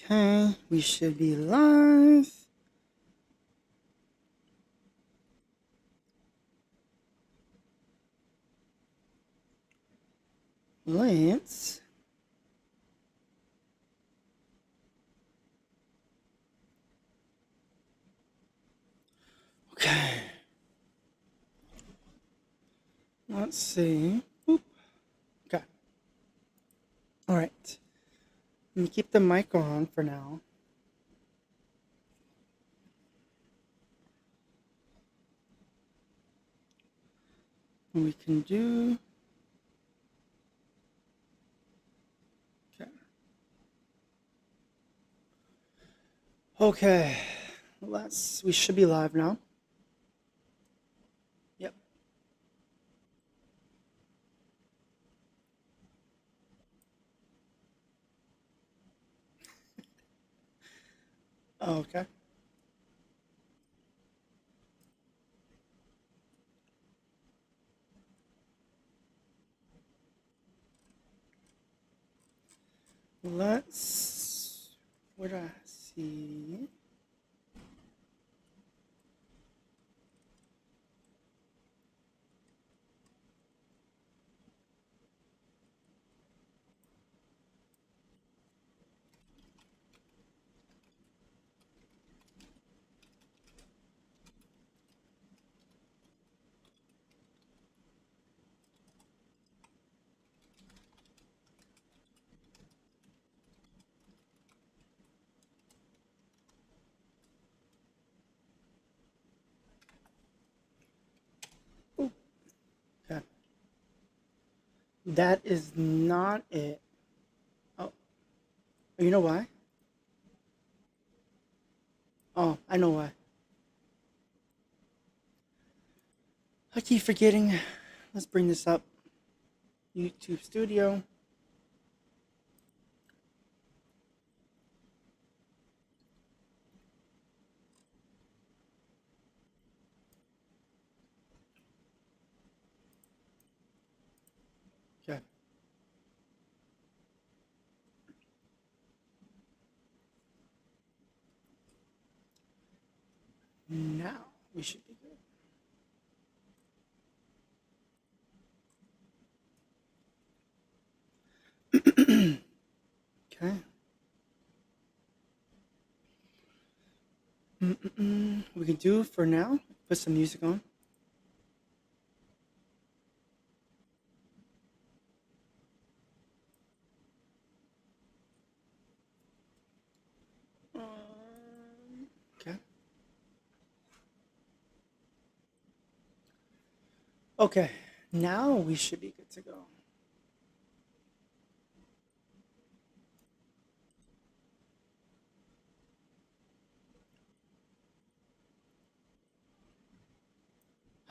Okay, we should be live. Let's okay. Let's see. Boop. Okay. All right. Let me keep the mic on for now. And we can do. Okay. Okay. We should be live now. Yep. Okay. Let's. What do I see? Ooh. Okay. That is not it. Oh, you know why? Oh, I know why. I keep forgetting. Let's bring this up. YouTube Studio. Okay. Now we should be good. Okay. We can do for now. Put some music on. Okay. Okay. Now we should be good to go.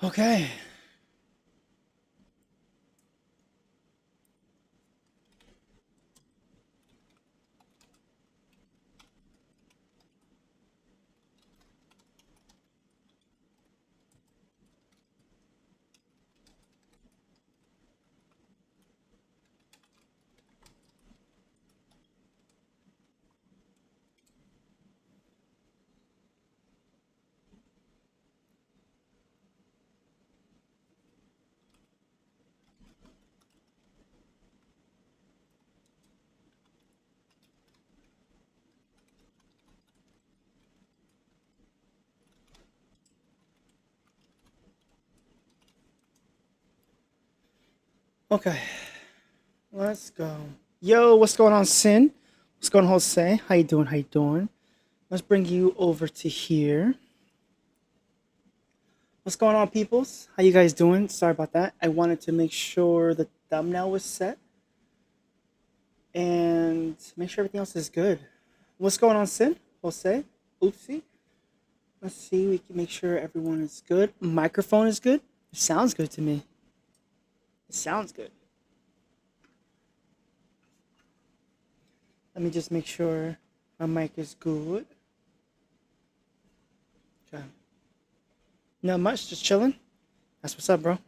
Okay. Okay. Let's go. Yo, what's going on, Sin? What's going on, Jose? How you doing? How you doing? Let's bring you over to here. What's going on, peoples? How you guys doing? Sorry about that. I wanted to make sure the thumbnail was set and make sure everything else is good. What's going on, Sin? Jose? Oopsie. Let's see. We can make sure everyone is good. Microphone is good. It sounds good to me. It sounds good. Let me just make sure my mic is good. Okay. Not much, just chilling. That's what's up, bro.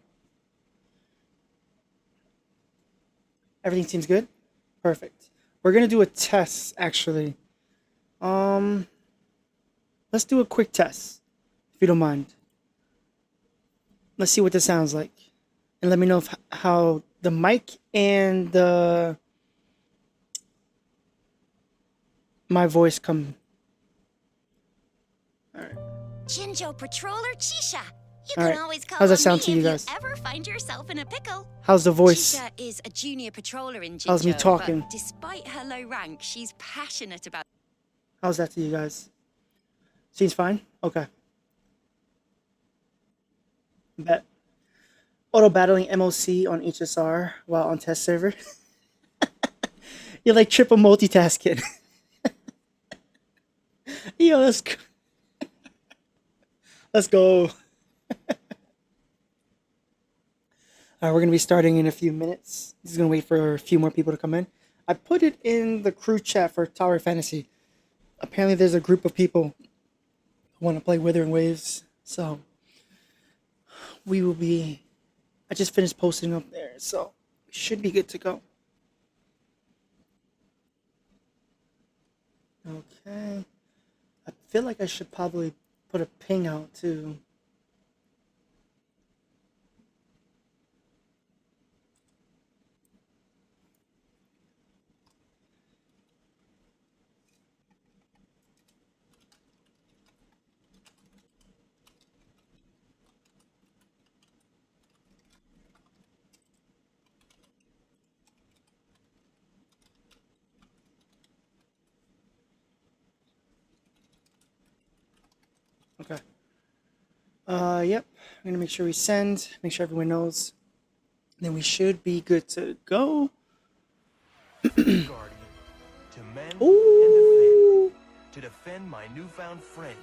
Everything seems good? Perfect. We're gonna do a test actually Um, let's do a quick test, if you don't mind. Let's see what this sounds like, and let me know how the mic and my voice come. All right. Jinjo Patroller Chisha. You All can right. always call How's that on sound me to you if guys? you ever find yourself in a pickle. How's the voice? Chisha is a junior patroller in Jinjo. How's me talking? But despite her low rank, she's passionate about. How's that to you guys? Seems fine? Okay. Bet. Auto battling MOC on HSR while on test server. You're like triple multitasking. Yo, let's go. Alright, we're gonna be starting in a few minutes. Just gonna wait for a few more people to come in. I put it in the crew chat for Tower Fantasy. Apparently there's a group of people who want to play Wuthering Waves, so we will be. I just finished posting up there, so we should be good to go. Okay. I feel like I should probably put a ping out too. Okay. Yep. I'm gonna make sure we send, make sure everyone knows. Then we should be good to go. Guardian, to mend Ooh. and defend, to defend my newfound friends,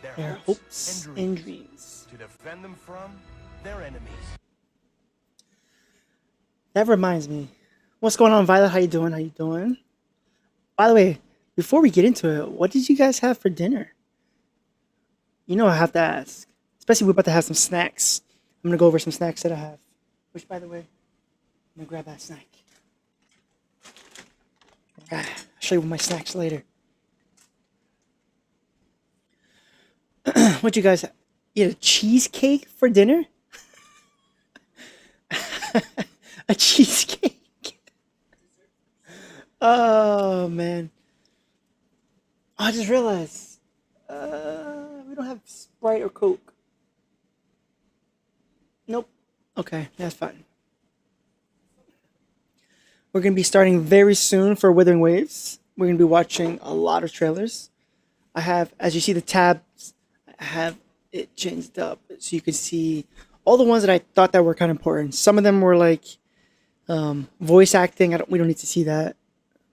Their hopes and dreams. to defend them from their enemies. That reminds me. What's going on, Violet? How you doing? How you doing? By the way, before we get into it, what did you guys have for dinner? You know I have to ask. Especially we're about to have some snacks. I'm gonna go over some snacks that I have. Which, by the way, I'm gonna grab that snack. I'll show you my snacks later. What you guys have? You had a cheesecake for dinner? A cheesecake? Oh, man. Oh, I just realized. We don't have Sprite or Coke. Nope. Okay, that's fine. We're going to be starting very soon for Wuthering Waves. We're going to be watching a lot of trailers. I have, as you see the tabs, I have it changed up so you can see all the ones that I thought that were kind of important. Some of them were like voice acting. We don't need to see that,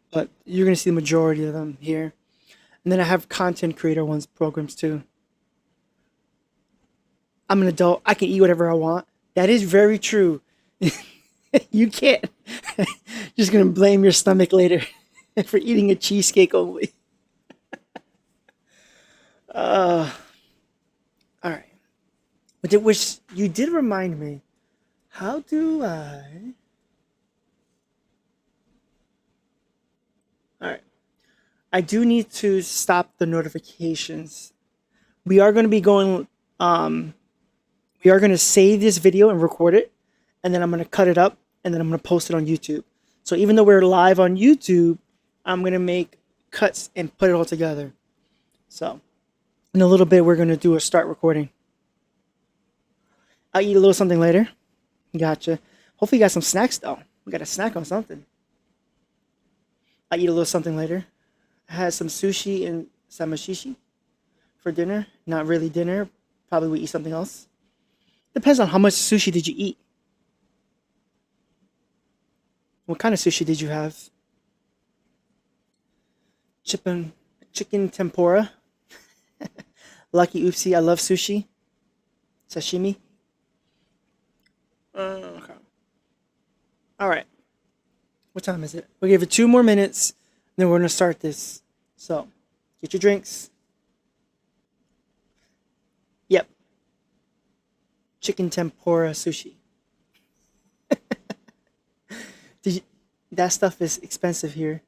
but you're going to see the majority of them here. And then I have content creator ones programs too. I'm an adult. I can eat whatever I want. That is very true. You can't. Just gonna blame your stomach later for eating a cheesecake only. All right. Which you did remind me. How do I? All right. I do need to stop the notifications. We are going to be going. We are going to save this video and record it, and then I'm going to cut it up, and then I'm going to post it on YouTube. So even though we're live on YouTube, I'm going to make cuts and put it all together. So in a little bit, we're going to do a start recording. I'll eat a little something later. Gotcha. Hopefully you got some snacks, though. We got a snack on something. I'll eat a little something later. I had some sushi and samashishi for dinner. Not really dinner. Probably we eat something else. Depends on how much sushi did you eat. What kind of sushi did you have? Chicken tempura. Lucky oopsie, I love sushi. Sashimi. Okay. All right. What time is it? We'll give it 2 more minutes, then we're going to start this. So, get your drinks. Yep. Chicken tempura sushi. That stuff is expensive here.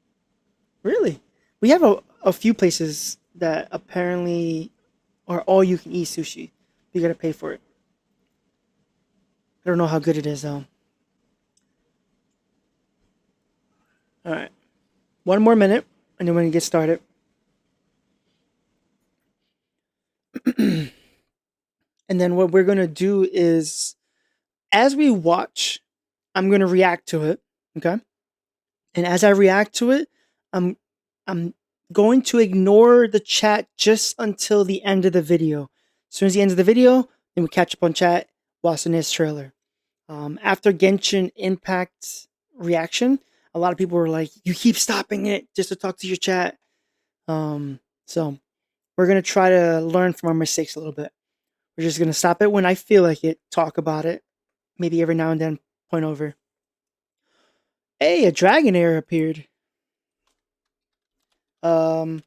Really? We have a few places that apparently are all you can eat sushi. You gotta pay for it. I don't know how good it is though. All right, one more minute, and then we're gonna get started. And then what we're gonna do is, as we watch, I'm gonna react to it. Okay, and as I react to it, I'm I'm going to ignore the chat just until the end of the video. As soon as the end of the video, then we catch up on chat, watch the next trailer. After Genshin Impact reaction, a lot of people were like, "You keep stopping it just to talk to your chat." So we're gonna try to learn from our mistakes a little bit. We're just gonna stop it when I feel like it, talk about it, maybe every now and then point over. Hey, a Dragonair appeared. Um,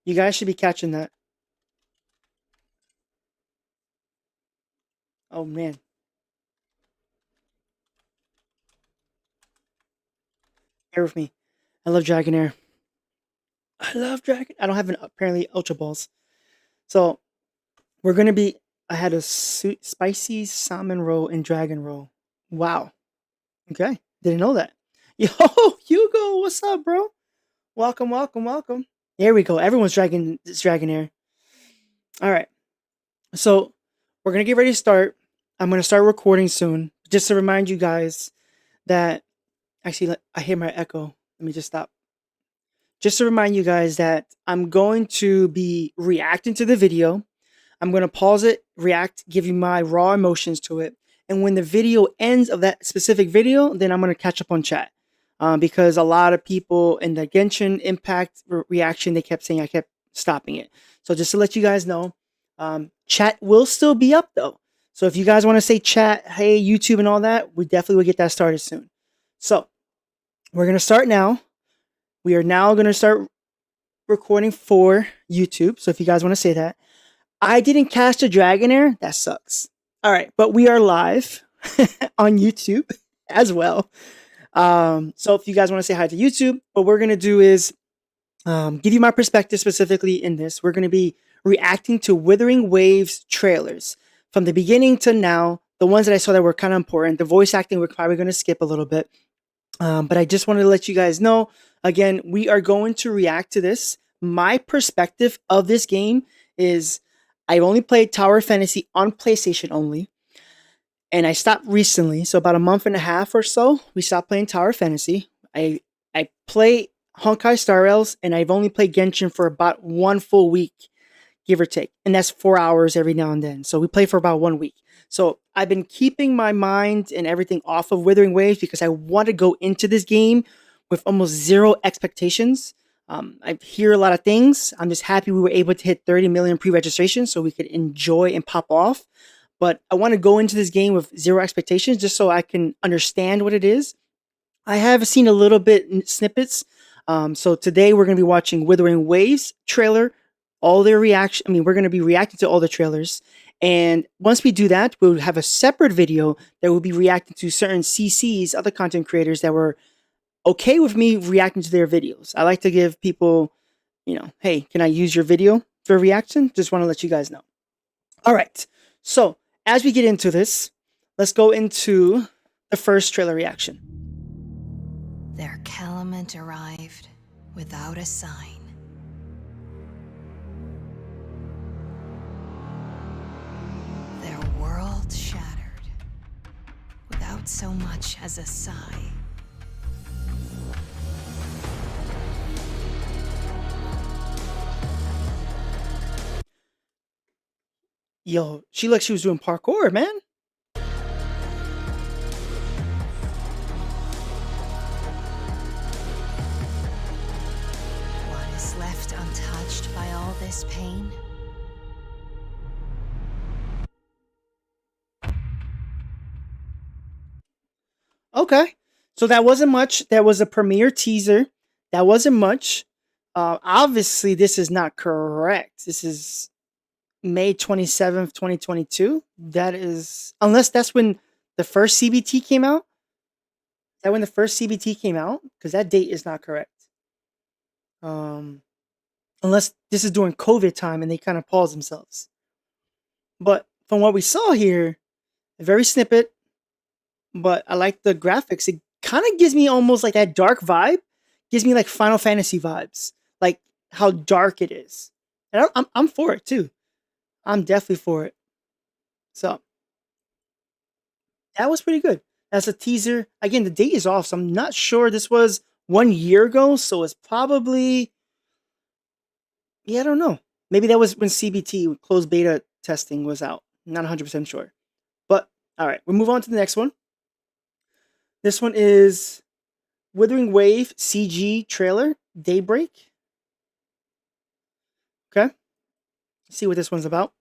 you guys should be catching that. Oh man. Bear with me. I love Dragonair. I love Dragon. I don't have an apparently Ultra Balls. So we're gonna be. I had a spicy salmon roll and dragon roll. Wow. Okay. Didn't know that. Yo, Hugo, what's up, bro? Welcome, welcome, welcome. There we go. Everyone's Dragonair. All right. So we're gonna get ready to start. I'm gonna start recording soon. Just to remind you guys that actually I hear my echo. Let me just stop. Just to remind you guys that I'm going to be reacting to the video. I'm going to pause it, react, give you my raw emotions to it. And when the video ends of that specific video, then I'm going to catch up on chat. Because a lot of people in the Genshin Impact reaction, they kept saying I kept stopping it. So just to let you guys know, chat will still be up though. So if you guys want to say chat, hey, YouTube and all that, we definitely will get that started soon. So we're going to start now. We are now going to start recording for YouTube. So if you guys want to say that. I didn't catch the Dragonair. That sucks. All right. But we are live on YouTube as well. So if you guys want to say hi to YouTube, what we're going to do is give you my perspective specifically in this. We're going to be reacting to Wuthering Waves trailers from the beginning to now. The ones that I saw that were kind of important. The voice acting we're probably going to skip a little bit. But I just wanted to let you guys know, again, we are going to react to this. My perspective of this game is I've only played Tower Fantasy on PlayStation only. And I stopped recently. So about a month and a half or so, we stopped playing Tower Fantasy. I play Honkai Star Rails, and I've only played Genshin for about 1 full week, give or take. And that's 4 hours every now and then. So we play for about 1 week. So I've been keeping my mind and everything off of Wuthering Waves because I want to go into this game with almost zero expectations. I hear a lot of things. I'm just happy we were able to hit 30 million pre-registration so we could enjoy and pop off. But I want to go into this game with zero expectations just so I can understand what it is. I have seen a little bit snippets. So today we're going to be watching Wuthering Waves trailer, all their reaction. I mean, we're going to be reacting to all the trailers. And once we do that, we'll have a separate video that will be reacting to certain CCs, other content creators that were okay with me reacting to their videos. I like to give people, hey, can I use your video for a reaction? Just want to let you guys know. All right. So as we get into this, let's go into the first trailer reaction. Their Calumet arrived without a sign. Their world shattered without so much as a sigh. Yo, she looked like she was doing parkour, man. What is left untouched by all this pain? Okay. So that wasn't much. That was a premiere teaser. That wasn't much. Obviously, this is not correct. This is May 27th, 2022. That is, unless that's when the first CBT came out. Is that when the first CBT came out? Because that date is not correct. Unless this is during COVID time and they kind of pause themselves. But from what we saw here, a very snippet, but I like the graphics. It kind of gives me almost like that dark vibe. Gives me like Final Fantasy vibes, like how dark it is. And I'm for it too. I'm definitely for it. So that was pretty good. That's a teaser. Again, the date is off, so I'm not sure. This was 1 year ago, so it's probably, yeah, I don't know. Maybe that was when CBT, closed beta testing, was out. Not 100% sure. But all right, we'll move on to the next one. This one is Wuthering Wave CG trailer, Daybreak. Okay. Let's see what this one's about.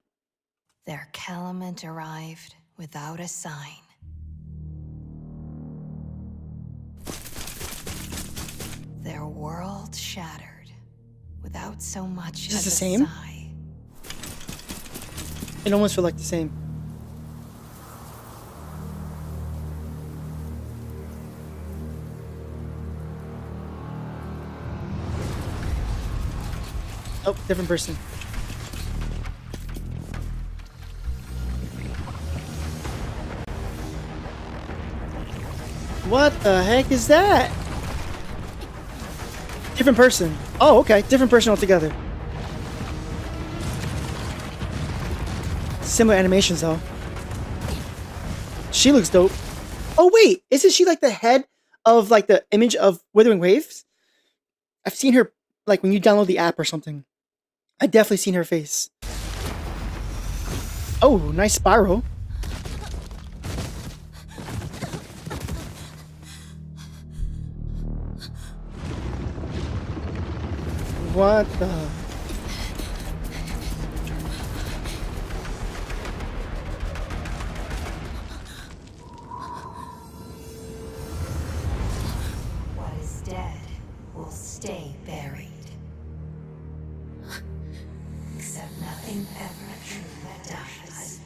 Their Calumet arrived without a sign. Their world shattered without so much Is this as the a same? sigh. It almost felt like the same. Oh, different person. What the heck is that? Different person. Oh, okay. Different person altogether. Similar animations, though. She looks dope. Oh, wait. Isn't she like the head of like the image of Wuthering Waves? I've seen her like when you download the app or something. I definitely seen her face. Oh, nice spiral. What the? What is dead will stay buried. Except nothing ever truly dies.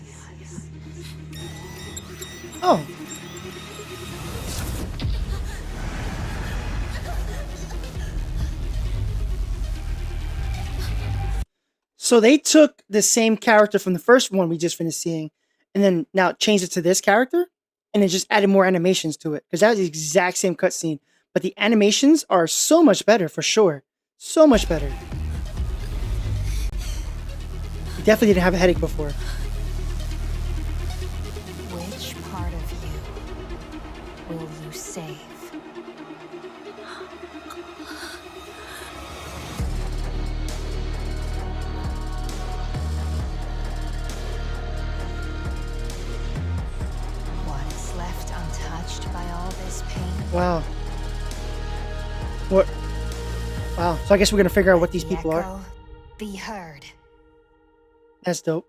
Oh. So they took the same character from the first one we just finished seeing, and then now changed it to this character, and then just added more animations to it. Because that was the exact same cutscene. But the animations are so much better, for sure. So much better. Definitely didn't have a headache before. Which part of you will you save? What is left untouched by all this pain? Wow. What? Wow. So I guess we're gonna figure out what these The people are. echo be heard. That's dope.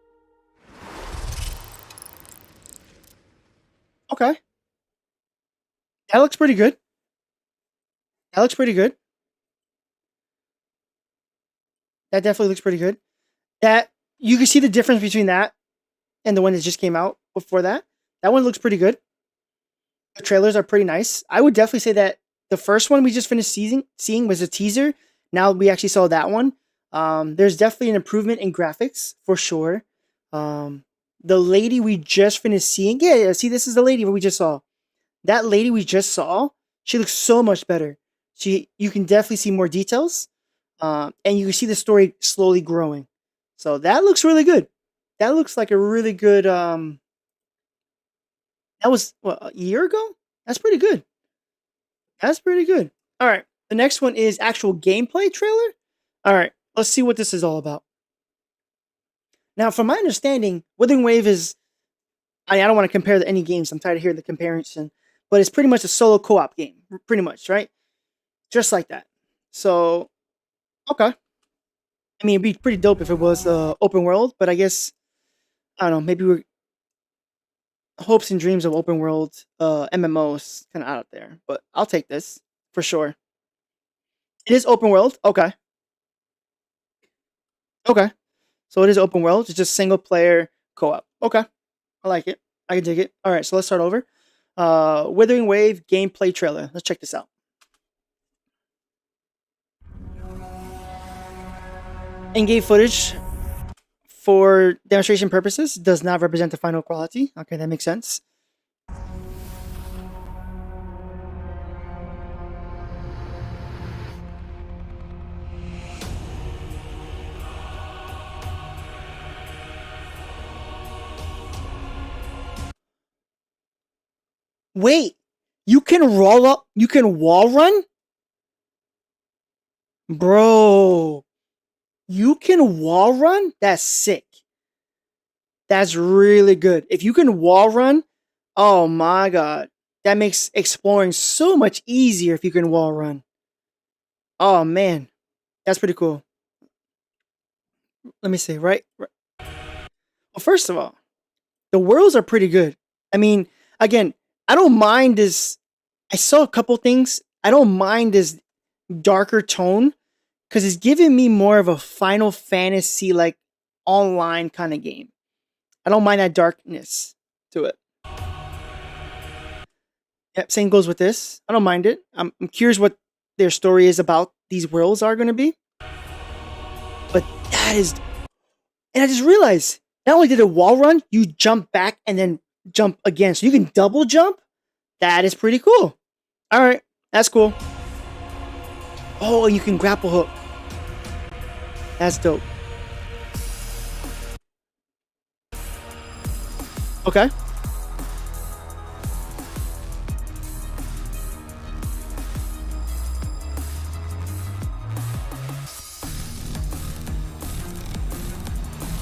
Okay. That looks pretty good. That looks pretty good. That definitely looks pretty good. That you can see the difference between that and the one that just came out before that. That one looks pretty good. The trailers are pretty nice. I would definitely say that the first one we just finished seeing was a teaser. Now we actually saw that one. There's definitely an improvement in graphics for sure. The lady we just finished seeing, yeah, see, this is the lady we just saw. That lady we just saw, she looks so much better. You can definitely see more details, and you can see the story slowly growing. So that looks really good. That looks like a really good. That was what, a year ago. That's pretty good. That's pretty good. All right, the next one is actual gameplay trailer. All right, let's see what this is all about. Now, from my understanding, Wuthering Wave is. I don't want to compare to any games. I'm tired of hearing the comparison, but it's pretty much a solo co-op game, pretty much, right? Just like that. So, okay. I mean, it'd be pretty dope if it was open world, but I guess I don't know. Maybe we're hopes and dreams of open world MMOs kind of out there, but I'll take this for sure. It is open world. Okay. Okay. So it is open world. It's just single player co-op. Okay. I like it. I can dig it. All right, so let's start over. Wuthering Wave gameplay trailer. Let's check this out. In-game footage for demonstration purposes does not represent the final quality. Okay, that makes sense. Wait, you can roll up, you can wall run? Bro, you can wall run? That's sick. That's really good. If you can wall run, oh my god. That makes exploring so much easier if you can wall run. Oh man, that's pretty cool. Let me see, right. Well, first of all, the worlds are pretty good. I mean, again, I don't mind this. I saw a couple things. I don't mind this darker tone because it's giving me more of a Final Fantasy like online kind of game. I don't mind that darkness to it. Yep, same goes with this. I don't mind it. I'm curious what their story is about these worlds are going to be. But that is... And I just realized, not only did it wall run, you jump back and then jump again. So you can double jump? That is pretty cool. Alright, that's cool. Oh, and you can grapple hook. That's dope. Okay.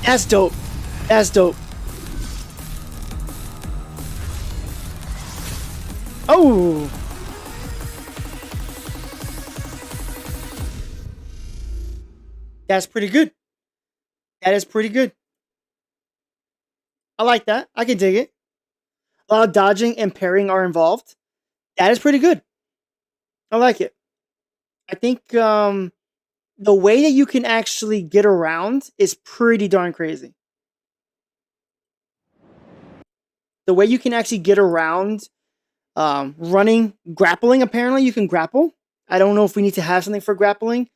That's dope. That's dope. Oh! That's pretty good. That is pretty good. I like that. I can dig it. A lot of dodging and parrying are involved. That is pretty good. I like it. I think the way that you can actually get around is pretty darn crazy. The way you can actually get around running, grappling, apparently you can grapple. I don't know if we need to have something for grappling.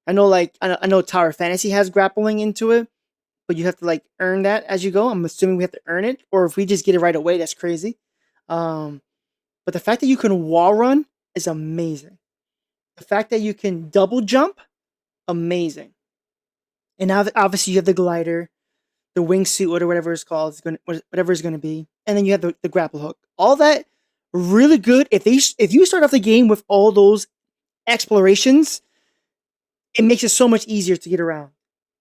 I know I know Tower Fantasy has grappling into it, but you have to like earn that as you go. I'm assuming we have to earn it, or if we just get it right away, that's crazy. But the fact that you can wall run is amazing. The fact that you can double jump, amazing. And now obviously you have the glider, the wingsuit, or whatever it's called, whatever it's going to be, and then you have the grapple hook. All that really good. If you start off the game with all those explorations, it makes it so much easier to get around.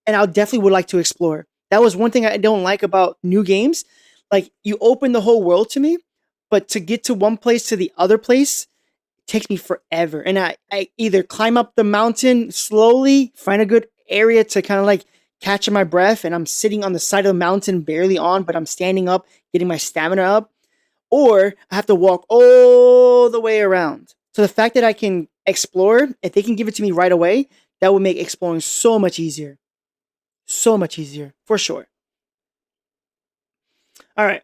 And I definitely would like to explore. That was one thing I don't like about new games. Like, you open the whole world to me, but to get to one place to the other place takes me forever. And I either climb up the mountain slowly, find a good area to kind of like catch my breath, and I'm sitting on the side of the mountain barely on, but I'm standing up, getting my stamina up, or I have to walk all the way around. So the fact that I can explore, if they can give it to me right away, that would make exploring so much easier. So much easier, for sure. All right.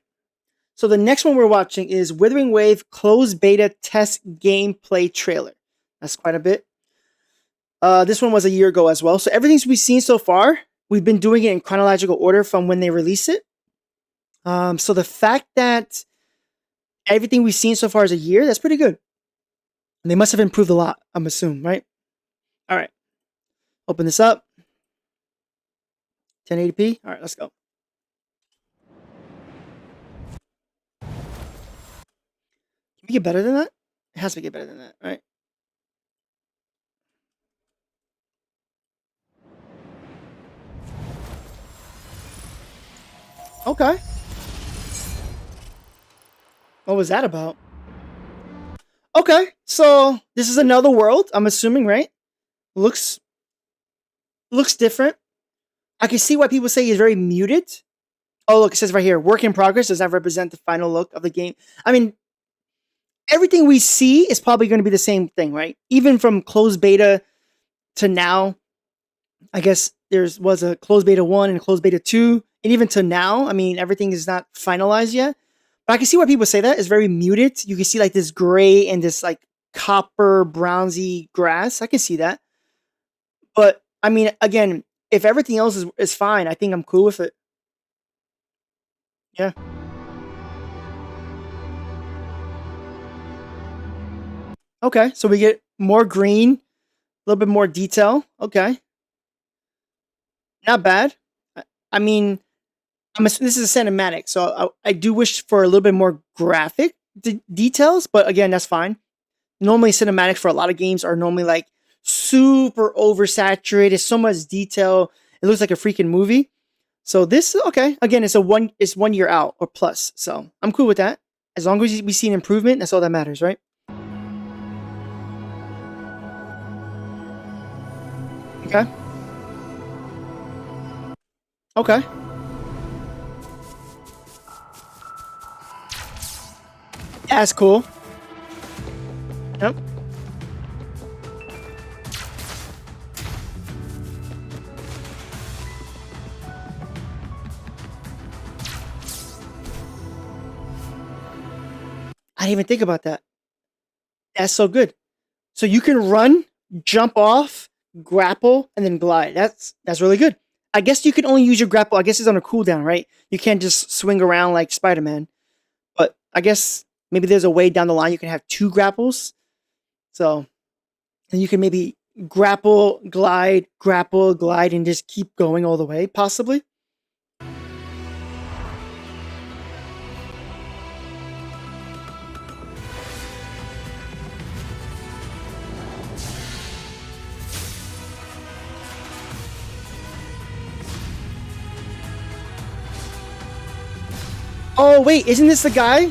So the next one we're watching is Wuthering Wave Closed Beta Test Gameplay Trailer. That's quite a bit. This one was a year ago as well. So everything we've seen so far, we've been doing it in chronological order from when they release it. So the fact that everything we've seen so far is a year, that's pretty good. And they must have improved a lot, I'm assuming, right? All right. Open this up. 1080p. All right, let's go. Can we get better than that? It has to get better than that, right? Okay. What was that about? Okay, so this is another world, I'm assuming, right? Looks different. I can see why people say it's very muted. Oh, look, it says right here, work in progress does not represent the final look of the game. I mean, everything we see is probably going to be the same thing, right? Even from closed beta to now, I guess was a closed beta 1 and a closed beta 2. And even to now, I mean, everything is not finalized yet. But I can see why people say that. It's very muted. You can see like this gray and this like copper brownsy grass. I can see that. But I mean, again, if everything else is fine, I think I'm cool with it. Yeah. Okay, so we get more green, a little bit more detail. Okay. Not bad. I mean, this is a cinematic, so I do wish for a little bit more graphic details, but again, that's fine. Normally, cinematics for a lot of games are normally like super oversaturated, so much detail. It looks like a freaking movie. So this, okay, again, it's 1 year out or plus, so I'm cool with that. As long as we see an improvement, that's all that matters, right? Okay. Okay. That's cool. Yep. I didn't even think about that. That's so good. So you can run, jump off, grapple, and then glide. That's really good. I guess you can only use your grapple. I guess it's on a cooldown, right? You can't just swing around like Spider-Man. But I guess maybe there's a way down the line you can have 2 grapples. So then you can maybe grapple, glide, and just keep going all the way, possibly. Oh, wait, isn't this the guy?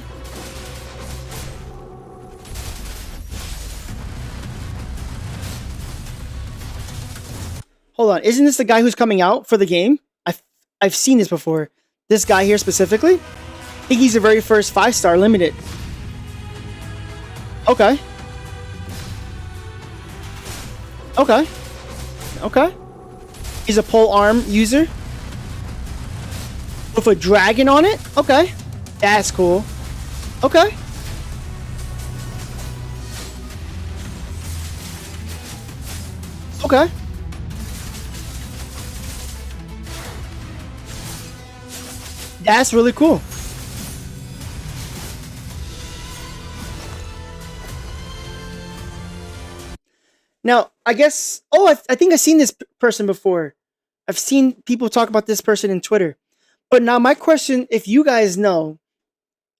Hold on, isn't this the guy who's coming out for the game? I've seen this before. This guy here specifically? I think he's the very first 5-star limited. Okay. Okay. Okay. He's a pole arm user. With a dragon on it? Okay. That's cool. Okay. Okay. That's really cool. Now, I guess... Oh, I think I've seen this person before. I've seen people talk about this person in Twitter. But now my question, if you guys know,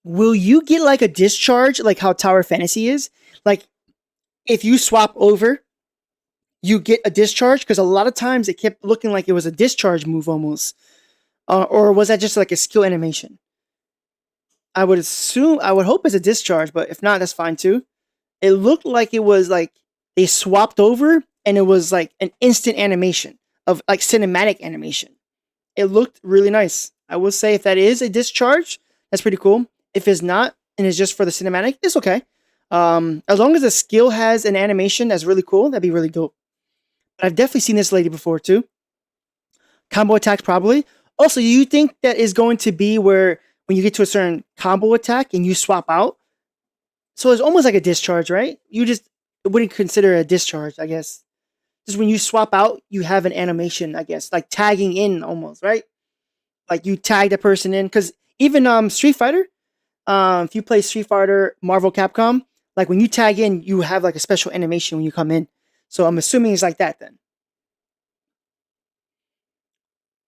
will you get like a discharge like how Tower Fantasy is? Like, if you swap over, you get a discharge? Because a lot of times it kept looking like it was a discharge move almost. Or was that just like a skill animation? I would hope it's a discharge, but if not, that's fine too. It looked like it was like they swapped over and it was like an instant animation of like cinematic animation. It looked really nice. I will say if that is a discharge, that's pretty cool. If it's not and it's just for the cinematic, it's okay. As long as the skill has an animation that's really cool, that'd be really dope. But I've definitely seen this lady before too. Combo attacks probably. Also, you think that is going to be where when you get to a certain combo attack and you swap out? So it's almost like a discharge, right? You just wouldn't consider a discharge, I guess. Just when you swap out, you have an animation, I guess. Like tagging in almost, right? Like you tag the person in. Because even Street Fighter, if you play Street Fighter, Marvel Capcom, like when you tag in, you have like a special animation when you come in. So I'm assuming it's like that then.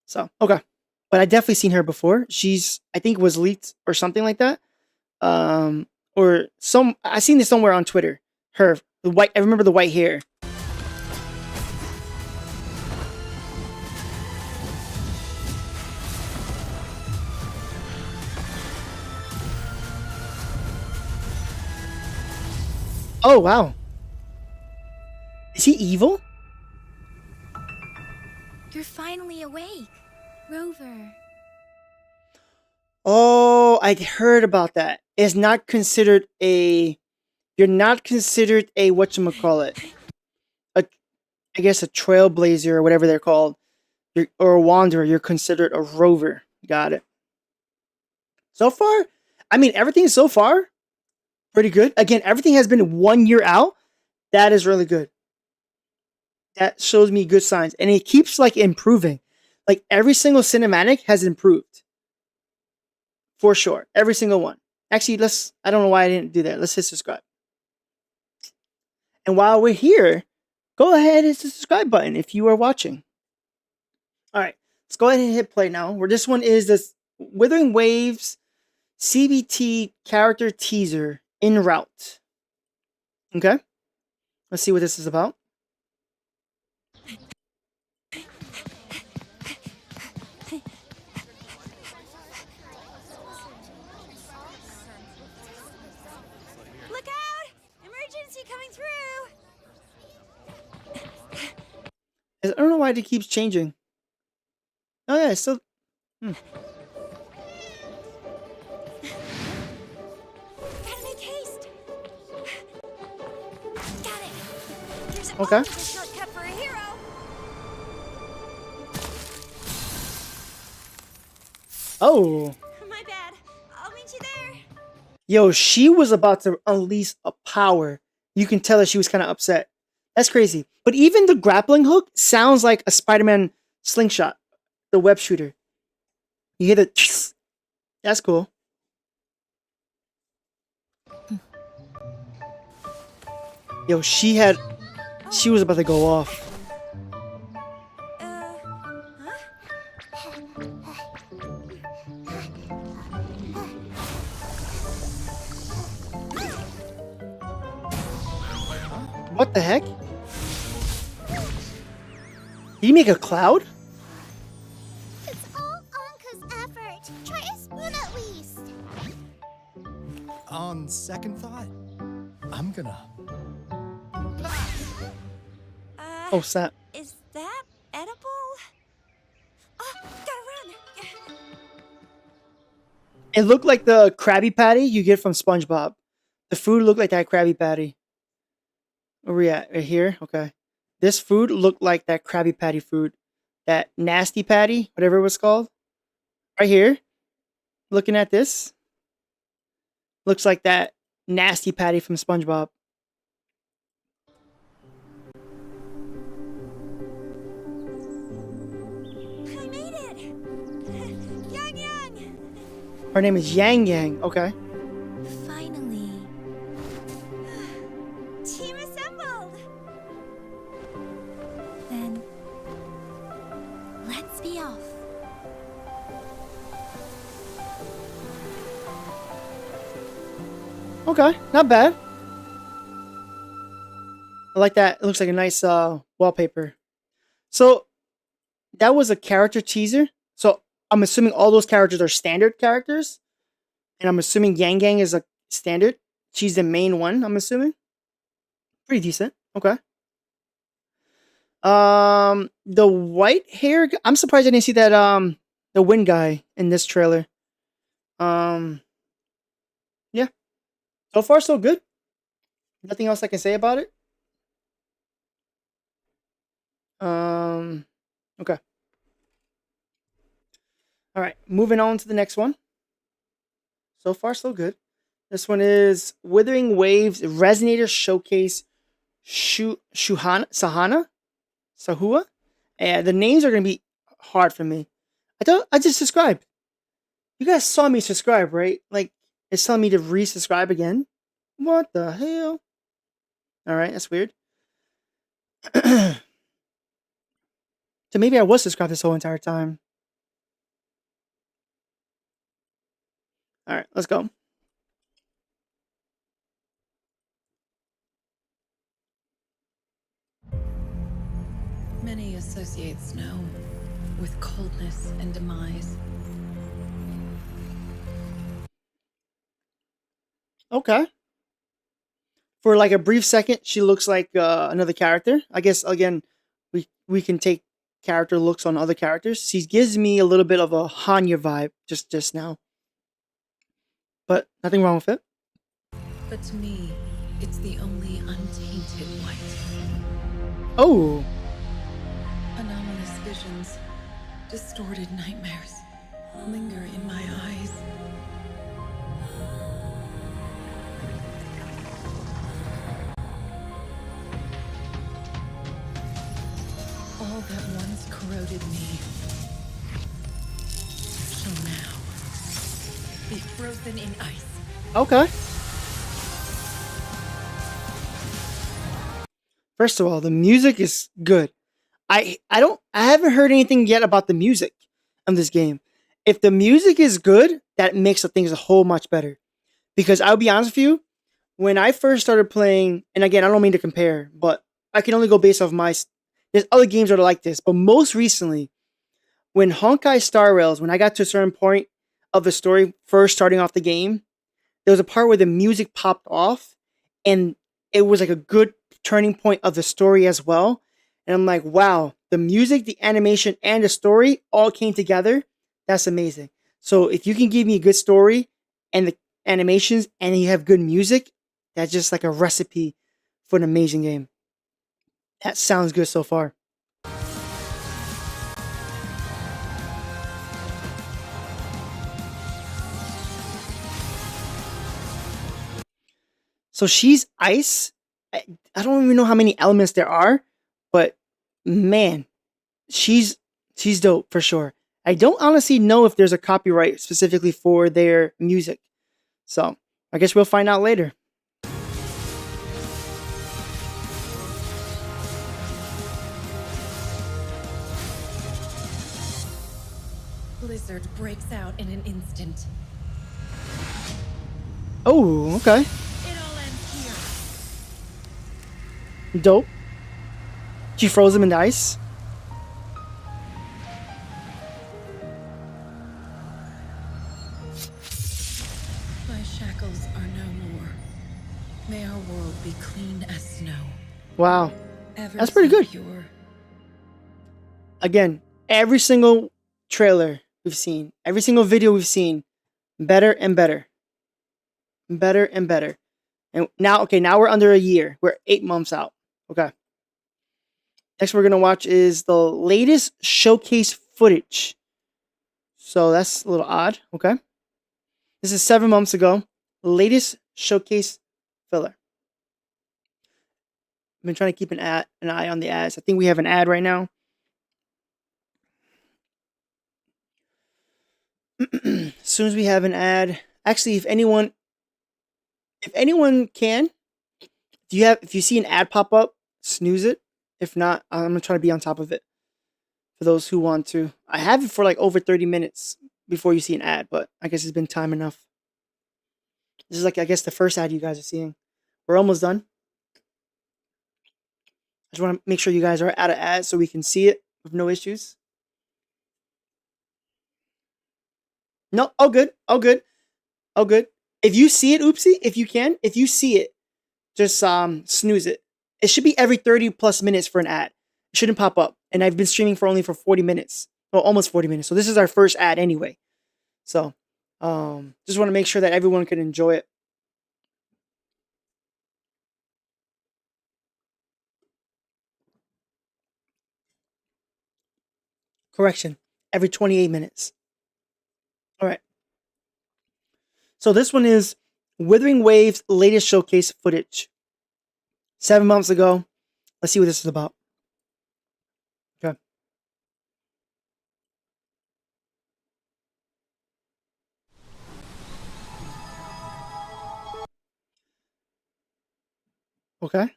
So, okay. But I definitely seen her before. I think was leaked or something like that. Or I seen this somewhere on Twitter. I remember the white hair. Oh, wow. Is he evil? You're finally awake, Rover. Oh, I heard about that. It's not considered you're not considered a whatchamacallit. I guess a trailblazer or whatever they're called. Or a wanderer. You're considered a rover. Got it. So far, I mean, everything so far, pretty good. Again, everything has been 1 year out. That is really good. that shows me good signs, and it keeps like improving. Like every single cinematic has improved for sure. Every single one. Actually, I don't know why I didn't do that. Let's hit subscribe. And while we're here, go ahead and hit the subscribe button if you are watching. All right, let's go ahead and hit play now. Where this one is this Wuthering Waves CBT character teaser en route. Okay, let's see what this is about. Look out! Emergency coming through! I don't know why it keeps changing. Oh yeah, it's still. Gotta make haste. Got it. There's Okay. always a shortcut for a hero. Oh. My bad. I'll meet you there. Yo, she was about to unleash a power. You can tell that she was kind of upset. That's crazy. But even the grappling hook sounds like a Spider-Man slingshot, the web shooter. You hear the. That's cool. Yo, she was about to go off. What the heck? Did he make a cloud? It's all Anka's effort. Try a spoon at least. On second thought, I'm gonna. Oh, snap. Is that edible? Oh, gotta run. It looked like the Krabby Patty you get from SpongeBob. The food looked like that Krabby Patty. Where we at? Right here? Okay. This food looked like that Krabby Patty food. That Nasty Patty, whatever it was called. Right here. Looking at this. Looks like that Nasty Patty from SpongeBob. I made it. Yang Yang. Her name is Yang Yang. Okay. Finally. Team assembled. Then let's be off. Okay. Not bad. I like that. It looks like a nice wallpaper. So that was a character teaser. So I'm assuming all those characters are standard characters. And I'm assuming Yang Yang is a standard. She's the main one, I'm assuming. Pretty decent. Okay. The white hair. I'm surprised I didn't see that the wind guy in this trailer. Yeah. So far so good. Nothing else I can say about it. Okay. All right, moving on to the next one. So far so good. This one is Wuthering Waves Resonator Showcase Sahua. And the names are gonna be hard for me. I just subscribed. You guys saw me subscribe, right? Like it's telling me to resubscribe again. What the hell? Alright, that's weird. So maybe I was subscribed this whole entire time. Alright, let's go. Many associate snow with coldness and demise. Okay. For like a brief second, she looks like another character. I guess again, we can take character looks on other characters. She gives me a little bit of a Hanya vibe just now. But nothing wrong with it. But to me, it's the only untainted light. Oh. Anomalous visions, distorted nightmares linger in my eyes. be frozen in ice. Okay. First of all, the music is good. I haven't heard anything yet about the music of this game. If the music is good, that makes the things a whole much better. Because I'll be honest with you, when I first started playing, and again, I don't mean to compare, but I can only go based off my. There's other games that are like this, but most recently, when Honkai Star Rails, when I got to a certain point of the story, first starting off the game, there was a part where the music popped off, and it was like a good turning point of the story as well. And I'm like, wow, the music, the animation, and the story all came together. That's amazing. So if you can give me a good story and the animations and you have good music, that's just like a recipe for an amazing game. That sounds good so far. So she's ice. I don't even know how many elements there are, but man, she's dope for sure. I don't honestly know if there's a copyright specifically for their music. So I guess we'll find out later. Blizzard breaks out in an instant. Oh, okay. It all ends here. Dope. She froze him in the ice. My shackles are no more. May our world be clean as snow. Wow. Ever That's pretty so good. Pure. Again, every single trailer we've seen, every single video we've seen, better and better. Better and better. And now, okay, now we're under a year. We're 8 months out. Okay. Next we're going to watch is the latest showcase footage. So that's a little odd. Okay. This is 7 months ago. Latest showcase filler. I've been trying to keep an eye on the ads. I think we have an ad right now. As soon as we have an ad, actually, if anyone can, if you see an ad pop up, snooze it. If not, I'm gonna try to be on top of it for those who want to. I have it for like over 30 minutes before you see an ad, but I guess it's been time enough. This is like, I guess, the first ad you guys are seeing. We're almost done. I just want to make sure you guys are out of ads so we can see it with no issues. No, all good, all good, all good. If you see it, oopsie, if you see it, just snooze it. It should be every 30 plus minutes for an ad. It shouldn't pop up. And I've been streaming for only 40 minutes. Well, almost 40 minutes. So this is our first ad anyway. So just want to make sure that everyone can enjoy it. Correction, every 28 minutes. All right. So this one is Wuthering Waves latest showcase footage. 7 months ago. Let's see what this is about. Okay. Okay.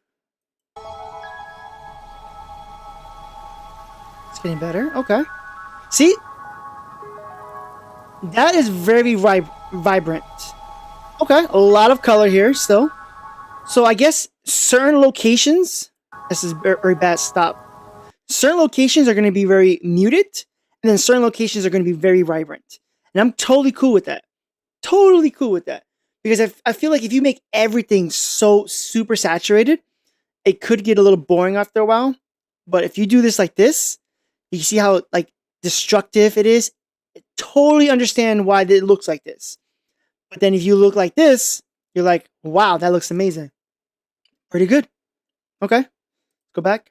It's getting better. Okay. See? That is very vibrant. Okay. A lot of color here still. So I guess certain locations, this is very bad stop. Certain locations are going to be very muted, and then certain locations are going to be very vibrant. And I'm totally cool with that. Totally cool with that. Because I feel like if you make everything so super saturated, it could get a little boring after a while. But if you do this like this, you see how like destructive it is. I totally understand why it looks like this. But then if you look like this, you're like, wow, that looks amazing. Pretty good. Okay. Let's go back.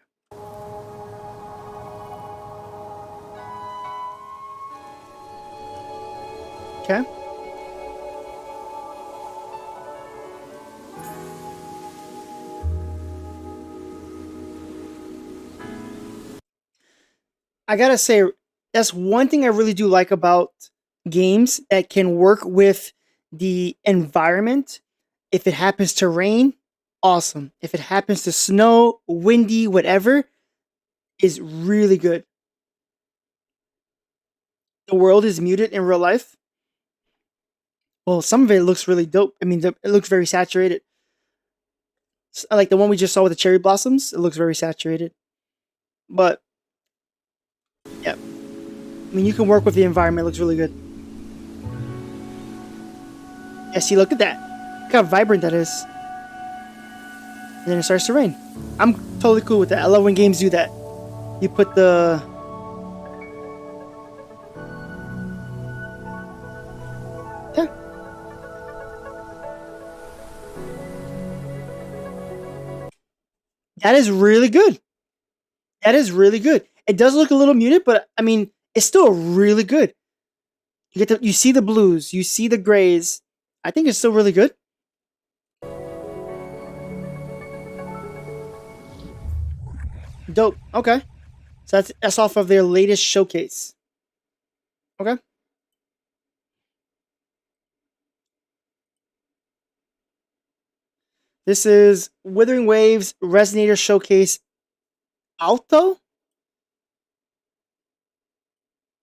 Okay. I gotta say, that's one thing I really do like about games that can work with the environment. If it happens to rain, awesome. If it happens to snow, windy, whatever, is really good. The world is muted in real life. Well, some of it looks really dope. I mean, it looks very saturated. Like the one we just saw with the cherry blossoms, it looks very saturated. But yeah, I mean, you can work with the environment. It looks really good. Yeah, see, look at that. Look how vibrant that is. And then it starts to rain. I'm totally cool with that. I love when games do that. You put the... Yeah. That is really good. That is really good. It does look a little muted, but I mean, it's still really good. You see the blues, you see the grays. I think it's still really good. Dope. Okay. So that's off of their latest showcase. Okay. This is Wuthering Waves Resonator Showcase Alto.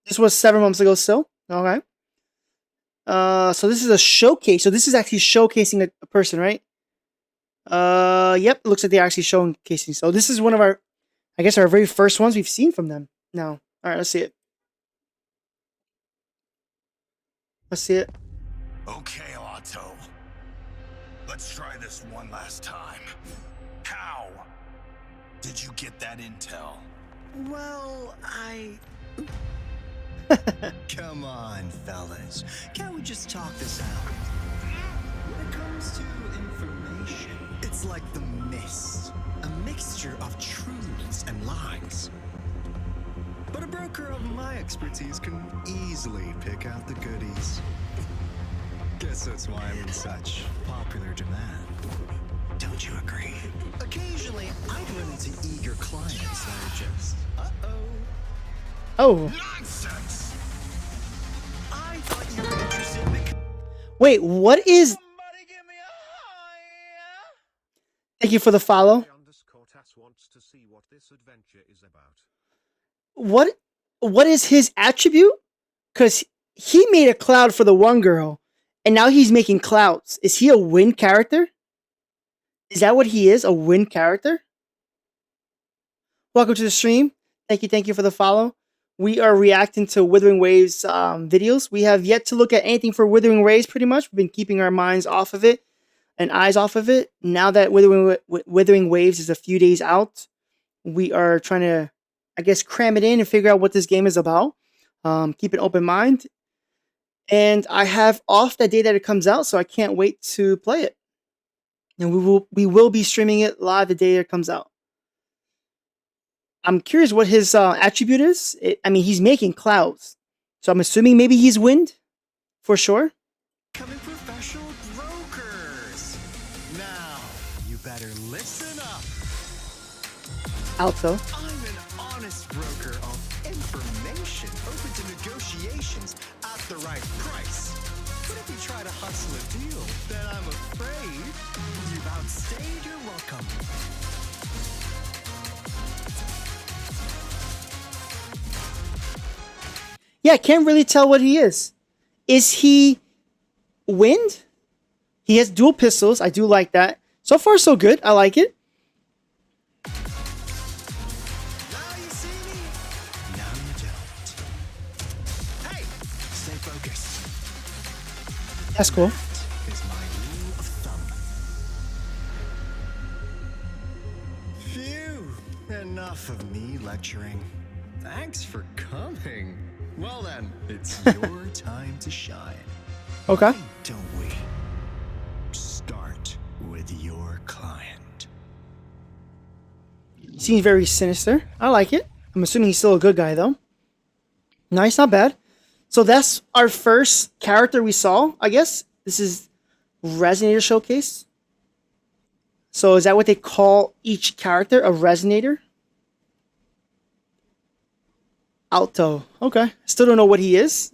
This was 7 months ago still. Okay. So this is a showcase. So this is actually showcasing a person, right? Yep. Looks like they're actually showcasing. So this is one of our, I guess, our very first ones we've seen from them. Now, all right, let's see it. Let's see it. Okay, Otto. Let's try this one last time. How did you get that intel? Well, Come on, fellas. Can't we just talk this out? When it comes to information, it's like the mist. A mixture of truths and lies. But a broker of my expertise can easily pick out the goodies. Guess that's why I'm in such popular demand. Don't you agree? Occasionally, I run into eager clients that are just, Oh. nonsense! I thought you were interested in the... Wait, what is... Thank you for the follow. Wants to see what this adventure is about. What is his attribute? Because he made a cloud for the one girl, and now he's making clouds. Is he a wind character? Is that what he is? A wind character? Welcome to the stream. Thank you for the follow. We are reacting to Wuthering Waves videos. We have yet to look at anything for Wuthering Waves, pretty much. We've been keeping our minds off of it and eyes off of it. Now that Wuthering Waves is a few days out, we are trying to, I guess, cram it in and figure out what this game is about. Keep an open mind. And I have off that day that it comes out, so I can't wait to play it. And we will be streaming it live the day it comes out. I'm curious what his attribute is. I mean, he's making clouds, so I'm assuming maybe he's wind, for sure. Becoming professional brokers. Now, you better listen up. Alto. I'm an honest broker of information, open to negotiations at the right price. But if you try to hustle a deal, then I'm afraid you've outstayed your welcome. Yeah, I can't really tell what he is. Is he wind? He has dual pistols. I do like that. So far, so good. I like it. Now you see me. Now you don't. Hey, stay focused. That's cool. That is my rule of thumb. Phew, enough of me lecturing. Thanks for coming. Well then, it's your time to shine. Okay. Why don't we start with your client? Seems very sinister. I like it. I'm assuming he's still a good guy, though. Nice, not bad. So that's our first character we saw, I guess. This is Resonator Showcase. So is that what they call each character? A Resonator? Alto. Okay. Still don't know what he is.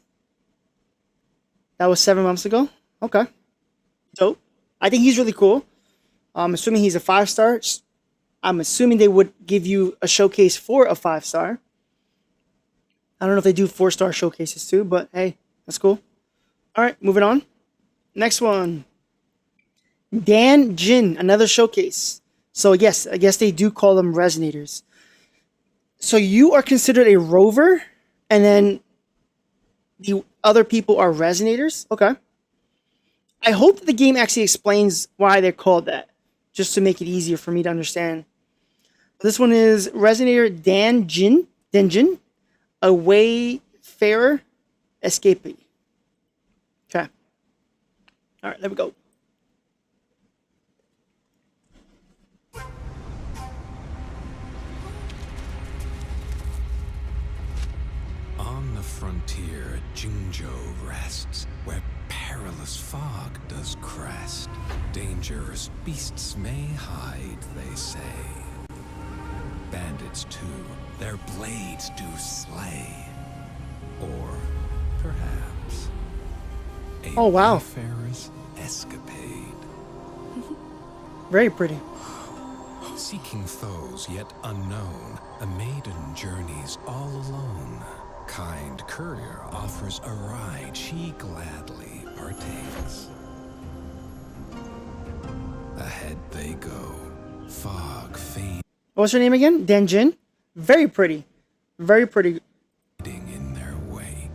That was 7 months ago. Okay. Dope. I think he's really cool. I'm assuming he's a 5-star. I'm assuming they would give you a showcase for a 5-star. I don't know if they do 4-star showcases too, but hey, that's cool. All right, moving on. Next one. Dan Jin, another showcase. So yes, I guess they do call them resonators. So you are considered a rover, and then the other people are resonators? Okay. I hope that the game actually explains why they're called that, just to make it easier for me to understand. This one is Resonator Denjin, a wayfarer escapee. Okay. All right, there we go. On the frontier, Jingzhou rests, where perilous fog does crest. Dangerous beasts may hide, they say. Bandits too, their blades do slay. Or perhaps a Oh, wow. wayfarer's escapade. Very pretty. Seeking foes yet unknown, a maiden journeys all alone. Kind courier offers a ride she gladly partakes. Ahead they go, fog fading What's her name again? Denjin. Very pretty. Very pretty. in their wake.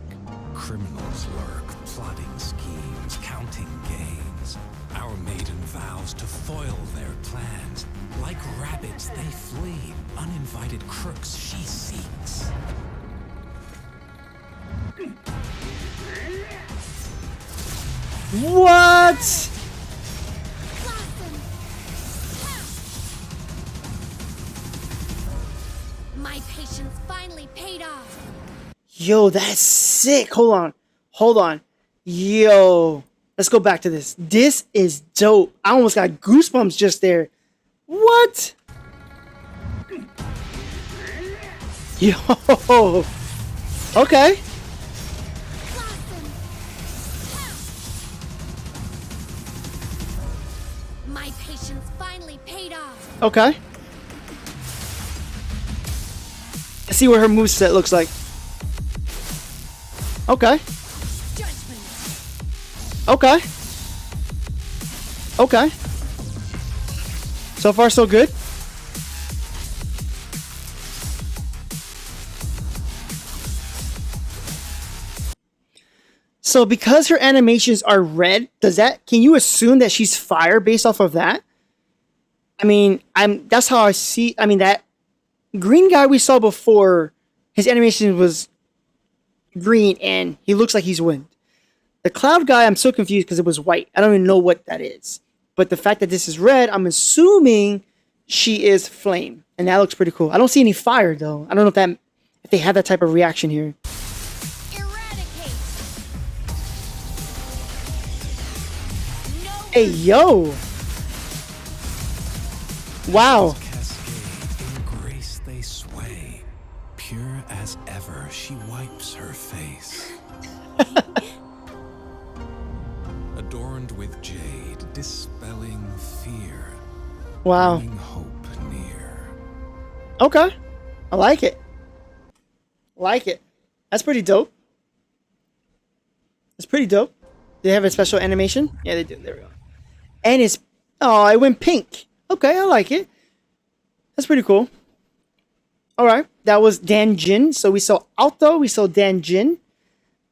Criminals lurk, plotting schemes, counting gains. Our maiden vows to foil their plans. Like rabbits they flee, uninvited crooks she seeks. What? My patience finally paid off. Yo, that's sick. Hold on. Hold on. Yo. Let's go back to this. This is dope. I almost got goosebumps just there. What? Yo. Okay. My patience finally paid off. Okay. Let's see what her moveset looks like. Okay. Judgment. Okay. Okay. So far, so good. So because her animations are red, can you assume that she's fire based off of that? I mean, that's how I see. I mean, that green guy we saw before, his animation was green and he looks like he's wind. The cloud guy, I'm so confused because it was white. I don't even know what that is. But the fact that this is red, I'm assuming she is flame. And that looks pretty cool. I don't see any fire though. I don't know if they have that type of reaction here. Eradicate. No. Hey, yo. Wow. Cascade, in grace they sway. Pure as ever, she wipes her face. Adorned with jade, dispelling fear. Wow. Bringing hope near. Okay. I like it. Like it. That's pretty dope. It's pretty dope. They have a special animation? Yeah, they do. There we go. And it's... Oh, it went pink. Okay, I like it. That's pretty cool. Alright. That was Dan Jin. So we saw Alto. We saw Dan Jin.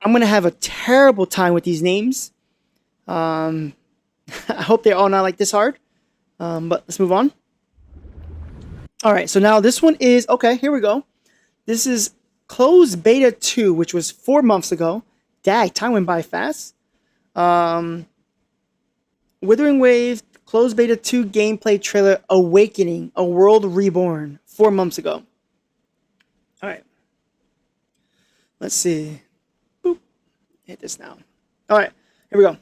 I'm going to have a terrible time with these names. I hope they're all not like this hard. But let's move on. Alright, so now this one is... Okay, here we go. This is closed beta 2, which was 4 months ago. Dag, time went by fast. Wuthering Wave, closed beta 2 gameplay trailer, Awakening, A World Reborn, 4 months ago. Alright. Let's see. Boop. Hit this now. Alright, here we go.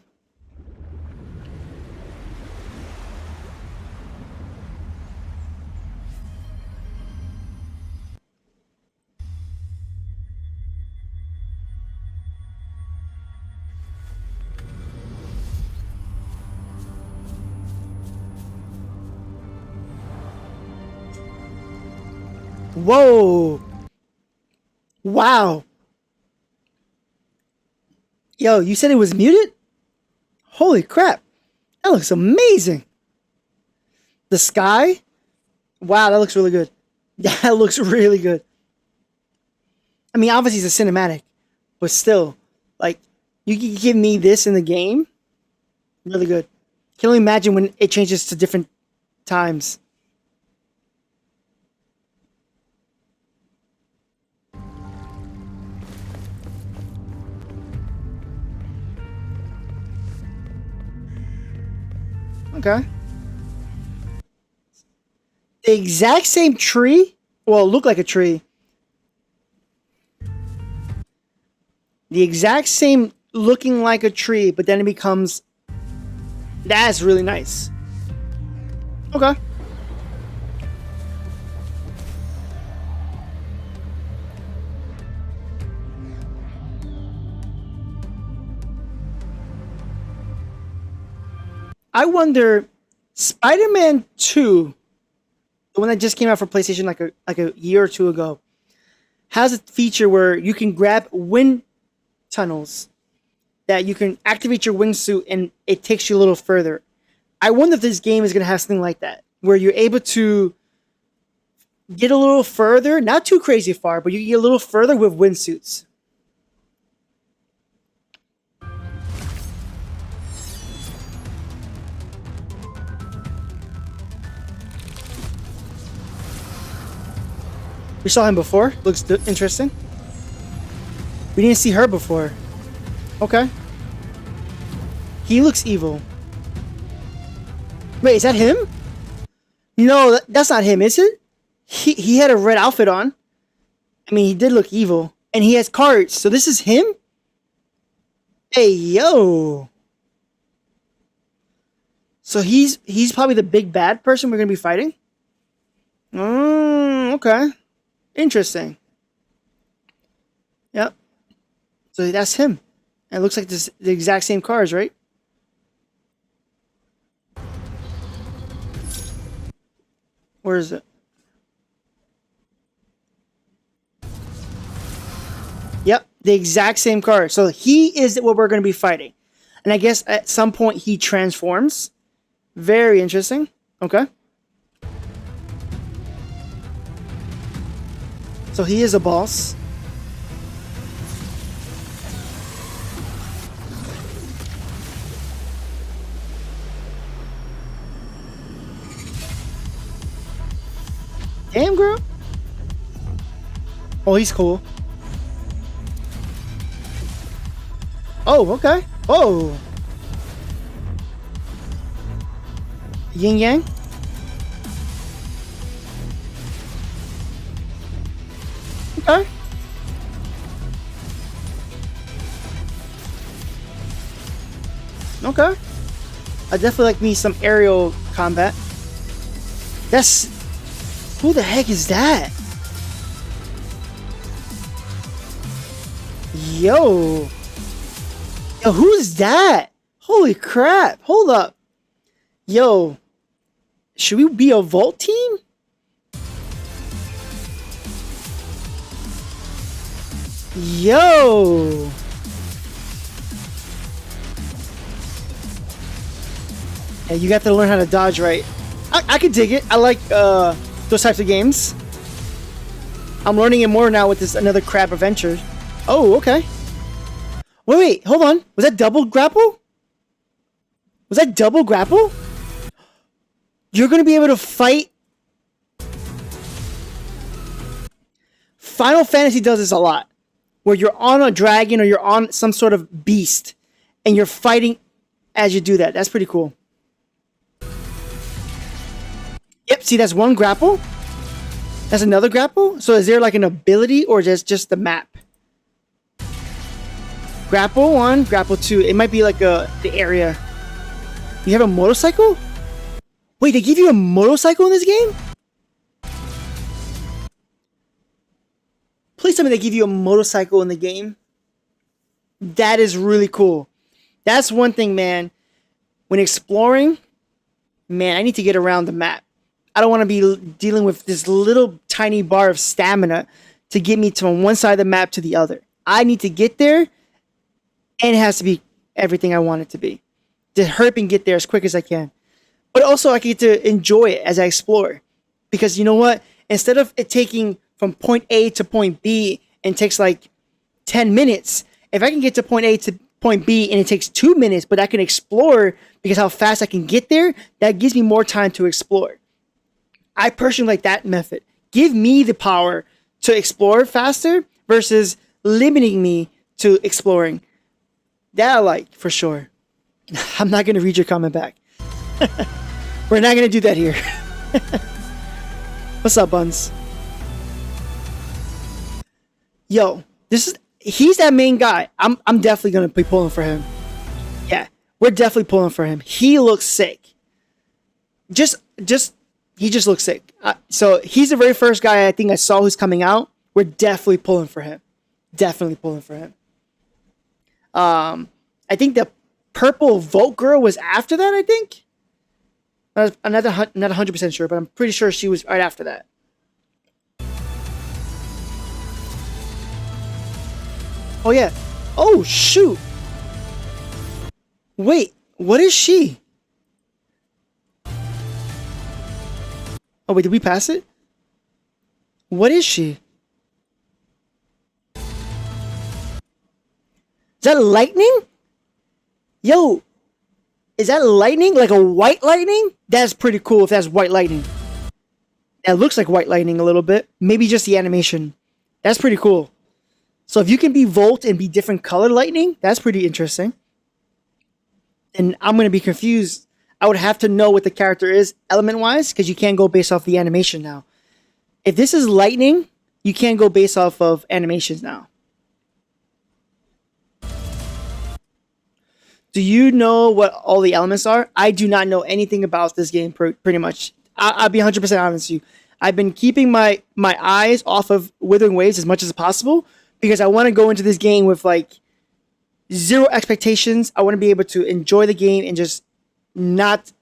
Whoa. Wow. Yo, you said it was muted? Holy crap. That looks amazing. The sky? Wow, that looks really good. That looks really good. I mean, obviously it's a cinematic, but still, like, you can give me this in the game, really good. Can only imagine when it changes to different times. Okay. The exact same tree? Well, it looked like a tree. The exact same looking like a tree, but then it becomes... That's really nice. Okay. I wonder, Spider-Man 2, the one that just came out for PlayStation like a year or two ago, has a feature where you can grab wind tunnels that you can activate your wingsuit and it takes you a little further. I wonder if this game is going to have something like that, where you're able to get a little further, not too crazy far, but you get a little further with windsuits. We saw him before. Looks interesting. We didn't see her before. Okay. He looks evil. Wait, is that him? No, that's not him, is it? He had a red outfit on. I mean, he did look evil. And he has cards. So this is him? Hey, yo. So he's probably the big bad person we're going to be fighting? Okay. Interesting. Yep. So that's him. And it looks like the exact same cars, right? Where is it? Yep, the exact same car. So he is what we're going to be fighting. And I guess at some point he transforms. Very interesting. Okay. So he is a boss. Damn, girl. Oh, he's cool. Oh, okay. Oh. Yin Yang. Okay. Okay. I definitely like me some aerial combat. That's... Who the heck is that? Yo. Yo, who's that? Holy crap. Hold up. Yo. Should we be a vault team? Yo. Yeah, you got to learn how to dodge right. I could dig it. I like those types of games. I'm learning it more now with this another crab adventure. Oh, okay. Wait, hold on. Was that double grapple? Was that double grapple? You're gonna be able to fight. Final Fantasy does this a lot. Where you're on a dragon or you're on some sort of beast. And you're fighting as you do that. That's pretty cool. Yep, see that's one grapple. That's another grapple. So is there like an ability or just the map? Grapple 1, grapple 2. It might be like the area. You have a motorcycle? Wait, they give you a motorcycle in this game? Please tell me they give you a motorcycle in the game. That is really cool. That's one thing, man. When exploring, man, I need to get around the map. I don't want to be dealing with this little tiny bar of stamina to get me to one side of the map to the other. I need to get there, and it has to be everything I want it to be. To hurry up and get there as quick as I can. But also, I get to enjoy it as I explore. Because you know what? Instead of it taking from point A to point B and takes like 10 minutes, if I can get to point A to point B and it takes 2 minutes, but I can explore because how fast I can get there, that gives me more time to explore. I personally like that method. Give me the power to explore faster versus limiting me to exploring. That I like, for sure. I'm not going to read your comment back. We're not going to do that here. What's up, Buns? Yo, he's that main guy. I'm definitely going to be pulling for him. Yeah, we're definitely pulling for him. He looks sick. He just looks sick. So he's the very first guy I think I saw who's coming out. We're definitely pulling for him. Definitely pulling for him. I think the purple Vote girl was after that, I think. I'm not 100% sure, but I'm pretty sure she was right after that. Oh, yeah. Oh, shoot. Wait, what is she? Oh, wait, did we pass it? What is she? Is that lightning? Yo, is that lightning? Like a white lightning? That's pretty cool if that's white lightning. That looks like white lightning a little bit. Maybe just the animation. That's pretty cool. So if you can be Volt and be different color lightning, that's pretty interesting. And I'm going to be confused. I would have to know what the character is element-wise because you can't go based off the animation now. If this is lightning, you can't go based off of animations now. Do you know what all the elements are? I do not know anything about this game pretty much. I'll be 100% honest with you. I've been keeping my eyes off of Wuthering Waves as much as possible because I want to go into this game with like zero expectations. I want to be able to enjoy the game and just not,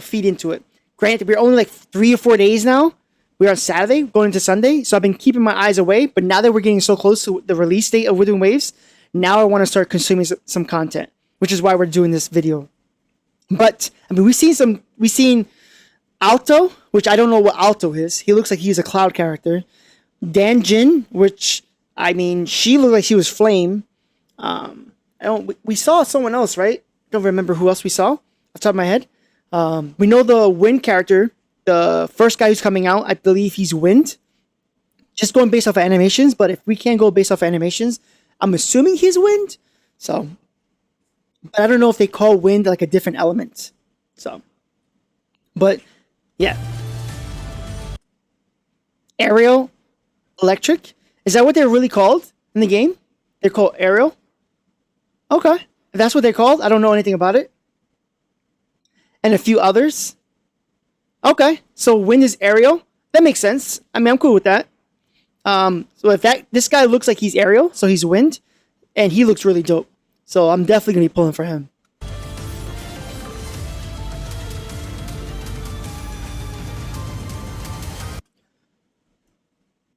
feed into it. Granted, we're only like 3 or 4 days now. We're on Saturday, going into Sunday. So I've been keeping my eyes away. But now that we're getting so close to the release date of Wuthering Waves, now I want to start consuming some content, which is why we're doing this video. But I mean, we've seen Alto, which I don't know what Alto is. He looks like he's a cloud character. Dan Jin, which I mean, she looked like she was Flame. We saw someone else, right? Don't remember who else we saw off the top of my head. We know the Wind character, the first guy who's coming out. I believe he's Wind. Just going based off of animations, but if we can't go based off of animations, I'm assuming he's Wind. So, but I don't know if they call Wind like a different element. So, but yeah. Aerial, Electric. Is that what they're really called in the game? They're called Aerial? Okay. If that's what they're called, I don't know anything about it. And a few others. Okay. So Wind is Aerial. That makes sense. I mean, I'm cool with that. So if this guy looks like he's Aerial, so he's Wind, and he looks really dope. So I'm definitely going to be pulling for him.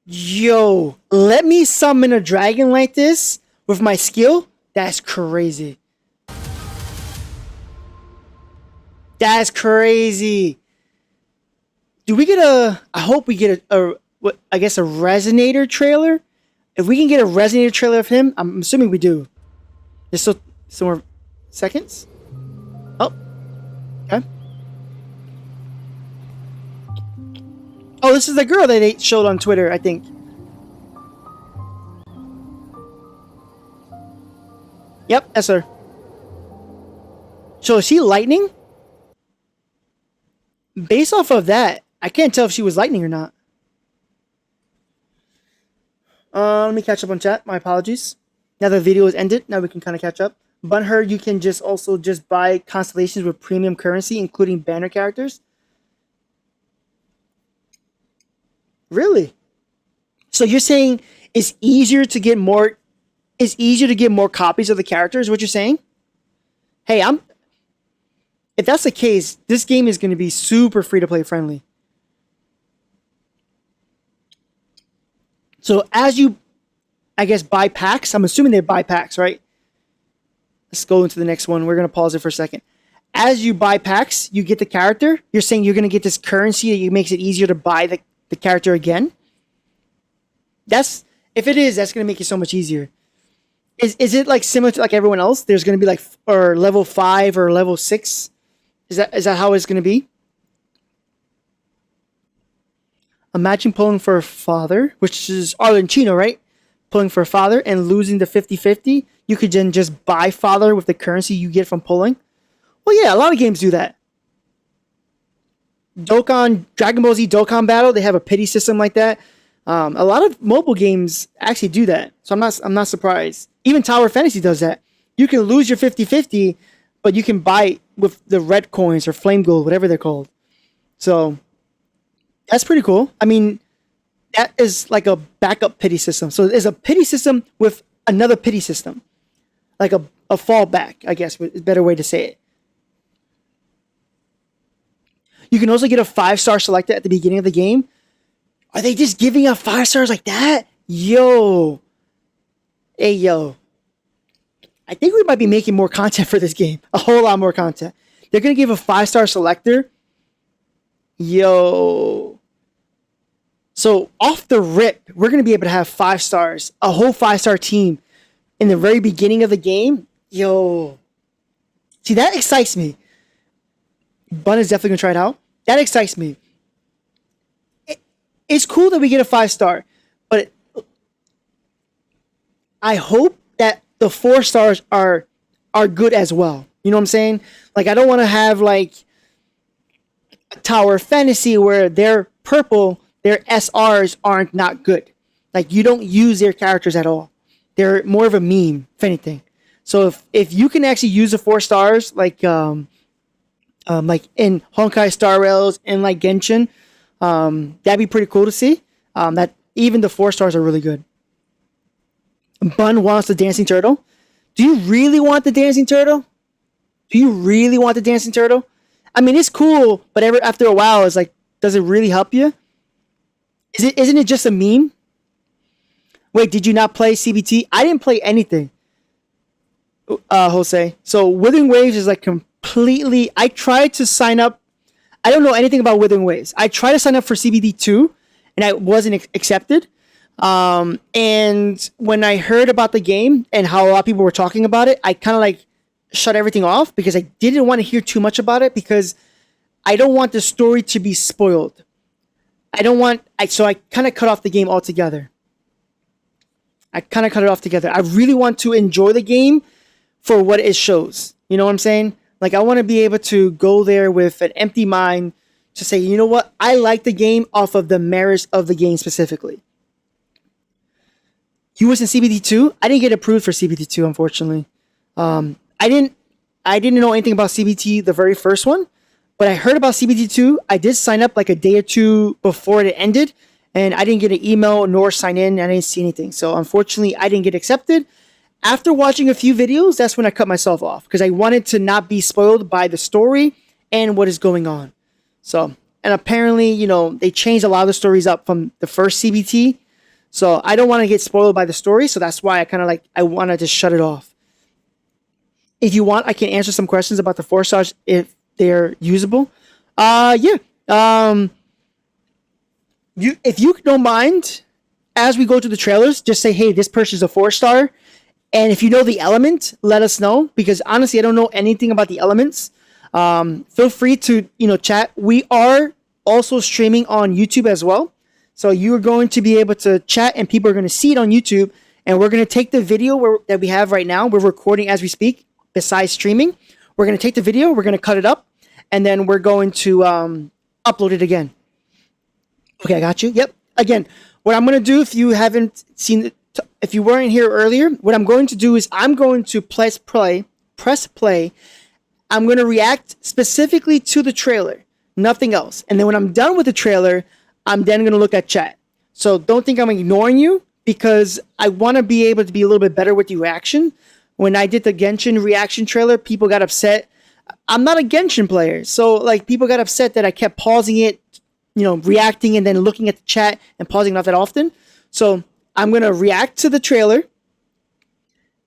Yo, let me summon a dragon like this with my skill? That's crazy. That's crazy. Do we get I hope we get a Resonator trailer? If we can get a Resonator trailer of him, I'm assuming we do. There's still some more seconds. Oh. Okay. Oh, this is the girl that they showed on Twitter, I think. Yep, that's her. So is she lightning? Based off of that, I can't tell if she was lightning or not. Let me catch up on chat. My apologies. Now the video is ended. Now we can kind of catch up. Bunher, you can just buy constellations with premium currency, including banner characters. Really? So you're saying it's easier to get more copies of the characters, what you're saying? Hey, if that's the case, this game is going to be super free to play friendly. So as you, I guess, buy packs, I'm assuming they buy packs, right? Let's go into the next one. We're going to pause it for a second. As you buy packs, you get the character. You're saying you're going to get this currency that makes it easier to buy the character again. If it is, that's going to make it so much easier. Is it like similar to like everyone else? There's going to be like or level 5 or level 6. Is that how it's going to be? Imagine pulling for a father, which is Argentino, right? Pulling for a father and losing the 50-50. You could then just buy father with the currency you get from pulling. Well, yeah, a lot of games do that. Dragon Ball Z Dokkan Battle, they have a pity system like that. A lot of mobile games actually do that. So I'm not surprised. Even Tower Fantasy does that. You can lose your 50-50, but you can buy with the red coins or flame gold, whatever they're called. So that's pretty cool. I mean, that is like a backup pity system. So there's a pity system with another pity system. Like a fallback, I guess, is a better way to say it. You can also get a 5-star selector at the beginning of the game. Are they just giving out 5 stars like that? Yo. Hey, yo. I think we might be making more content for this game. A whole lot more content. They're going to give a 5-star selector. Yo. So, off the rip, we're going to be able to have 5 stars. A whole 5-star team in the very beginning of the game. Yo. See, that excites me. Bun is definitely going to try it out. That excites me. It's cool that we get a 5-star, but I hope that the 4 stars are good as well. You know what I'm saying? Like, I don't want to have like a Tower Fantasy where they're purple, their SRs aren't not good. Like, you don't use their characters at all. They're more of a meme, if anything. So if you can actually use the 4 stars, like in Honkai Star Rails and like Genshin, that'd be pretty cool to see. That even the 4 stars are really good. Bun wants the dancing turtle. Do you really want the dancing turtle? Do you really want the dancing turtle? I mean, it's cool, but after a while, it's like, does it really help you? Isn't it just a meme? Wait, did you not play CBT? I didn't play anything, Jose. So Wuthering Waves is like completely. I tried to sign up. I don't know anything about Wuthering Waves. I tried to sign up for CBT 2, and I wasn't accepted. And when I heard about the game and how a lot of people were talking about it, I kind of like shut everything off because I didn't want to hear too much about it because I don't want the story to be spoiled. So I kind of cut off the game altogether. I really want to enjoy the game for what it shows. You know what I'm saying? Like, I want to be able to go there with an empty mind to say, you know what? I like the game off of the merits of the game specifically. You was in CBT2? I didn't get approved for CBT2, unfortunately. I didn't know anything about CBT, the very first one, but I heard about CBT2. I did sign up like a day or two before it ended, and I didn't get an email nor sign in. I didn't see anything. So unfortunately, I didn't get accepted. After watching a few videos, that's when I cut myself off because I wanted to not be spoiled by the story and what is going on. So, and apparently, you know, they changed a lot of the stories up from the first CBT. So I don't want to get spoiled by the story. So that's why I wanted to shut it off. If you want, I can answer some questions about the 4 stars if they're usable. Yeah. If you don't mind, as we go through the trailers, just say, hey, this person's a 4-star. And if you know the element, let us know. Because honestly, I don't know anything about the elements. Feel free to, chat. We are also streaming on YouTube as well. So you're going to be able to chat and people are going to see it on YouTube. And we're going to take the video that we have right now. We're recording as we speak, besides streaming. We're going to take the video. We're going to cut it up. And then we're going to upload it again. Okay, I got you. Yep. Again, what I'm going to do, if you haven't seen it, if you weren't here earlier, what I'm going to do is I'm going to press play. I'm going to react specifically to the trailer, nothing else. And then when I'm done with the trailer, I'm then going to look at chat. So don't think I'm ignoring you because I want to be able to be a little bit better with the reaction. When I did the Genshin reaction trailer, people got upset. I'm not a Genshin player. So like people got upset that I kept pausing it, reacting and then looking at the chat and pausing not that often. So I'm gonna react to the trailer.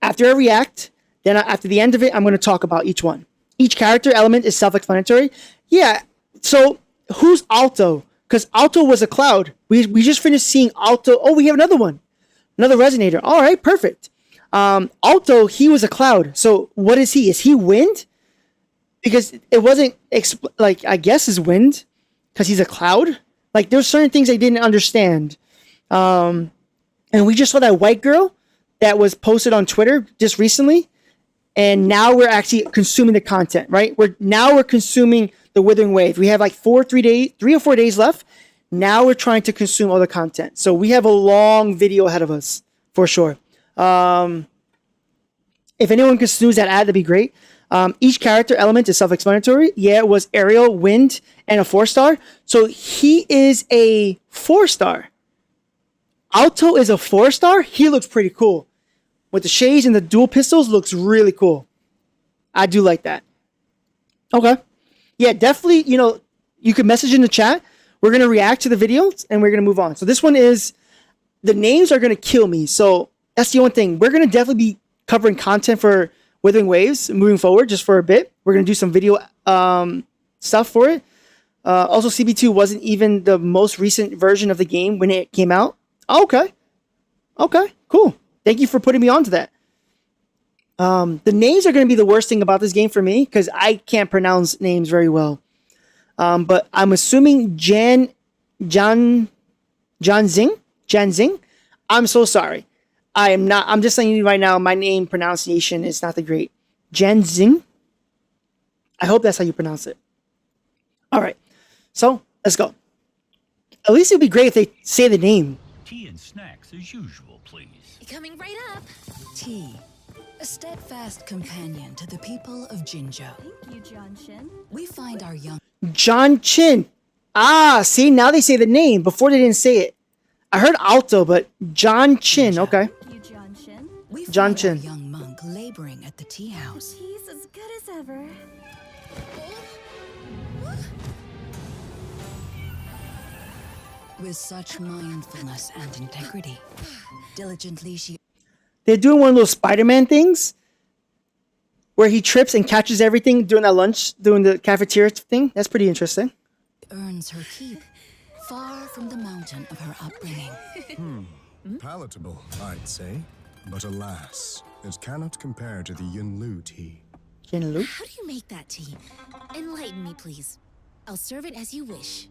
After I react, then after the end of it, I'm gonna talk about each one. Each character element is self-explanatory. Yeah. So who's Alto? Because Alto was a cloud. We just finished seeing Alto. Oh, we have another one. Another resonator. All right, perfect. Alto, he was a cloud. So what is he? Is he wind? Because it wasn't like, I guess is wind because he's a cloud. Like there's certain things I didn't understand. And we just saw that white girl that was posted on Twitter just recently. And now we're actually consuming the content, right? We're consuming the Withering Wave. We have like 3 or 4 days left. Now we're trying to consume all the content. So we have a long video ahead of us for sure. If anyone can snooze that ad, that'd be great. Each character element is self-explanatory. Yeah, it was Ariel, Wind, and a 4-star. So he is a 4-star. Alto is a 4-star. He looks pretty cool. With the shades and the dual pistols, looks really cool. I do like that. Okay. Yeah, definitely, you can message in the chat. We're going to react to the videos and we're going to move on. So this one is, the names are going to kill me. So that's the only thing. We're going to definitely be covering content for Withering Waves moving forward just for a bit. We're going to do some video stuff for it. Also, CB2 wasn't even the most recent version of the game when it came out. Oh, okay. Okay, cool. Thank you for putting me on to that. The names are going to be the worst thing about this game for me because I can't pronounce names very well. But I'm assuming Jan Zing. I'm so sorry. I'm just saying right now, my name pronunciation is not the great. Jan Zing. I hope that's how you pronounce it. All right. So let's go. At least it'd be great if they say the name. Tea and snacks as usual, please. Coming right up. Tea, a steadfast companion to the people of Jinzhou. Thank you, John Shin. We find our young John Chin. Ah, see, now they say the name. Before they didn't say it. I heard Alto, but John Chin. Okay. Thank you, John Shin. We find John our Chin. young monk laboring at the tea house. He's as good as ever. With such mindfulness and integrity, diligently she They're doing one of those Spider-Man things where he trips and catches everything during that lunch, doing the cafeteria thing. That's pretty interesting. earns her keep, far from the mountain of her upbringing. Palatable, I'd say. But alas, it cannot compare to the Yunlu tea. Yunlu? How do you make that tea? Enlighten me, please. I'll serve it as you wish.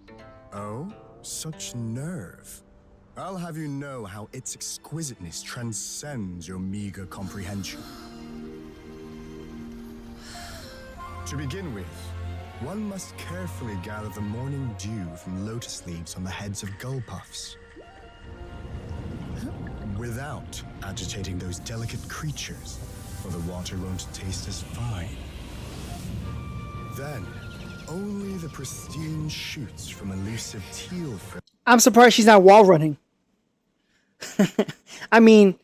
Oh, such nerve. I'll have you know how its exquisiteness transcends your meager comprehension. To begin with, one must carefully gather the morning dew from lotus leaves on the heads of gull puffs, without agitating those delicate creatures, for the water won't taste as fine. Then, only the pristine shoots from elusive teal fruit. I'm surprised she's not wall running. I mean,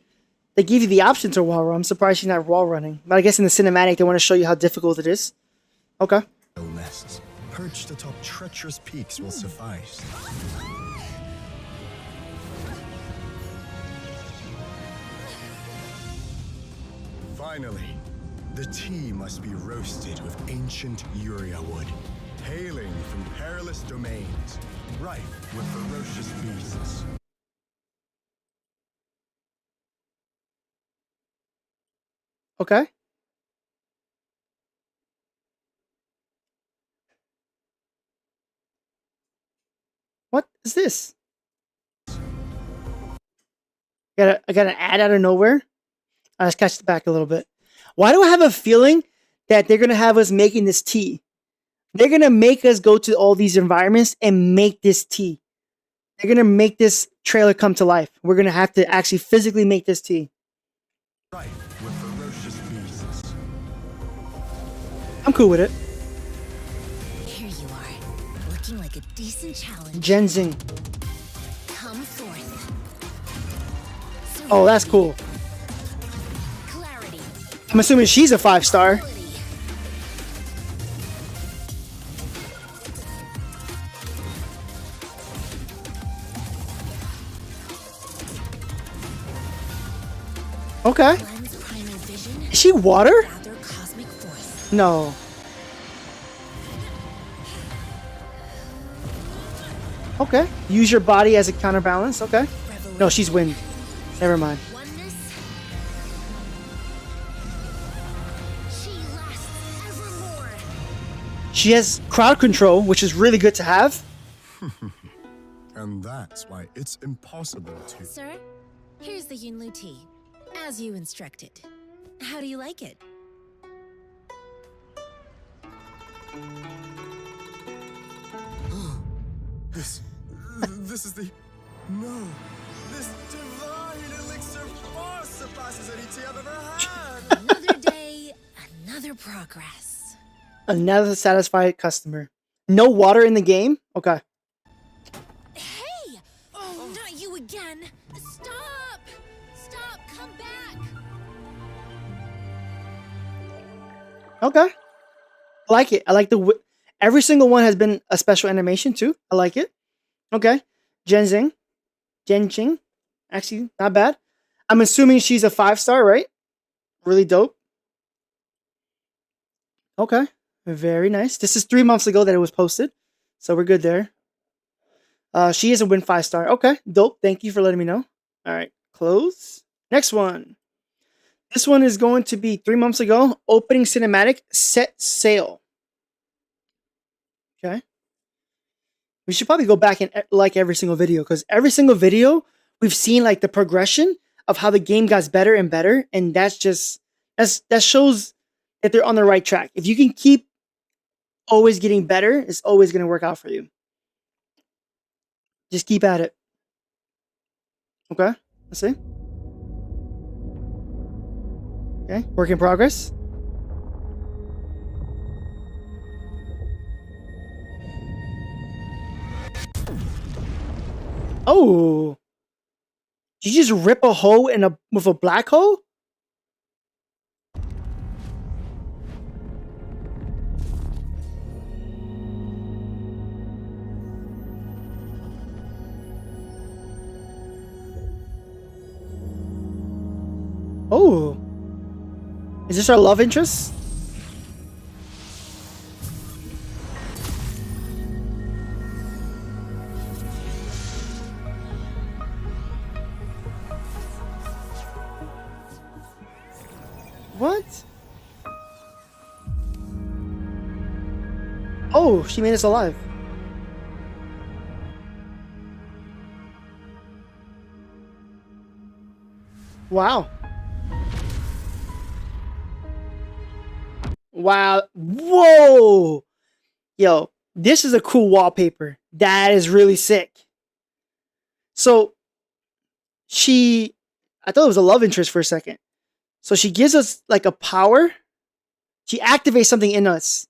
they give you the option to wall run. I'm surprised she's not wall running. But I guess in the cinematic, they want to show you how difficult it is. Okay. Nests perched atop treacherous peaks will suffice. Finally, the tea must be roasted with ancient Uria wood, hailing from perilous domains, rife with ferocious beasts. Okay. What is this? I got an ad out of nowhere. Let's catch it back a little bit. Why do I have a feeling that they're going to have us making this tea? They're going to make us go to all these environments and make this tea. They're going to make this trailer come to life. We're going to have to actually physically make this tea. Rife with ferocious beasts. I'm cool with it. Here you are, looking like a decent challenge. Gen Zing. Come forth. Oh, that's cool. Clarity. I'm assuming she's a 5-star. Okay. Blends primal vision Is she water? gather cosmic force. No. Okay. Use your body as a counterbalance. Okay. No, she's wind. Never mind. Oneness. She lasts evermore. She has crowd control, which is really good to have. And that's why it's impossible to. Sir, here's the Yunlu tea, as you instructed. How do you like it? This is the. No. This divine elixir far surpasses any tea I've ever had. Another day, another progress. Another satisfied customer. No water in the game? Okay. Hey! Oh, not you again! Stop! Stop! Come back! Okay. I like it. I like the... Every single one has been a special animation too. I like it. Okay. Genjing. Actually, not bad. I'm assuming she's a 5-star, right? Really dope. Okay. Very nice. This is 3 months ago that it was posted. So we're good there. She is a win 5-star. Okay. Dope. Thank you for letting me know. All right. Close. Next one. This one is going to be 3 months ago. Opening cinematic. Set sail. Okay. We should probably go back and like every single video, because every single video we've seen like the progression of how the game got better and better, and that shows that they're on the right track. If you can keep always getting better, it's always going to work out for you. Just keep at it. Okay, let's see. Okay, work in progress. Oh, did you just rip a hole with a black hole? Oh, is this our love interest? What? Oh, she made us alive. Wow. Wow. Whoa. Yo, this is a cool wallpaper. That is really sick. So, I thought it was a love interest for a second. So she gives us like a power. She activates something in us.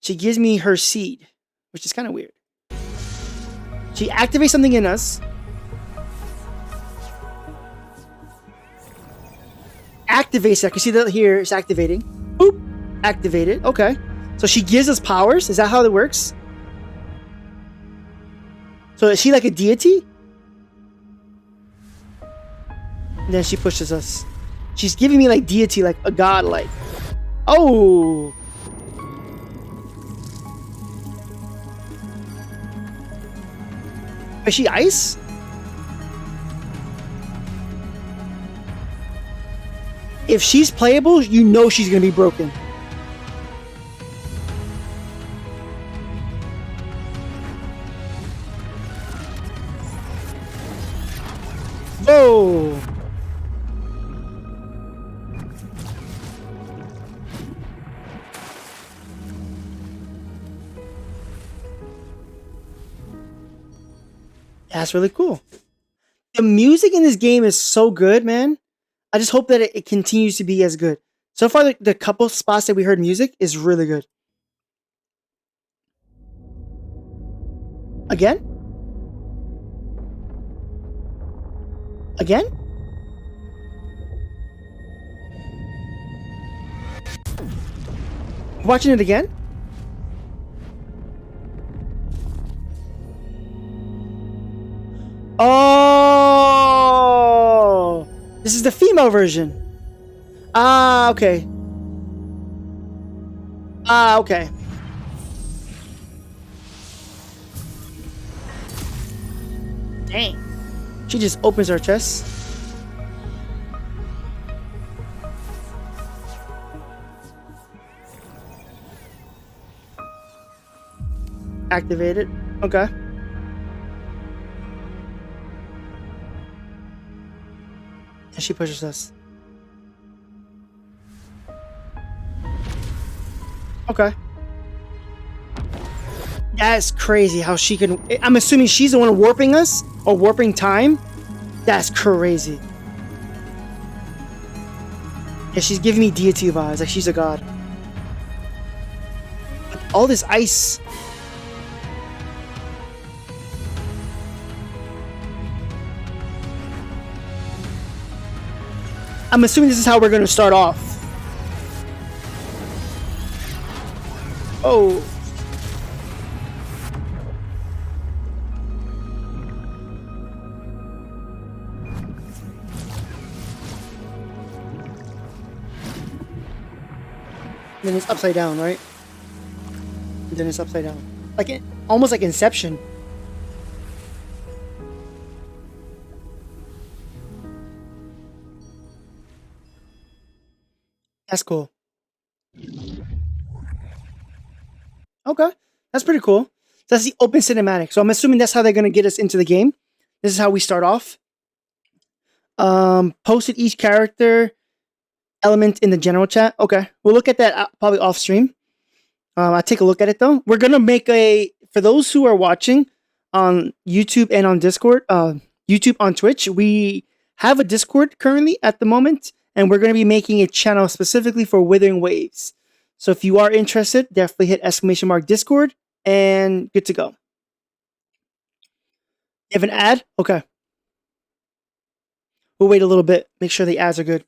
She gives me her seed, which is kind of weird. She activates something in us. Activates it. I can see that here. It's activating. Boop. Activated. Okay. So she gives us powers. Is that how it works? So is she like a deity? And then she pushes us. She's giving me like deity, like a god, like. Oh! Is she ice? If she's playable, you know she's gonna be broken. Whoa! That's really cool. The music in this game is so good, man. I just hope that it continues to be as good. So far, the couple spots that we heard music is really good. Again? Again? Watching it again? Oh! This is the female version. Ah, okay. Ah, okay. Dang. She just opens her chest. Activate it. Okay. And she pushes us. Okay. That's crazy how she can... I'm assuming she's the one warping us? Or warping time? That's crazy. Yeah, she's giving me deity vibes. Like she's a god. All this ice... I'm assuming this is how we're going to start off. Oh. Then it's upside down, right? And then it's upside down. Like almost like Inception. That's cool. Okay. That's pretty cool. So that's the open cinematic. So I'm assuming that's how they're going to get us into the game. This is how we start off. Posted each character element in the general chat. Okay. We'll look at that probably off stream. I'll take a look at it though. We're going to make for those who are watching on YouTube and on Discord, YouTube on Twitch, we have a Discord currently at the moment. And we're going to be making a channel specifically for Wuthering Waves. So if you are interested, definitely hit !Discord and good to go. You have an ad? Okay. We'll wait a little bit. Make sure the ads are good.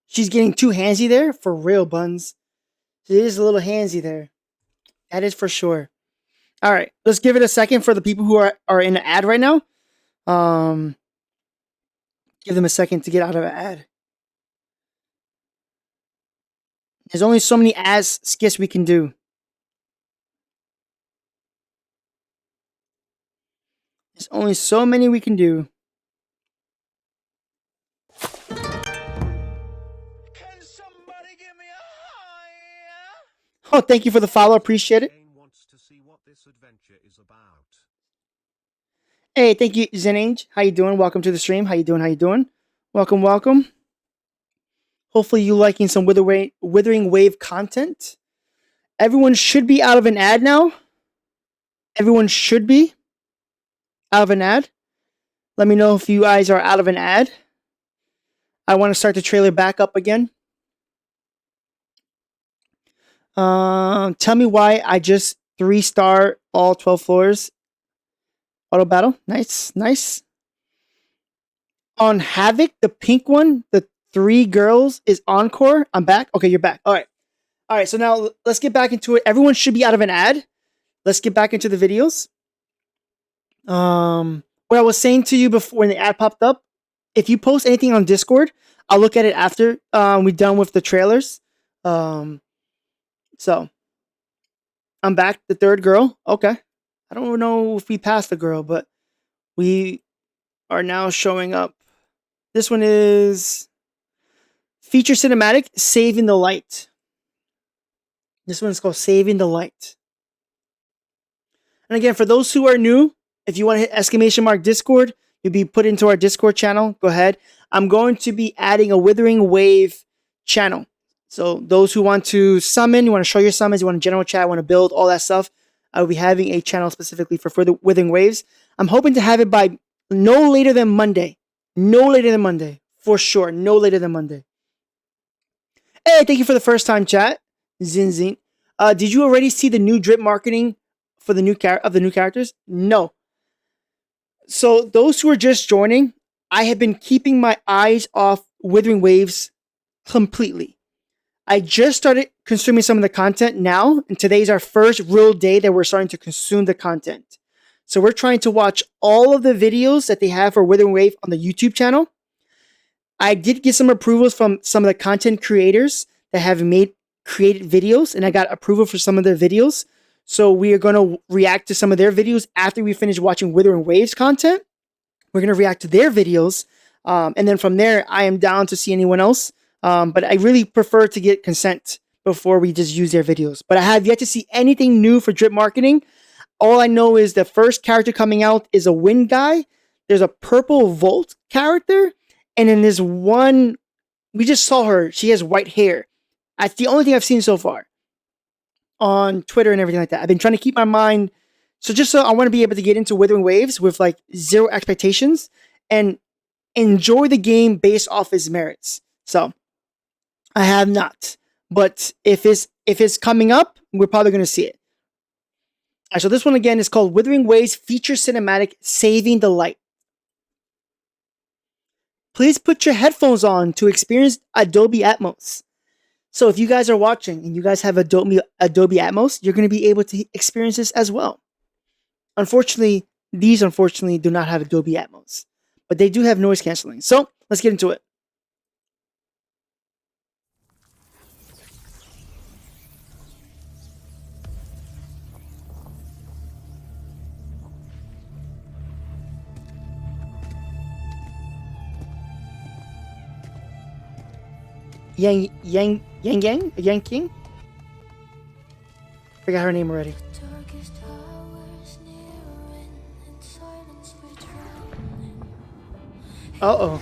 She's getting too handsy there. For real, Buns. She is a little handsy there. That is for sure. All right, let's give it a second for the people who are in an ad right now. Give them a second to get out of an ad. There's only so many ads skits we can do. There's only so many we can do. Can somebody give me a high? Oh, thank you for the follow. Appreciate it. Hey, thank you, Zenage. How you doing? Welcome to the stream. How you doing? How you doing? Welcome, welcome. Hopefully you liking some Wuthering Wave content. Everyone should be out of an ad now. Everyone should be out of an ad. Let me know if you guys are out of an ad. I want to start the trailer back up again. Tell me why I just 3-star all 12 floors. Auto battle. Nice, nice. On Havoc, the pink one, the 3 girls is Encore. I'm back. Okay, you're back. All right. All right, so now let's get back into it. Everyone should be out of an ad. Let's get back into the videos. What I was saying to you before when the ad popped up, if you post anything on Discord, I'll look at it after we're done with the trailers. So I'm back. The 3rd girl. Okay. I don't know if we passed the girl, but we are now showing up. This one is feature cinematic, Saving the Light. This one is called Saving the Light. And again, for those who are new, if you want to hit !Discord, you'll be put into our Discord channel. Go ahead. I'm going to be adding a Wuthering Wave channel. So those who want to summon, you want to show your summons, you want to general chat, want to build, all that stuff, I will be having a channel specifically for the Wuthering Waves. I'm hoping to have it by no later than Monday. No later than Monday. For sure. No later than Monday. Hey, thank you for the first time chat. Zin. Did you already see the new drip marketing for the new characters? No. So those who are just joining, I have been keeping my eyes off Wuthering Waves completely. I just started consuming some of the content now, and today's our first real day that we're starting to consume the content. So we're trying to watch all of the videos that they have for Wuthering Wave on the YouTube channel. I did get some approvals from some of the content creators that have created videos, and I got approval for some of their videos. So we are going to react to some of their videos after we finish watching Wuthering Waves content. We're going to react to their videos. And then from there, I am down to see anyone else. But I really prefer to get consent before we just use their videos. But I have yet to see anything new for drip marketing. All I know is the first character coming out is a wind guy. There's a purple Volt character. And then there's one, we just saw her. She has white hair. That's the only thing I've seen so far on Twitter and everything like that. I've been trying to keep my mind. So I want to be able to get into Wuthering Waves with like zero expectations and enjoy the game based off its merits. So I have not. But if it's coming up, we're probably going to see it. All right, so this one again is called Wuthering Waves Feature Cinematic Saving the Light. Please put your headphones on to experience Adobe Atmos. So if you guys are watching and you guys have Adobe Atmos, you're going to be able to experience this as well. Unfortunately, these do not have Adobe Atmos, but they do have noise canceling. So let's get into it. Yang King? Forgot her name already. Uh-oh.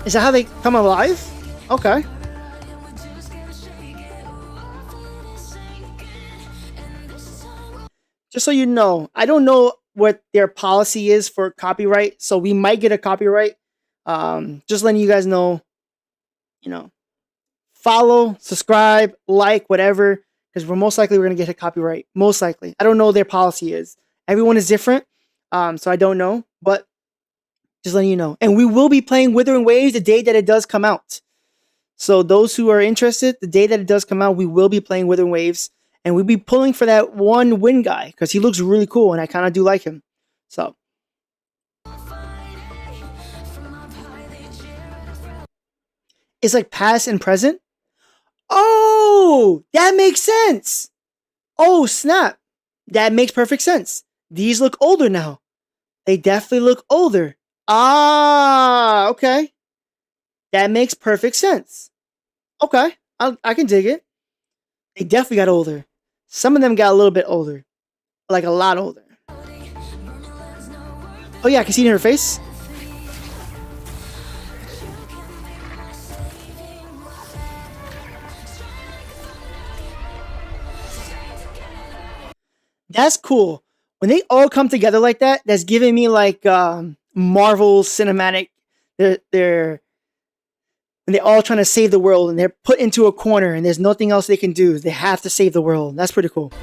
Is that how they come alive? Okay. Just so you know, I don't know what their policy is for copyright, so we might get a copyright. Just letting you guys know, follow, subscribe, like, whatever, because we're most likely going to get a copyright. Most likely. I don't know what their policy is. Everyone is different, so I don't know, but just letting you know. And we will be playing Wuthering Waves the day that it does come out. So those who are interested, the day that it does come out, we will be playing Wuthering Waves. And we'll be pulling for that one wind guy because he looks really cool and I kind of do like him. So. It's like past and present. Oh, that makes sense. Oh, snap. That makes perfect sense. These look older now. They definitely look older. Ah, okay. That makes perfect sense. Okay, I can dig it. They definitely got older. Some of them got a little bit older. Like a lot older. Oh yeah, I can see it in her face. That's cool. When they all come together like that, that's giving me like Marvel cinematic. They're and they're all trying to save the world and they're put into a corner and there's nothing else they can do. They have to save the world. That's pretty cool.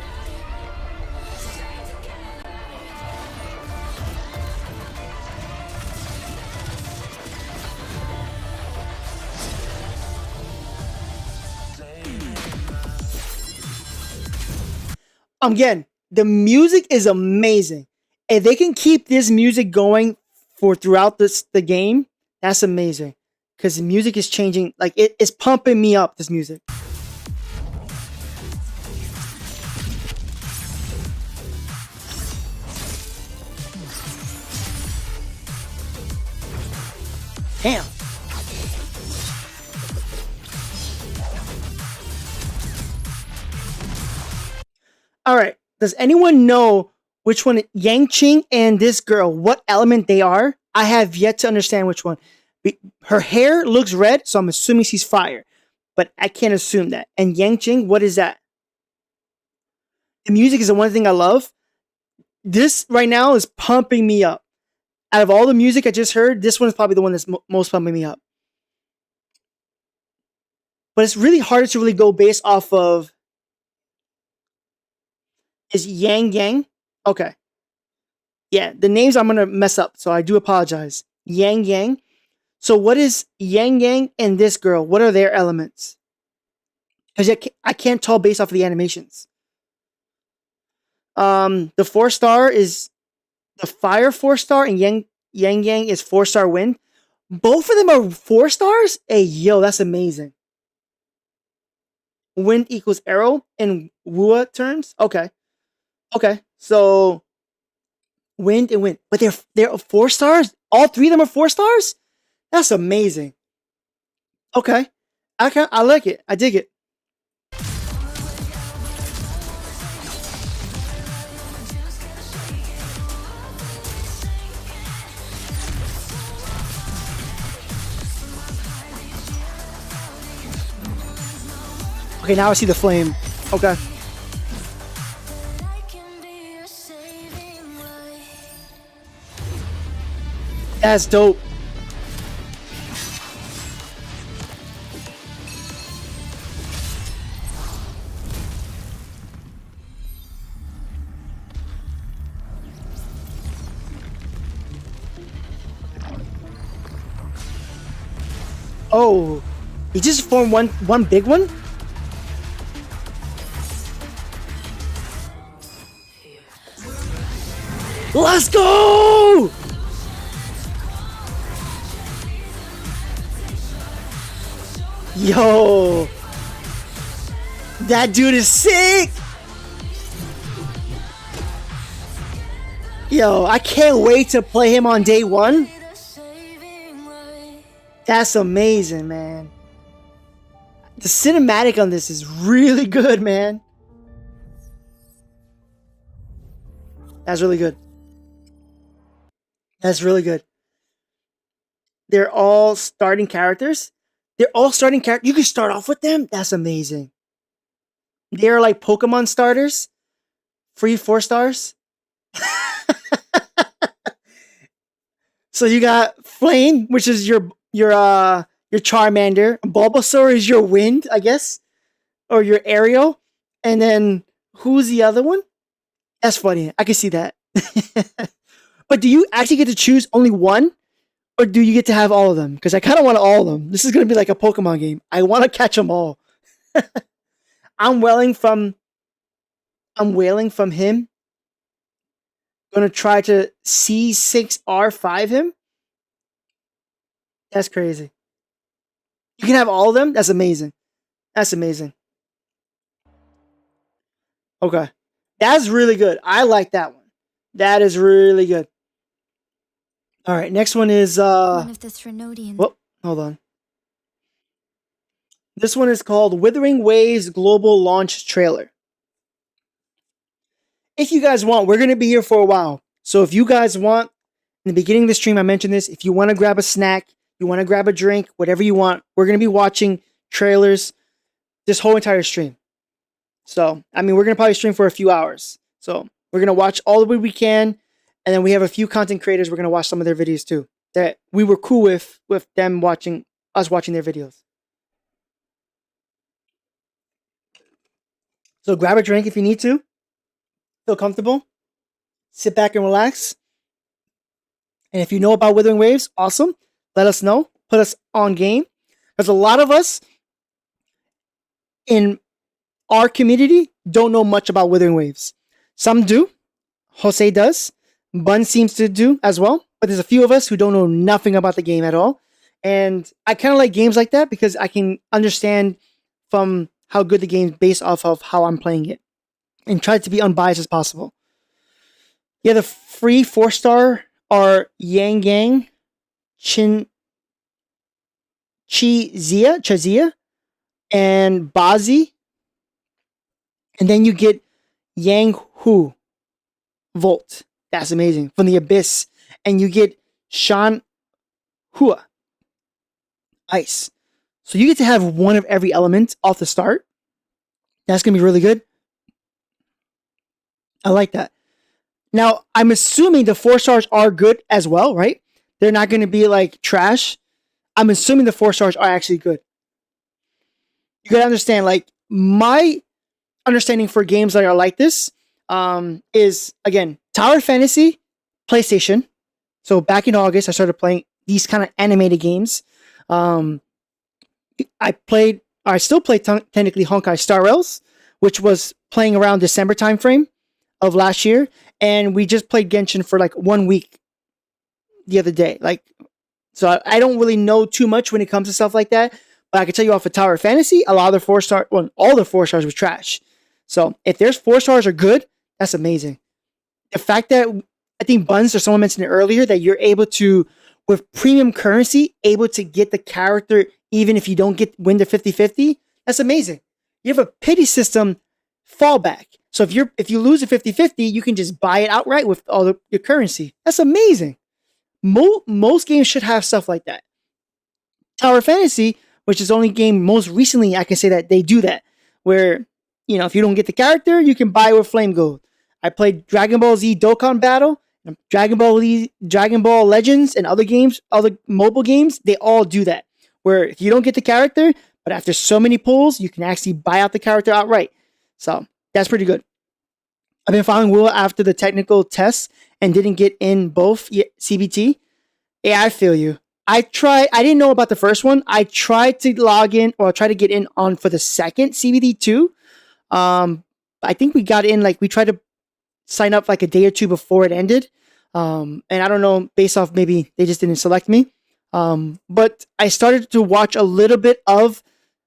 Again, the music is amazing. If they can keep this music going for throughout the game, that's amazing. Because the music is changing, like it's pumping me up, this music. Damn. Alright, does anyone know which one, Yang Qing and this girl, what element they are? I have yet to understand which one. Her hair looks red, so I'm assuming she's fire. But I can't assume that. And Yang Qing, what is that? The music is the one thing I love. This right now is pumping me up. Out of all the music I just heard, this one is probably the one that's most pumping me up. But it's really hard to really go based off of is Yang Yang. Okay. Yeah, the names I'm gonna mess up, so I do apologize. Yang Yang. So what is Yang Yang and this girl? What are their elements? Because I can't tell based off of the animations. The 4-star is the fire 4-star, and Yang Yang is 4-star wind. Both of them are 4 stars? Hey, yo, that's amazing. Wind equals arrow in Wua terms? Okay. Okay. So wind and wind. But they're 4 stars? All 3 of them are 4 stars? That's amazing. Okay. I like it. I dig it. Okay, now I see the flame. Okay. That's dope. Oh, he just formed one big one? Let's go! Yo! That dude is sick! Yo, I can't wait to play him on day 1. That's amazing, man. The cinematic on this is really good, man. That's really good. That's really good. They're all starting characters. They're all starting characters. You can start off with them. That's amazing. They're like Pokemon starters. Free 4 stars. So you got Flame, which is your Charmander. Bulbasaur is your Wind, I guess. Or your Aerial. And then who's the other one? That's funny. I can see that. But do you actually get to choose only one? Or do you get to have all of them? Because I kind of want all of them. This is going to be like a Pokemon game. I want to catch them all. I'm wailing from him. Going to try to C6R5 him. That's crazy. You can have all of them? That's amazing. That's amazing. Okay. That's really good. I like that one. That is really good. All right, next one is one of the Threnodians. Whoop, hold on. This one is called Wuthering Waves Global Launch Trailer. If you guys want, we're going to be here for a while. So if you guys want, in the beginning of the stream I mentioned this, if you want to grab a snack, you want to grab a drink, whatever you want, we're going to be watching trailers this whole entire stream. So, I mean, we're going to probably stream for a few hours. So, we're going to watch all the way we can. And then we have a few content creators. We're going to watch some of their videos too. That we were cool with them watching their videos. So grab a drink if you need to. Feel comfortable. Sit back and relax. And if you know about Wuthering Waves, awesome. Let us know. Put us on game. Because a lot of us in our community don't know much about Wuthering Waves. Some do. Jose does. Bun seems to do as well, but there's a few of us who don't know nothing about the game at all. And I kind of like games like that because I can understand from how good the game is based off of how I'm playing it and try to be unbiased as possible. Yeah, the free 4-star are Yang Yang, Chazia, and Bazi. And then you get Yang Hu Volt. That's amazing. From the Abyss. And you get Shan Hua Ice. So you get to have one of every element off the start. That's going to be really good. I like that. Now, I'm assuming the 4 stars are good as well, right? They're not going to be like trash. I'm assuming the 4 stars are actually good. You got to understand, like, my understanding for games that are like this, is again Tower Fantasy, PlayStation. So back in August, I started playing these kind of animated games. I still play technically Honkai Star Rails, which was playing around December timeframe of last year, and we just played Genshin for like 1 week the other day. Like, so I don't really know too much when it comes to stuff like that, but I can tell you off of Tower Fantasy, a lot of the 4-star, well, all the 4 stars was trash. So if there's 4 stars are good, that's amazing. The fact that I think Buns or someone mentioned it earlier that you're able to, with premium currency, able to get the character even if you don't win the 50-50, that's amazing. You have a pity system fallback. So if you lose a 50-50, you can just buy it outright with all your currency. That's amazing. Most games should have stuff like that. Tower Fantasy, which is the only game most recently I can say that they do that, where if you don't get the character, you can buy with Flame Gold. I played Dragon Ball Z Dokkan Battle, Dragon Ball Legends, and other games, other mobile games. They all do that, where if you don't get the character, but after so many pulls, you can actually buy out the character outright. So that's pretty good. I've been following Will after the technical tests and didn't get in both CBT. Yeah, I feel you. I didn't know about the first one. I tried to log in or try to get in on for the second CBT too. I think we got in, like we tried to sign up like a day or two before it ended. And I don't know, based off maybe they just didn't select me. But I started to watch a little bit of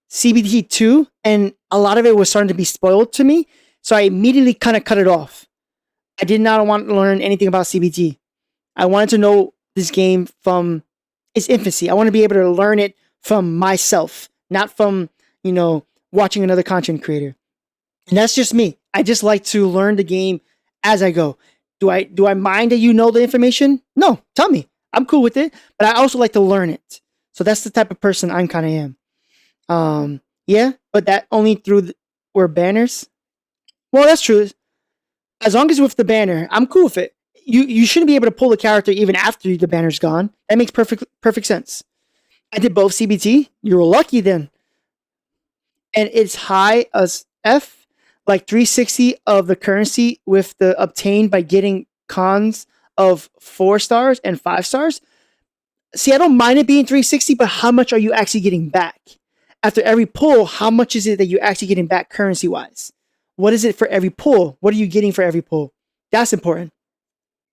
CBT 2 and a lot of it was starting to be spoiled to me. So I immediately kind of cut it off. I did not want to learn anything about CBT. I wanted to know this game from its infancy. I want to be able to learn it from myself, not from, watching another content creator. And that's just me. I just like to learn the game as I go. Do I mind that you know the information? No, tell me. I'm cool with it, but I also like to learn it. So that's the type of person I kind of am. Yeah, but that only through were banners. Well, that's true. As long as with the banner, I'm cool with it. You shouldn't be able to pull the character even after the banner's gone. That makes perfect sense. I did both CBT. You're lucky then. And it's high as F, like 360 of the currency with the obtained by getting cons of 4 stars and 5 stars. See, I don't mind it being 360, but how much are you actually getting back? After every pull, how much is it that you're actually getting back currency-wise? What is it for every pull? What are you getting for every pull? That's important.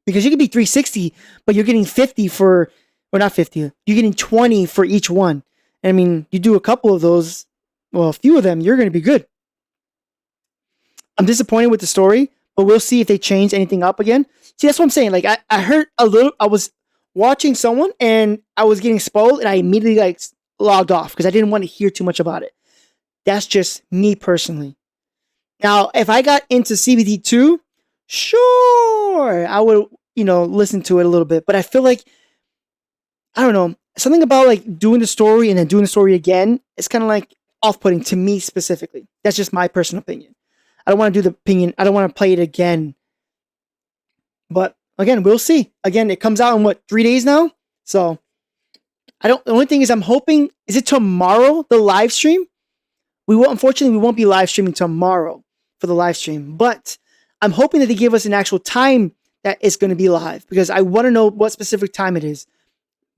Because you could be 360, but you're getting 50 for, or not 50, you're getting 20 for each one. And I mean, you do a couple of those, well, a few of them, you're going to be good. I'm disappointed with the story, but we'll see if they change anything up again. See, that's what I'm saying. Like, I heard a little, I was watching someone and I was getting spoiled and I immediately logged off because I didn't want to hear too much about it. That's just me personally. Now, if I got into CBT 2, sure, I would, listen to it a little bit. But I feel like, I don't know, something about like doing the story and then doing the story again, it's kind of like off-putting to me specifically. That's just my personal opinion. I don't want to do the opinion. I don't want to play it again. But again, we'll see. Again, it comes out in 3 days now? So, the only thing is I'm hoping, is it tomorrow, the live stream? Unfortunately, we won't be live streaming tomorrow for the live stream, but I'm hoping that they give us an actual time that it's going to be live because I want to know what specific time it is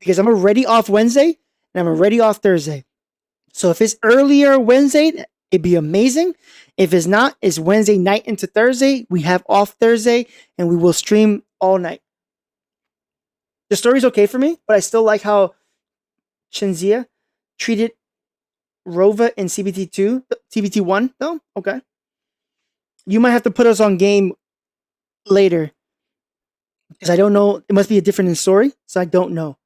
because I'm already off Wednesday and I'm already off Thursday. So if it's earlier Wednesday, it'd be amazing. If it's not, it's Wednesday night into Thursday. We have off Thursday and we will stream all night. The story's okay for me, but I still like how Shinzia treated Rova in CBT 1 though. Okay. You might have to put us on game later because I don't know. It must be a different story, so I don't know.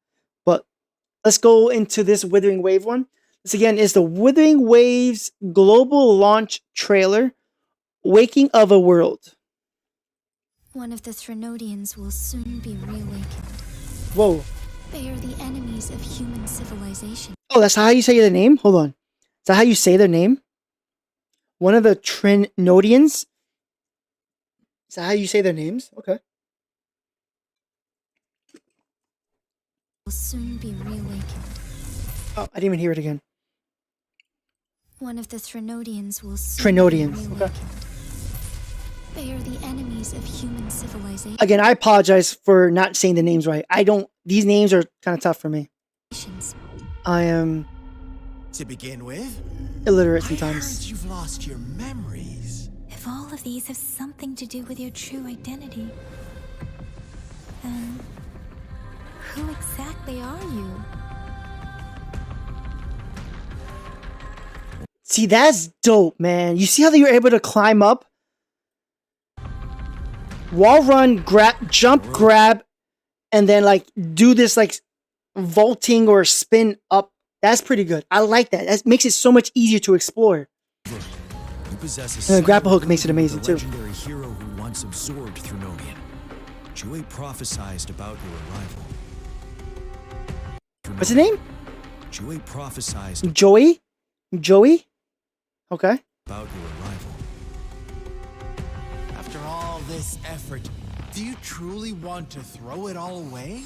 But let's go into this Wuthering Wave one. This again is the Wuthering Waves global launch trailer, Waking of a World. One of the Threnodians will soon be reawakened. Whoa. They are the enemies of human civilization. Oh, that's how you say their name? Hold on. Is that how you say their name? One of the Threnodians? Is that how you say their names? Okay. Will soon be reawakened. Oh, I didn't even hear it again. One of the Threnodians will soon Threnodians. be Okay. reawakened. They They are the enemies of human civilization. Again, I apologize for not saying the names right. These names are kind of tough for me. I am To begin with, illiterate I heard sometimes. you've lost your memories. If all of these have something to do with your true identity, then who exactly are you? See, that's dope, man. You see how you're able to climb up? Wall run, grab, jump, grab, and then like do this like vaulting or spin up. That's pretty good. I like that. That makes it so much easier to explore. You possess And the a grapple hook makes it amazing the too. legendary hero who once absorbed Thrunonian. Jue prophesized about your arrival. What's his name? Jue prophesized Joey? Joey? Okay. about your arrival. After all this effort, do you truly want to throw it all away?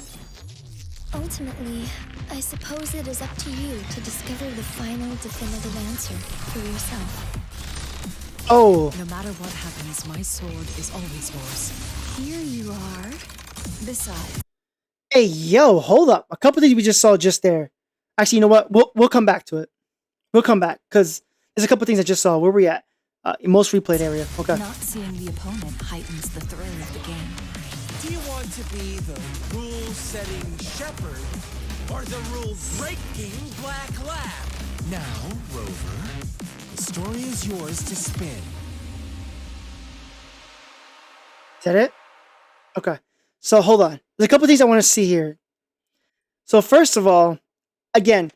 Ultimately, I suppose it is up to you to discover the final definitive answer for yourself. Oh. No matter what happens, my sword is always yours. Here you are. Besides, Hey, yo, hold up. A couple things we just saw just there. Actually, you know what? We'll come back to it. We'll come back because there's a couple things I just saw. Where we at? Most replayed area. Okay. not seeing the opponent heightens the thrill of the game. Do you want to be the rule-setting shepherd or the rule-breaking black lab? Now, Rover, the story is yours to spin. Is that it? Okay. So hold on. There's a couple things I want to see here. So first of all, again,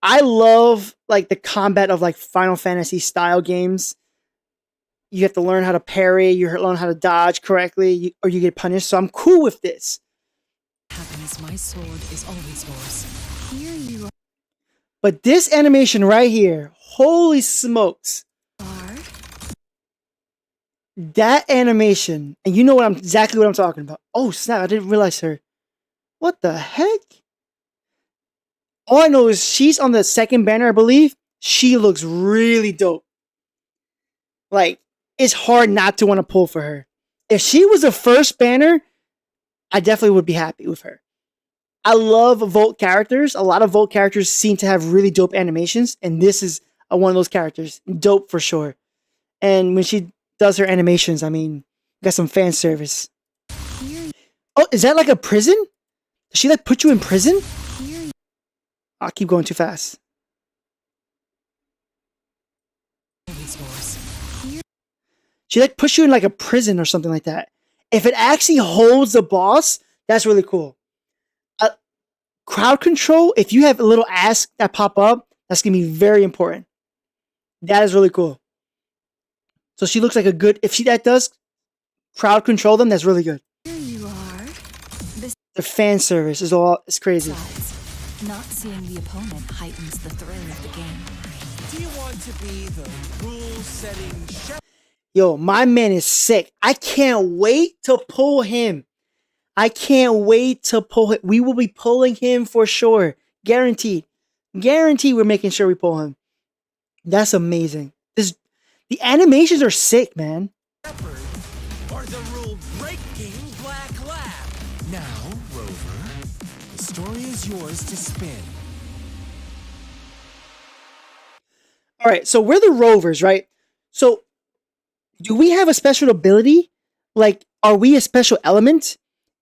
I love like the combat of like Final Fantasy style games. You have to learn how to parry, you learn how to dodge correctly, or you get punished. So I'm cool with this. Happens, my sword is always yours. Here you But this animation right here, holy smokes. are. That animation, and you know what exactly what I'm talking about. Oh snap, I didn't realize her. What the heck? All I know is she's on the second banner, I believe. She looks really dope. Like, it's hard not to want to pull for her. If she was the first banner, I definitely would be happy with her. I love Volt characters. A lot of Volt characters seem to have really dope animations, and this is one of those characters. Dope for sure. And when she does her animations, I mean, got some fan service. Oh, is that like a prison? Does she like put you in prison? I'll keep going too fast. Always yours. She like push you in like a prison or something like that. If it actually holds the boss, that's really cool. Crowd control, if you have a little ass that pop up, that's going to be very important. That is really cool. So she looks like a good, if she that does crowd control them, that's really good. Here you are. The fan service is crazy. Besides, not seeing the opponent heightens the thrill of the game. Do you want to be the rule-setting shepherd? Yo, my man is sick. I can't wait to pull him. I can't wait to pull him. We will be pulling him for sure. Guaranteed. Guaranteed we're making sure we pull him. That's amazing. The animations are sick, man. Shepherd or the rule-breaking black lab? Now, Rover, the story is yours to spin. All right, so we're the Rovers, right? So do we have a special ability? Like, are we a special element?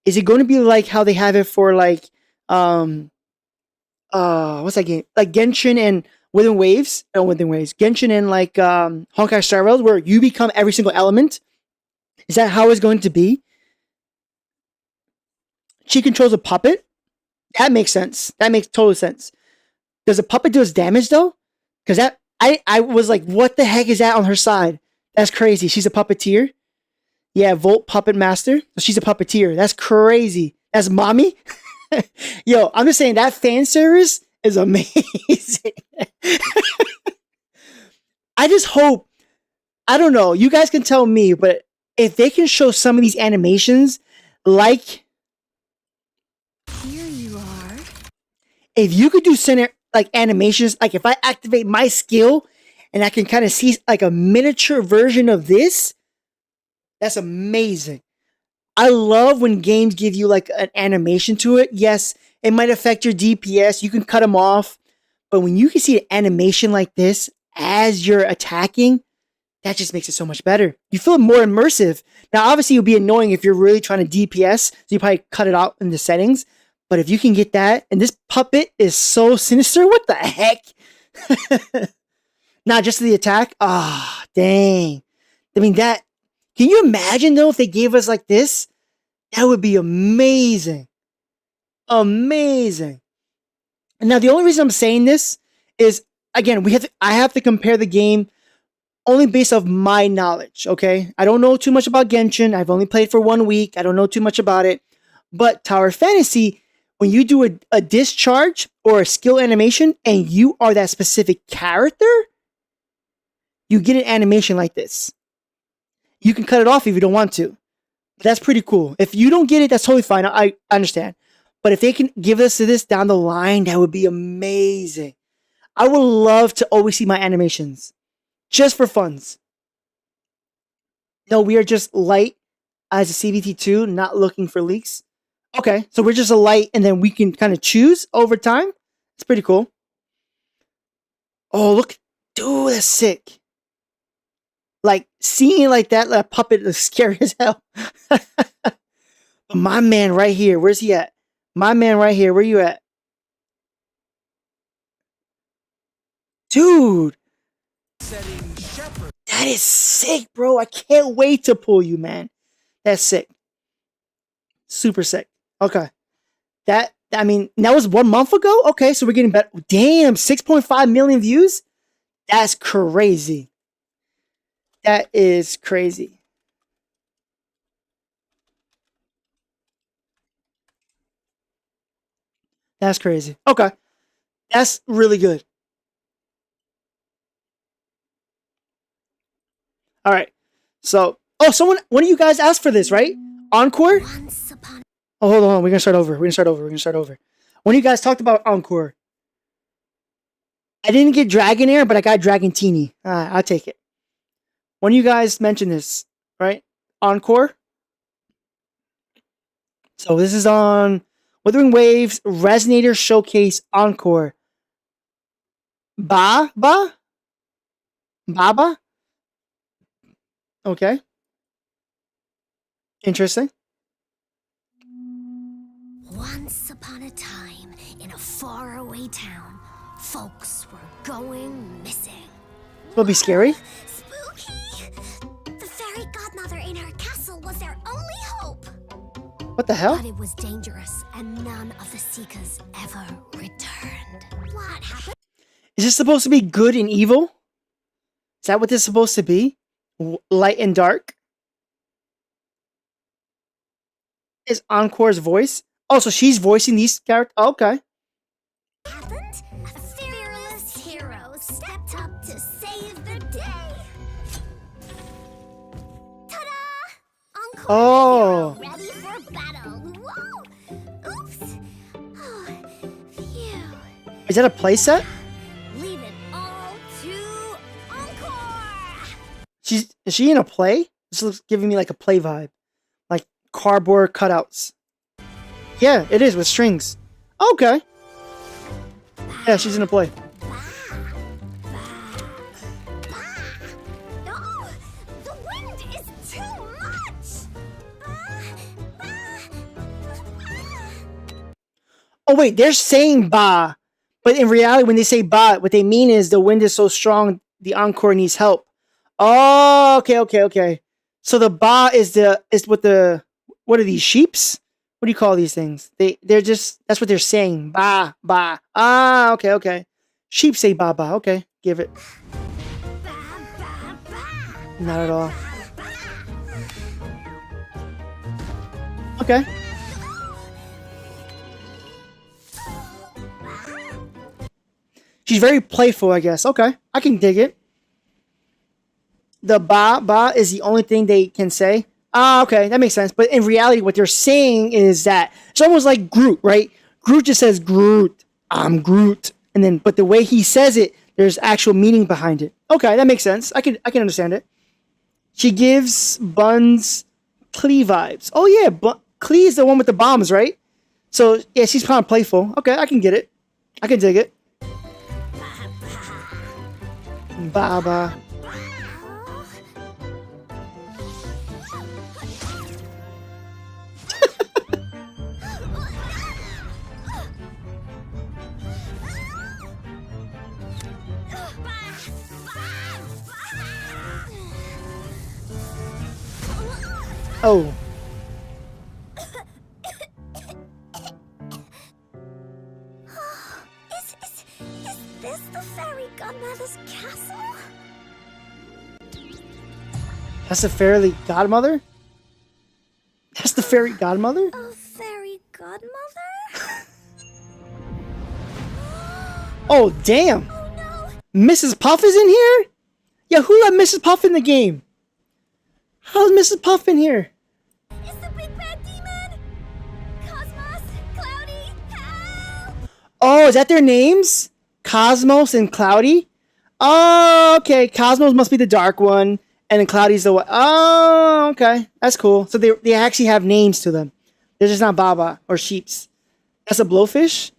Is it going to be like how they have it for like, what's that game? Like Genshin and Within Waves? No, Within Waves. Genshin and like Honkai Star Rails, where you become every single element? Is that how it's going to be? She controls a puppet? That makes sense. That makes total sense. Does a puppet do its damage though? Because that I was like, what the heck is that on her side? That's crazy. She's a puppeteer. Yeah, Volt Puppet Master. So she's a puppeteer. That's crazy. That's mommy. Yo, I'm just saying that fan service is amazing. I just hope, I don't know, you guys can tell me, but if they can show some of these animations, like, Here you are. if you could do center like animations, like if I activate my skill and I can kind of see like a miniature version of this, That's amazing. I love when games give you like an animation to it. Yes, it might affect your DPS. You can cut them off. But when you can see an animation like this as you're attacking, that just makes it so much better. You feel more immersive. Now, obviously, it would be annoying if you're really trying to DPS, so you probably cut it out in the settings. But if you can get that, and this puppet is so sinister, what the heck? Not just the attack. Ah, dang. I mean, that. Can you imagine though if they gave us like this? That would be amazing. Amazing. And now the only reason I'm saying this is again, I have to compare the game only based off my knowledge, okay? I don't know too much about Genshin. I've only played for 1 week. I don't know too much about it. But Tower Fantasy, when you do a discharge or a skill animation and you are that specific character, you get an animation like this. You can cut it off if you don't want to. That's pretty cool. If you don't get it, that's totally fine. I understand. But if they can give us this down the line, that would be amazing. I would love to always see my animations. Just for funs. No, we are just light as a CVT2, not looking for leaks. Okay, so we're just a light and then we can kind of choose over time. It's pretty cool. Oh, look. Dude, that's sick. Like, seeing like that puppet is scary as hell. But my man right here, where's he at? My man right here, where you at? Dude. That is sick, bro. I can't wait to pull you, man. That's sick. Super sick. Okay. That was 1 month ago? Okay, so we're getting better. Damn, 6.5 million views? That's crazy. That is crazy. That's crazy. Okay. That's really good. All right. So, one of you guys asked for this, right? Encore? Oh, hold on. We're going to start over. One of you guys talked about Encore. I didn't get Dragonair, but I got Dragantini. I'll take it. One of you guys mentioned this, right? Encore. So this is on Wuthering Waves Resonator Showcase Encore. Baba? Okay. Interesting. Once upon a time, in a faraway town, folks were going missing. Will it be scary? Spooky! The fairy godmother in her castle was their only hope. What the hell? But it was dangerous, and none of the Seekers ever returned. What happened? Is this supposed to be good and evil? Is that what this is supposed to be? Light and dark? Is Encore's voice? Oh, so she's voicing these characters? Oh, okay. Happened? A fearless hero stepped up to save the day. Ta-da! Encore Oh. hero ready for battle. Whoa! Oops! Oh, phew. Is that a playset? Leave it all to Encore! Is she in a play? This looks giving me like a play vibe. Like cardboard cutouts. Yeah, it is with strings. Okay. Yeah, she's in a play. No! The wind is too much! Oh wait, they're saying ba. But in reality, when they say ba, what they mean is the wind is so strong, the Encore needs help. Oh, okay. So the ba is what are these, sheeps? What do you call these things? That's what they're saying. Ba. Ah, okay. Sheep say ba. Okay, give it. Not at all. Okay. She's very playful, I guess. Okay, I can dig it. The ba is the only thing they can say. Ah, okay, that makes sense. But in reality, what they're saying is that it's almost like Groot, right? Groot just says Groot. I'm Groot. But the way he says it, there's actual meaning behind it. Okay, that makes sense. I can understand it. She gives Buns Klee vibes. Oh yeah, Klee is the one with the bombs, right? So yeah, she's kind of playful. Okay, I can get it. I can dig it. Baba. Oh. Is this the fairy godmother's castle? That's the fairy godmother? That's the fairy godmother? A fairy godmother? Oh, damn. Oh no! Mrs. Puff is in here? Yeah, who let Mrs. Puff in the game? How's Mrs. Puff in here? It's the big bad demon! Cosmos! Cloudy! Help! Oh, is that their names? Cosmos and Cloudy? Oh, okay. Cosmos must be the dark one, and then Cloudy's the one. Oh, okay. That's cool. So they actually have names to them. They're just not Baba or Sheeps. That's a blowfish?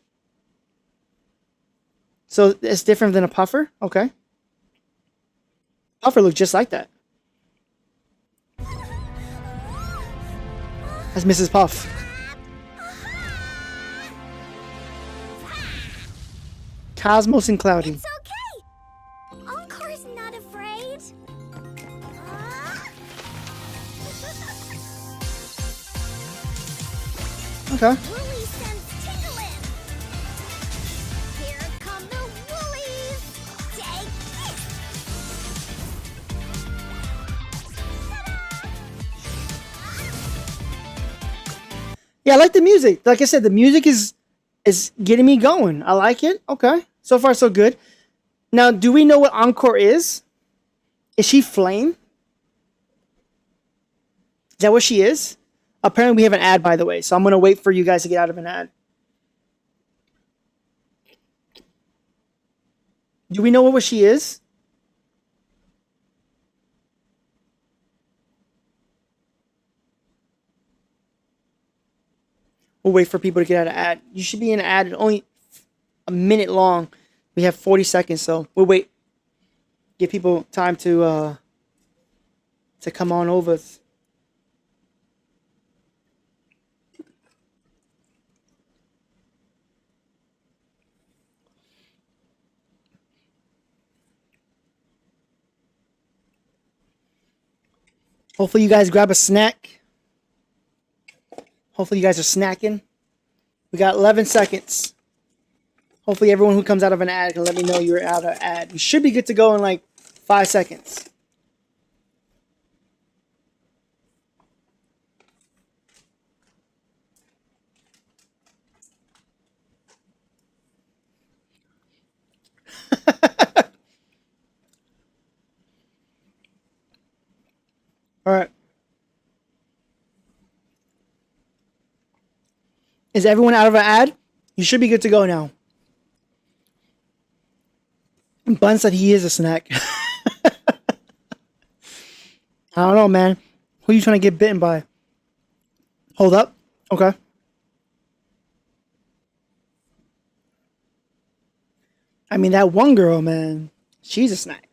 So it's different than a puffer? Okay. Puffer looks just like that. That's Mrs. Puff. Cosmos and Cloudy. It's okay! Encore's not afraid. Okay. Woolly sends tingling! Here come the woolies! Take this! Yeah, I like the music. Like I said, the music is getting me going. I like it. Okay. So far, so good. Now, do we know what Encore is? Is she Flame? Is that what she is? Apparently, we have an ad, by the way. So I'm going to wait for you guys to get out of an ad. Do we know what she is? We'll wait for people to get out of ad. You should be in an ad only a minute long. We have 40 seconds, so we'll wait. Give people time to come on over. Hopefully you guys grab a snack. Hopefully you guys are snacking. We got 11 seconds. Hopefully everyone who comes out of an ad can let me know you're out of ad. You should be good to go in like 5 seconds. All right. Is everyone out of an ad? You should be good to go now. Bun said he is a snack. I don't know, man. Who are you trying to get bitten by? Hold up. Okay. I mean, that one girl, man. She's a snack.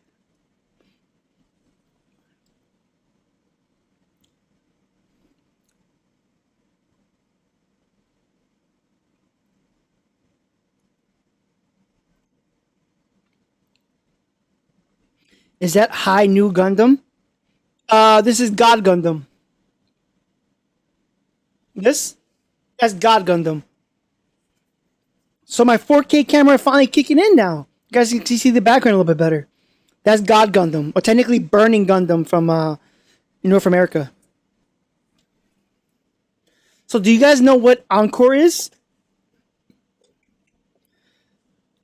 Is that High New Gundam? This is God Gundam. This? That's God Gundam. So my 4K camera finally kicking in now. You guys can see the background a little bit better. That's God Gundam. Or technically Burning Gundam from North America. So do you guys know what Encore is?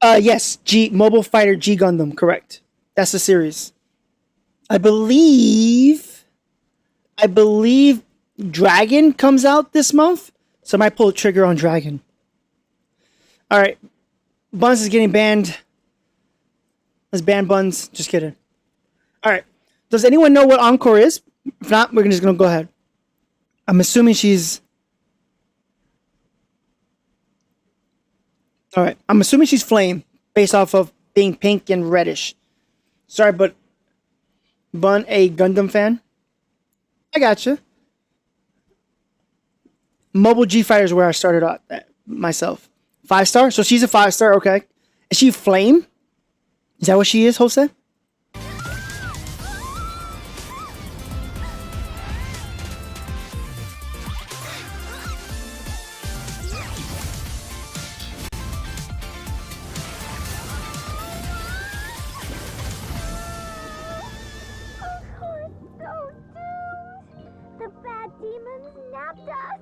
Yes. Mobile Fighter G Gundam. Correct. That's the series. I believe Dragon comes out this month, so I might pull the trigger on Dragon. All right, Buns is getting banned. Let's ban Buns. Just kidding. All right, Does anyone know what Encore is? If not, we're just gonna go ahead. I'm assuming she's. All right. I'm assuming she's flame based off of being pink and reddish. Sorry, but Bun, a Gundam fan. I gotcha. Mobile G Fighter is where I started out myself. 5-star? So she's a 5-star, okay. Is she flame? Is that what she is, Jose? The bad demons nabbed us.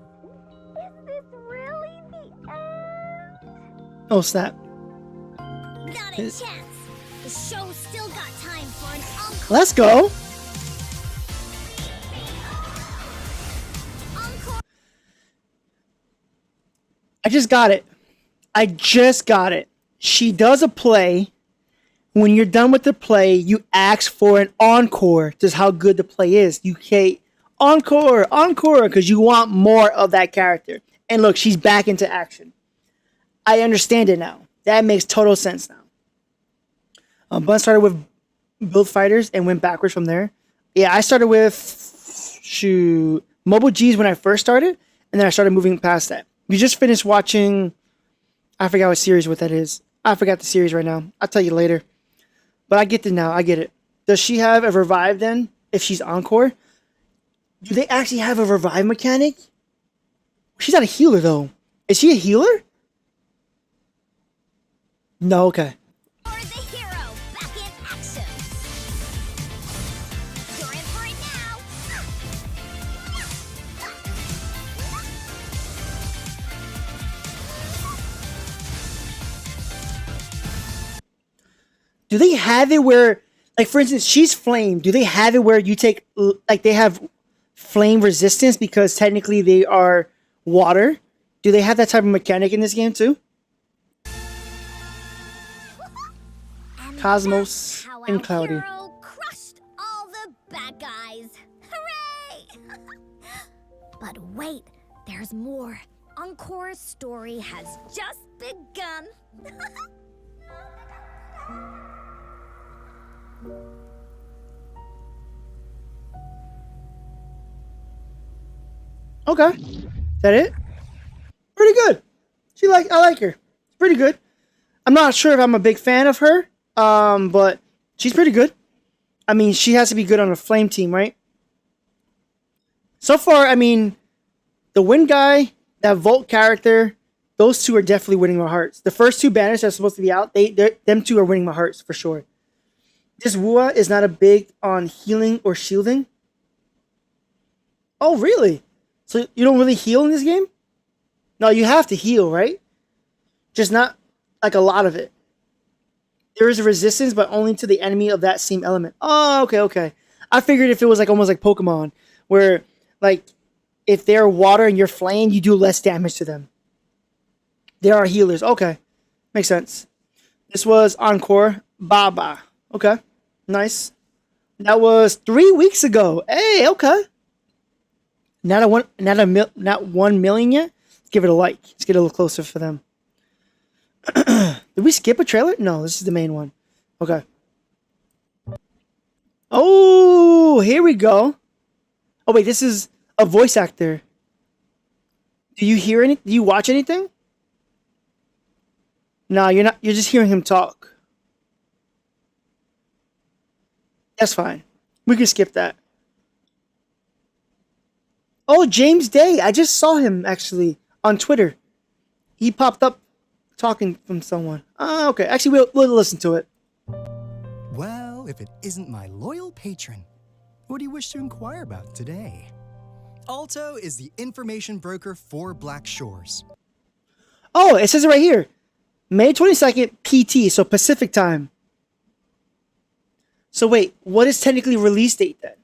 Is this really the end? Oh, snap. Not a chance. The show's still got time for an encore. Let's go. I just got it. She does a play. When you're done with the play, you ask for an encore. Just how good the play is. You say encore, because you want more of that character. And look, she's back into action. I understand it now. That makes total sense now. Bun started with build fighters and went backwards from there. Yeah, I started with Mobile G's when I first started, and then I started moving past that. We just finished watching. I forgot what that is. I forgot the series right now. I'll tell you later. But I get it now. I get it. Does she have a revive then? If she's encore, do they actually have a revive mechanic? She's not a healer though. Is she a healer? No. Okay. Or the hero back in action. You're in for it now. Do they have it where, like, for instance, she's flame. Do they have it where you take, like, they have flame resistance because technically they are water? Do they have that type of mechanic in this game too? Cosmos and Cloudy. Hero crushed all the bad guys. Hooray! But wait, there's more. Encore's story has just begun. Okay. Is that it? Pretty good. I like her. It's pretty good. I'm not sure if I'm a big fan of her. But she's pretty good. I mean, she has to be good on a flame team, right? So far, I mean, the Wind guy, that Volt character, those two are definitely winning my hearts. The first two banners that are supposed to be out, them two are winning my hearts for sure. This Wua is not a big on healing or shielding. Oh, really? So you don't really heal in this game? No, you have to heal, right? Just not like a lot of it. There is a resistance, but only to the enemy of that same element. Oh, okay. I figured if it was like almost like Pokemon, where like if they're water and you're flame, you do less damage to them. There are healers. Okay, makes sense. This was Encore Baba. Okay, nice. That was 3 weeks ago. Hey, okay. Not 1 million yet. Let's give it a like. Let's get a little closer for them. Did we skip a trailer? No, this is the main one. Okay. Oh, here we go. Oh, wait, this is a voice actor. Do you hear any? Do you watch anything? No, you're not. You're just hearing him talk. That's fine. We can skip that. Oh, James Day. I just saw him, actually, on Twitter. He popped up talking from someone. Okay. Actually, we'll listen to it. Well, if it isn't my loyal patron, what do you wish to inquire about today? Alto is the information broker for Black Shores. Oh, it says it right here. May 22nd, PT, so Pacific time. So wait, what is technically release date then?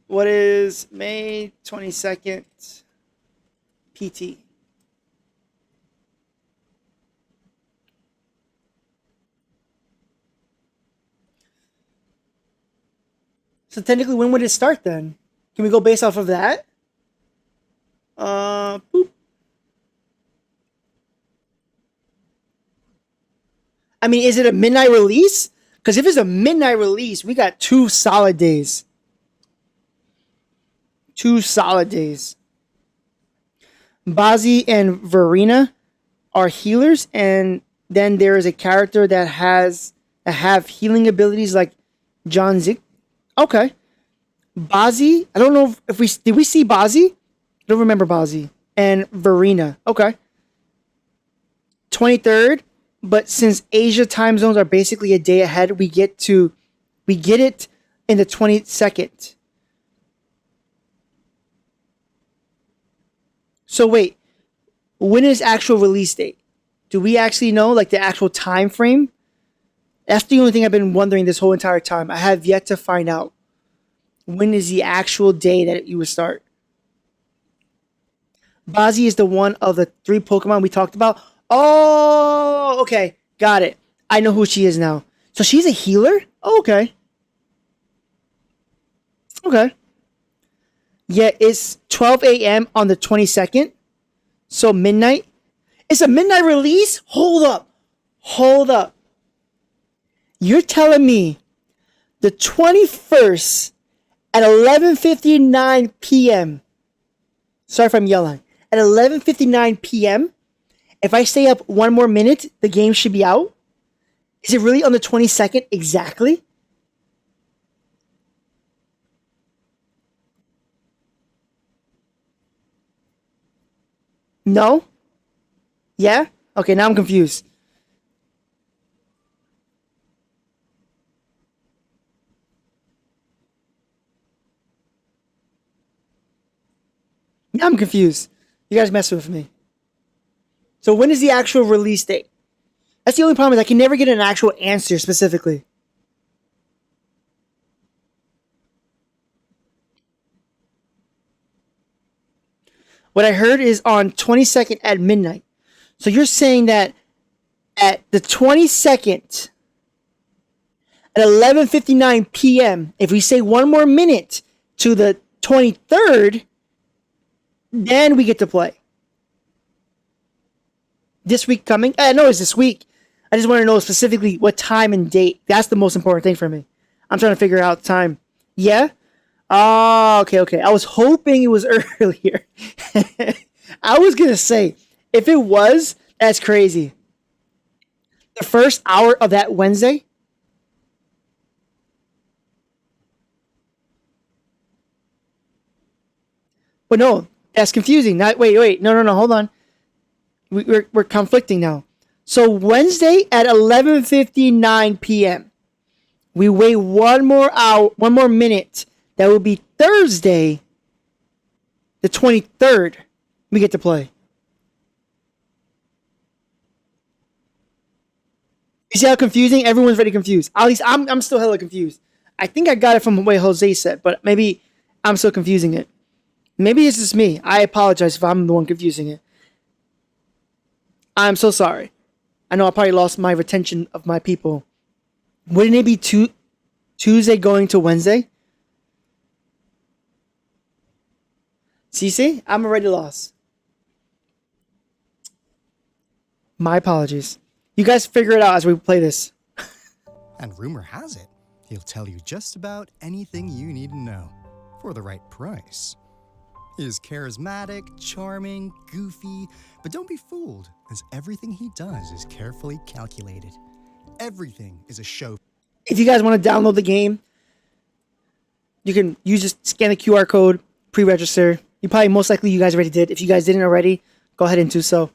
What is May 22nd, PT? So technically, when would it start then? Can we go based off of that? Boop. I mean, is it a midnight release? Because if it's a midnight release, we got 2 solid days. 2 solid days. Bazi and Verena are healers, and then there is a character that have healing abilities like John Zick. Okay. Bazi, I don't know if did we see Bazi? I don't remember Bazi. And Verena. Okay. 23rd, but since Asia time zones are basically a day ahead, we get it in the 22nd. So wait, when is actual release date? Do we actually know, like, the actual time frame? That's the only thing I've been wondering this whole entire time. I have yet to find out. When is the actual day that you would start? Bazi is the one of the 3 Pokemon we talked about. Oh, okay. Got it. I know who she is now. So she's a healer? Oh, okay. Okay. Yeah, it's 12 a.m. on the 22nd. So midnight. It's a midnight release? Hold up. Hold up. You're telling me the 21st at 11:59 p.m. Sorry if I'm yelling. At 11:59 p.m., if I stay up 1 more minute, the game should be out? Is it really on the 22nd exactly? No? Yeah? Okay, now I'm confused. Now I'm confused. You guys messing with me. So when is the actual release date? That's the only problem, is I can never get an actual answer specifically. What I heard is on 22nd at midnight. So you're saying that at the 22nd at 11:59 p.m., if we say 1 more minute to the 23rd, then we get to play. This week coming? I know it's this week. I just want to know specifically what time and date. That's the most important thing for me. I'm trying to figure out time. Yeah? Oh, okay. I was hoping it was earlier. I was going to say, if it was, that's crazy. The first hour of that Wednesday? But no, that's confusing. Wait. No, hold on. We're conflicting now. So Wednesday at 11:59 p.m. We wait 1 more hour, 1 more minute. That will be Thursday, the 23rd. We get to play. You see how confusing? Everyone's very confused. At least I'm still hella confused. I think I got it from the way Jose said, but maybe I'm still confusing it. Maybe it's just me. I apologize if I'm the one confusing it. I'm so sorry. I know I probably lost my retention of my people. Wouldn't it be Tuesday going to Wednesday? See? I'm already lost. My apologies. You guys figure it out as we play this. And rumor has it, he'll tell you just about anything you need to know for the right price. He is charismatic, charming, goofy, but don't be fooled, as everything he does is carefully calculated. Everything is a show. If you guys want to download the game, you just scan the QR code, pre-register. You guys already did. If you guys didn't already, go ahead and do so.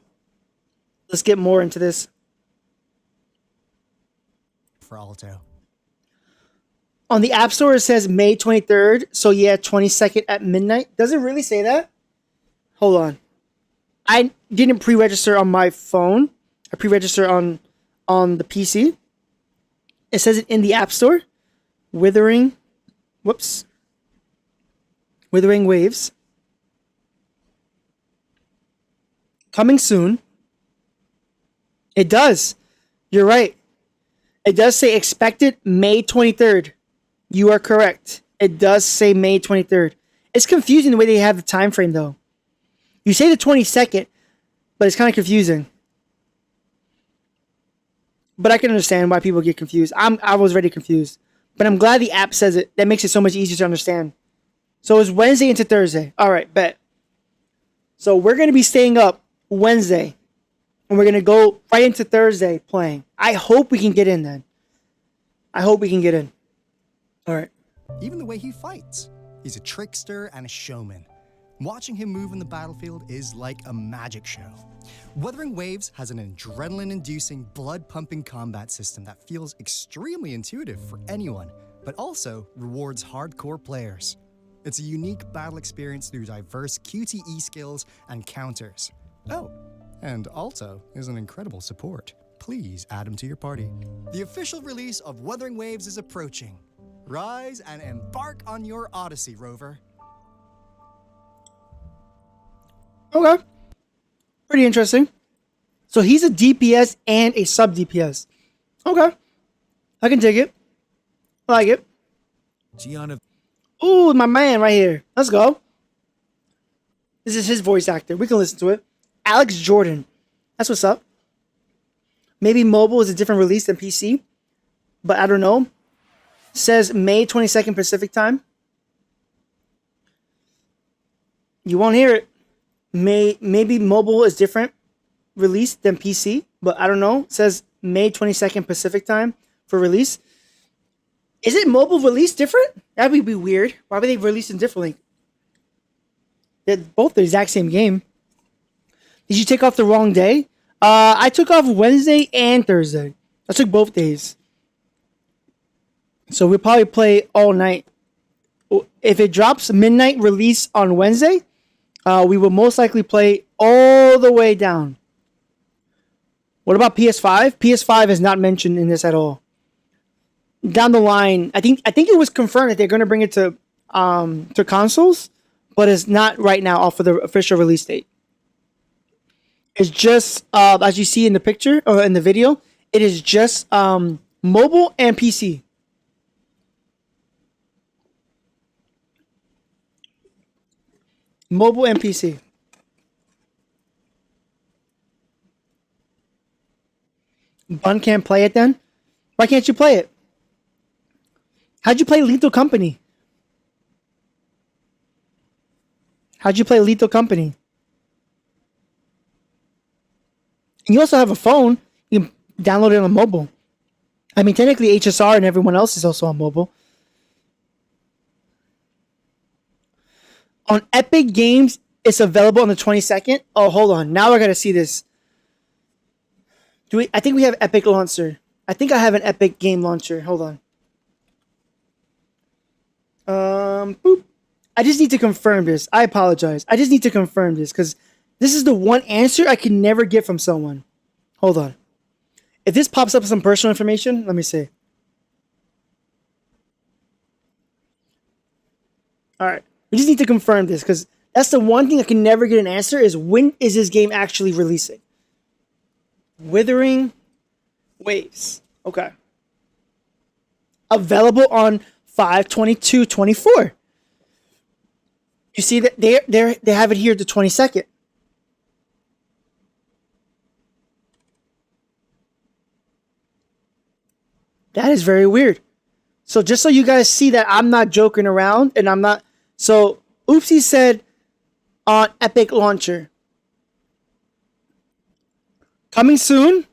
Let's get more into this. For Alto. On the App Store, it says May 23rd. So yeah, 22nd at midnight. Does it really say that? Hold on. I didn't pre-register on my phone. I pre-register on the PC. It says it in the App Store. Wuthering Waves. Coming soon. It does. You're right. It does say expected May 23rd. You are correct. It does say May 23rd. It's confusing the way they have the time frame, though. You say the 22nd, but it's kind of confusing. But I can understand why people get confused. I was already confused. But I'm glad the app says it. That makes it so much easier to understand. So it's Wednesday into Thursday. All right, bet. So we're going to be staying up Wednesday. And we're going to go right into Thursday playing. I hope we can get in then. I hope we can get in. All right. Even the way he fights. He's a trickster and a showman. Watching him move in the battlefield is like a magic show. Wuthering Waves has an adrenaline-inducing, blood-pumping combat system that feels extremely intuitive for anyone, but also rewards hardcore players. It's a unique battle experience through diverse QTE skills and counters. Oh, and Alto is an incredible support. Please add him to your party. The official release of Wuthering Waves is approaching. Rise and embark on your odyssey, Rover. Okay. Pretty interesting. So he's a DPS and a sub DPS. Okay. I can take it. I like it. Gianna. Ooh, my man right here. Let's go. This is his voice actor. We can listen to it. Alex Jordan. That's what's up. Maybe mobile is a different release than PC. But I don't know. Says May 22nd Pacific time. You won't hear it. Maybe mobile is different release than PC, but I don't know. It says May 22nd Pacific time for release. Is it mobile release different? That would be weird. Why would they release them differently? They're both the exact same game. Did you take off the wrong day? I took off Wednesday and Thursday. I took both days. So we'll probably play all night. If it drops midnight release on Wednesday, we will most likely play all the way down. What about PS5? PS5 is not mentioned in this at all. Down the line, I think it was confirmed that they're going to bring it to consoles, but it's not right now off of the official release date. It's just as you see in the picture or in the video, it is just mobile and PC. Mobile and PC. Bun can't play it then? Why can't you play it? How'd you play Lethal Company? How'd you play Lethal Company? And you also have a phone. You can download it on mobile. I mean, technically HSR and everyone else is also on mobile. On Epic Games, it's available on the 22nd. Oh, hold on. Now I gotta see this. I think we have Epic Launcher. I think I have an Epic Game Launcher. Hold on. Boop. I just need to confirm this. I apologize. I just need to confirm this because this is the one answer I can never get from someone. Hold on. If this pops up with some personal information, let me see. All right. We just need to confirm this because that's the one thing I can never get an answer is when is this game actually releasing? Wuthering Waves. Okay. Available on 5/22/24. You see that they have it here the 22nd. That is very weird. So just so you guys see that I'm not joking around and I'm not. So Oopsie said on Epic Launcher. Coming soon.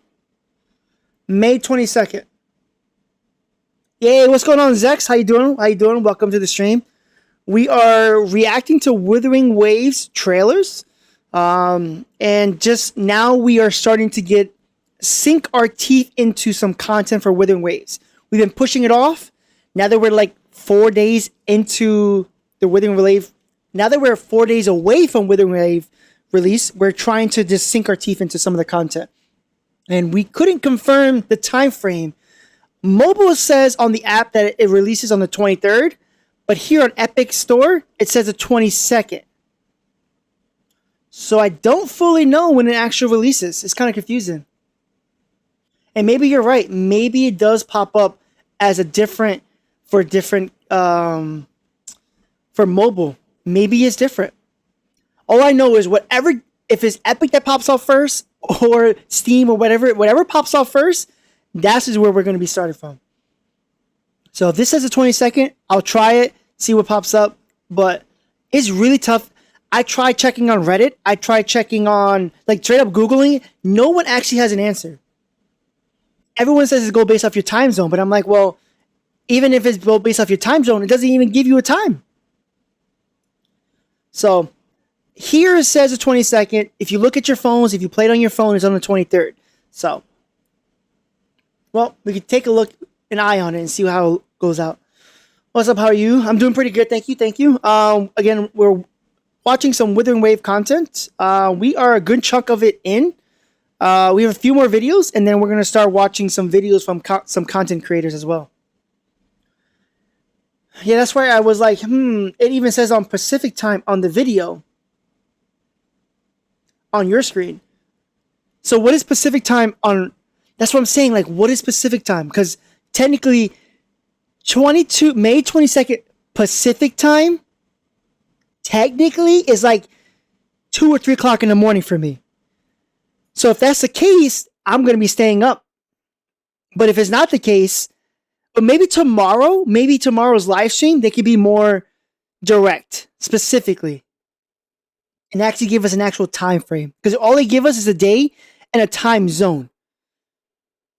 May 22nd. Yay, what's going on, Zex? How you doing? How you doing? Welcome to the stream. We are reacting to Wuthering Waves trailers. And just now we are starting to sink our teeth into some content for Wuthering Waves. We've been pushing it off. Now that we're like 4 days into the Wuthering Wave, now that we're 4 days away from Wuthering Wave release, we're trying to just sink our teeth into some of the content. And we couldn't confirm the time frame. Mobile says on the app that it releases on the 23rd, but here on Epic Store, it says the 22nd. So I don't fully know when it actually releases. It's kind of confusing. And maybe you're right. Maybe it does pop up as a different for mobile. Maybe it's different. All I know is whatever, if it's Epic that pops off first or Steam or whatever pops off first, that's is where we're going to be starting from. So if this says a 22nd, I'll try it, see what pops up. But it's really tough. I tried checking on Reddit. I tried checking on, like, straight up Googling. No one actually has an answer. Everyone says it's go based off your time zone, but I'm like, well, even if it's go based off your time zone, it doesn't even give you a time. So here it says the 22nd. If you look at your phones, if you play it on your phone, it's on the 23rd. So, well, we could take a look, an eye on it and see how it goes out. What's up? How are you? I'm doing pretty good. Thank you. Thank you. Again, we're watching some Wuthering Wave content. We are a good chunk of it in. We have a few more videos, and then we're going to start watching some videos from some content creators as well. Yeah, that's why I was like, it even says on Pacific time on the video on your screen. So what is Pacific time on? That's what I'm saying. Like, what is Pacific time? Because technically, May 22nd Pacific time technically is like 2 or 3 o'clock in the morning for me. So if that's the case, I'm going to be staying up. But if it's not the case, but maybe tomorrow's live stream, they could be more direct, specifically, and actually give us an actual time frame. Because all they give us is a day and a time zone.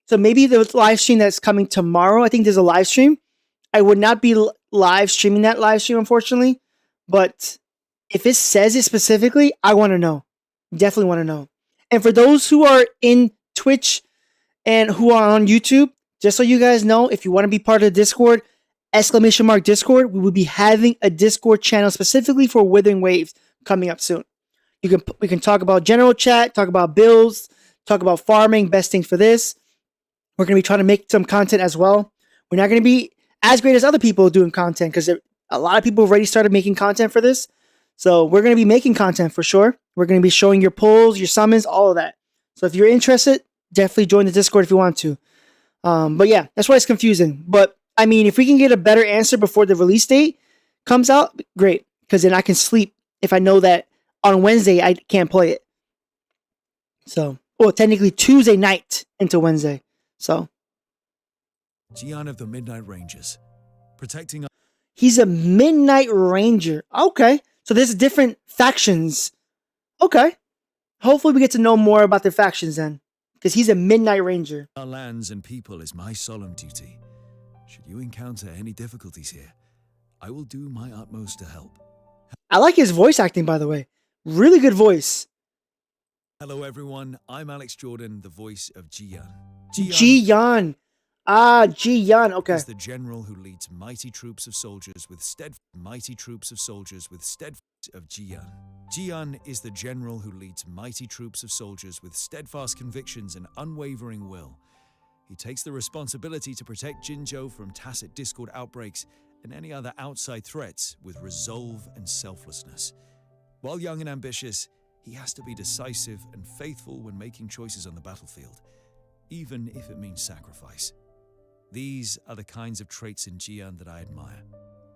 So maybe the live stream that's coming tomorrow, I think there's a live stream. I would not be live streaming that live stream, unfortunately. But if it says it specifically, I want to know. Definitely want to know. And for those who are in Twitch and who are on YouTube, just so you guys know, if you want to be part of the Discord, !Discord, we will be having a Discord channel specifically for Wuthering Waves coming up soon. We can talk about general chat, talk about builds, talk about farming, best things for this. We're going to be trying to make some content as well. We're not going to be as great as other people doing content because a lot of people have already started making content for this. So we're going to be making content for sure. We're going to be showing your pulls, your summons, all of that. So if you're interested, definitely join the Discord if you want to. But yeah, that's why it's confusing. But I mean, if we can get a better answer before the release date comes out, great. Because then I can sleep if I know that on Wednesday I can't play it. So, well, technically Tuesday night into Wednesday. So. Gian of the Midnight Rangers. Protecting. He's a Midnight Ranger. Okay. So there's different factions. Okay. Hopefully we get to know more about the factions then. Because he's a Midnight Ranger. Our lands and people is my solemn duty. Should you encounter any difficulties here, I will do my utmost to help. I like his voice acting, by the way. Really good voice. Hello, everyone. I'm Alex Jordan, the voice of Gian. Gian. Gian. Okay. Is the general who leads mighty troops of soldiers with steadfast of Gian. Gian is the general who leads mighty troops of soldiers with steadfast convictions and unwavering will. He takes the responsibility to protect Jinzhou from tacit Discord outbreaks and any other outside threats with resolve and selflessness. While young and ambitious, he has to be decisive and faithful when making choices on the battlefield, even if it means sacrifice. These are the kinds of traits in Gian that I admire.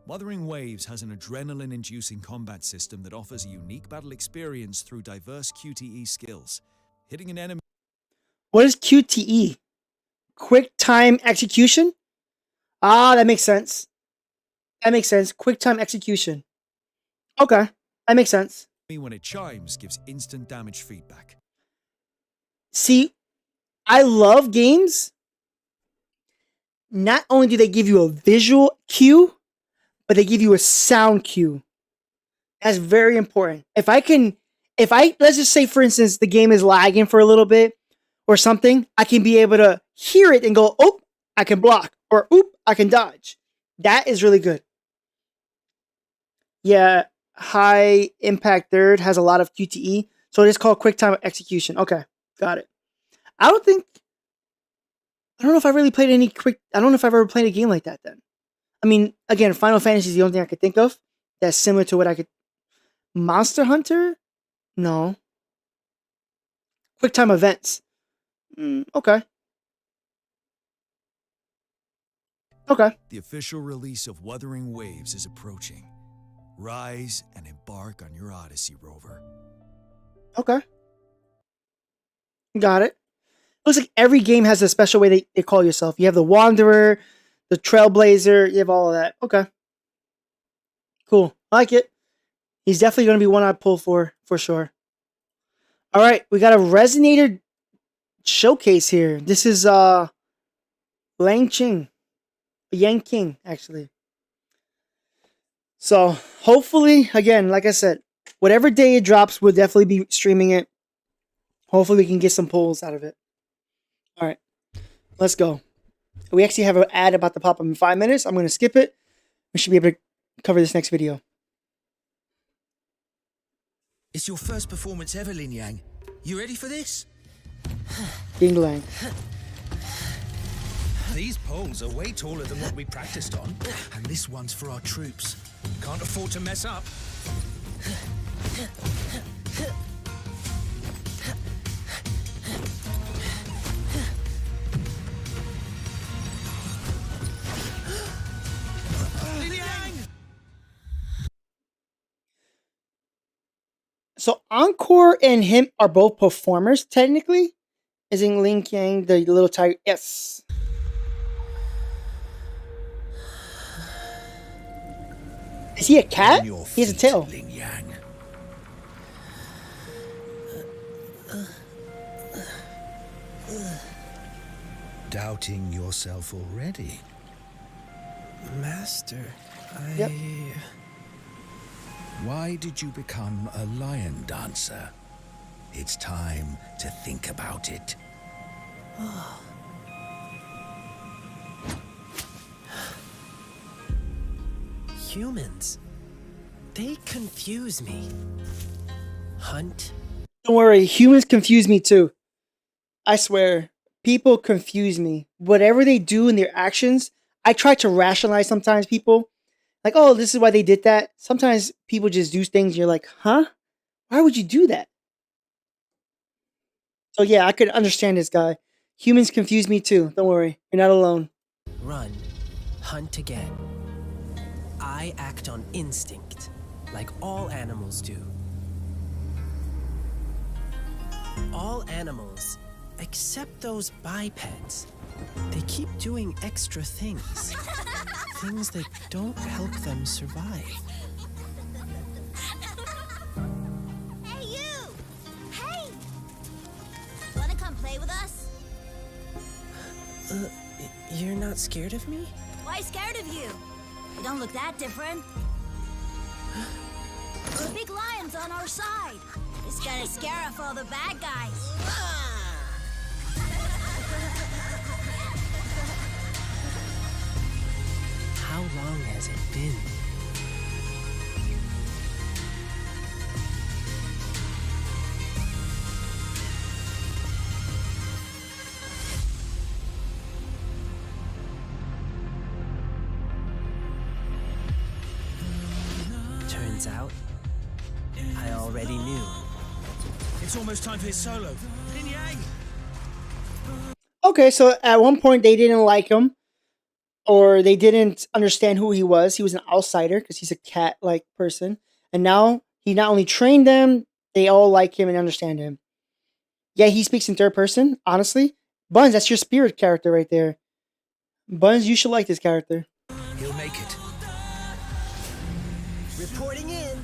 Wuthering Waves has an adrenaline-inducing combat system that offers a unique battle experience through diverse QTE skills. Hitting an enemy... What is QTE? Quick time execution? That makes sense. That makes sense. Quick time execution. Okay, that makes sense. When it chimes, gives instant damage feedback. See, I love games. Not only do they give you a visual cue, but they give you a sound cue. That's very important. Let's just say, for instance, the game is lagging for a little bit or something, I can be able to hear it and go, oh, I can block, or oop, I can dodge. That is really good. Yeah, High Impact Third has a lot of QTE, so it is called Quick Time Execution. Okay, got it. I don't know if I really played I don't know if I've ever played a game like that then. I mean, again, Final Fantasy is the only thing I could think of that's similar to what I could... Monster Hunter? No. Quick time events. Okay. Okay. The official release of Wuthering Waves is approaching. Rise and embark on your odyssey, Rover. Okay. Got it. Looks like every game has a special way they call yourself. You have the Wanderer, the Trailblazer, you have all of that. Okay. Cool. I like it. He's definitely going to be one I'd pull for sure. All right, we got a Resonator showcase here. This is Yang King, actually. So hopefully, again, like I said, whatever day it drops, we'll definitely be streaming it. Hopefully we can get some pulls out of it. All right, let's go. We actually have an ad about to pop up in 5 minutes. I'm going to skip it. We should be able to cover this next video. It's your first performance ever, Lin Yang. You ready for this? Ding Lang. These poles are way taller than what we practiced on. And this one's for our troops. Can't afford to mess up. So Encore and him are both performers, technically. Isn't Lin Yang the little tiger? Yes. Is he a cat? He has a tail. Lin Yang. Doubting yourself already? Master, Yep. Why did you become a lion dancer? It's time to think about it. Humans. They confuse me. Hunt. Don't worry, humans confuse me too. I swear, people confuse me. Whatever they do in their actions, I try to rationalize sometimes people. Like, oh, this is why they did that. Sometimes people just do things, you're like, huh? Why would you do that? So yeah, I could understand this guy. Humans confuse me too. Don't worry, you're not alone. Run. Hunt again. I act on instinct, like all animals do. All animals, except those bipeds. They keep doing extra things. Things that don't help them survive. Hey, you! Hey! Wanna come play with us? You're not scared of me? Why scared of you? You don't look that different. The big lion's on our side. It's gonna scare off all the bad guys. How long has it been? Turns out, I already knew. It's almost time for his solo. Lin Yang! Okay, so at one point they didn't like him. Or they didn't understand who he was. He was an outsider because he's a cat-like person. And now he not only trained them, they all like him and understand him. Yeah, he speaks in third person, honestly. Buns, that's your spirit character right there. Buns, you should like this character. He'll make it. Reporting in.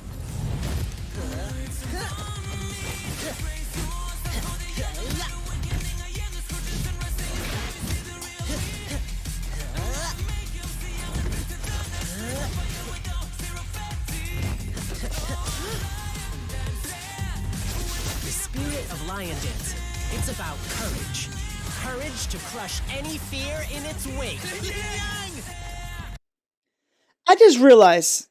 The spirit of lion dancing. It's about courage. Courage to crush any fear in its wake. I just realized,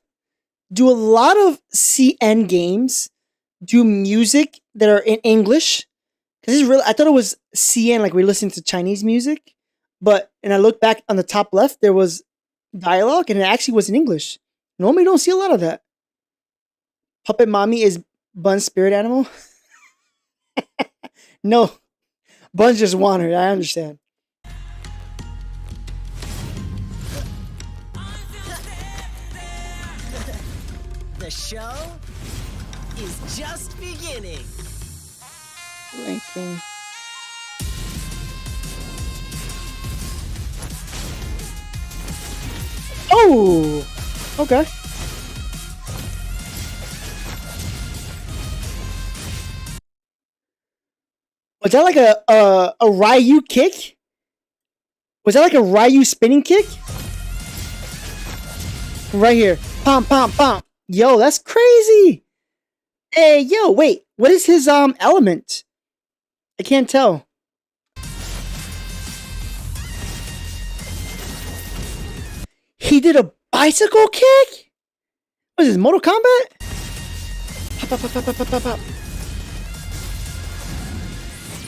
do a lot of CN games do music that are in English? Because I thought it was CN, like we're listening to Chinese music. And I looked back on the top left, there was dialogue, and it actually was in English. Normally, you don't see a lot of that. Puppet Mommy is Bun's spirit animal? No. Bun's just wanted, I understand. The show is just beginning. Linking. Oh, okay. Was that like a Ryu kick? Was that like a Ryu spinning kick? Right here. Pom pom pom. Yo, that's crazy. Hey, yo, wait. What is his element? I can't tell. He did a bicycle kick? What is this, Mortal Kombat? Pop, pop, pop, pop, pop, pop, pop.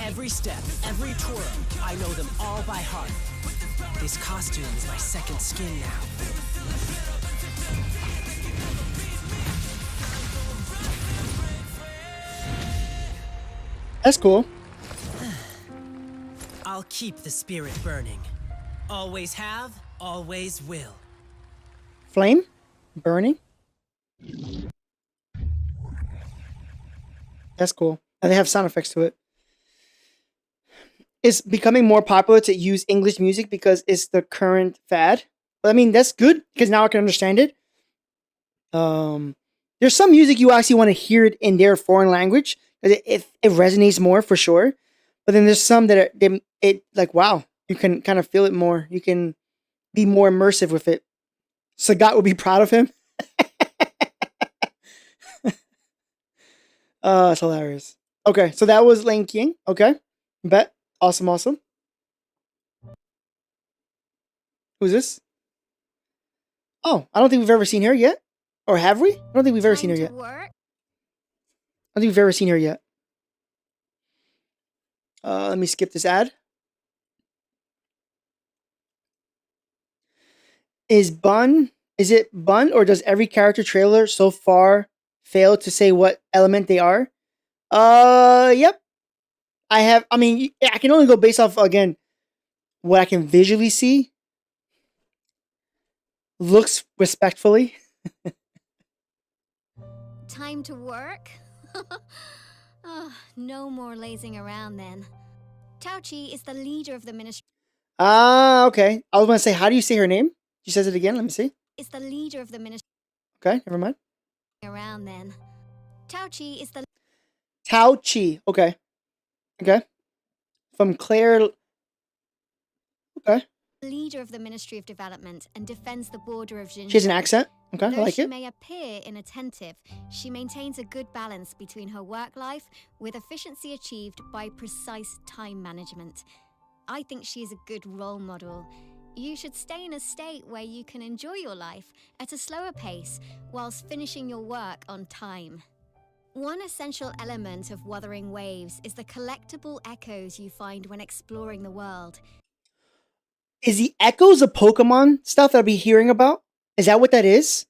Every step, every twirl, I know them all by heart. This costume is my second skin now. That's cool. I'll keep the spirit burning. Always have, always will. Flame? Burning? That's cool. And they have sound effects to it. It's becoming more popular to use English music because it's the current fad. But I mean, that's good because now I can understand it. There's some music you actually want to hear it in their foreign language because it resonates more for sure. But then there's some that are like, wow, you can kind of feel it more. You can be more immersive with it. Sagat would be proud of him. It's hilarious. Okay, so that was Lane King. Okay, bet. Awesome, awesome. Who's this? Oh, I don't think we've ever seen her yet. Or have we? I don't think we've ever seen her yet. I don't think we've ever seen her yet. Let me skip this ad. Is it Bun, or does every character trailer so far fail to say what element they are? Yep. I mean, I can only go based off, again, what I can visually see. Looks respectfully. Time to work? Oh, no more lazing around then. Tauchi is the leader of the ministry. Ah, okay. I was going to say, how do you say her name? She says it again. Let me see. Is the leader of the ministry. Okay, never mind. Around then. Tauchi is the. Tauchi. Okay. Okay. From Claire. Okay. Leader of the Ministry of Development and defends the border of Jinzhou. She has an accent. Okay, Though I like she it. may appear inattentive, she maintains a good balance between her work life with efficiency achieved by precise time management. I think she is a good role model. You should stay in a state where you can enjoy your life at a slower pace whilst finishing your work on time. One essential element of Wuthering Waves is the collectible echoes you find when exploring the world. Is the echoes of Pokemon stuff that I'll be hearing about? Is that what that is?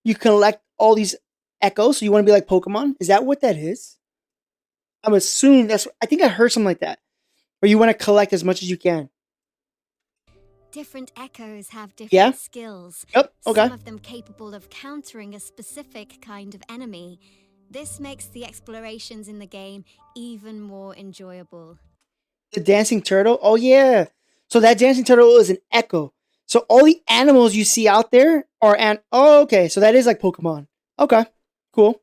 You collect all these echoes, so you want to be like Pokemon? Is that what that is? I'm assuming that's. I think I heard something like that, where you want to collect as much as you can. Different echoes have different skills. Yep. Okay. Some of them capable of countering a specific kind of enemy. This makes the explorations in the game even more enjoyable. The dancing turtle. Oh yeah. So that dancing turtle is an echo. So all the animals you see out there are oh, okay. So that is like Pokemon. Okay, cool.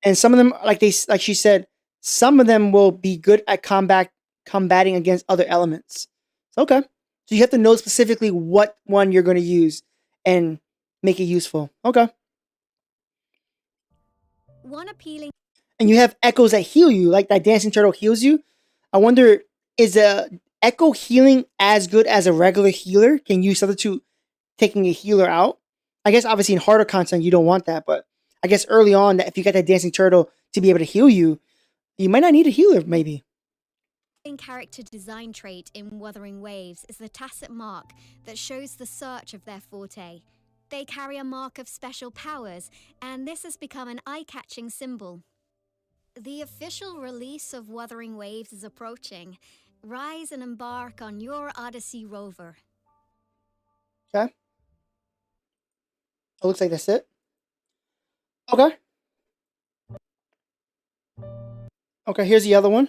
And some of them, like she said, some of them will be good at combating against other elements. Okay. So you have to know specifically what one you're going to use and make it useful. Okay. One appealing. And you have echoes that heal you, like that dancing turtle heals you. I wonder, is a echo healing as good as a regular healer? Can you substitute taking a healer out? I guess obviously in harder content you don't want that, but I guess early on, that if you got that dancing turtle to be able to heal you, you might not need a healer, maybe. Character design trait in Wuthering Waves is the tacit mark that shows the search of their forte. They carry a mark of special powers, and this has become an eye-catching symbol. The official release of Wuthering Waves is approaching. Rise and embark on your Odyssey rover. Okay. It looks like that's it. Okay. Okay, here's the other one.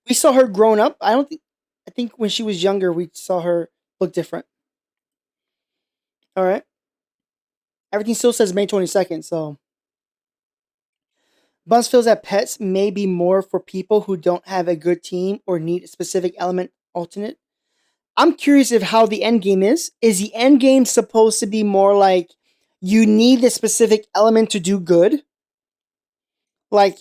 We saw her grown up. I think when she was younger, we saw her look different. All right. Everything still says May 22nd, so. Buns feels that pets may be more for people who don't have a good team or need a specific element alternate. I'm curious if how the end game is. Is the end game supposed to be more like you need a specific element to do good? Like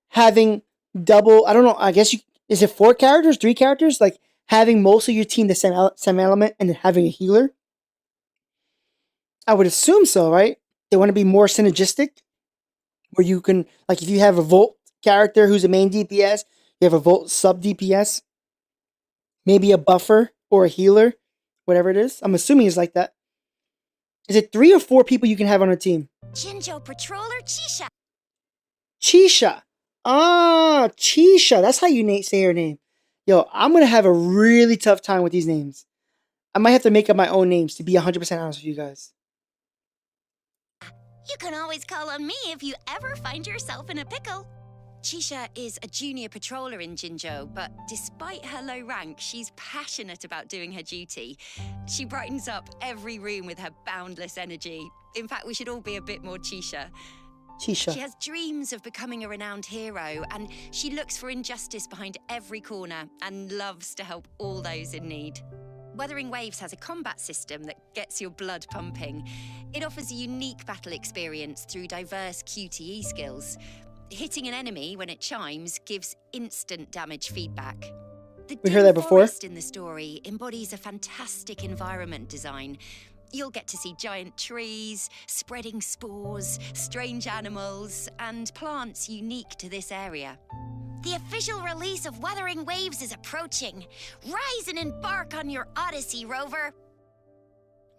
having double, I don't know, I guess is it 4 characters, 3 characters? Like having most of your team the same element and then having a healer? I would assume so, right? They want to be more synergistic, where you can, like, if you have a Volt character who's a main DPS, you have a Volt sub DPS, maybe a buffer or a healer, whatever it is. I'm assuming it's like that. Is it 3 or 4 people you can have on a team? Jinjo Patroller Chisha. Chisha. Ah, Chisha. That's how you say her name. Yo, I'm going to have a really tough time with these names. I might have to make up my own names, to be 100% honest with you guys. You can always call on me if you ever find yourself in a pickle. Chisha is a junior patroller in Jinjo, but despite her low rank, she's passionate about doing her duty. She brightens up every room with her boundless energy. In fact, we should all be a bit more Chisha. Chisha. She has dreams of becoming a renowned hero, and she looks for injustice behind every corner and loves to help all those in need. Wuthering Waves has a combat system that gets your blood pumping. It offers a unique battle experience through diverse QTE skills. Hitting an enemy when it chimes gives instant damage feedback. We heard that before. The forest in the story embodies a fantastic environment design. You'll get to see giant trees, spreading spores, strange animals, and plants unique to this area. The official release of Wuthering Waves is approaching. Rise and embark on your odyssey, Rover.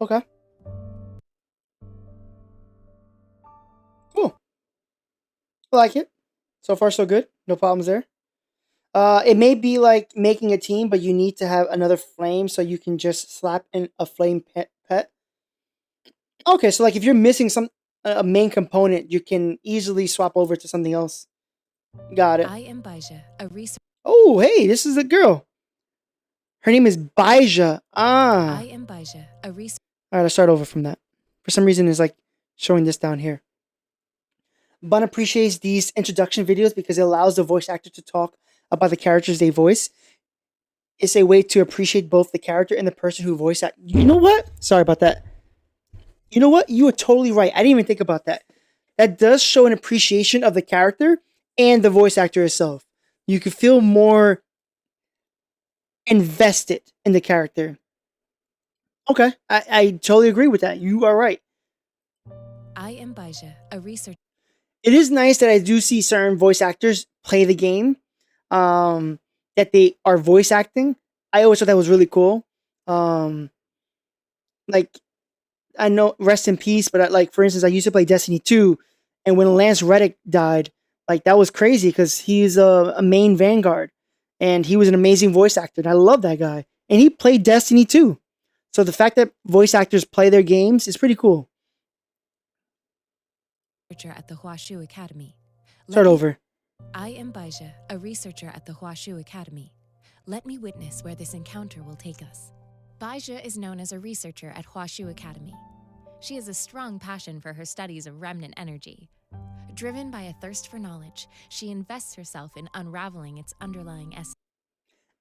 Okay. Cool. I like it. So far, so good. No problems there. It may be like making a team, but you need to have another flame so you can just slap in a flame pet. Okay, so like if you're missing a main component, you can easily swap over to something else. Got it. I am Baija, a researcher. Oh, hey, this is a girl. Her name is Baija. Ah. I am Baija, a researcher. All right, let's start over from that. For some reason, it's like showing this down here. Bun appreciates these introduction videos because it allows the voice actor to talk about the characters they voice. It's a way to appreciate both the character and the person who voice act. You know what? Sorry about that. You know what? You are totally right. I didn't even think about that. That does show an appreciation of the character and the voice actor itself. You can feel more invested in the character. Okay, I totally agree with that. You are right. I am Baija, a researcher. It is nice that I do see certain voice actors play the game, that they are voice acting. I always thought that was really cool. Like, I know, rest in peace, but like, for instance, I used to play Destiny 2, and when Lance Reddick died, like, that was crazy because he's a main Vanguard, and he was an amazing voice actor, and I love that guy. And he played Destiny 2. So the fact that voice actors play their games is pretty cool. At the Huashu Academy. Start over. I am Baija, a researcher at the Huashu Academy. Let me witness where this encounter will take us. Baija is known as a researcher at Huashu Academy. She has a strong passion for her studies of remnant energy. Driven by a thirst for knowledge, she invests herself in unraveling its underlying essence.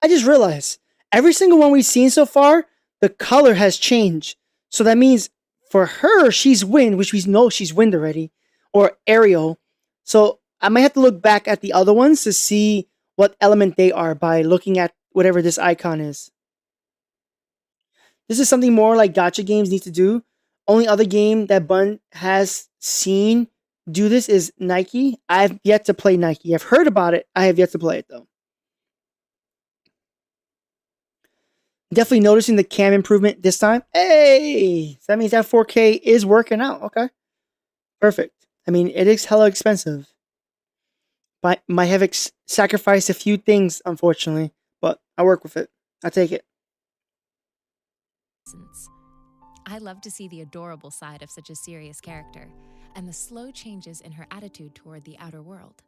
I just realized, every single one we've seen so far, the color has changed. So that means for her, she's wind, which we know she's wind already, or aerial. So I might have to look back at the other ones to see what element they are by looking at whatever this icon is. This is something more like gacha games need to do. Only other game that Bun has seen do this is Nike. I've yet to play Nike. I've heard about it. I have yet to play it though. Definitely noticing the cam improvement this time. Hey! So that means that 4K is working out. Okay. Perfect. I mean, it is hella expensive. But might have sacrificed a few things, unfortunately. But I work with it. I take it. I love to see the adorable side of such a serious character. and the slow changes in her attitude toward the outer world.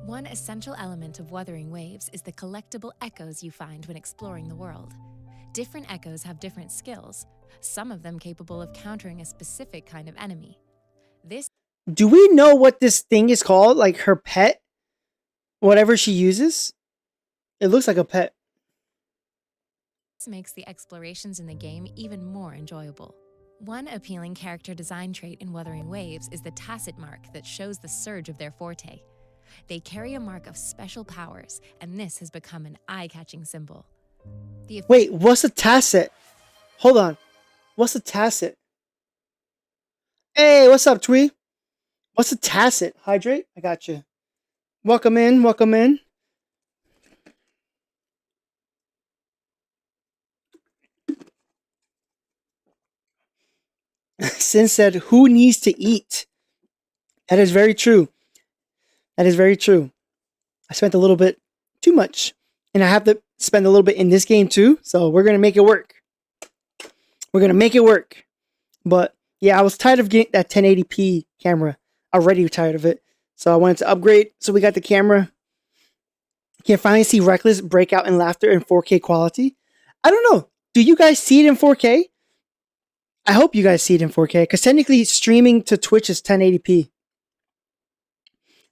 One essential element of Wuthering Waves is the collectible echoes you find when exploring the world. Different echoes have different skills, some of them capable of countering a specific kind of enemy. This Do we know what this thing is called? Like her pet? Whatever she uses? It looks like a pet. makes the explorations in the game even more enjoyable. One appealing character design trait in Wuthering Waves is the tacit mark that shows the surge of their forte. They carry a mark of special powers, and this has become an eye-catching symbol. Wait, what's a tacit? Hold on. What's a tacit? Hey, what's up, Twee? What's a tacit? Hydrate? I got you. Welcome in, welcome in. Sin said, who needs to eat? That is very true. That is very true. I spent a little bit too much. And I have to spend a little bit in this game too. So we're going to make it work. We're going to make it work. But yeah, I was tired of getting that 1080p camera. Already tired of it. So I wanted to upgrade. So we got the camera. You can finally see Reckless break out in laughter in 4K quality. I don't know. Do you guys see it in 4K? I hope you guys see it in 4K. Because technically streaming to Twitch is 1080p.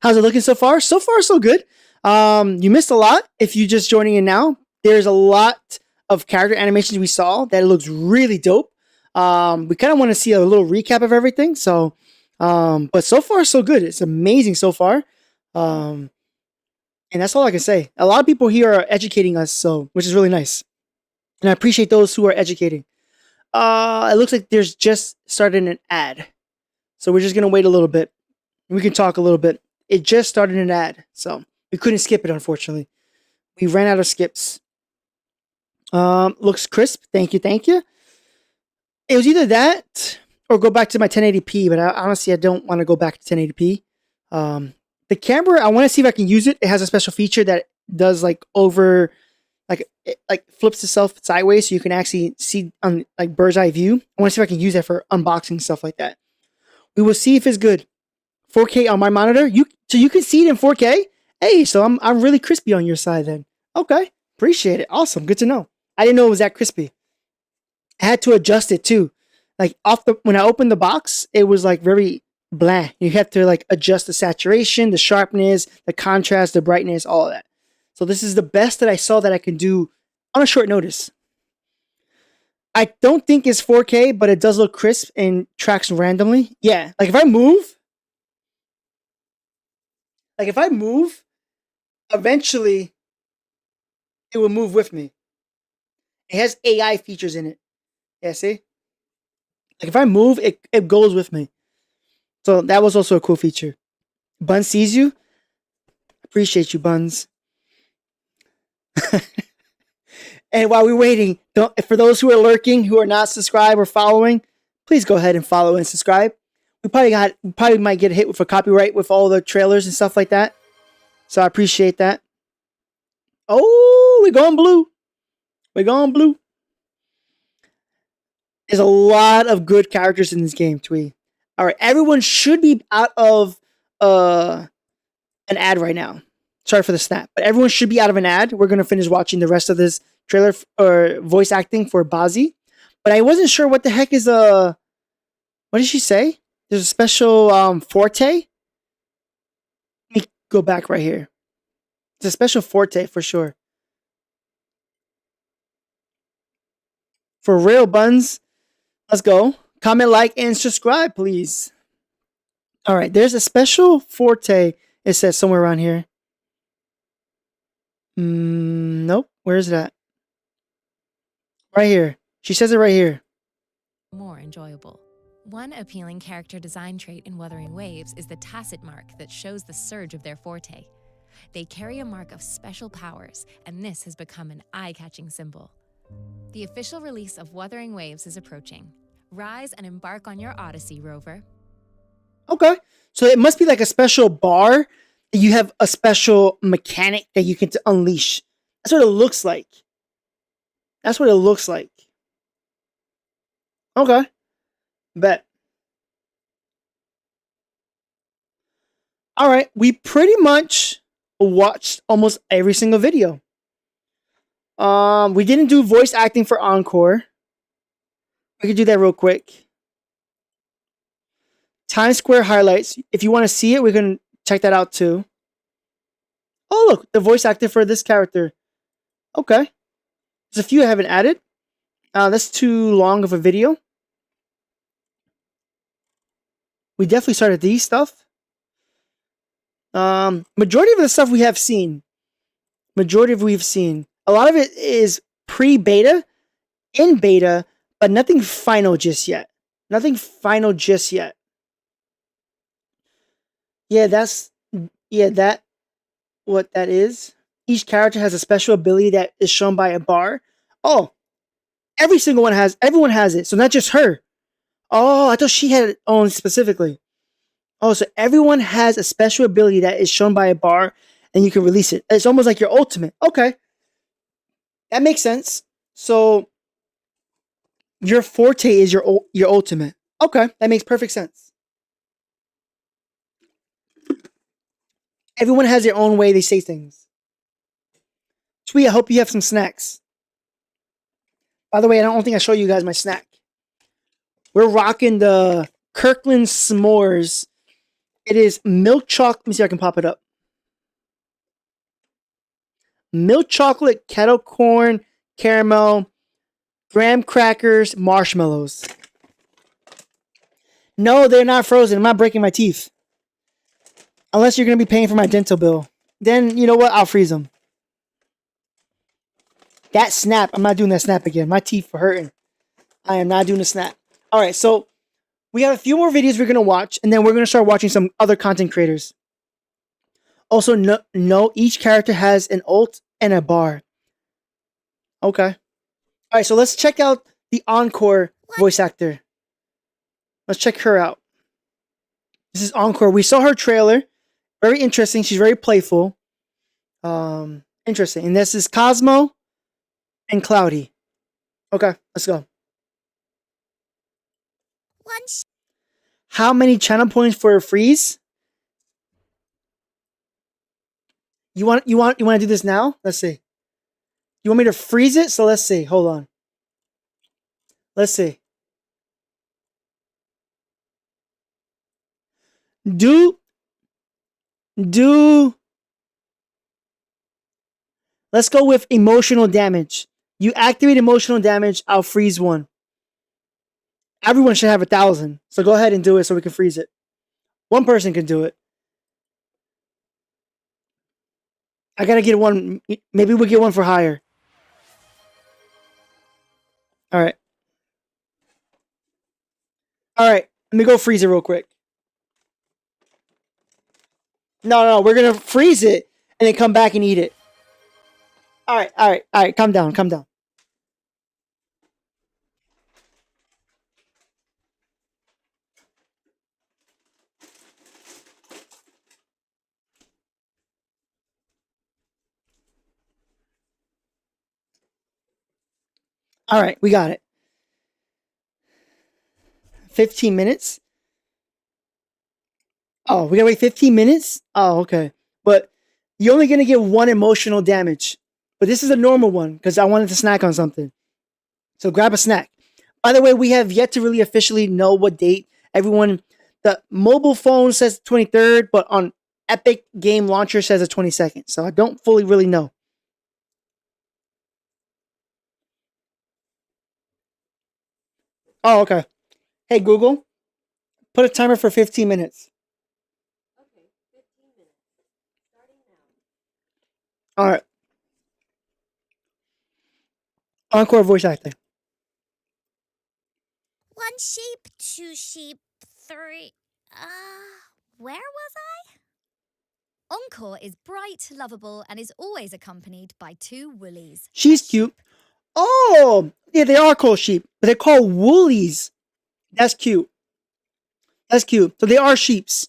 How's it looking so far? So far, so good. You missed a lot if you're just joining in now. There's a lot of character animations we saw that looks really dope. We kind of want to see a little recap of everything. So, but so far, so good. It's amazing so far. And that's all I can say. A lot of people here are educating us, so which is really nice. And I appreciate those who are educating. It looks like there's just started an ad. So we're just going to wait a little bit. We can talk a little bit. It just started an ad, so we couldn't skip it, unfortunately. We ran out of skips. Looks crisp. Thank you, thank you. It was either that or go back to my 1080p, but honestly, I don't want to go back to 1080p. The camera, I want to see if I can use it. It has a special feature that does like it flips itself sideways, so you can actually see on like bird's eye view. I want to see if I can use that for unboxing stuff like that. We will see if it's good. 4K on my monitor. So you can see it in 4K. Hey, so I'm really crispy on your side then. Okay, appreciate it. Awesome, good to know. I didn't know it was that crispy. I had to adjust it too. Like when I opened the box, it was like very bland. You have to like adjust the saturation, the sharpness, the contrast, the brightness, all of that. So this is the best that I saw that I can do on a short notice. I don't think it's 4K, but it does look crisp and tracks randomly. Yeah, like if I move, eventually it will move with me. It has AI features in it. Yeah, see? Like if I move, it goes with me. So that was also a cool feature. Buns sees you. Appreciate you, Buns. And while we're waiting, for those who are lurking, who are not subscribed or following, please go ahead and follow and subscribe. We probably might get hit with a copyright with all the trailers and stuff like that. So I appreciate that. Oh, we're going blue. We're going blue. There's a lot of good characters in this game, Twee. All right, everyone should be out of an ad right now. Sorry for the snap, but everyone should be out of an ad. We're going to finish watching the rest of this trailer or voice acting for Bazi. But I wasn't sure what the heck is what did she say? There's a special forte. Let me go back right here. It's a special forte for sure. For real, Buns. Let's go. Comment, like, and subscribe, please. All right, there's a special forte. It says somewhere around here. Nope. Where is that? Right here. She says it right here. More enjoyable. One appealing character design trait in Wuthering Waves is the tacit mark that shows the surge of their forte. They carry a mark of special powers, and this has become an eye-catching symbol. The official release of Wuthering Waves is approaching. Rise and embark on your odyssey, Rover. Okay. So it must be like a special bar. You have a special mechanic that you can unleash. That's what it looks like. That's what it looks like. Okay. Bet. All right, we pretty much watched almost every single video. We didn't do voice acting for Encore. We could do that real quick. Times Square highlights. If you want to see it, we can check that out too. Oh, look, the voice actor for this character. Okay. There's a few I haven't added. That's too long of a video. We definitely started these stuff. Majority of the stuff we have seen. Majority of we've seen. A lot of it is pre-beta, in beta, but nothing final just yet. Nothing final just yet. Yeah, that's what that is. Each character has a special ability that is shown by a bar. Oh, everyone has it. So not just her. Oh, I thought she had it on specifically. Oh, so everyone has a special ability that is shown by a bar and you can release it. It's almost like your ultimate. Okay. That makes sense. So your forte is your ultimate. Okay, that makes perfect sense. Everyone has their own way they say things. Sweet, I hope you have some snacks. By the way, I don't think I showed you guys my snack. We're rocking the Kirkland S'mores. It is milk chocolate. Let me see if I can pop it up. Milk chocolate, kettle corn, caramel, graham crackers, marshmallows. No, they're not frozen. I'm not breaking my teeth. Unless you're going to be paying for my dental bill. Then, you know what? I'll freeze them. That snap. I'm not doing that snap again. My teeth are hurting. I am not doing the snap. All right, so we have a few more videos we're going to watch, and then we're going to start watching some other content creators. Also, no, each character has an ult and a bar. Okay. All right, so let's check out the Encore voice actor. Let's check her out. This is Encore. We saw her trailer. Very interesting. She's very playful. Interesting. And this is Cosmo and Cloudy. Okay, let's go. How many channel points for a freeze? You want to do this now? Let's see. You want me to freeze it? So let's see. Hold on. Let's see. Let's go with emotional damage. You activate emotional damage, I'll freeze one. Everyone should have 1,000. So go ahead and do it so we can freeze it. One person can do it. I gotta get one. Maybe we'll get one for hire. Alright. Alright. Let me go freeze it real quick. No. We're gonna freeze it and then come back and eat it. Alright. Calm down. Alright, we got it. 15 minutes? Oh, we gotta wait 15 minutes? Oh, okay. But you're only gonna get one emotional damage. But this is a normal one because I wanted to snack on something. So grab a snack. By the way, we have yet to really officially know what date. Everyone, the mobile phone says 23rd, but on Epic Game Launcher says the 22nd. So I don't fully really know. Oh, okay. Hey, Google, put a timer for 15 minutes. Okay, 15 minutes. Starting now. All right. Encore voice acting. 1 sheep, 2 sheep, 3... where was I? Encore is bright, lovable, and is always accompanied by 2 woolies. She's cute. Oh, yeah, they are called sheep, but they're called woolies. That's cute. So they are sheeps.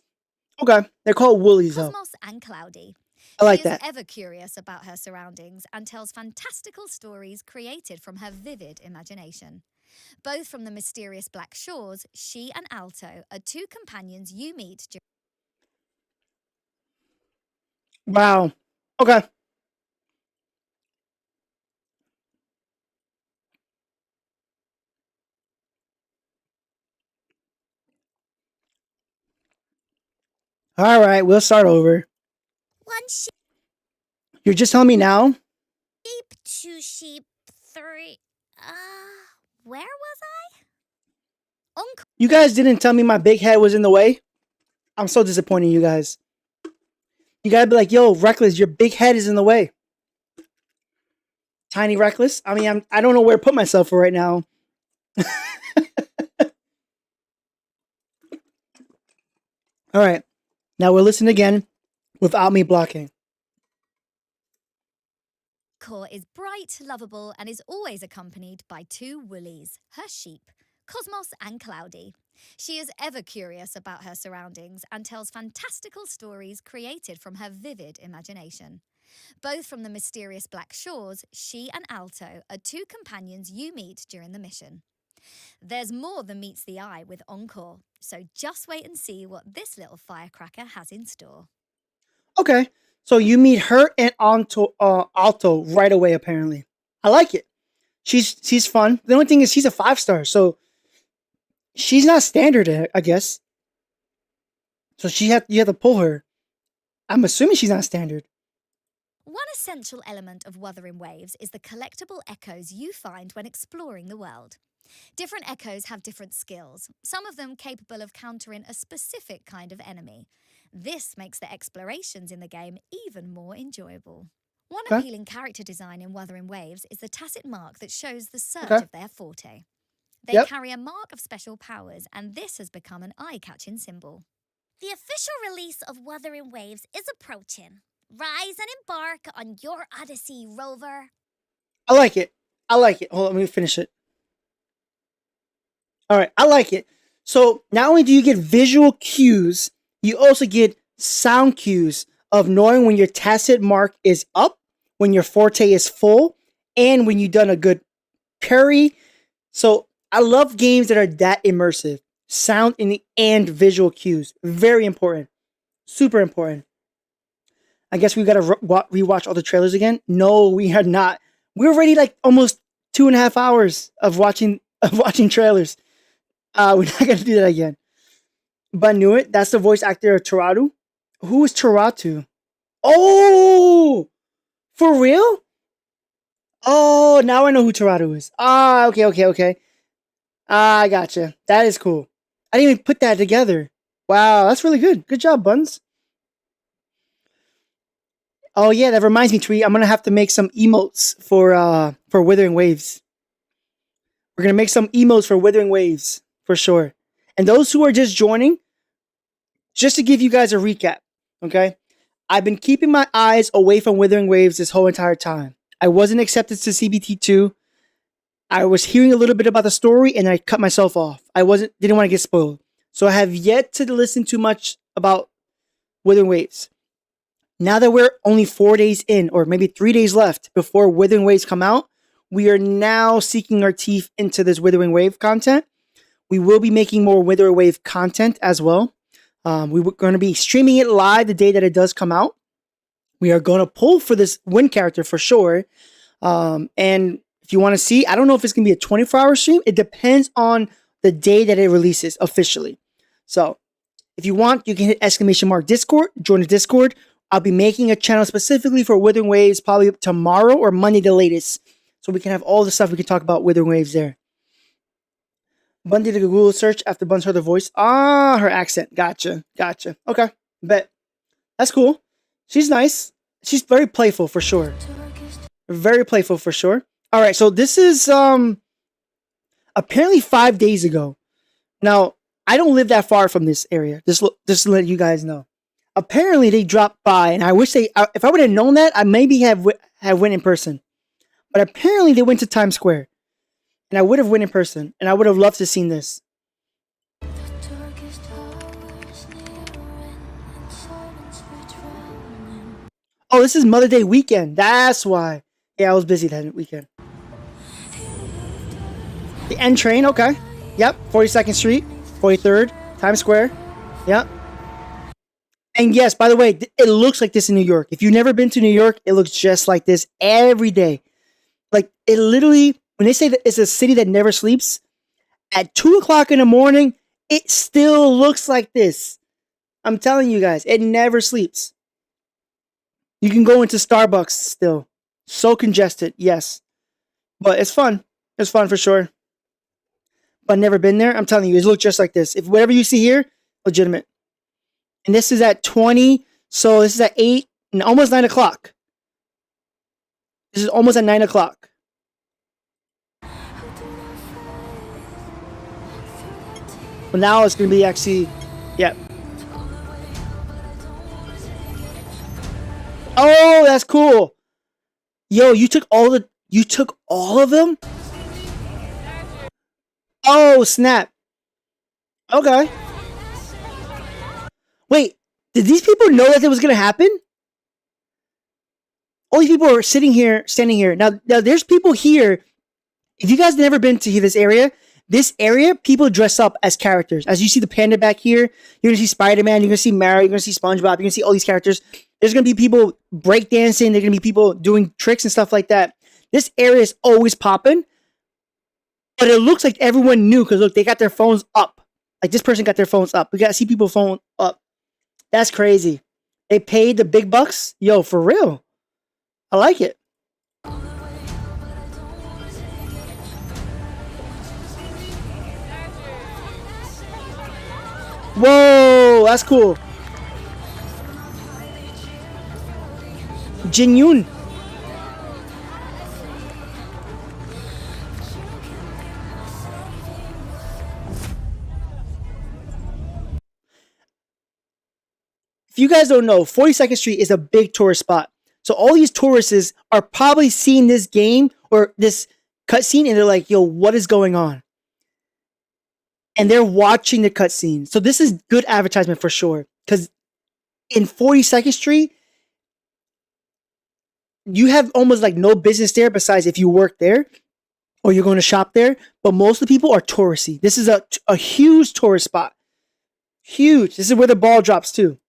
Okay, they're called woolies, though. Cosmos and Cloudy. I like She is that. ever curious about her surroundings and tells fantastical stories created from her vivid imagination. Both from the mysterious Black Shores, she and Alto are 2 companions you meet Wow. Okay. All right, we'll start over. One sheep, You're just telling me now? two sheep, three. Where was I? Uncle. You guys didn't tell me my big head was in the way? I'm so disappointed in you guys. You gotta be like, yo, Reckless, your big head is in the way. Tiny Reckless? I mean, I don't know where to put myself for right now. All right. Now we'll listen again without me blocking. Core is bright, lovable, and is always accompanied by two woolies, her sheep, Cosmos and Cloudy. She is ever curious about her surroundings and tells fantastical stories created from her vivid imagination. Both from the mysterious Black Shores, she and Alto are two companions you meet during the mission. There's more than meets the eye with Encore, so just wait and see what this little firecracker has in store. Okay. So you meet her and Alto right away, apparently. I like it. She's fun. The only thing is she's a 5-star, so she's not standard, I guess. So you have to pull her. I'm assuming she's not standard. One essential element of Wuthering Waves is the collectible echoes you find when exploring the world. Different echoes have different skills, some of them capable of countering a specific kind of enemy. This makes the explorations in the game even more enjoyable. One appealing character design in Wuthering Waves is the tacit mark that shows the surge of their forte. They carry a mark of special powers, and this has become an eye-catching symbol. The official release of Wuthering Waves is approaching. Rise and embark on your odyssey, Rover. I like it. Hold on, let me finish it. All right, I like it. So not only do you get visual cues, you also get sound cues of knowing when your tacit mark is up, when your forte is full, and when you've done a good parry. So I love games that are that immersive. Sound and visual cues. Very important. Super important. I guess we got to rewatch all the trailers again. No, we are not. We're already like almost 2.5 hours of watching trailers. We're not going to do that again. But I knew it. That's the voice actor of Toratu. Who is Toratu? Oh! For real? Oh, now I know who Toratu is. Okay. I gotcha. That is cool. I didn't even put that together. Wow, that's really good. Good job, Buns. Oh yeah, that reminds me, Tweet. I'm gonna have to make some emotes for Wuthering Waves. We're gonna make some emotes for Wuthering Waves for sure. And those who are just joining, just to give you guys a recap, okay? I've been keeping my eyes away from Wuthering Waves this whole entire time. I wasn't accepted to CBT2. I was hearing a little bit about the story and I cut myself off. Didn't want to get spoiled. So I have yet to listen too much about Wuthering Waves. Now that we're only 4 days in, or maybe 3 days left before Wuthering Waves come out, we are now seeking our teeth into this Wuthering Wave content. We will be making more Wuthering Wave content as well. We're going to be streaming it live the day that it does come out. We are going to pull for this Win character for sure. And if you want to see, I don't know if it's going to be a 24-hour stream. It depends on the day that it releases officially. So if you want, you can hit !Discord, join the Discord. I'll be making a channel specifically for Wuthering Waves probably tomorrow or Monday the latest. So we can have all the stuff we can talk about Wuthering Waves there. Bun did a Google search after Bun's heard her voice. Her accent. Gotcha. Okay, bet. That's cool. She's nice. She's very playful for sure. Very playful for sure. All right, so this is apparently 5 days ago. Now, I don't live that far from this area. Just to let you guys know. Apparently, they dropped by, and I wish if I would have known that, I maybe have went in person. But apparently, they went to Times Square, and I would have went in person, and I would have loved to have seen this. Oh, this is Mother Day weekend. That's why. Yeah, I was busy that weekend. The N train, okay. Yep, 42nd Street, 43rd, Times Square. Yep. And yes, by the way, it looks like this in New York. If you've never been to New York, it looks just like this every day. Like, it literally, when they say that it's a city that never sleeps, at 2 o'clock in the morning, it still looks like this. I'm telling you guys, it never sleeps. You can go into Starbucks still. So congested, yes. But it's fun. It's fun for sure. But never been there. I'm telling you, it looks just like this. If whatever you see here, legitimate. And this is at 20. So this is at 8 and almost 9 o'clock. This is almost at 9 o'clock. But now it's going to be actually, yeah. Oh, that's cool. Yo, you took all of them? Oh, snap. Okay. Wait, did these people know that it was going to happen? All these people are standing here. Now there's people here. If you guys have never been to this area, people dress up as characters. As you see the panda back here, you're going to see Spider-Man, you're going to see Mario, you're going to see SpongeBob, you're going to see all these characters. There's going to be people breakdancing, there's going to be people doing tricks and stuff like that. This area is always popping. But it looks like everyone knew because look, they got their phones up. Like this person got their phones up. We got to see people phone up. That's crazy. They paid the big bucks. Yo, for real. I like it. Whoa, that's cool. Jin Yoon. If you guys don't know, 42nd Street is a big tourist spot. So all these tourists are probably seeing this game or this cutscene and they're like, yo, what is going on? And they're watching the cutscene. So this is good advertisement for sure. Because in 42nd Street, you have almost like no business there besides if you work there or you're going to shop there. But most of the people are touristy. This is a huge tourist spot. Huge. This is where the ball drops too.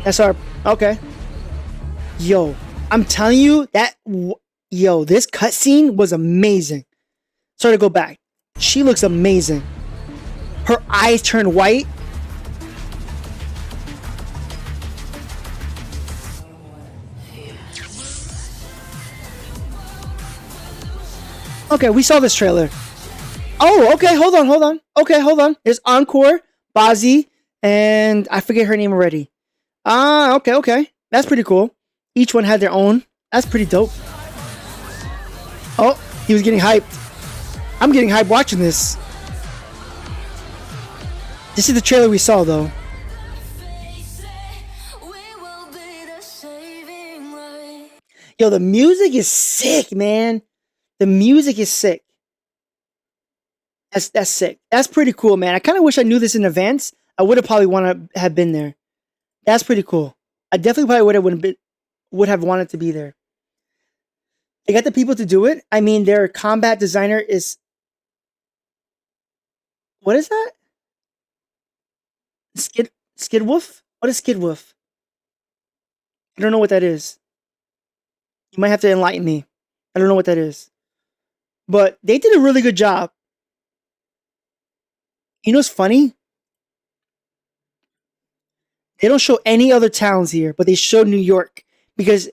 That's our, okay. Yo, I'm telling you that, yo, this cutscene was amazing. Sorry to go back. She looks amazing. Her eyes turn white. Okay, we saw this trailer. Oh, okay, hold on. Okay, hold on. There's Encore, Bazi, and I forget her name already. Ah, okay. That's pretty cool. Each one had their own. That's pretty dope. Oh, he was getting hyped. I'm getting hyped watching this. This is the trailer we saw, though. Yo, the music is sick, man. The music is sick. That's sick. That's pretty cool, man. I kind of wish I knew this in advance. I would have probably want to have been there. That's pretty cool. I definitely probably would have wanted to be there. They got the people to do it. I mean, their combat designer is... What is that? Skid Wolf? What is Skid Wolf? I don't know what that is. You might have to enlighten me. I don't know what that is. But they did a really good job. You know what's funny? They don't show any other towns here, but they show New York. Because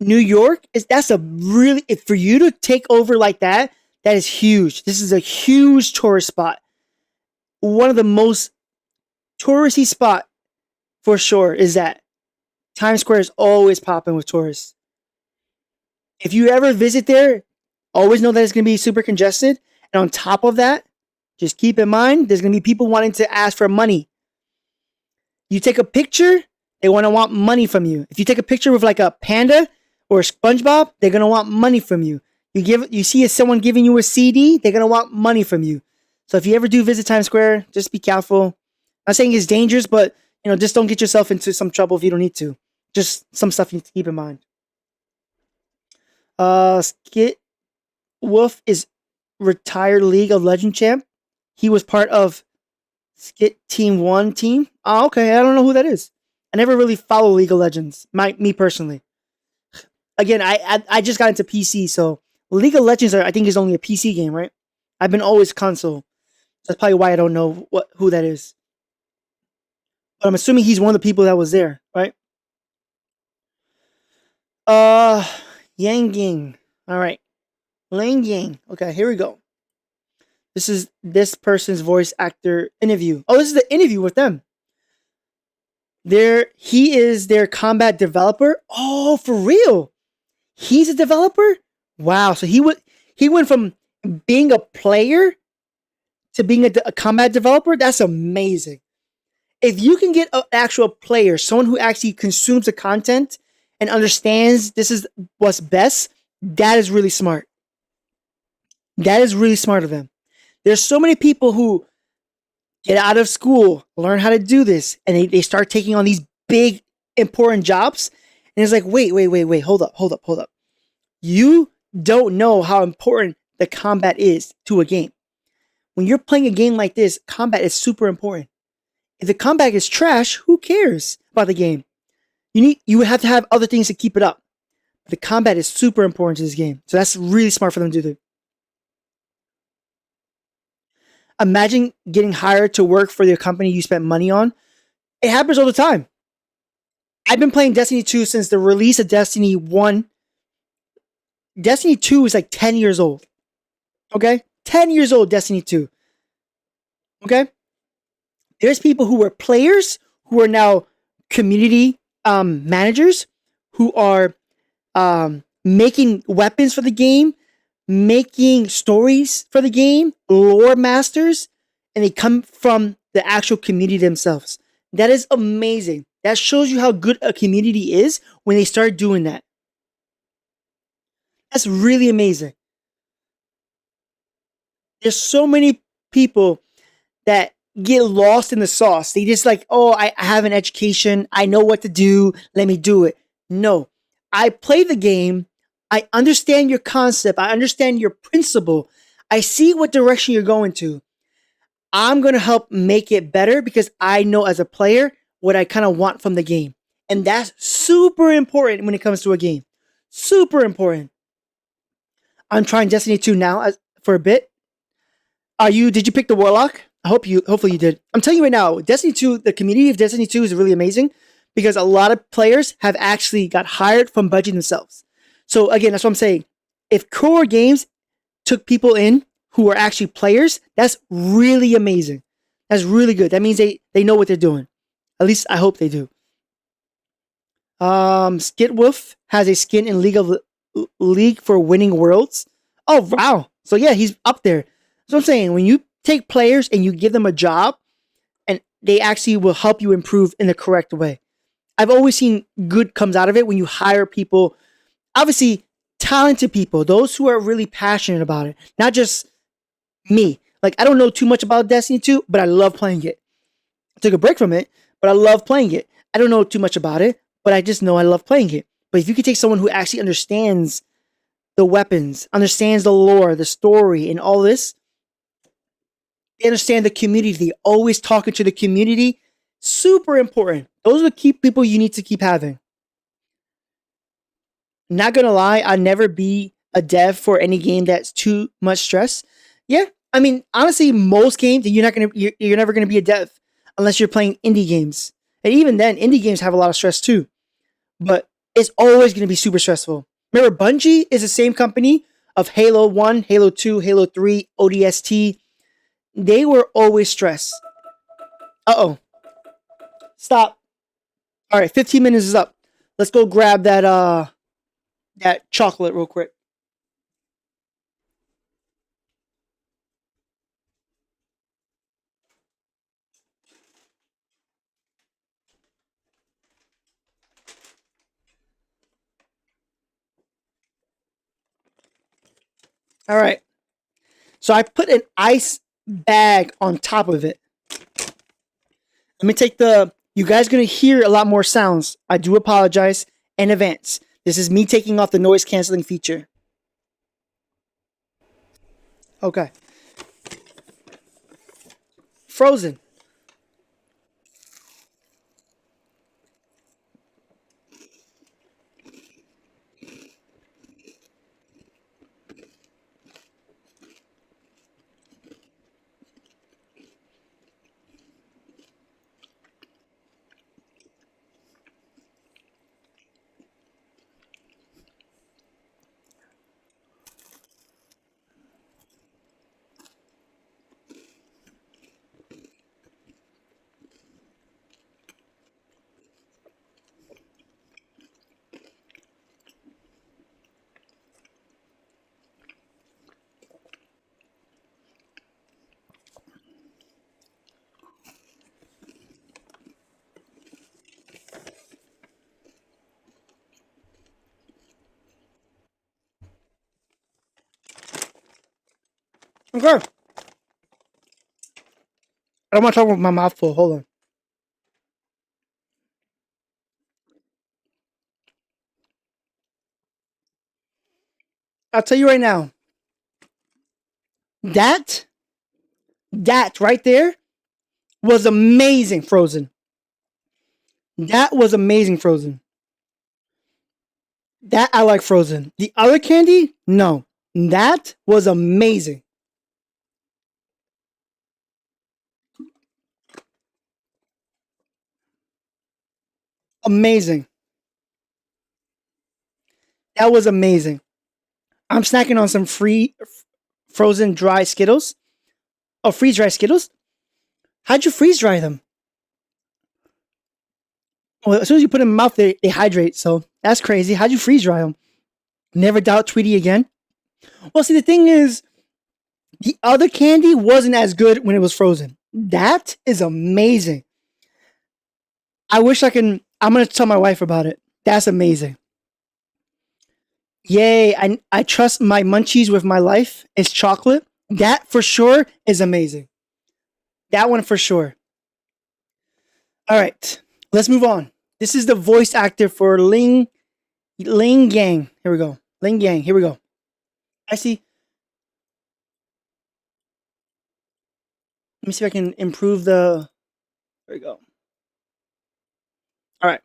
New York, that's a really... For you to take over like that, that is huge. This is a huge tourist spot. One of the most touristy spot, for sure, is that. Times Square is always popping with tourists. If you ever visit there, always know that it's going to be super congested. And on top of that, just keep in mind, there's going to be people wanting to ask for money. You take a picture, they want money from you. If you take a picture with like a panda or a SpongeBob, they're going to want money from you. You see someone giving you a CD, they're going to want money from you. So if you ever do visit Times Square, just be careful. I'm not saying it's dangerous, but just don't get yourself into some trouble if you don't need to. Just some stuff you need to keep in mind. Skid Wolf is retired League of Legends champ. He was part of Skit Team 1 team. Oh, okay. I don't know who that is. I never really follow League of Legends. Me personally. Again, I just got into PC, so League of Legends I think is only a PC game, right? I've been always console. That's probably why I don't know who that is. But I'm assuming he's one of the people that was there, right? Yang Ying. All right. Lang Yang. Okay, here we go. This is this person's voice actor interview. Oh, this is the interview with them. He is their combat developer. Oh, for real? He's a developer? Wow. So he went from being a player to being a combat developer. That's amazing. If you can get an actual player, someone who actually consumes the content and understands this is what's best, that is really smart. That is really smart of them. There's so many people who get out of school, learn how to do this, and they start taking on these big, important jobs. And it's like, wait, hold up. You don't know how important the combat is to a game. When you're playing a game like this, combat is super important. If the combat is trash, who cares about the game? You would have to have other things to keep it up. The combat is super important to this game. So that's really smart for them to do. Imagine getting hired to work for the company you spent money on. It happens all the time. I've been playing Destiny 2 since the release of Destiny 1. Destiny 2 is like 10 years old. Okay? 10 years old, Destiny 2. Okay? There's people who were players who are now community managers who are making weapons for the game, making stories for the game, lore masters, and they come from the actual community themselves. That is amazing. That shows you how good a community is when they start doing that. That's really amazing. There's so many people that get lost in the sauce. They just like, oh, I have an education. I know what to do. Let me do it. No, I play the game. I understand your concept. I understand your principle. I see what direction you're going to. I'm going to help make it better because I know as a player what I kind of want from the game. And that's super important when it comes to a game. Super important. I'm trying Destiny 2 now for a bit. Did you pick the Warlock? Hopefully you did. I'm telling you right now, Destiny 2, the community of Destiny 2 is really amazing because a lot of players have actually got hired from budget themselves. So again, that's what I'm saying. If Core Games took people in who are actually players, that's really amazing. That's really good. That means they know what they're doing. At least I hope they do. Skitwolf has a skin in League for Winning Worlds. Oh, wow. So yeah, he's up there. So I'm saying, when you take players and you give them a job, and they actually will help you improve in the correct way. I've always seen good comes out of it when you hire people, obviously talented people, those who are really passionate about it. Not just me. Like, I don't know too much about Destiny 2, but I love playing it. I took a break from it, but I love playing it. I don't know too much about it, but I just know I love playing it. But if you could take someone who actually understands the weapons, understands the lore, the story, and all this, they understand the community, they're always talking to the community, super important. Those are the key people you need to keep having. Not gonna lie, I'll never be a dev for any game that's too much stress. Yeah, I mean, honestly, most games you're never gonna be a dev unless you're playing indie games, and even then, indie games have a lot of stress too. But it's always gonna be super stressful. Remember, Bungie is the same company of Halo 1, Halo 2, Halo 3, ODST. They were always stressed. Uh-oh. Stop. All right, 15 minutes is up. Let's go grab that chocolate real quick. All right. So I put an ice bag on top of it. Let me take you guys are going to hear a lot more sounds. I do apologize in advance. This is me taking off the noise canceling feature. Okay. Frozen. Okay. I don't want to talk with my mouth full. Hold on. I'll tell you right now. That right there was amazing, Frozen. That was amazing, Frozen. That I like Frozen. The other candy, no. That was amazing. Amazing. That was amazing. I'm snacking on some frozen dry Skittles. Oh, freeze dry Skittles? How'd you freeze dry them? Well, as soon as you put them in your mouth, they hydrate. So that's crazy. How'd you freeze dry them? Never doubt Tweety again. Well, see, the thing is, the other candy wasn't as good when it was frozen. That is amazing. I wish I can. I'm going to tell my wife about it. That's amazing. Yay. I trust my munchies with my life. It's chocolate. That for sure is amazing. That one for sure. All right. Let's move on. This is the voice actor for Ling Yang. Here we go. Ling Yang. Here we go. I see. Let me see if I can improve the. There we go. All right.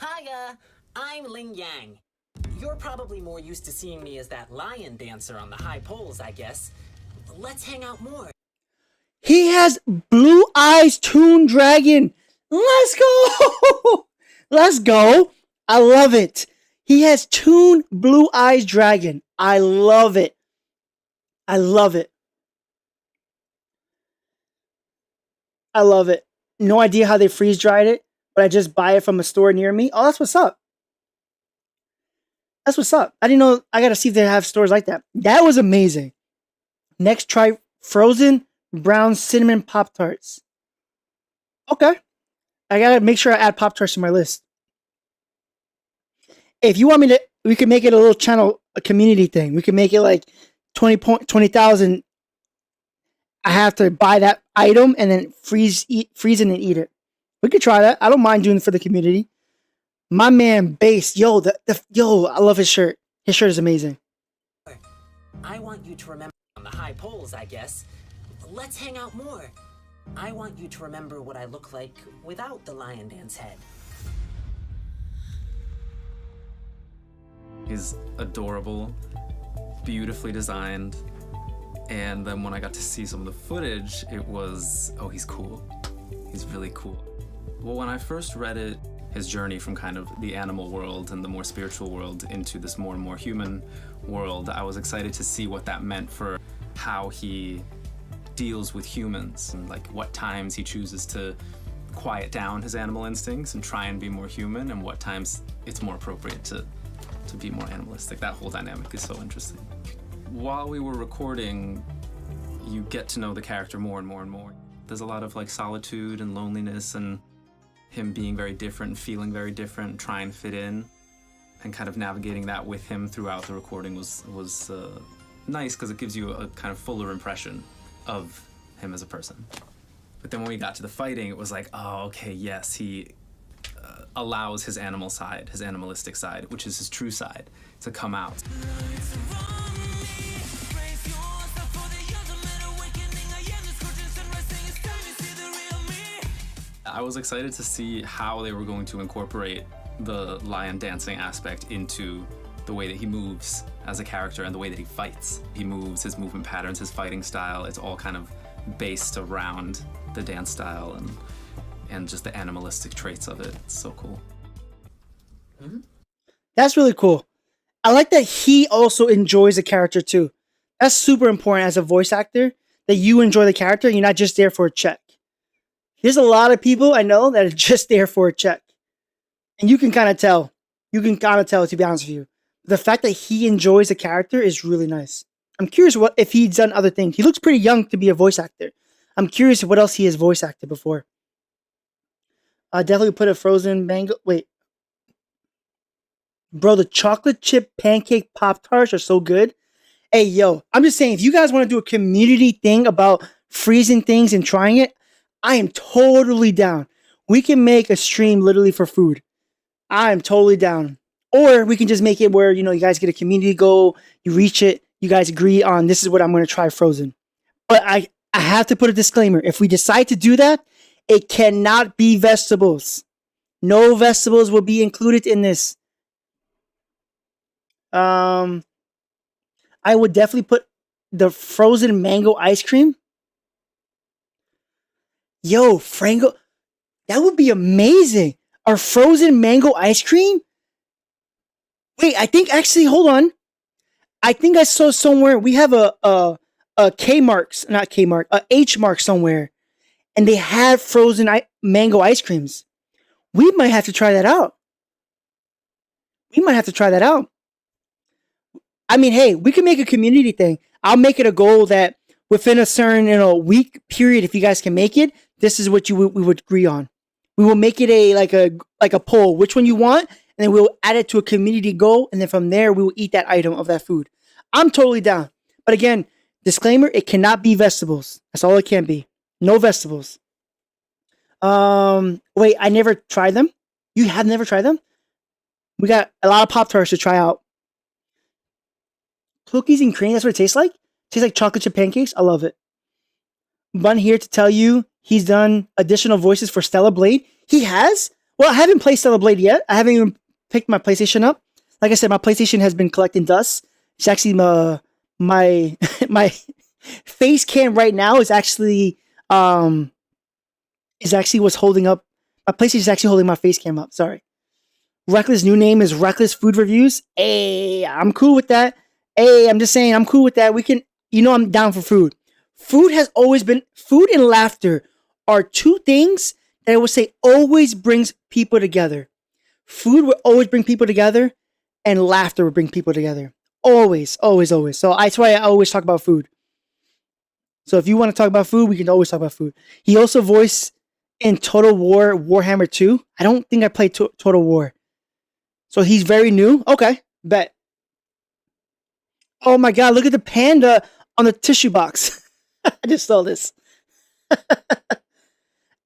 Hiya. I'm Ling Yang. You're probably more used to seeing me as that lion dancer on the high poles, I guess. Let's hang out more. He has Blue Eyes Toon Dragon. Let's go. Let's go. I love it. He has Toon Blue Eyes Dragon. I love it. I love it. I love it. No idea how they freeze dried it, but I just buy it from a store near me. Oh, that's what's up. That's what's up. I didn't know. I got to see if they have stores like that. That was amazing. Next, try frozen brown cinnamon Pop-Tarts. Okay. I got to make sure I add Pop-Tarts to my list. If you want me to, we can make it a little channel, a community thing. We can make it like 20,000. I have to buy that item and then freeze it and eat it. We could try that. I don't mind doing it for the community. My man, Bass, yo, I love his shirt. His shirt is amazing. I want you to remember on the high poles, I guess. Let's hang out more. I want you to remember what I look like without the lion dance head. He's adorable, beautifully designed, and then when I got to see some of the footage, it was, oh, he's cool. He's really cool. Well, when I first read it, his journey from kind of the animal world and the more spiritual world into this more and more human world, I was excited to see what that meant for how he deals with humans and like what times he chooses to quiet down his animal instincts and try and be more human, and what times it's more appropriate to be more animalistic. That whole dynamic is so interesting. While we were recording, you get to know the character more and more and more. There's a lot of like solitude and loneliness and him being very different, feeling very different, trying to fit in, and kind of navigating that with him throughout the recording was nice because it gives you a kind of fuller impression of him as a person. But then when we got to the fighting, it was like, oh, okay, yes, he allows his animal side, his animalistic side, which is his true side, to come out. I was excited to see how they were going to incorporate the lion dancing aspect into the way that he moves as a character and the way that he fights. He moves, his movement patterns, his fighting style, it's all kind of based around the dance style and just the animalistic traits of it. It's so cool. That's really cool. I like that he also enjoys the character too. That's super important as a voice actor, that you enjoy the character and you're not just there for a check. There's a lot of people I know that are just there for a check. And you can kind of tell. You can kind of tell, to be honest with you. The fact that he enjoys the character is really nice. I'm curious what if he's done other things. He looks pretty young to be a voice actor. I'm curious what else he has voice acted before. Definitely put a frozen mango. Wait. Bro, the chocolate chip pancake Pop-Tarts are so good. Hey, yo, I'm just saying, if you guys want to do a community thing about freezing things and trying it, I am totally down. We can make a stream literally for food. I am totally down. Or we can just make it where, you know, you guys get a community goal, you reach it, you guys agree on this is what I'm going to try frozen. But I have to put a disclaimer. If we decide to do that, it cannot be vegetables. No vegetables will be included in this. I would definitely put the frozen mango ice cream. Yo, Frango, that would be amazing. Our frozen mango ice cream? Wait, I think actually, hold on. I think I saw somewhere we have a K marks, not K mark, a H mark somewhere, and they had frozen mango ice creams. We might have to try that out. I mean, hey, we can make a community thing. I'll make it a goal that within a certain, week period, if you guys can make it, this is what we would agree on. We will make it like a poll, which one you want, and then we'll add it to a community goal, and then from there we will eat that item of that food. I'm totally down. But again, disclaimer, it cannot be vegetables. That's all it can be. No vegetables. Wait, I never tried them. You have never tried them? We got a lot of Pop-Tarts to try out. Cookies and cream, that's what it tastes like? It tastes like chocolate chip pancakes. I love it. Bun here to tell you he's done additional voices for Stella Blade. He has? Well, I haven't played Stella Blade yet. I haven't even picked my PlayStation up. Like I said, my PlayStation has been collecting dust. It's actually my face cam right now is actually what's holding up. My PlayStation is actually holding my face cam up. Sorry. Reckless new name is Reckless Food Reviews. Hey, I'm cool with that. Hey, I'm just saying I'm cool with that. We can, I'm down for food. Food has always been, food and laughter are two things that I would say always brings people together. Food will always bring people together, and laughter will bring people together. Always, always, always. So that's why I always talk about food. So if you want to talk about food, we can always talk about food. He also voiced in Total War Warhammer 2. I don't think I played Total War. So he's very new. Okay, bet. Oh my god, look at the panda on the tissue box. I just saw this.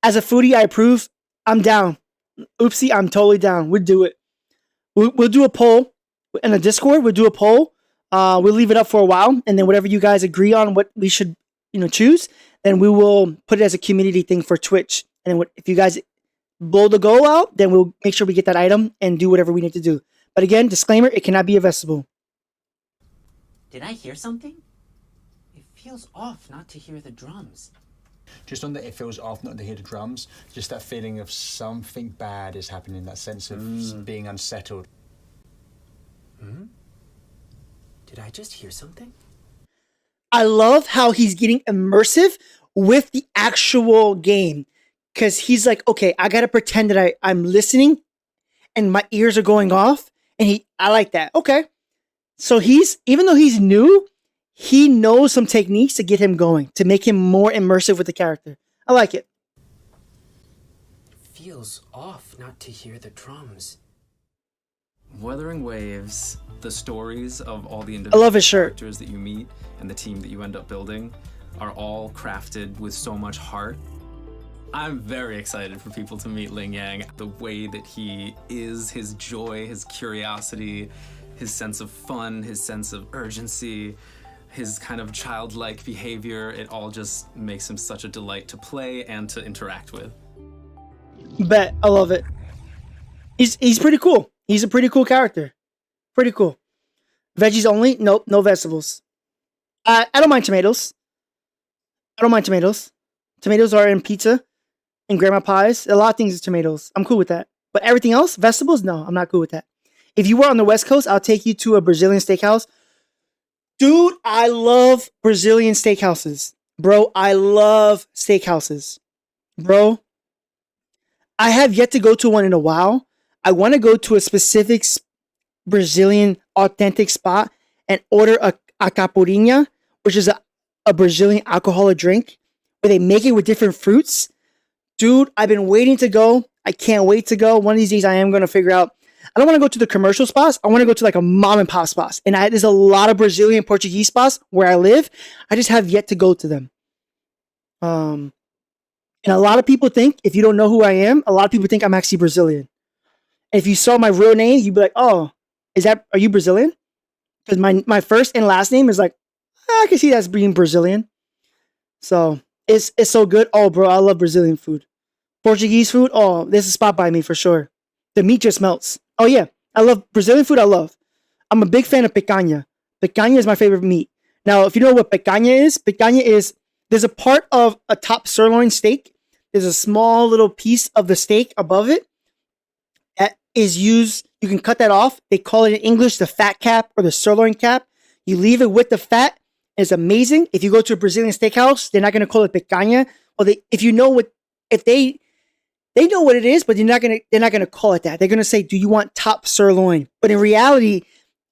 As a foodie, I approve. I'm down. Oopsie, I'm totally down. We'll do it. We'll do a poll in the Discord. We'll do a poll. We'll leave it up for a while, and then whatever you guys agree on what we should, choose, then we will put it as a community thing for Twitch. And then if you guys blow the goal out, then we'll make sure we get that item and do whatever we need to do. But again, disclaimer: it cannot be a vegetable. Did I hear something? It feels off not to hear the drums. Just on that, it feels off not to hear the drums. Just that feeling of something bad is happening. That sense of being unsettled. Did I just hear something? I love how he's getting immersive with the actual game. Because he's like, okay, I got to pretend that I'm listening and my ears are going off. And I like that. Okay. So even though he's new, he knows some techniques to get him going, to make him more immersive with the character. I like it. Feels off not to hear the drums. Wuthering Waves, the stories of all the I love his shirt. characters that you meet and the team that you end up building are all crafted with so much heart. I'm very excited for people to meet Ling Yang. The way that he is, his joy, his curiosity, his sense of fun, his sense of urgency, his kind of childlike behavior, it all just makes him such a delight to play and to interact with. Bet. I love it. He's pretty cool. He's a pretty cool character. Pretty cool. Veggies only? Nope, no vegetables. I don't mind tomatoes. I don't mind tomatoes. Tomatoes are in pizza and grandma pies. A lot of things is tomatoes. I'm cool with that. But everything else, vegetables, no, I'm not cool with that. If you were on the West Coast, I'll take you to a Brazilian steakhouse. Dude, I love Brazilian steakhouses. Bro, I love steakhouses. Bro, I have yet to go to one in a while. I want to go to a specific Brazilian authentic spot and order a caipirinha, which is a Brazilian alcoholic drink where they make it with different fruits. Dude, I've been waiting to go. I can't wait to go. One of these days I am going to figure out. I don't want to go to the commercial spots. I want to go to like a mom and pop spots. And there's a lot of Brazilian Portuguese spots where I live. I just have yet to go to them. And a lot of people think, if you don't know who I am, a lot of people think I'm actually Brazilian. And if you saw my real name, you'd be like, oh, are you Brazilian? Because my first and last name is like, I can see that's being Brazilian. So it's so good. Oh, bro, I love Brazilian food. Portuguese food, oh, there's a spot by me for sure. The meat just melts. Oh, yeah. I love Brazilian food. I love. I'm a big fan of picanha. Picanha is my favorite meat. Now, if you know what picanha is there's a part of a top sirloin steak. There's a small little piece of the steak above it that is used. You can cut that off. They call it in English the fat cap or the sirloin cap. You leave it with the fat. It's amazing. If you go to a Brazilian steakhouse, they're not going to call it picanha. Well, they know what it is, but they're not gonna call it that. They're gonna say, "Do you want top sirloin?" But in reality,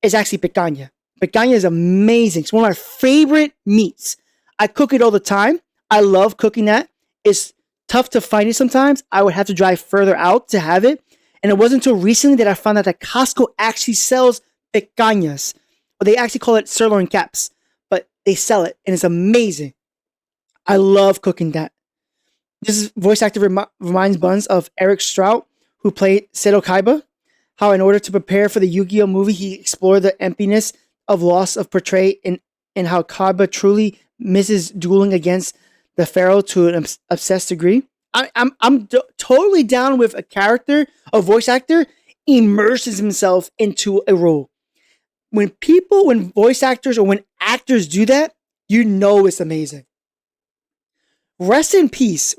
it's actually picanha. Picanha is amazing. It's one of my favorite meats. I cook it all the time. I love cooking that. It's tough to find it sometimes. I would have to drive further out to have it. And it wasn't until recently that I found out that Costco actually sells picanhas. But they actually call it sirloin caps. But they sell it, and it's amazing. I love cooking that. This voice actor reminds Buns of Eric Strout, who played Seto Kaiba. How in order to prepare for the Yu-Gi-Oh movie, he explored the emptiness of loss of portray and how Kaiba truly misses dueling against the Pharaoh to an obsessed degree. I'm totally down with a character, a voice actor, immerses himself into a role. When voice actors or when actors do that, you know it's amazing. Rest in peace.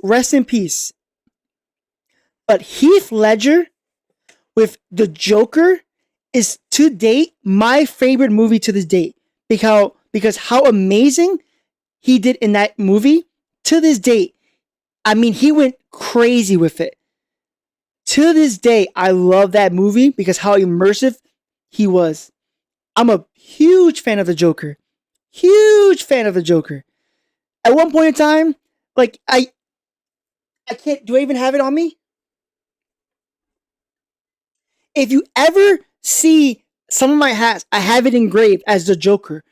But Heath Ledger with the Joker is to date my favorite movie to this date. Because how amazing he did in that movie to this date. I mean, he went crazy with it. To this day, I love that movie because how immersive he was. I'm a huge fan of the Joker. At one point in time, like I can't. Do I even have it on me? If you ever see some of my hats, I have it engraved as the Joker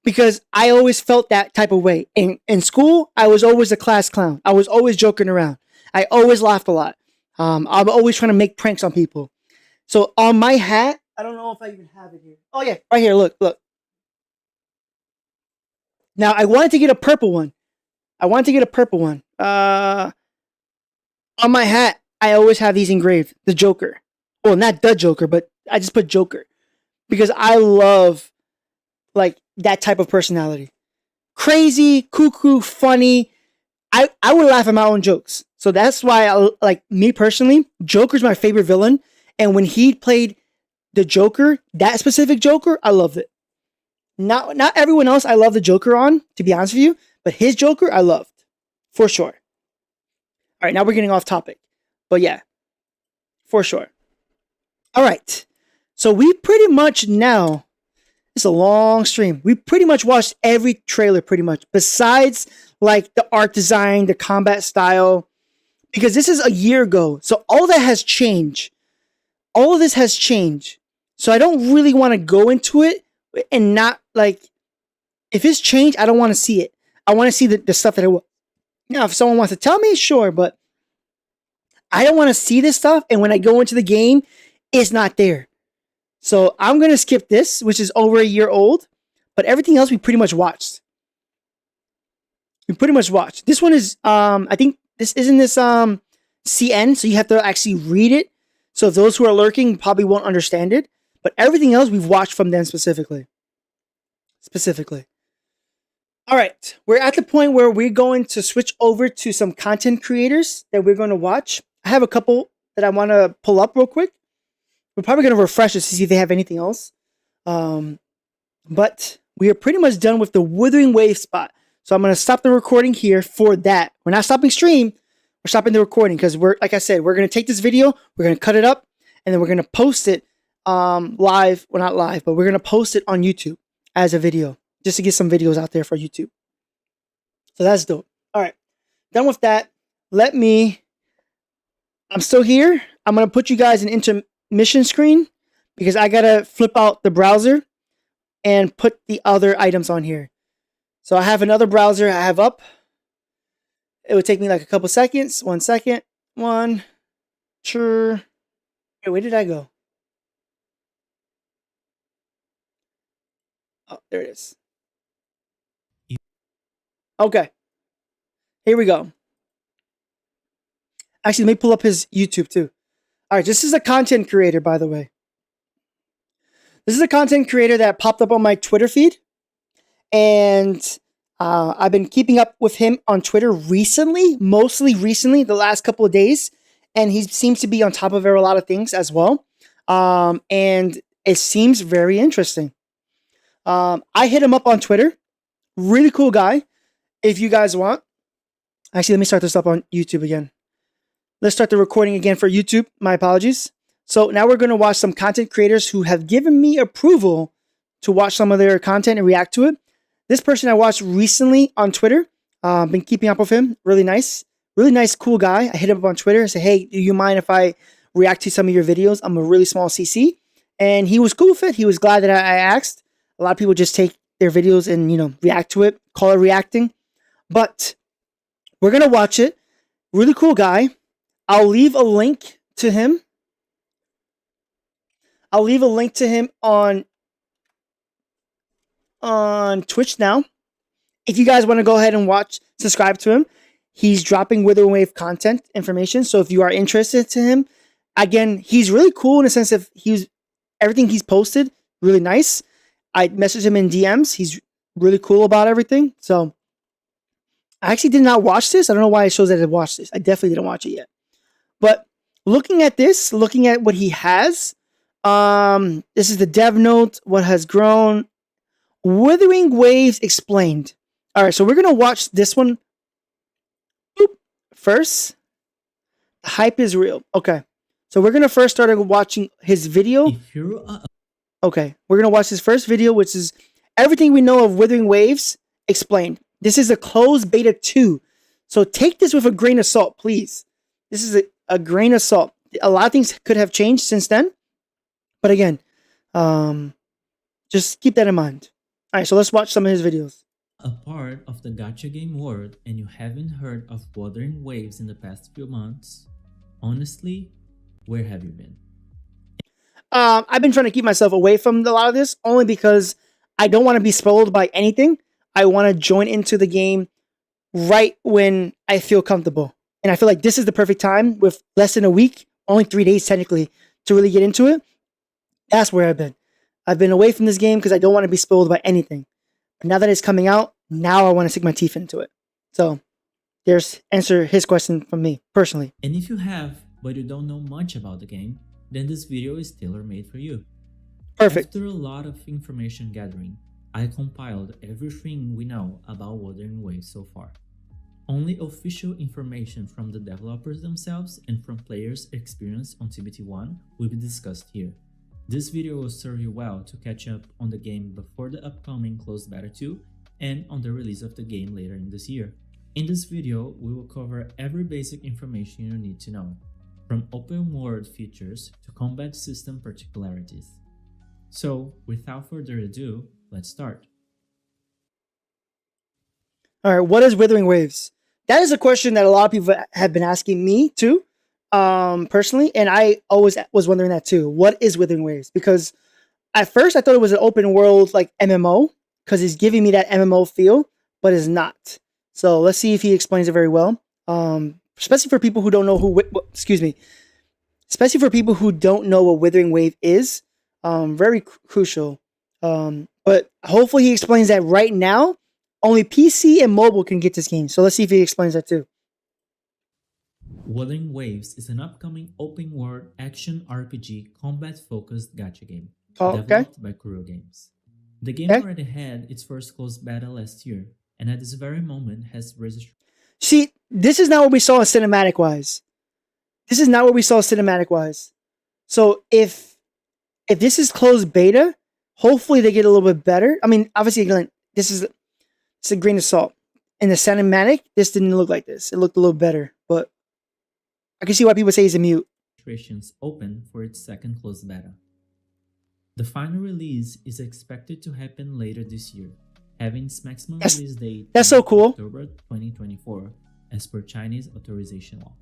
because I always felt that type of way. In school, I was always a class clown. I was always joking around. I always laughed a lot. I'm always trying to make pranks on people. So on my hat, I don't know if I even have it here. Oh yeah, right here. Look. Now I wanted to get a purple one. On my hat, I always have these engraved. The Joker. Well, not the Joker, but I just put Joker. Because I love, like, that type of personality. Crazy, cuckoo, funny. I would laugh at my own jokes. So that's why, me personally, Joker's my favorite villain. And when he played the Joker, that specific Joker, I loved it. Not everyone else I love the Joker on, to be honest with you. But his Joker, I loved. For sure. All right, now we're getting off topic. But yeah, for sure. All right. So we pretty much now, it's a long stream. We pretty much watched every trailer pretty much. Besides like the art design, the combat style. Because this is a year ago. So all that has changed. All of this has changed. So I don't really want to go into it and not like, if it's changed, I don't want to see it. I want to see the stuff that it was. Now, if someone wants to tell me, sure, but I don't want to see this stuff. And when I go into the game, it's not there. So I'm going to skip this, which is over a year old. But everything else we pretty much watched. This one is, I think, this isn't this CN, so you have to actually read it. So those who are lurking probably won't understand it. But everything else we've watched from them specifically. All right, we're at the point where we're going to switch over to some content creators that we're going to watch. I have a couple that I want to pull up real quick. We're probably going to refresh it to see if they have anything else. But we are pretty much done with the Wuthering Wave spot. So I'm going to stop the recording here for that. We're not stopping stream. We're stopping the recording because like I said, we're going to take this video, we're going to cut it up, and then we're going to post it live. Well, not live, but we're going to post it on YouTube as a video just to get some videos out there for YouTube. So that's dope. All right. Done with that. I'm still here. I'm going to put you guys in intermission screen because I got to flip out the browser and put the other items on here. So I have another browser I have up. It would take me like a couple seconds. 1 second. One. Sure. Hey, where did I go? Oh, there it is. Okay. Here we go. Actually, let me pull up his YouTube too. All right, this is a content creator, by the way. This is a content creator that popped up on my Twitter feed. And I've been keeping up with him on Twitter recently, mostly recently, the last couple of days. And he seems to be on top of a lot of things as well. And it seems very interesting. I hit him up on Twitter. Really cool guy. If you guys want. Actually, let me start this up on YouTube again. Let's start the recording again for YouTube. My apologies. So now we're going to watch some content creators who have given me approval to watch some of their content and react to it. This person I watched recently on Twitter. Been keeping up with him. Really nice, cool guy. I hit him up on Twitter and said, hey, do you mind if I react to some of your videos? I'm a really small CC. And he was cool with it. He was glad that I asked. A lot of people just take their videos and, react to it, call it reacting. But we're going to watch it. Really cool guy. I'll leave a link to him. on Twitch now. If you guys want to go ahead and subscribe to him. He's dropping Wuthering Wave content information. So if you are interested to him, again, he's really cool in the sense of everything he's posted, really nice. I messaged him in DMs. He's really cool about everything. So I actually did not watch this. I don't know why it shows that I watched this. I definitely didn't watch it yet. But looking at what he has, this is the dev note, what has grown. Wuthering Waves explained. All right, so we're going to watch this one first. The hype is real. Okay, so we're going to first start watching his video. Okay, we're going to watch his first video, which is everything we know of Wuthering Waves explained. This is a closed beta 2. So take this with a grain of salt, please. This is a grain of salt. A lot of things could have changed since then. But again, just keep that in mind. All right, so let's watch some of his videos. A part of the gacha game world and you haven't heard of Wuthering Waves in the past few months, honestly, where have you been? I've been trying to keep myself away from a lot of this only because I don't want to be spoiled by anything. I want to join into the game right when I feel comfortable. And I feel like this is the perfect time with less than a week, only 3 days technically, to really get into it. That's where I've been. I've been away from this game because I don't want to be spoiled by anything. But now that it's coming out, now I want to stick my teeth into it. So there's answer his question from me personally. And if you have, but you don't know much about the game, then this video is tailor-made for you. Perfect. After a lot of information gathering, I compiled everything we know about Wuthering Waves so far. Only official information from the developers themselves and from players' experience on TBT1 will be discussed here. This video will serve you well to catch up on the game before the upcoming closed beta 2 and on the release of the game later in this year. In this video, we will cover every basic information you need to know, from open world features to combat system particularities. So, without further ado, let's start. All right, what is Wuthering Waves? That is a question that a lot of people have been asking me too, personally, and I always was wondering that too. What is Wuthering Waves? Because at first I thought it was an open world like MMO, because it's giving me that MMO feel, but it's not. So let's see if he explains it very well. especially for people who don't know especially for people who don't know what Withering Wave is. Very crucial. But hopefully he explains that right now. Only PC and mobile can get this game. So let's see if he explains that too. Wuthering Waves is an upcoming open-world action RPG combat-focused gacha game developed by Kuro Games. The game already had its first closed beta last year, and at this very moment has registered. See, this is not what we saw cinematic-wise. This is not what we saw cinematic-wise. So if this is closed beta, hopefully they get a little bit better. I mean, obviously, again, it's a grain of salt. In the cinematic, this didn't look like this. It looked a little better, but I can see why people say he's a mute. Registrations open for its second closed beta. The final release is expected to happen later this year, having its maximum release date October 2024 as per Chinese authorization law.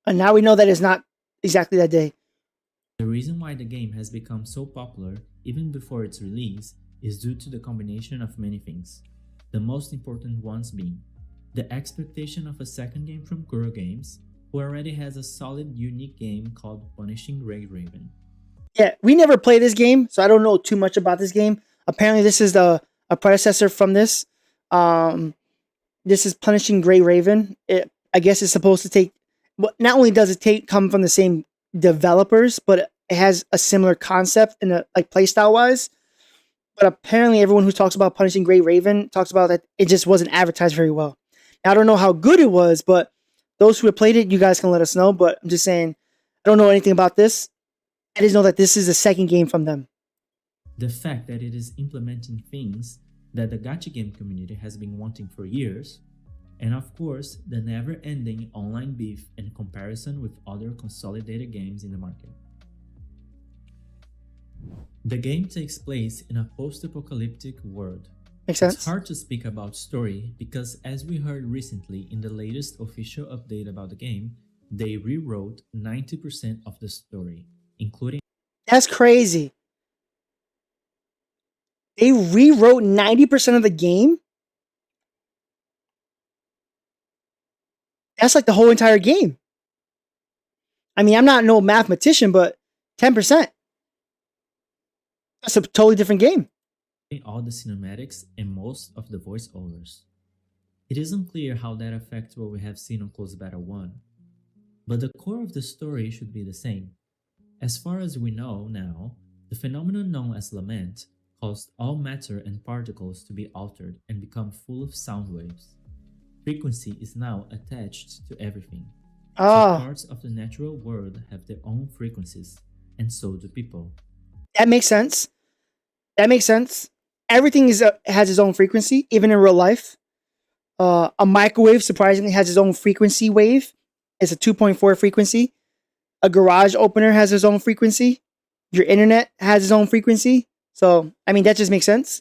And now we know that it's not exactly that day. The reason why the game has become so popular even before its release is due to the combination of many things. The most important ones being the expectation of a second game from Kuro Games, who already has a solid, unique game called Punishing Gray Raven. Yeah, we never played this game, so I don't know too much about this game. Apparently, this is a predecessor from this. This is Punishing Gray Raven. I guess it's supposed to take. Not only does it come from the same developers, but it has a similar concept in like playstyle wise. But apparently, everyone who talks about Punishing Gray Raven talks about that it just wasn't advertised very well. Now, I don't know how good it was, but those who have played it, you guys can let us know. But I'm just saying, I don't know anything about this. I just know that this is the second game from them. The fact that it is implementing things that the gacha game community has been wanting for years, and of course, the never-ending online beef and comparison with other consolidated games in the market. The game takes place in a post-apocalyptic world. Makes sense. It's hard to speak about story because, as we heard recently in the latest official update about the game, they rewrote 90% of the story, including... That's crazy. They rewrote 90% of the game? That's like the whole entire game. I mean, I'm not no mathematician, but 10%. That's a totally different game. All the cinematics and most of the voiceovers. It isn't clear how that affects what we have seen on Closed Beta 1, but the core of the story should be the same. As far as we know now, the phenomenon known as lament caused all matter and particles to be altered and become full of sound waves. Frequency is now attached to everything. So parts of the natural world have their own frequencies, and so do people. That makes sense. That makes sense. Everything has its own frequency, even in real life. A microwave, surprisingly, has its own frequency wave. It's a 2.4 frequency. A garage opener has its own frequency. Your internet has its own frequency. So, I mean, that just makes sense.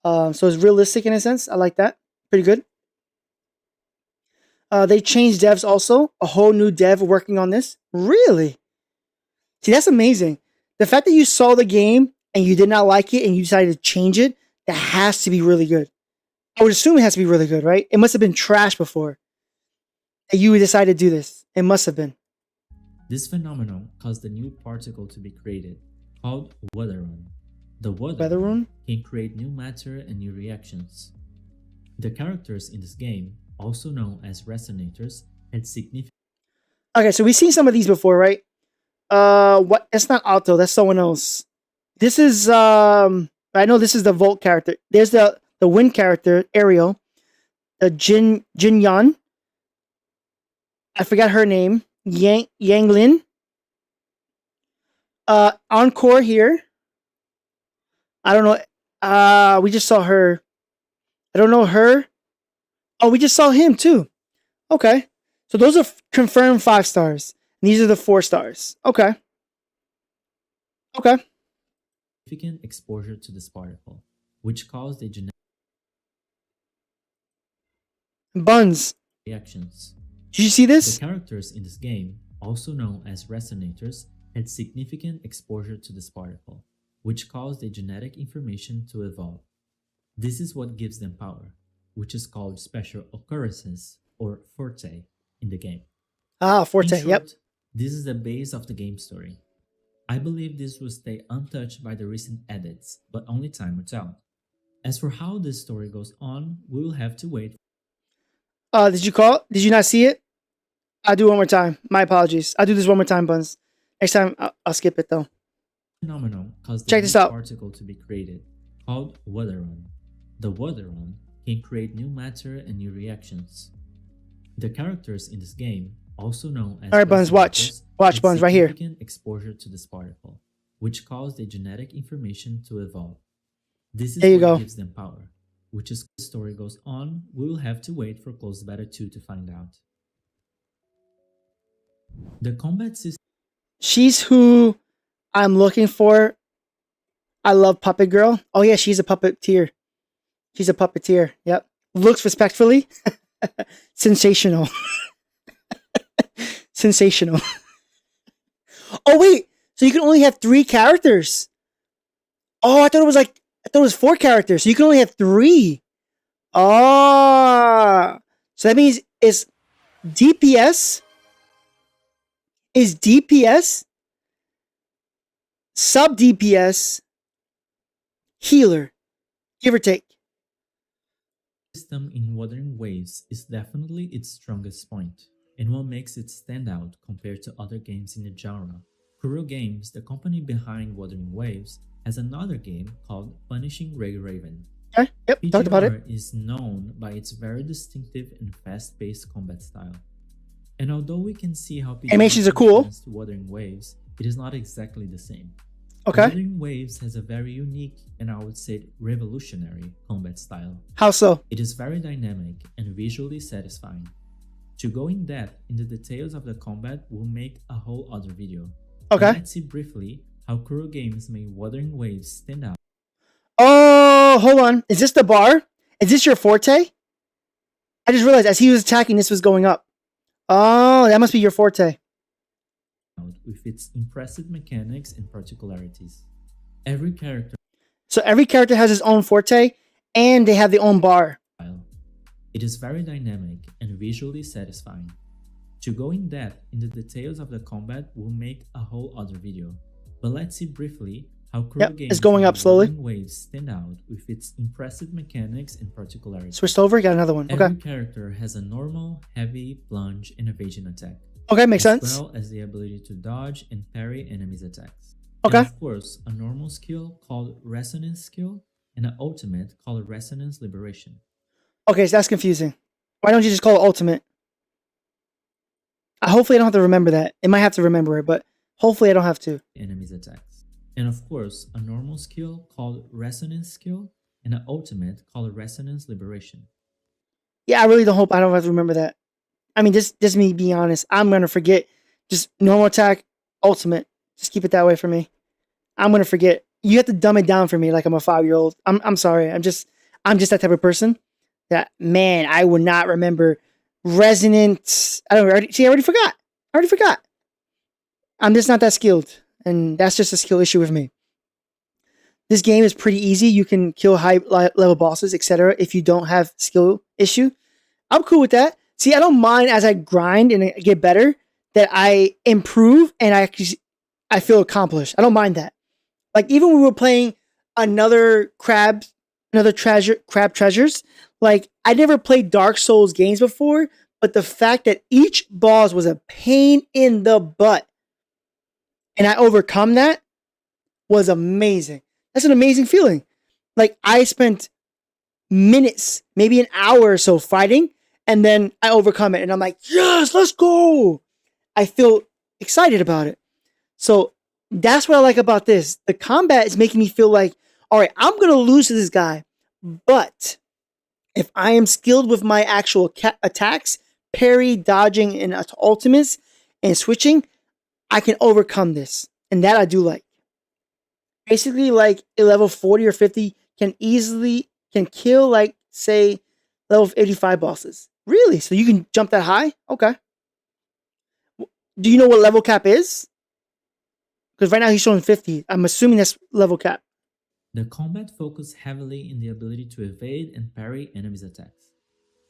So it's realistic in a sense. I like that. Pretty good. They changed devs also. A whole new dev working on this. Really? See, that's amazing. The fact that you saw the game and you did not like it and you decided to change it, that has to be really good. I would assume it has to be really good, right? It must have been trash before that you decided to do this. It must have been. This phenomenon caused a new particle to be created, called Wuthering. The Wuthering can create new matter and new reactions. The characters in this game, also known as resonators, had significant... Okay, so we've seen some of these before, right? What? That's not Alto. That's someone else. This is I know this is the Volt character. There's the Wind character, Ariel. The Jin Yan. I forgot her name. Yang Lin. Encore here. I don't know. We just saw her. I don't know her. Oh, we just saw him too. Okay. So those are confirmed 5 stars. And these are the 4 stars. Okay. Okay. Significant exposure to this particle, which caused a genetic Buns. reactions. Did you see this? The characters in this game, also known as resonators, had significant exposure to this particle, which caused the genetic information to evolve. This is what gives them power, which is called special occurrences, or forte, in the game. Ah, Forte, In short, yep. This is the base of the game story. I believe this will stay untouched by the recent edits, but only time will tell. As for how this story goes on, we will have to wait. Did you call? Did you not see it? I'll do it one more time. My apologies. I'll do this one more time, Buns. Next time, I'll skip it though. Phenomenon caused Check the this new out. particle to be created, called Wuthering. The Wuthering can create new matter and new reactions. The characters in this game, also known as Alright, Buns, watch. personages, Watch, had Buns, right here. significant exposure to this particle, which caused the genetic information to evolve. This is There you what go. gives them power, which as the story goes on, we will have to wait for Close Beta 2 to find out. The combat system. She's who I'm looking for. I love Puppet Girl. Oh yeah, she's a puppeteer. She's a puppeteer. Yep. Looks respectfully. Sensational. Sensational. Oh wait, so you can only have 3 characters. Oh, I thought it was 4 characters. So you can only have 3. Ah, so that means it's DPS. Is DPS, sub DPS, healer, give or take. System in Wuthering Waves is definitely its strongest point, and what makes it stand out compared to other games in the genre. Kuro Games, the company behind Wuthering Waves, has another game called Punishing Ray Raven. Okay, yep, talked about it. PGR is known by its very distinctive and fast-paced combat style. And although we can see how PGR Animations are cool. influenced Wuthering Waves, it is not exactly the same. Okay. Wuthering Waves has a very unique and I would say revolutionary combat style. How so? It is very dynamic and visually satisfying. To go in depth into the details of the combat will make a whole other video. Okay. Let's see briefly how Kuro Games made Wuthering Waves stand out. Oh, hold on. Is this the bar? Is this your forte? I just realized as he was attacking, this was going up. Oh, that must be your forte. With its impressive mechanics and particularities. Every character. So every character has his own forte, and they have their own bar. It is very dynamic and visually satisfying. To go in depth into the details of the combat will make a whole other video. But let's see briefly how Kuro Games it's going up made slowly. Wuthering Waves stand out with its impressive mechanics and particularities. Switched over, got another one. Every Okay. character has a normal, heavy, plunge, and evasion attack. Okay, makes sense. As well as the ability to dodge and parry enemies' attacks. Okay. And of course, a normal skill called Resonance Skill and an ultimate called Resonance Liberation. Okay, so that's confusing. Why don't you just call it ultimate? Hopefully I don't have to remember that. It might have to remember it, but hopefully I don't have to. Enemies' attacks. And of course, a normal skill called Resonance Skill and an ultimate called Resonance Liberation. Yeah, I really don't hope I don't have to remember that. I mean, just me being honest. I'm going to forget. Just normal attack, ultimate. Just keep it that way for me. I'm going to forget. You have to dumb it down for me like I'm a 5-year-old. I'm sorry. I'm just that type of person that, man, I would not remember resonance. I already forgot. I'm just not that skilled. And that's just a skill issue with me. This game is pretty easy. You can kill high level bosses, etc. if you don't have skill issue. I'm cool with that. See, I don't mind as I grind and I get better that I improve and I feel accomplished. I don't mind that. Like even when we were playing another crab treasures. Like I never played Dark Souls games before, but the fact that each boss was a pain in the butt and I overcome that was amazing. That's an amazing feeling. Like I spent minutes, maybe an hour or so fighting, and then I overcome it and I'm like, yes, let's go. I feel excited about it. So that's what I like about this. The combat is making me feel like, all right, I'm going to lose to this guy, but if I am skilled with my actual attacks, parry, dodging, and ultimates, and switching, I can overcome this. And that I do like. Basically, like a level 40 or 50 can kill, like, say, level 85 bosses. Really? So you can jump that high? Okay. Do you know what level cap is? Because right now he's showing 50. I'm assuming that's level cap. The combat focused heavily in the ability to evade and parry enemies' attacks.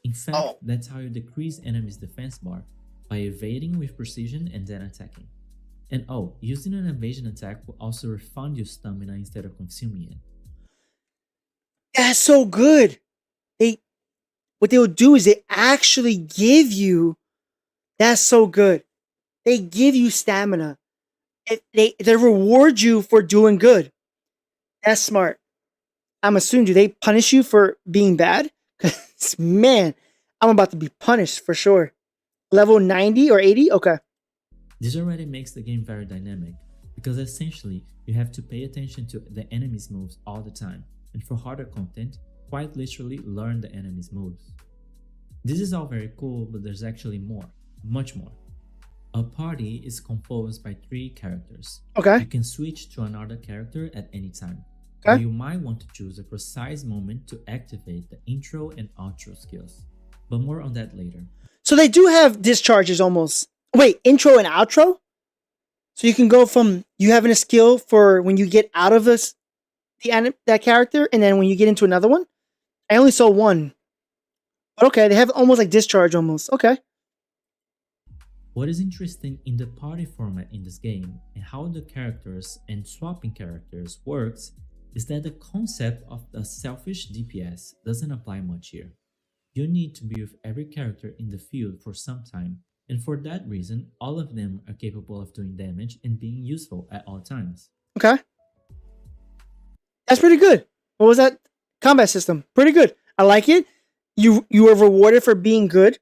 In fact, that's how you decrease enemies' defense bar, by evading with precision and then attacking. And oh, using an evasion attack will also refund you stamina instead of consuming it. That's so good. What they will do is they actually give you. That's so good. They give you stamina. They reward you for doing good. That's smart. I'm assuming, do they punish you for being bad? Because, man, I'm about to be punished for sure. Level 90 or 80? Okay. This already makes the game very dynamic, because essentially you have to pay attention to the enemy's moves all the time, and for harder content, quite literally learn the enemy's moves. This is all very cool, but there's actually more, much more. A party is composed by 3 characters. Okay. You can switch to another character at any time. Okay. But you might want to choose a precise moment to activate the intro and outro skills. But more on that later. So they do have discharges almost. Wait, intro and outro? So you can go from you having a skill for when you get out of that character, and then when you get into another one? I only saw one. But okay, they have almost like discharge almost. Okay. What is interesting in the party format in this game and how the characters and swapping characters works is that the concept of the selfish DPS doesn't apply much here. You need to be with every character in the field for some time, and for that reason, all of them are capable of doing damage and being useful at all times. Okay. That's pretty good. What was that combat system? Pretty good. I like it. You are rewarded for being good.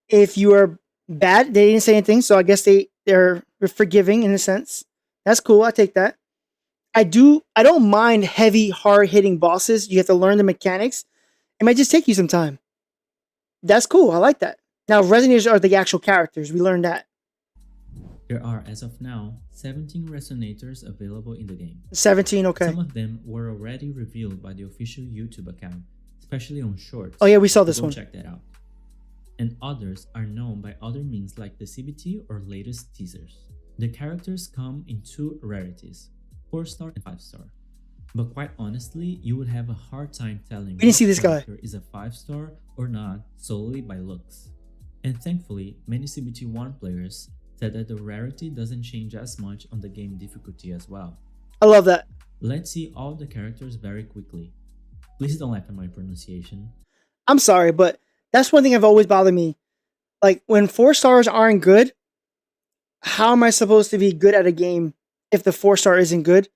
If you are bad, they didn't say anything, so I guess they're forgiving in a sense. That's cool. I take that. I don't mind heavy, hard-hitting bosses. You have to learn the mechanics. It might just take you some time. That's cool. I like that. Now, resonators are the actual characters. We learned that. There are, as of now, 17 resonators available in the game. 17, okay. Some of them were already revealed by the official YouTube account, especially on Shorts. Oh yeah, we saw this one. Check that out. And others are known by other means like the CBT or latest teasers. The characters come in 2 rarities, 4-star and 5-star. But quite honestly, you would have a hard time telling we didn't see this guy is a 5-star or not solely by looks. And thankfully, many CBT1 players said that the rarity doesn't change as much on the game difficulty as well. I love that. Let's see all the characters very quickly. Please don't laugh at my pronunciation. I'm sorry, but that's one thing I've always bothered me. Like, when 4 stars aren't good, how am I supposed to be good at a game if the 4-star isn't good?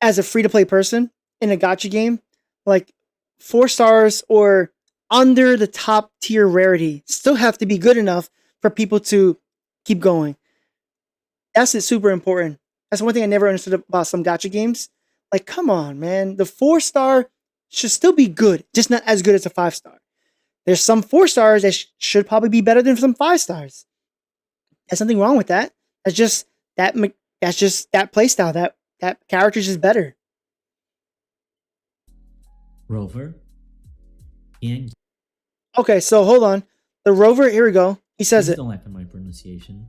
As a free-to-play person in a gacha game, like 4 stars or under the top tier rarity still have to be good enough for people to keep going. That's super important. That's one thing I never understood about some gacha games. Like, come on, man. The 4-star should still be good, just not as good as a 5-star. There's some 4 stars that should probably be better than some 5 stars. There's nothing wrong with that. That's just that playstyle. That character is just better. Rover. And okay, so hold on. The Rover, here we go. He says please it. Don't laugh at my pronunciation.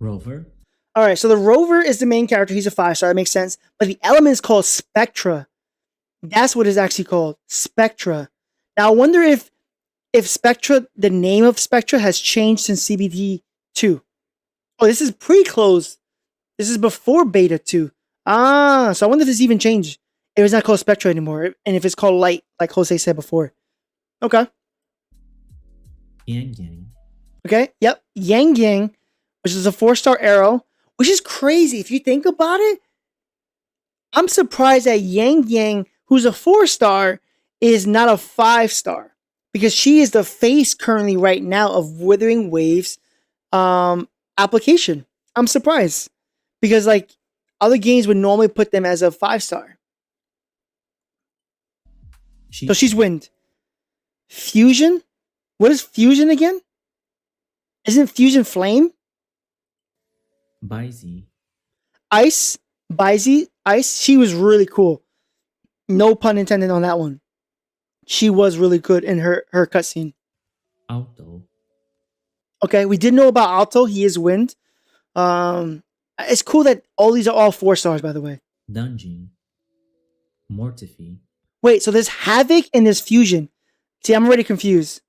Rover. All right, so the Rover is the main character. He's a 5-star. That makes sense. But the element is called Spectra. That's what it's actually called. Spectra. Now, I wonder if Spectra, the name of Spectra, has changed since CBT 2. Oh, this is pre-closed. This is before Beta 2. So I wonder if this even changed. If it's not called Spectra anymore, and if it's called Light, like Jose said before. Okay. Yang Yang. Okay, yep. Yang Yang, which is a 4-star arrow, which is crazy. If you think about it, I'm surprised that Yang Yang, who's a 4-star, is not a 5-star. Because she is the face currently right now of Wuthering Waves application. I'm surprised. Because like other games would normally put them as a 5-star. So she's wind. Fusion? What is fusion again? Isn't fusion flame? Baizi. Ice? Baizi? Ice? She was really cool. No pun intended on that one. She was really good in her cutscene. Alto. Okay, we did know about Alto. He is wind. It's cool that all these are all 4 stars, by the way. Dungeon. Mortify. Wait, so there's Havoc and there's Fusion. See, I'm already confused.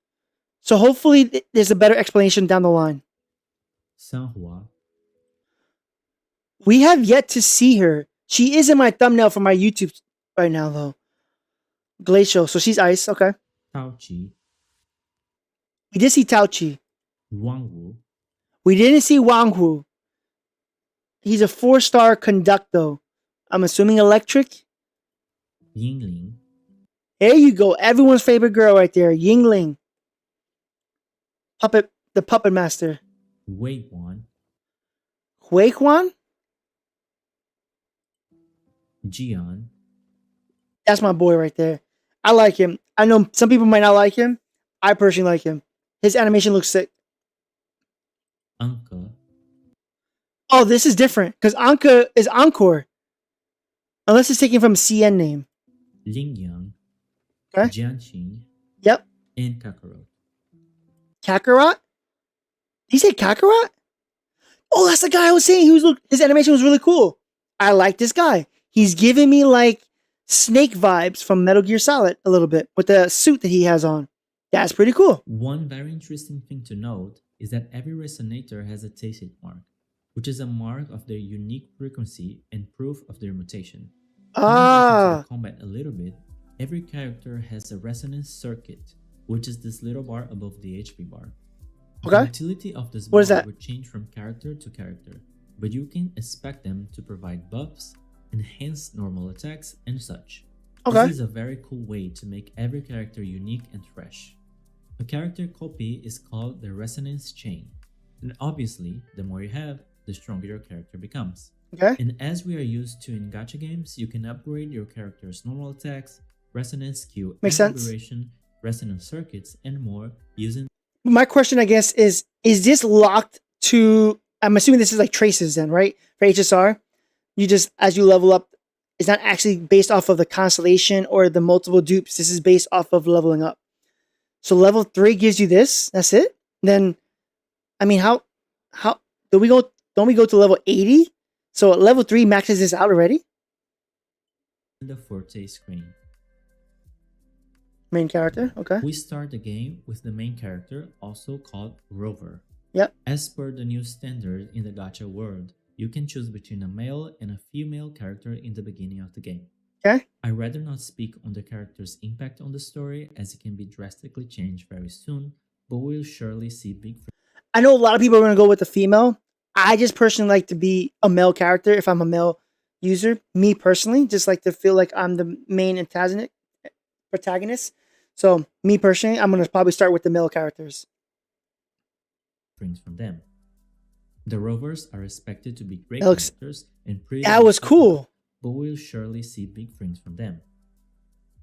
So hopefully there's a better explanation down the line. Sanhua. We have yet to see her. She is in my thumbnail for my YouTube right now, though. Glacial. So she's ice. Okay. Taochi. We did see Taochi. Wangwu. We didn't see Wanghu. He's a 4-star conducto. I'm assuming electric. Yingling. There you go. Everyone's favorite girl right there. Yingling. The puppet master. Weiquan. Weiquan? Jian. That's my boy right there. I like him. I know some people might not like him. I personally like him. His animation looks sick. Anka. Oh, this is different because Anka is Encore. Unless it's taken from a CN name. Lingyang. Okay. Jianqing. Yep. And Kakarot. Kakarot? Did you say Kakarot? Oh, that's the guy I was saying. His animation was really cool. I like this guy. He's giving me like Snake vibes from Metal Gear Solid a little bit with the suit that he has on. That's pretty cool. One very interesting thing to note is that every resonator has a tacit mark, which is a mark of their unique frequency and proof of their mutation. Ah. To combat a little bit, every character has a resonance circuit, which is this little bar above the HP bar. Okay. The utility of this What bar is that? would change from character to character, but you can expect them to provide buffs, enhance normal attacks, and such. Okay. This is a very cool way to make every character unique and fresh. A character copy is called the resonance chain, and obviously, the more you have, the stronger your character becomes. Okay. And as we are used to in gacha games, you can upgrade your character's normal attacks, resonance Q, Makes sense. vibration, resonance circuits, and more using. My question, I guess, is this locked to... I'm assuming this is like traces then, right? For HSR? You just, as you level up, it's not actually based off of the constellation or the multiple dupes. This is based off of leveling up. So level 3 gives you this. That's it. Then, I mean, how do we go? Don't we go to level 80? So level 3 maxes this out already. The Forte screen. Main character. Okay. We start the game with the main character, also called Rover. Yep. As per the new standard in the gacha world, you can choose between a male and a female character in the beginning of the game. Okay. I'd rather not speak on the character's impact on the story, as it can be drastically changed very soon, but we'll surely see big. I know a lot of people are going to go with the female. I just personally like to be a male character if I'm a male user. Me personally, just like to feel like I'm the main protagonist. So me personally, I'm going to probably start with the male characters. Brings from them. The Rovers are expected to be great That looks- characters and pretty. That was cool. But we'll surely see big things from them.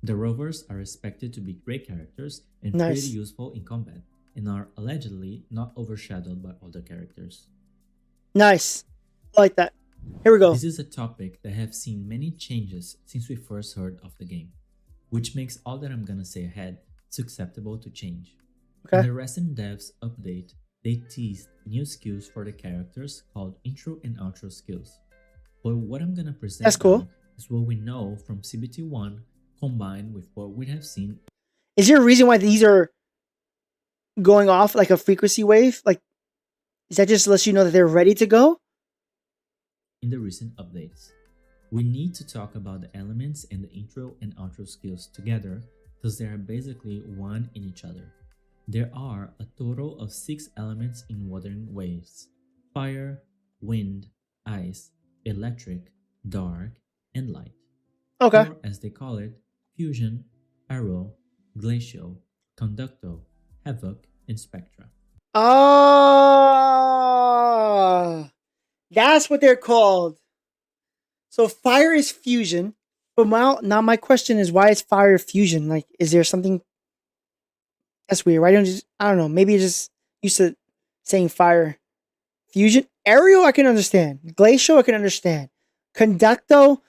The Rovers are expected to be great characters and Nice. pretty useful in combat, and are allegedly not overshadowed by other characters. Nice. I like that. Here we go. This is a topic that have seen many changes since we first heard of the game, which makes all that I'm gonna say ahead susceptible to change. Okay. In the recent devs update, they teased new skills for the characters called intro and outro skills. But what I'm gonna present That's cool. now is what we know from CBT1 combined with what we have seen. Is there a reason why these are going off like a frequency wave? Like, is that just lets you know that they're ready to go? In the recent updates. We need to talk about the elements and the intro and outro skills together because they are basically one in each other. There are a total of 6 elements in Wuthering Waves: fire, wind, ice, electric, dark, and light. Okay. Or as they call it, fusion, arrow, glacial, conducto, havoc, and spectra. Oh, that's what they're called. So fire is fusion, but now my question is, why is fire fusion? Like, is there something that's weird? Why don't you just, I don't know, maybe you're just used to saying fire. Fusion, aerial, I can understand. Glacial, I can understand. Conducto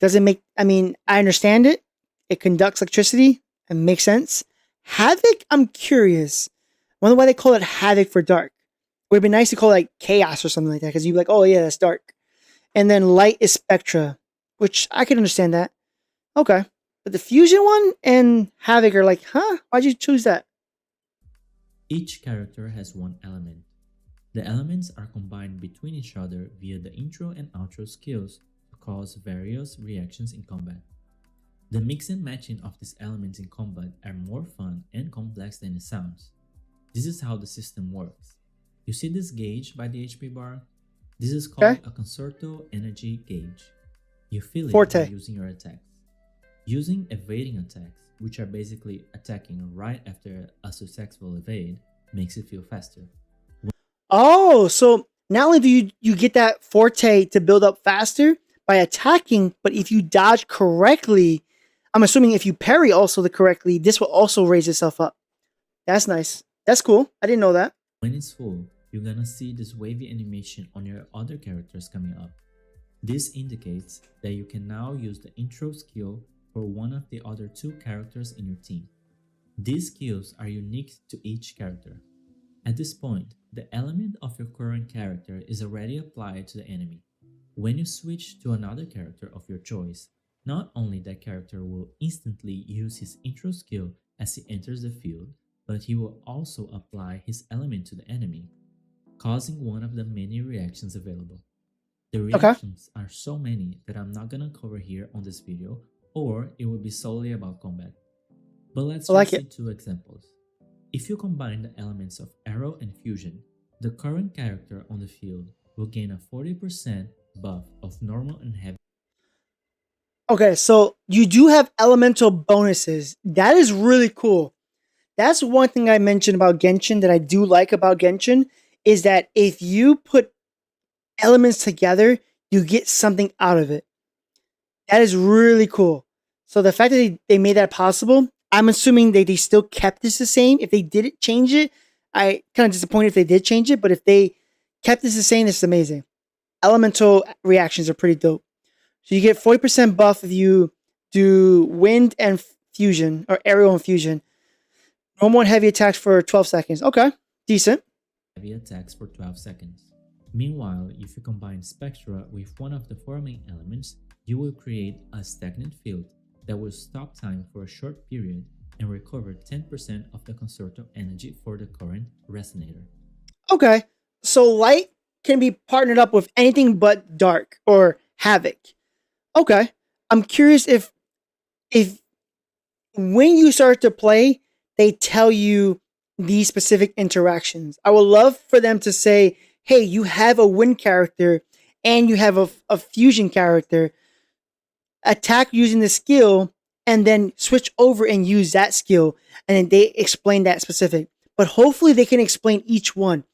doesn't make, I mean, I understand it. It conducts electricity and makes sense. Havoc, I'm curious. I wonder why they call it Havoc for dark. Would have been nice to call it like chaos or something like that, because you'd be like, oh yeah, that's dark. And then light is spectra, which I can understand that. Okay. But the fusion one and Havoc are like, huh? Why'd you choose that? Each character has one element. The elements are combined between each other via the intro and outro skills to cause various reactions in combat. The mix and matching of these elements in combat are more fun and complex than it sounds. This is how the system works. You see this gauge by the HP bar? This is called a concerto energy gauge. You feel it by using your attacks. Using evading attacks, which are basically attacking right after a successful evade, makes it feel faster. Oh, so not only do you get that forte to build up faster by attacking, but if you dodge correctly, I'm assuming if you parry also correctly, this will also raise itself up. That's nice. That's cool. I didn't know that. When it's full, you're gonna see this wavy animation on your other characters coming up. This indicates that you can now use the intro skill for one of the other two characters in your team. These skills are unique to each character. At this point, the element of your current character is already applied to the enemy. When you switch to another character of your choice, not only that character will instantly use his intro skill as he enters the field, but he will also apply his element to the enemy, causing one of the many reactions available. The reactions are so many that I'm not gonna cover here on this video, or it will be solely about combat. But let's just see two examples. If you combine the elements of arrow and fusion, the current character on the field will gain a 40% buff of normal and heavy. Okay, so you do have elemental bonuses. That is really cool. That's one thing I mentioned about Genshin that I do like about Genshin, is that if you put elements together, you get something out of it. That is really cool. So the fact that they made that possible, I'm assuming they still kept this the same. If they didn't change it, I kind of disappointed if they did change it, but if they kept this the same, this is amazing. Elemental reactions are pretty dope. So you get 40% buff if you do wind and fusion, or aerial and fusion. Normal and heavy attacks for 12 seconds. Okay, decent. Heavy attacks for 12 seconds. Meanwhile, if you combine Spectra with one of the four main elements, you will create a stagnant field that will stop time for a short period and recover 10% of the concerto energy for the current resonator. Okay, so light can be partnered up with anything but dark or havoc. Okay, I'm curious if when you start to play, they tell you these specific interactions. I would love for them to say, hey, you have a wind character and you have a fusion character. Attack using the skill and then switch over and use that skill. And then they explain that specific. But hopefully they can explain each one.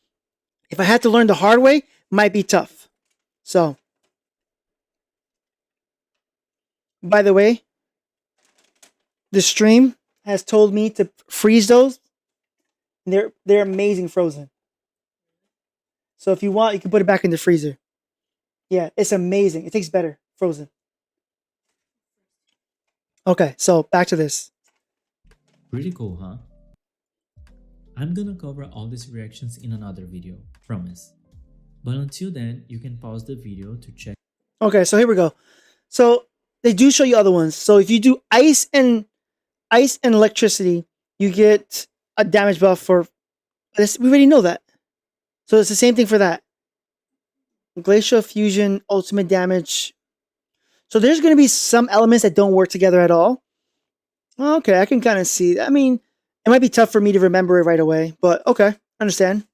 If I had to learn the hard way, might be tough. So, by the way, the stream has told me to freeze those. They're amazing frozen. So if you want, you can put it back in the freezer. Yeah, it's amazing. It tastes better frozen. Okay, so back to this. Pretty cool, huh? I'm gonna cover all these reactions in another video, promise. But until then, you can pause the video to check. Okay, so here we go. So they do show you other ones. So if you do ice and electricity, you get a damage buff for this. We already know that. So it's the same thing for that. Glacial fusion, ultimate damage. So there's going to be some elements that don't work together at all. Okay, I can kind of see that. I mean, it might be tough for me to remember it right away, but okay, understand.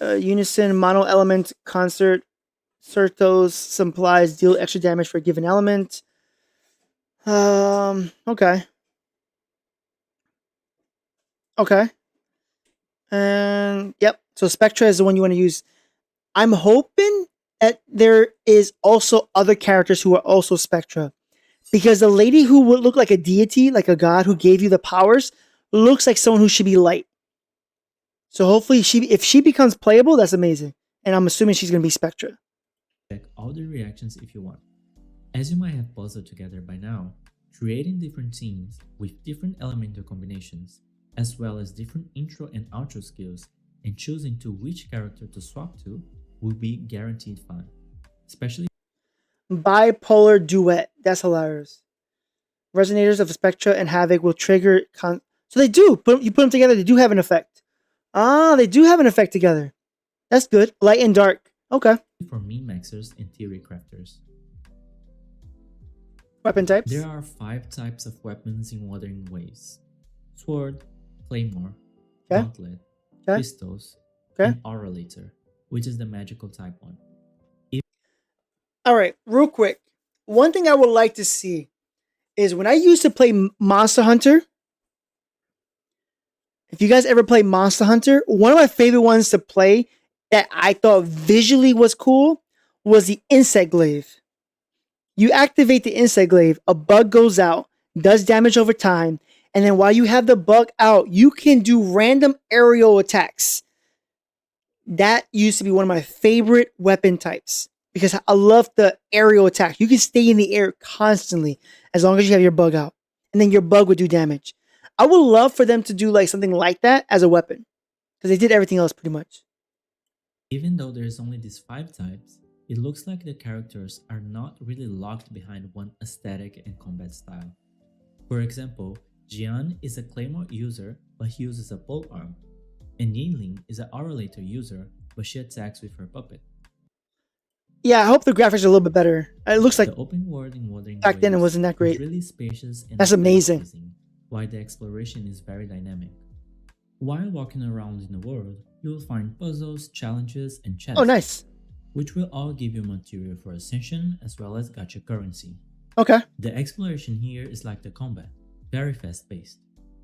Unison, mono element, concert, Certos supplies deal extra damage for a given element. Okay. Okay. And yep. So Spectra is the one you want to use. I'm hoping that there is also other characters who are also Spectra. Because the lady who would look like a deity, like a god who gave you the powers, looks like someone who should be light. So hopefully if she becomes playable, that's amazing. And I'm assuming she's going to be Spectra. Check all the reactions if you want. As you might have puzzled together by now, creating different teams with different elemental combinations, as well as different intro and outro skills, and choosing to which character to swap to will be guaranteed fun. Especially bipolar duet. That's hilarious. Resonators of Spectra and Havoc will trigger. So they do. You put them together, they do have an effect. Ah, they do have an effect together. That's good. Light and dark. Okay. For min-maxers and theory crafters. Weapon types? There are 5 types of weapons in Wuthering Waves. Sword, Claymore, Gauntlet, Pistols, and Auralator, which is the magical type one. Alright, real quick. One thing I would like to see is when I used to play Monster Hunter. If you guys ever play Monster Hunter, one of my favorite ones to play that I thought visually was cool was the Insect Glaive. You activate the Insect Glaive, a bug goes out, does damage over time, and then while you have the bug out, you can do random aerial attacks. That used to be one of my favorite weapon types because I love the aerial attack. You can stay in the air constantly as long as you have your bug out, and then your bug would do damage. I would love for them to do like something like that as a weapon because they did everything else pretty much. Even though there's only these 5 types, it looks like the characters are not really locked behind one aesthetic and combat style. For example, Jian is a Claymore user, but he uses a pole arm, and Yinling is an Auralator user, but she attacks with her puppet. Yeah, I hope the graphics are a little bit better. It looks like the open world in Wuthering back then it wasn't that great. Is really spacious and that's amazing. While the exploration is very dynamic. While walking around in the world, you will find puzzles, challenges, and chests. Oh, nice. Which will all give you material for ascension as well as gacha currency. Okay. The exploration here is like the combat, very fast paced.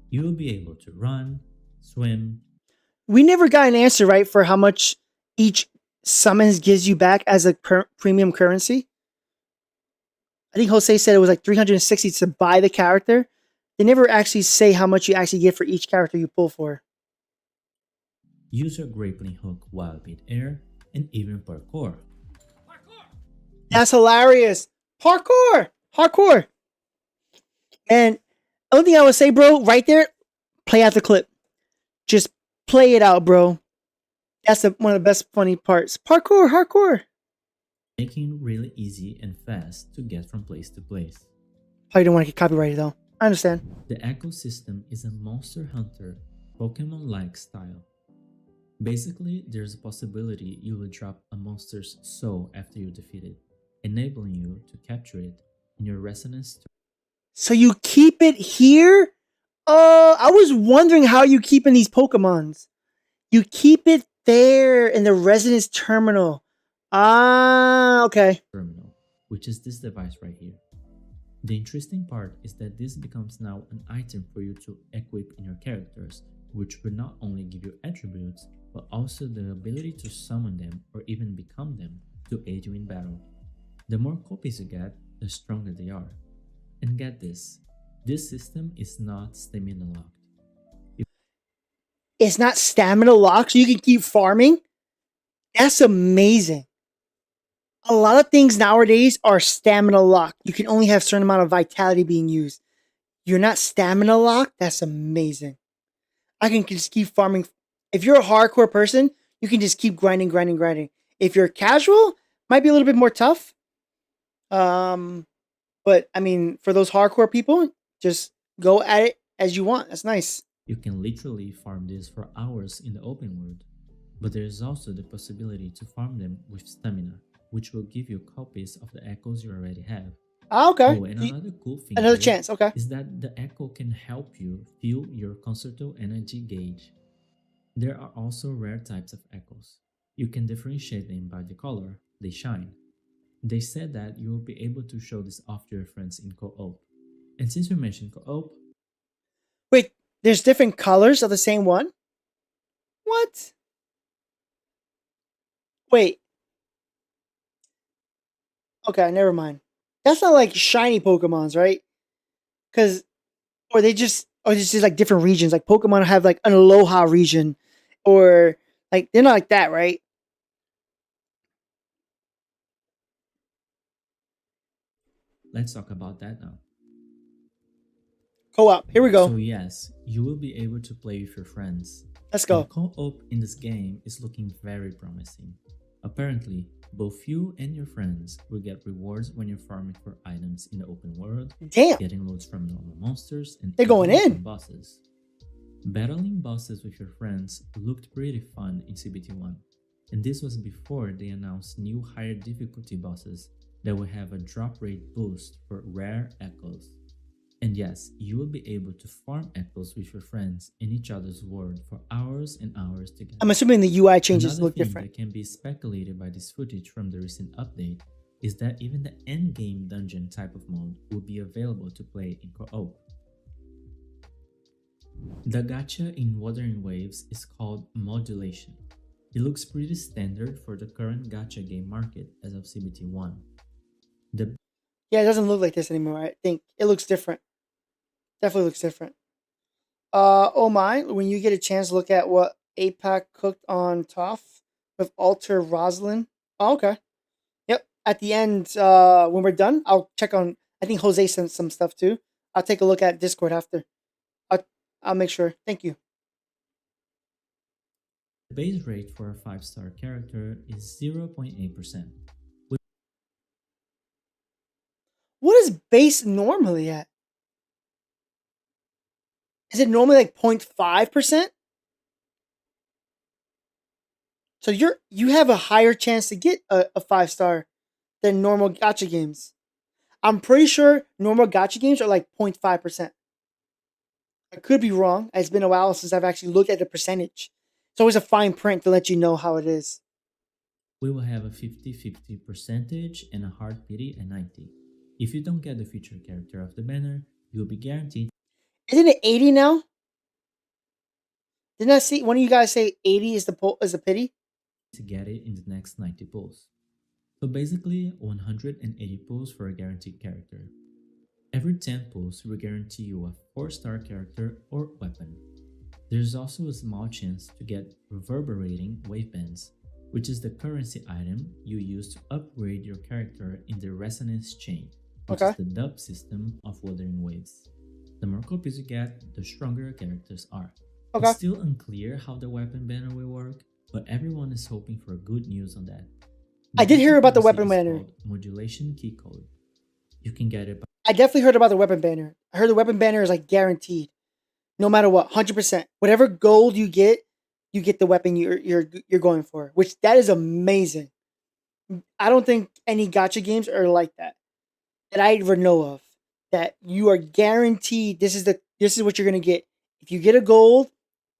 You will be able to run, swim. We never got an answer, right, for how much each summons gives you back as a premium currency. I think Jose said it was like 360 to buy the character. They never actually say how much you actually get for each character you pull for. Use your grappling hook while mid-air, and even parkour. That's hilarious. Parkour! Hardcore! And only thing I would say, bro, right there, play out the clip. Just play it out, bro. That's one of the best funny parts. Parkour, hardcore. Making it really easy and fast to get from place to place. Probably don't want to get copyrighted though. I understand. The ecosystem is a Monster Hunter, Pokemon-like style. Basically, there's a possibility you will drop a monster's soul after you defeat it, enabling you to capture it in your resonance. So you keep it here? I was wondering how you keep in these Pokemons. You keep it there in the resonance terminal. Ah, okay. Terminal, which is this device right here. The interesting part is that this becomes now an item for you to equip in your characters, which will not only give you attributes, but also the ability to summon them or even become them to aid you in battle. The more copies you get, the stronger they are. And get this system is not stamina locked. It's not stamina locked, so you can keep farming? That's amazing. A lot of things nowadays are stamina locked. You can only have a certain amount of vitality being used. You're not stamina locked? That's amazing. I can just keep farming. If you're a hardcore person, you can just keep grinding. If you're casual, might be a little bit more tough. But I mean, for those hardcore people, just go at it as you want. That's nice. You can literally farm this for hours in the open world, but there is also the possibility to farm them with stamina, which will give you copies of the echoes you already have. Ah, okay. Oh, and another cool thing is that the echo can help you fuel your concerto energy gauge. There are also rare types of echoes. You can differentiate them by the color they shine. They said that you will be able to show this off to your friends in co-op. And since we mentioned co-op... Wait, there's different colors of the same one? What? Wait. Okay, never mind. That's not like shiny Pokemons, right? Or it's just like different regions. Like Pokemon have like an Aloha region. Or like, they're not like that, right? Let's talk about that now. Co-op, here we go. So yes, you will be able to play with your friends. Let's go. And co-op in this game is looking very promising. Apparently, both you and your friends will get rewards when you're farming for items in the open world, Damn. getting loads from normal monsters, and they're going even in. from bosses. Battling bosses with your friends looked pretty fun in CBT1, and this was before they announced new higher difficulty bosses that will have a drop rate boost for rare echoes. And yes, you will be able to farm echoes with your friends in each other's world for hours and hours together. I'm assuming the UI changes Another look thing different. that can be speculated by this footage from the recent update is that even the endgame dungeon type of mode will be available to play in co-op. The gacha in Wuthering Waves is called modulation. It looks pretty standard for the current gacha game market as of CBT1. Yeah, it doesn't look like this anymore. I think it looks different. Definitely looks different. Oh my, when you get a chance, look at what APAC cooked on Toph with Alter Roslyn. Oh, okay. Yep. At the end, when we're done, I'll check on. I think Jose sent some stuff too. I'll take a look at Discord after. I'll make sure. Thank you. The base rate for a 5-star character is 0.8%. What is base normally at? Is it normally like 0.5%? So you have a higher chance to get a 5-star than normal gacha games. I'm pretty sure normal gacha games are like 0.5%. I could be wrong. It's been a while since I've actually looked at the percentage. It's always a fine print to let you know how it is. We will have a 50-50 percentage and a hard pity at 90. If you don't get the featured character of the banner, you'll be guaranteed. Isn't it 80 now? Didn't I see one of you guys say 80 is the pity? To get it in the next 90 pulls. So basically 180 pulls for a guaranteed character. Every 10 pulls will guarantee you a 4-star character or weapon. There's also a small chance to get reverberating wave bands, which is the currency item you use to upgrade your character in the resonance chain, which is the dub system of Wuthering Waves. The more copies you get, the stronger your characters are. It's still unclear how the weapon banner will work, but everyone is hoping for good news on that. I did hear about the weapon banner. Modulation key code. You can get it by I definitely heard about the weapon banner. I heard the weapon banner is like guaranteed. No matter what, 100%. Whatever gold you get the weapon you're going for, which that is amazing. I don't think any gacha games are like that I ever know of. That you are guaranteed this is what you're gonna get. If you get a gold,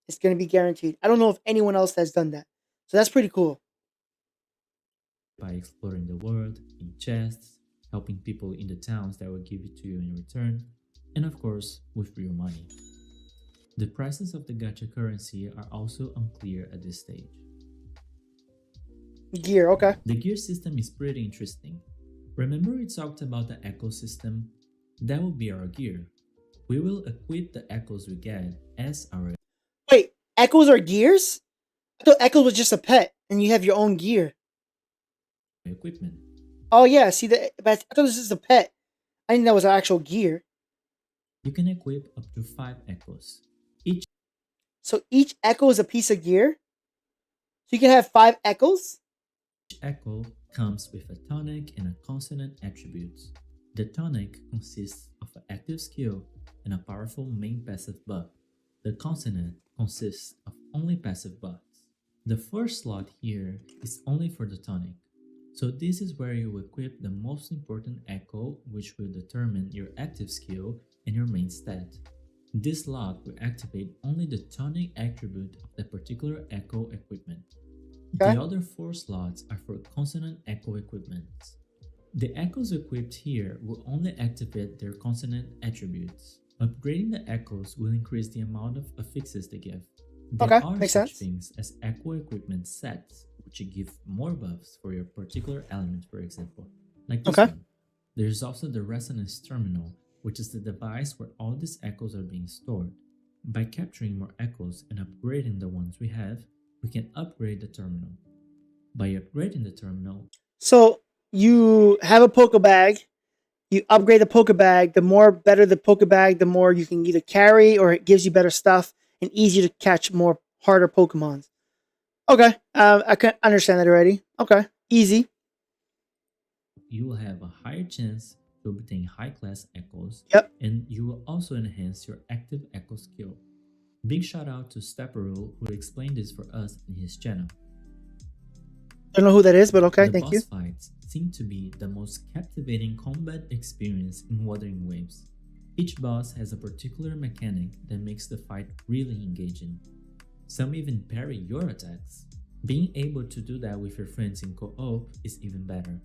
it's gonna be guaranteed. I don't know if anyone else has done that. So that's pretty cool. By exploring the world, in chests, helping people in the towns that will give it to you in return, and of course, with real money. The prices of the gacha currency are also unclear at this stage. Gear, okay. The gear system is pretty interesting. Remember we talked about the echo system? That will be our gear. We will equip the echoes we get as our... Wait, echoes are gears? I thought echoes was just a pet, and you have your own gear. Equipment. Oh yeah, see but I thought this is a pet. I didn't know that was an actual gear. You can equip up to 5 echoes. So each echo is a piece of gear? So you can have 5 echoes? Each echo comes with a tonic and a consonant attributes. The tonic consists of an active skill and a powerful main passive buff. The consonant consists of only passive buffs. The first slot here is only for the tonic. So this is where you equip the most important echo, which will determine your active skill and your main stat. This slot will activate only the tonic attribute of the particular echo equipment. The other 4 slots are for consonant echo equipments. The echoes equipped here will only activate their consonant attributes. Upgrading the echoes will increase the amount of affixes they give. There are such things as echo equipment sets, which give more buffs for your particular element, for example. Like this one. There's also the resonance terminal, which is the device where all these echoes are being stored. By capturing more echoes and upgrading the ones we have, we can upgrade the terminal. By upgrading the terminal... So you have a Pokebag, you upgrade the Pokebag, the more better the Pokebag, the more you can either carry or it gives you better stuff and easier to catch more harder Pokemons. Okay, I can understand that already. Okay, easy. You will have a higher chance to obtain high-class echoes, and you will also enhance your active echo skill. Big shout out to Stepperule who explained this for us in his channel. I don't know who that is, but okay, the thank you. boss fights seem to be the most captivating combat experience in Wuthering Waves. Each boss has a particular mechanic that makes the fight really engaging. Some even parry your attacks. Being able to do that with your friends in co-op is even better.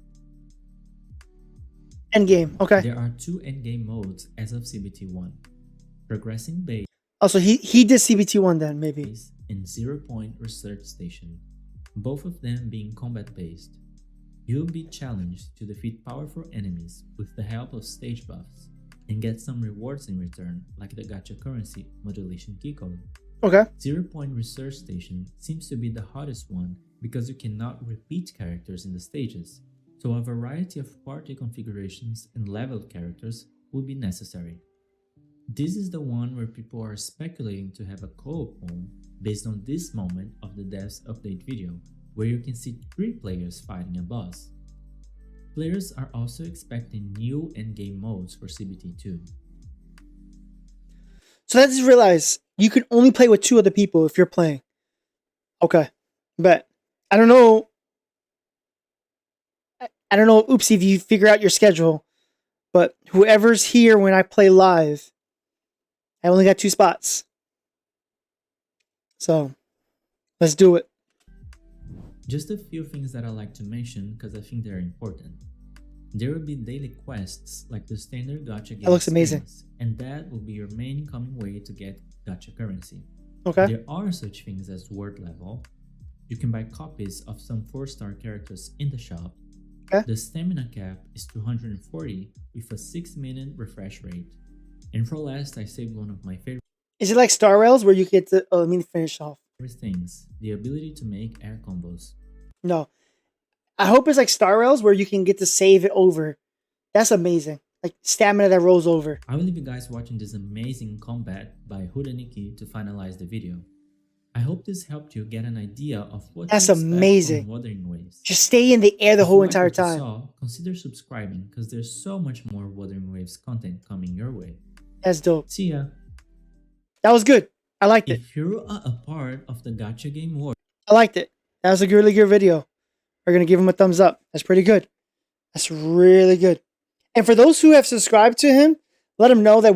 Endgame, okay. There are 2 endgame modes as of CBT1. Progressing base. Also, he did CBT1 then, maybe. And 0-point research station. Both of them being combat based. You'll be challenged to defeat powerful enemies with the help of stage buffs and get some rewards in return, like the gacha currency modulation keycode. Okay. 0-point research station seems to be the hottest one because you cannot repeat characters in the stages, so a variety of party configurations and leveled characters will be necessary. This is the one where people are speculating to have a co-op mode based on this moment of the devs update video, where you can see 3 players fighting a boss. Players are also expecting new endgame modes for CBT2. So I just realized you can only play with 2 other people if you're playing. Okay. But I don't know. I don't know, Oopsie, if you figure out your schedule. But whoever's here when I play live, I only got 2 spots. So let's do it. Just a few things that I like to mention because I think they're important. There will be daily quests like the standard gacha game. That looks amazing. And that will be your main common way to get gacha currency. Okay. There are such things as word level. You can buy copies of some 4-star characters in the shop. Okay. The stamina cap is 240 with a 6-minute refresh rate. And for last, I saved one of my favorite. Is it like Star Rails where you get to... Oh, let me finish off. Things, the ability to make air combos. No. I hope it's like Star Rails where you can get to save it over. That's amazing. Like stamina that rolls over. I will leave you guys watching this amazing combat by Hudaniki to finalize the video. I hope this helped you get an idea of what That's to expect amazing. from Wuthering Waves. Just stay in the air the If whole you like entire what you time. saw, consider subscribing because there's so much more Wuthering Waves content coming your way. That's dope. See ya. That was good. I liked it. If you are a part of the gacha game world, I liked it. That was a really good video. We're going to give him a thumbs up. That's pretty good. That's really good. And for those who have subscribed to him, let him know that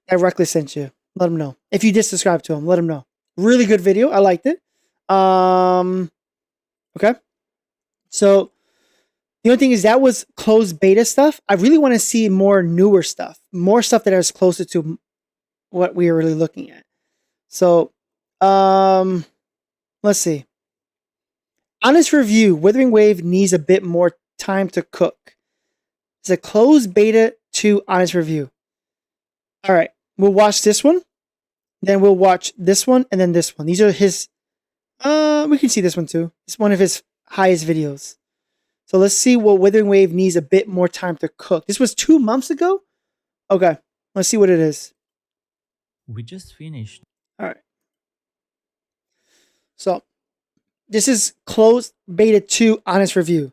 that Reckless sent you. Let him know. If you did subscribe to him, let him know. Really good video. I liked it. Okay. So the only thing is that was closed beta stuff. I really want to see more newer stuff. More stuff that is closer to what we are really looking at. So, let's see. Honest review. Wuthering Wave needs a bit more time to cook. It's a closed beta to honest review. All right. We'll watch this one. Then we'll watch this one and then this one. These are his... we can see this one too. It's one of his highest videos. So let's see what Wuthering Wave needs a bit more time to cook. This was 2 months ago? Okay. Let's see what it is. we just finished. All right. So this is closed beta 2 honest review.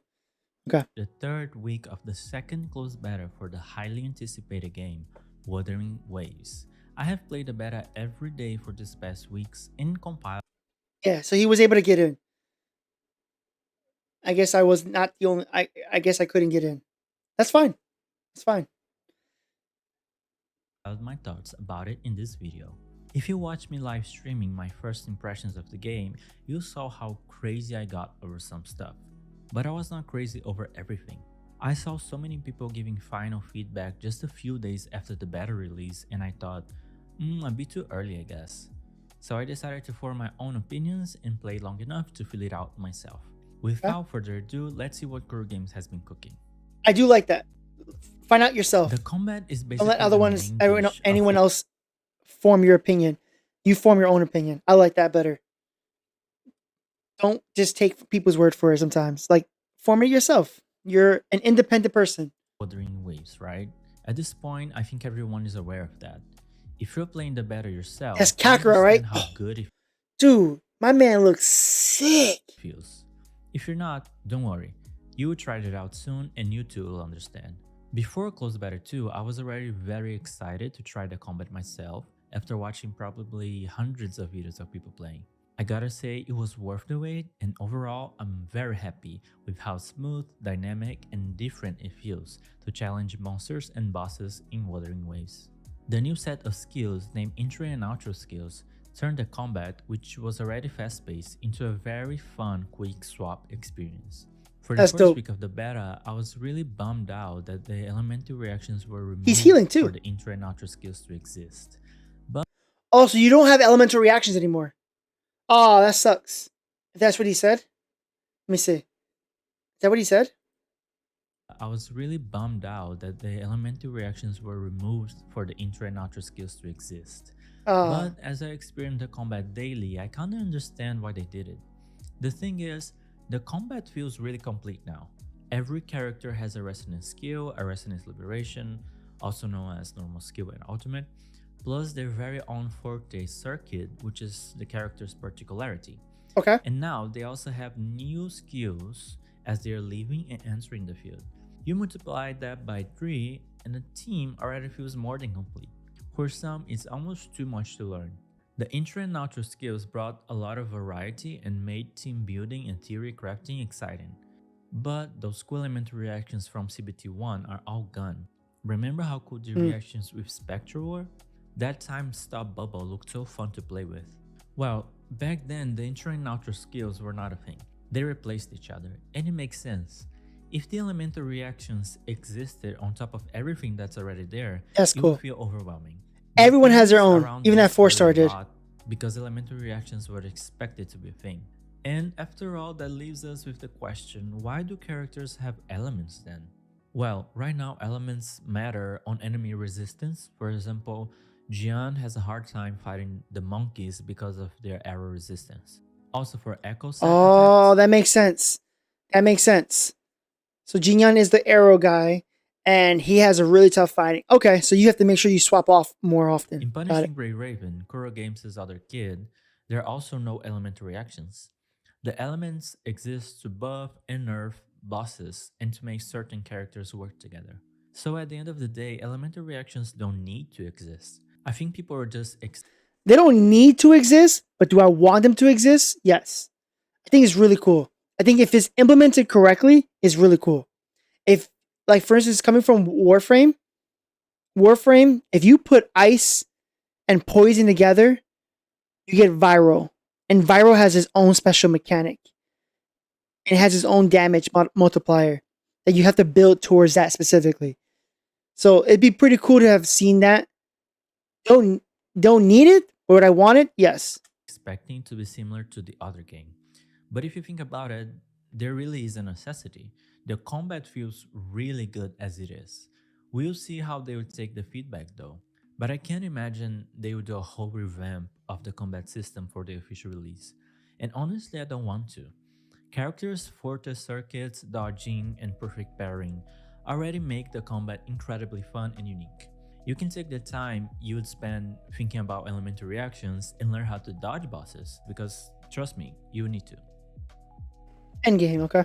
Okay. The 3rd week of the 2nd closed beta for the highly anticipated game, Wuthering Waves. I have played the beta every day for these past weeks and compiled. Yeah, so he was able to get in. I guess I was not the only... I guess I couldn't get in. That's fine. It's fine. My thoughts about it in this video. If you watched me live streaming my first impressions of the game, you saw how crazy I got over some stuff. But I was not crazy over everything. I saw so many people giving final feedback just a few days after the beta release, and I thought, a bit too early I guess. So I decided to form my own opinions and play long enough to feel it out myself. Without further ado, let's see what Kuro Games has been cooking. I do like that. Find out yourself. The combat is basically Don't let other ones, anyone else form your opinion. You form your own opinion. I like that better. Don't just take people's word for it sometimes. Like, form it yourself. You're an independent person. Wuthering Waves, right? At this point, I think everyone is aware of that. If you're playing the beta yourself, that's Kakura, right? How good it Dude, my man looks sick. Feels. If you're not, don't worry. You will try it out soon and you too will understand. Before Close Beta 2, I was already very excited to try the combat myself after watching probably hundreds of videos of people playing. I gotta say, it was worth the wait, and overall, I'm very happy with how smooth, dynamic, and different it feels to challenge monsters and bosses in Wuthering Waves. The new set of skills named Intro and Outro skills turned the combat, which was already fast-paced, into a very fun quick swap experience. For the first week of the beta, I was really bummed out that the elemental reactions were removed He's healing too. for the intro and outro skills to exist. But also, you don't have elemental reactions anymore. Oh, that sucks. If that's what he said. Let me see. Is that what he said? I was really bummed out that the elemental reactions were removed for the intro and outro skills to exist. But as I experienced the combat daily, I kinda understand why they did it. The thing is, the combat feels really complete now. Every character has a resonance skill, a resonance liberation, also known as normal skill and ultimate, plus their very own forte circuit, which is the character's particularity. Okay. And now they also have new skills as they are leaving and entering the field. You multiply that by 3 and the team already feels more than complete. For some, it's almost too much to learn. The intro and outro skills brought a lot of variety and made team building and theory crafting exciting. But those cool elemental reactions from CBT1 are all gone. Remember how cool the reactions with Spectral were? That time stop bubble looked so fun to play with. Well, back then the intro and outro skills were not a thing. They replaced each other, and it makes sense. If the elemental reactions existed on top of everything that's already there, That's it cool. would feel overwhelming. Everyone has their own, Around even this that 4-star were a did. lot because elemental reactions were expected to be a thing. And after all, that leaves us with the question, why do characters have elements then? Well, right now elements matter on enemy resistance. For example, Jian has a hard time fighting the monkeys because of their arrow resistance. Also for echo set Oh, that makes sense. That makes sense. So Jinyan is the arrow guy, and he has a really tough fighting. Okay, so you have to make sure you swap off more often. in Got Punishing it. Grey Raven, Kuro Games' other kid, there are also no elemental reactions. The elements exist to buff and nerf bosses and to make certain characters work together. So at the end of the day, elemental reactions don't need to exist. I think people are just They don't need to exist, but do I want them to exist? Yes. I think it's really cool. I think if it's implemented correctly, it's really cool. If, like, for instance, coming from Warframe, if you put ice and poison together, you get Viral. And Viral has its own special mechanic. It has its own damage multiplier that you have to build towards that specifically. So it'd be pretty cool to have seen that. Don't need it, but would I want it? Yes. expecting to be similar to the other game. But if you think about it, there really is a necessity. The combat feels really good as it is. We'll see how they will take the feedback though. But I can't imagine they will do a whole revamp of the combat system for the official release. And honestly, I don't want to. Characters, forte circuits, dodging, and perfect pairing already make the combat incredibly fun and unique. You can take the time you would spend thinking about elemental reactions and learn how to dodge bosses, because trust me, you need to. Endgame, okay.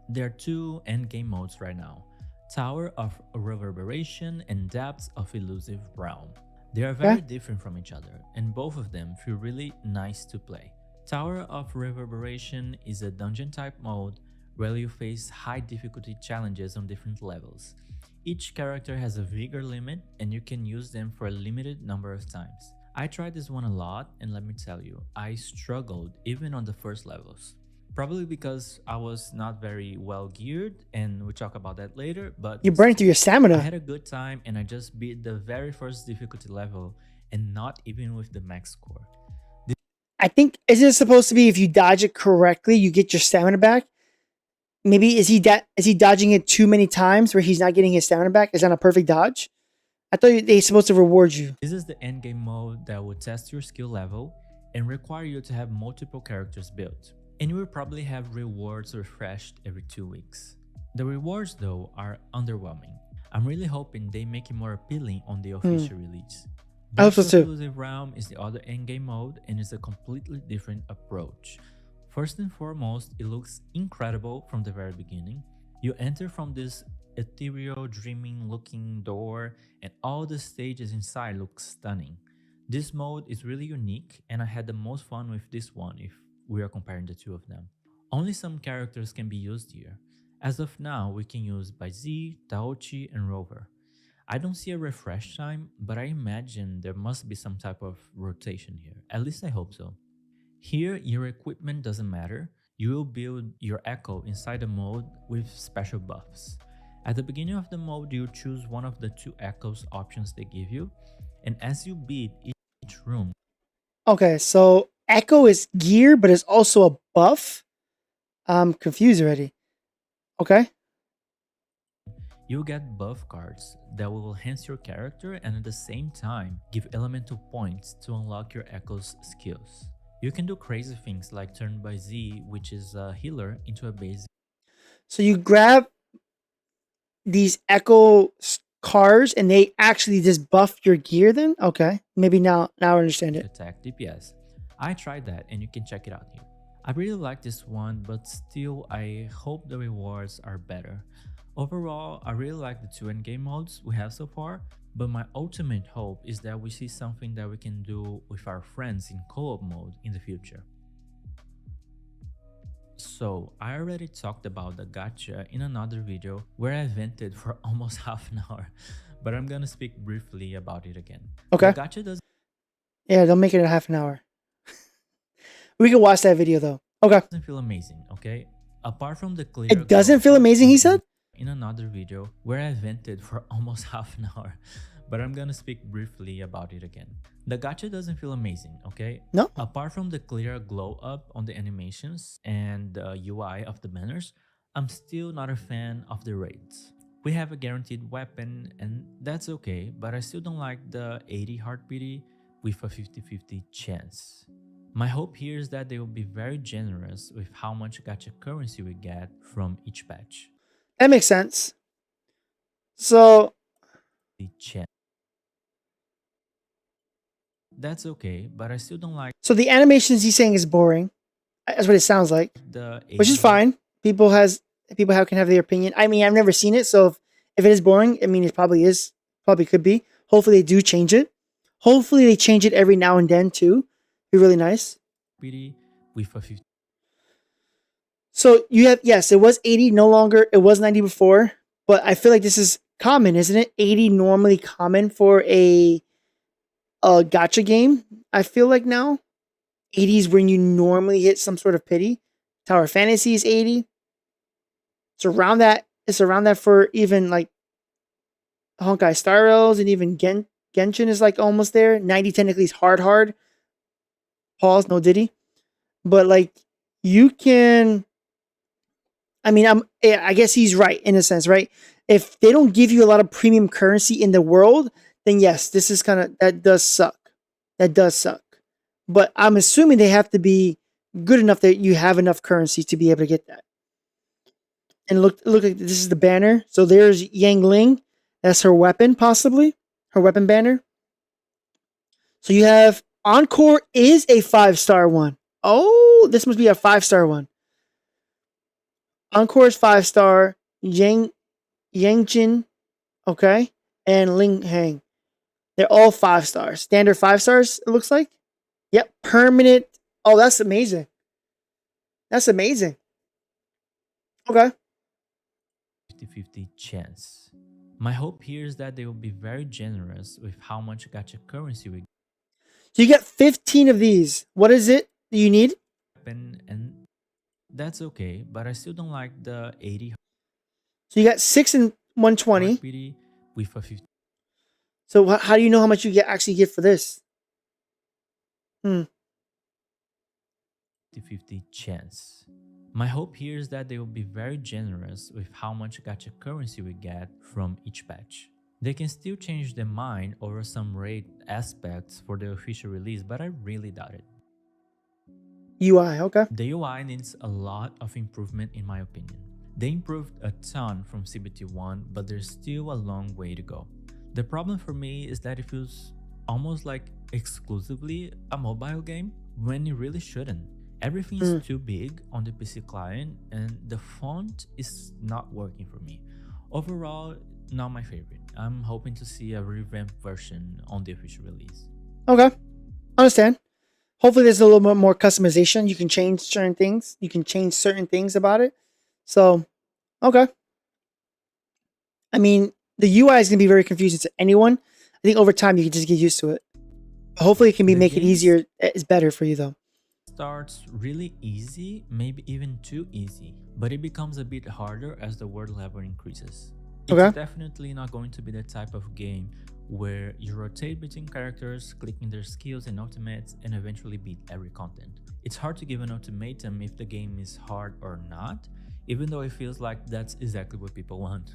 There are 2 endgame modes right now: Tower of Reverberation and Depths of Elusive Realm. They are very different from each other, and both of them feel really nice to play. Tower of Reverberation is a dungeon type mode where you face high difficulty challenges on different levels. Each character has a vigor limit and you can use them for a limited number of times. I tried this one a lot, and let me tell you, I struggled even on the first levels. Probably because I was not very well geared, and we'll talk about that later, but You burned through your stamina. I had a good time and I just beat the very first difficulty level, and not even with the max score. I think, is it supposed to be if you dodge it correctly, you get your stamina back? Maybe is he dodging it too many times where he's not getting his stamina back? Is that a perfect dodge? I thought they're supposed to reward you. This is the endgame mode that will test your skill level and require you to have multiple characters built. And you will probably have rewards refreshed every 2 weeks. The rewards though are underwhelming. I'm really hoping they make it more appealing on the official release. I hope so too. Exclusive Realm is the other endgame mode and is a completely different approach. First and foremost, it looks incredible from the very beginning. You enter from this ethereal, dreaming looking door, and all the stages inside look stunning. This mode is really unique, and I had the most fun with this one if we are comparing the two of them. Only some characters can be used here. As of now, we can use Baizi, Taochi, and Rover. I don't see a refresh time, but I imagine there must be some type of rotation here. At least I hope so. Here, your equipment doesn't matter. You will build your echo inside the mode with special buffs. At the beginning of the mode, you choose one of the two echoes options they give you, and as you beat each room... Okay, so echo is gear, but it's also a buff? I'm confused already. Okay. You get buff cards that will enhance your character and at the same time give elemental points to unlock your echo's skills. You can do crazy things like turn by Z, which is a healer, into a base. So you grab these echo cards and they actually just buff your gear then? Okay. Maybe now I understand it. Attack DPS. I tried that and you can check it out here. I really like this one, but still I hope the rewards are better. Overall, I really like the two endgame modes we have so far, but my ultimate hope is that we see something that we can do with our friends in co-op mode in the future. So, I already talked about the gacha in another video where I vented for almost half an hour, but I'm gonna speak briefly about it again. Okay. The gacha doesn't... Yeah, don't make it a half an hour. We can watch that video though. Okay. It doesn't feel amazing, okay? Apart from the clear... It doesn't feel amazing, he said? In another video where I vented for almost half an hour, but I'm gonna speak briefly about it again. The gacha doesn't feel amazing, okay? No. Apart from the clear glow up on the animations and the UI of the banners, I'm still not a fan of the raids. We have a guaranteed weapon and that's okay, but I still don't like the 80 heartbeat with a 50-50 chance. My hope here is that they will be very generous with how much gacha currency we get from each patch. That makes sense. So that's okay, but I still don't like... So the animations he's saying is boring. That's what it sounds like. Which is fine. People can have their opinion. I mean, I've never seen it, so if it is boring, I mean, it probably is. Probably could be. Hopefully they do change it. Hopefully they change it every now and then too. Be really nice. With a 50. So you have, yes, it was 80 no longer. It was 90 before, but I feel like this is common, isn't it? 80 normally common for a gacha game. I feel like now 80 is when you normally hit some sort of pity. Tower Fantasy is 80. It's around that. It's around that for even like Honkai Star Rails and even Genshin is like almost there. 90 technically is hard. Pause, no Diddy. But like you can, I mean, I guess he's right in a sense, right? If they don't give you a lot of premium currency in the world, then yes, this is that does suck. That does suck. But I'm assuming they have to be good enough that you have enough currency to be able to get that. And look like this is the banner. So there's Yang Ling. That's her weapon, possibly. Her weapon banner. So you have Encore is a 5-star one. Oh, this must be a 5-star one. Encore is 5-star. Yangjin, okay, and Ling Hang. They're all 5 stars. Standard 5 stars, it looks like. Yep, permanent. Oh, that's amazing. That's amazing. Okay. 50-50 chance. My hope here is that they will be very generous with how much gacha currency we get. So you get 15 of these. What is it that you need? And that's okay, but I still don't like the 80. So you got 6 and 120. With a 50. So how do you know how much you actually get for this? 50-50 chance. My hope here is that they will be very generous with how much gacha currency we get from each patch. They can still change their mind over some raid aspects for the official release, but I really doubt it. UI, okay. The UI needs a lot of improvement in my opinion. They improved a ton from CBT1, but there's still a long way to go. The problem for me is that it feels almost like exclusively a mobile game when it really shouldn't. Everything is too big on the PC client, and the font is not working for me. Overall, not my favorite. I'm hoping to see a revamped version on the official release. Okay, understand. Hopefully there's a little bit more customization. You can change certain things. You can change certain things about it. So, okay. I mean, the UI is going to be very confusing to anyone. I think over time you can just get used to it. Hopefully it can be make it easier. It's better for you though. Starts really easy, maybe even too easy, but it becomes a bit harder as the world level increases. It's definitely not going to be the type of game where you rotate between characters, clicking their skills and ultimates, and eventually beat every content. It's hard to give an ultimatum if the game is hard or not, even though it feels like that's exactly what people want.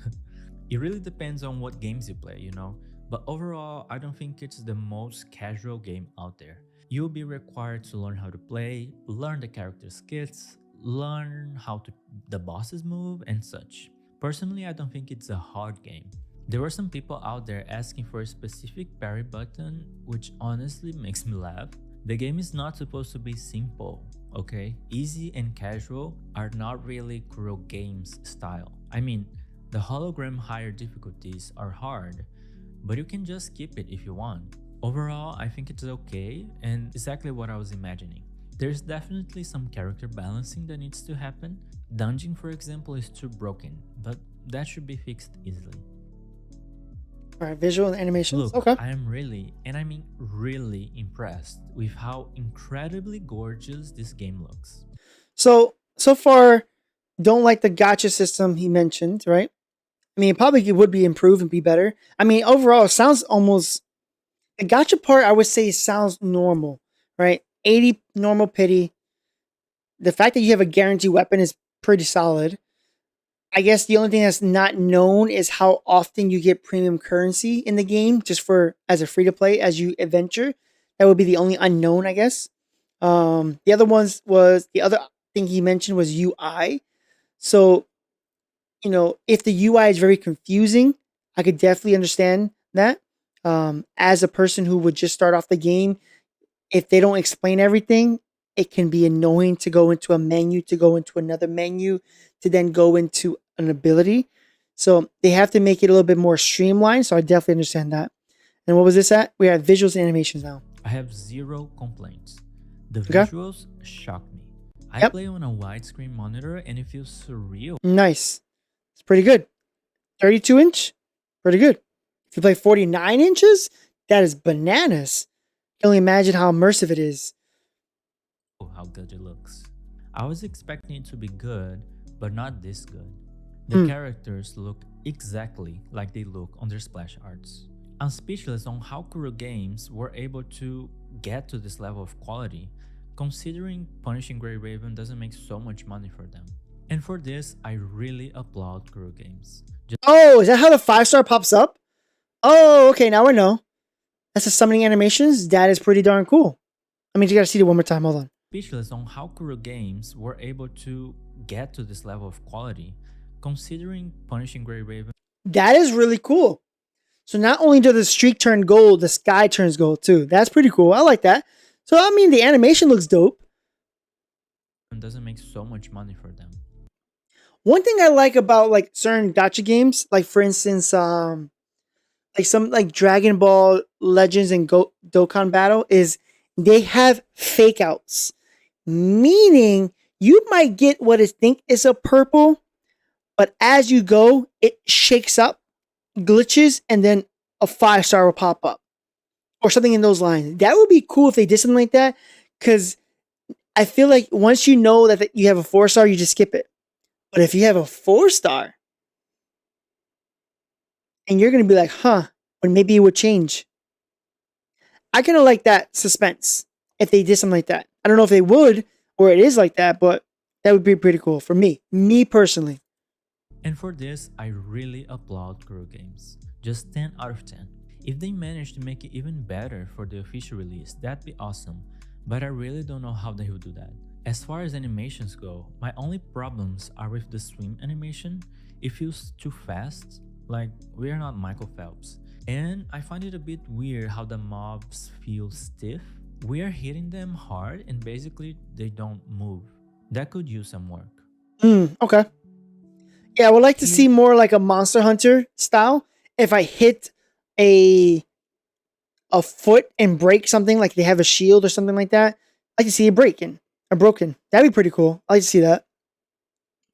It really depends on what games you play, you know? But overall, I don't think it's the most casual game out there. You'll be required to learn how to play, learn the character skills, learn how the bosses move and such. Personally, I don't think it's a hard game. There were some people out there asking for a specific parry button, which honestly makes me laugh. The game is not supposed to be simple, okay? Easy and casual are not really Kuro Games style. I mean, the hologram higher difficulties are hard, but you can just skip it if you want. Overall, I think it's okay and exactly what I was imagining. There's definitely some character balancing that needs to happen. Dungeon, for example, is too broken, but that should be fixed easily. Alright, visual and animations. Look, Okay. I am really, and I mean really impressed with how incredibly gorgeous this game looks. So far, don't like the gacha system he mentioned, right? I mean, probably it would be improved and be better. I mean, overall, it sounds almost... The gacha part, I would say, sounds normal, right? 80 normal pity. The fact that you have a guaranteed weapon is pretty solid. I guess the only thing that's not known is how often you get premium currency in the game, just for as a free to play as you adventure. That would be the only unknown, I guess. The other thing he mentioned was UI. So, you know, if the UI is very confusing, I could definitely understand that. As a person who would just start off the game, if they don't explain everything, it can be annoying to go into a menu, to go into another menu, to then go into an ability. So they have to make it a little bit more streamlined. So I definitely understand that. And what was this at? We have visuals and animations now. I have zero complaints. The visuals shock me. I play on a widescreen monitor and it feels surreal. Nice. It's pretty good. 32 inch? Pretty good. If you play 49 inches, that is bananas. You can only imagine how immersive it is. Oh, how good it looks. I was expecting it to be good, but not this good. The characters look exactly like they look on their splash arts. I'm speechless on how Kuro Games were able to get to this level of quality, considering Punishing Grey Raven doesn't make so much money for them. And for this, I really applaud Kuro Games. Oh, is that how the 5-star pops up? Oh, okay, now I know. That's the summoning animations. That is pretty darn cool. I mean, you gotta see it one more time. Hold on. Speechless on how Kuro Games were able to get to this level of quality, considering Punishing Grey Raven. That is really cool. So not only does the streak turn gold, the sky turns gold too. That's pretty cool. I like that. So I mean, the animation looks dope. And doesn't make so much money for them. One thing I like about like certain gacha games, like for instance, like some like Dragon Ball Legends and Dokkan Battle, is they have fake outs, meaning you might get what it think is a purple, but as you go, it shakes up, glitches, and then a 5-star will pop up or something in those lines. That would be cool if they did something like that, because I feel like once you know that you have a 4-star, you just skip it. But if you have a 4-star, and you're going to be like, huh, but maybe it would change. I kind of like that suspense if they did something like that. I don't know if they would, or it is like that, but that would be pretty cool for me personally. And for this, I really applaud Kuro Games. Just 10 out of 10. If they manage to make it even better for the official release, that'd be awesome. But I really don't know how they will do that. As far as animations go, my only problems are with the swim animation. It feels too fast, like we are not Michael Phelps. And I find it a bit weird how the mobs feel stiff, We are hitting them hard and basically they don't move. That could use some work. Okay. Yeah, I would like to see more like a Monster Hunter style. If I hit a foot and break something, like they have a shield or something like that, I can see it breaking or broken. That'd be pretty cool. I like to see that.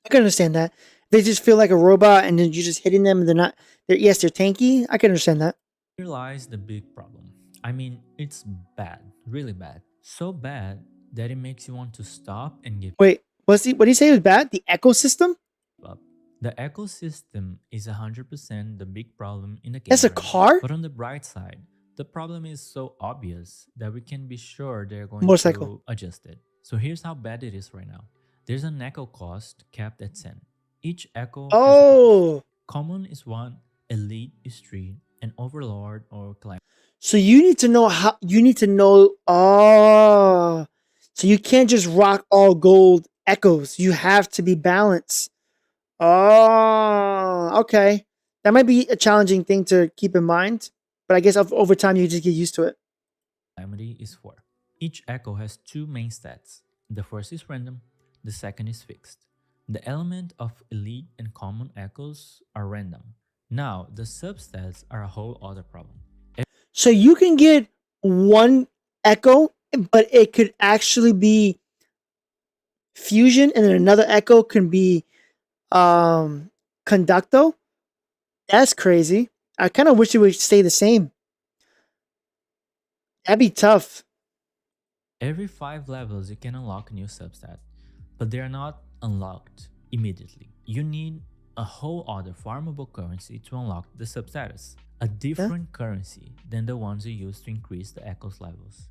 I can understand that. They just feel like a robot and then you're just hitting them and they're not, they're tanky. I can understand that. Here lies the big problem. I mean, it's bad, really bad. So bad that it makes you want to stop and give Wait, what do you say was bad? The ecosystem? up. The ecosystem is 100% the big problem in the game. That's a right now. car? But on the bright side, the problem is so obvious that we can be sure they're going Motorcycle. to adjust it. So here's how bad it is right now. There's an echo cost capped at 10. Each echo has a cost. Common is 1, elite is 3, and overlord or climb. So you need to know how, so you can't just rock all gold echoes. You have to be balanced. Oh, okay. That might be a challenging thing to keep in mind, but I guess over time you just get used to it. Calamity is 4. Each echo has 2 main stats. The first is random, the second is fixed. The element of elite and common echoes are random. Now, the substats are a whole other problem. So you can get one echo, but it could actually be fusion, and then another echo can be conducto. That's crazy. I kind of wish it would stay the same. That'd be tough. Every 5 levels you can unlock a new substat, but they are not unlocked immediately. You need a whole other farmable currency to unlock the substatus. A different currency than the ones you use to increase the echoes levels.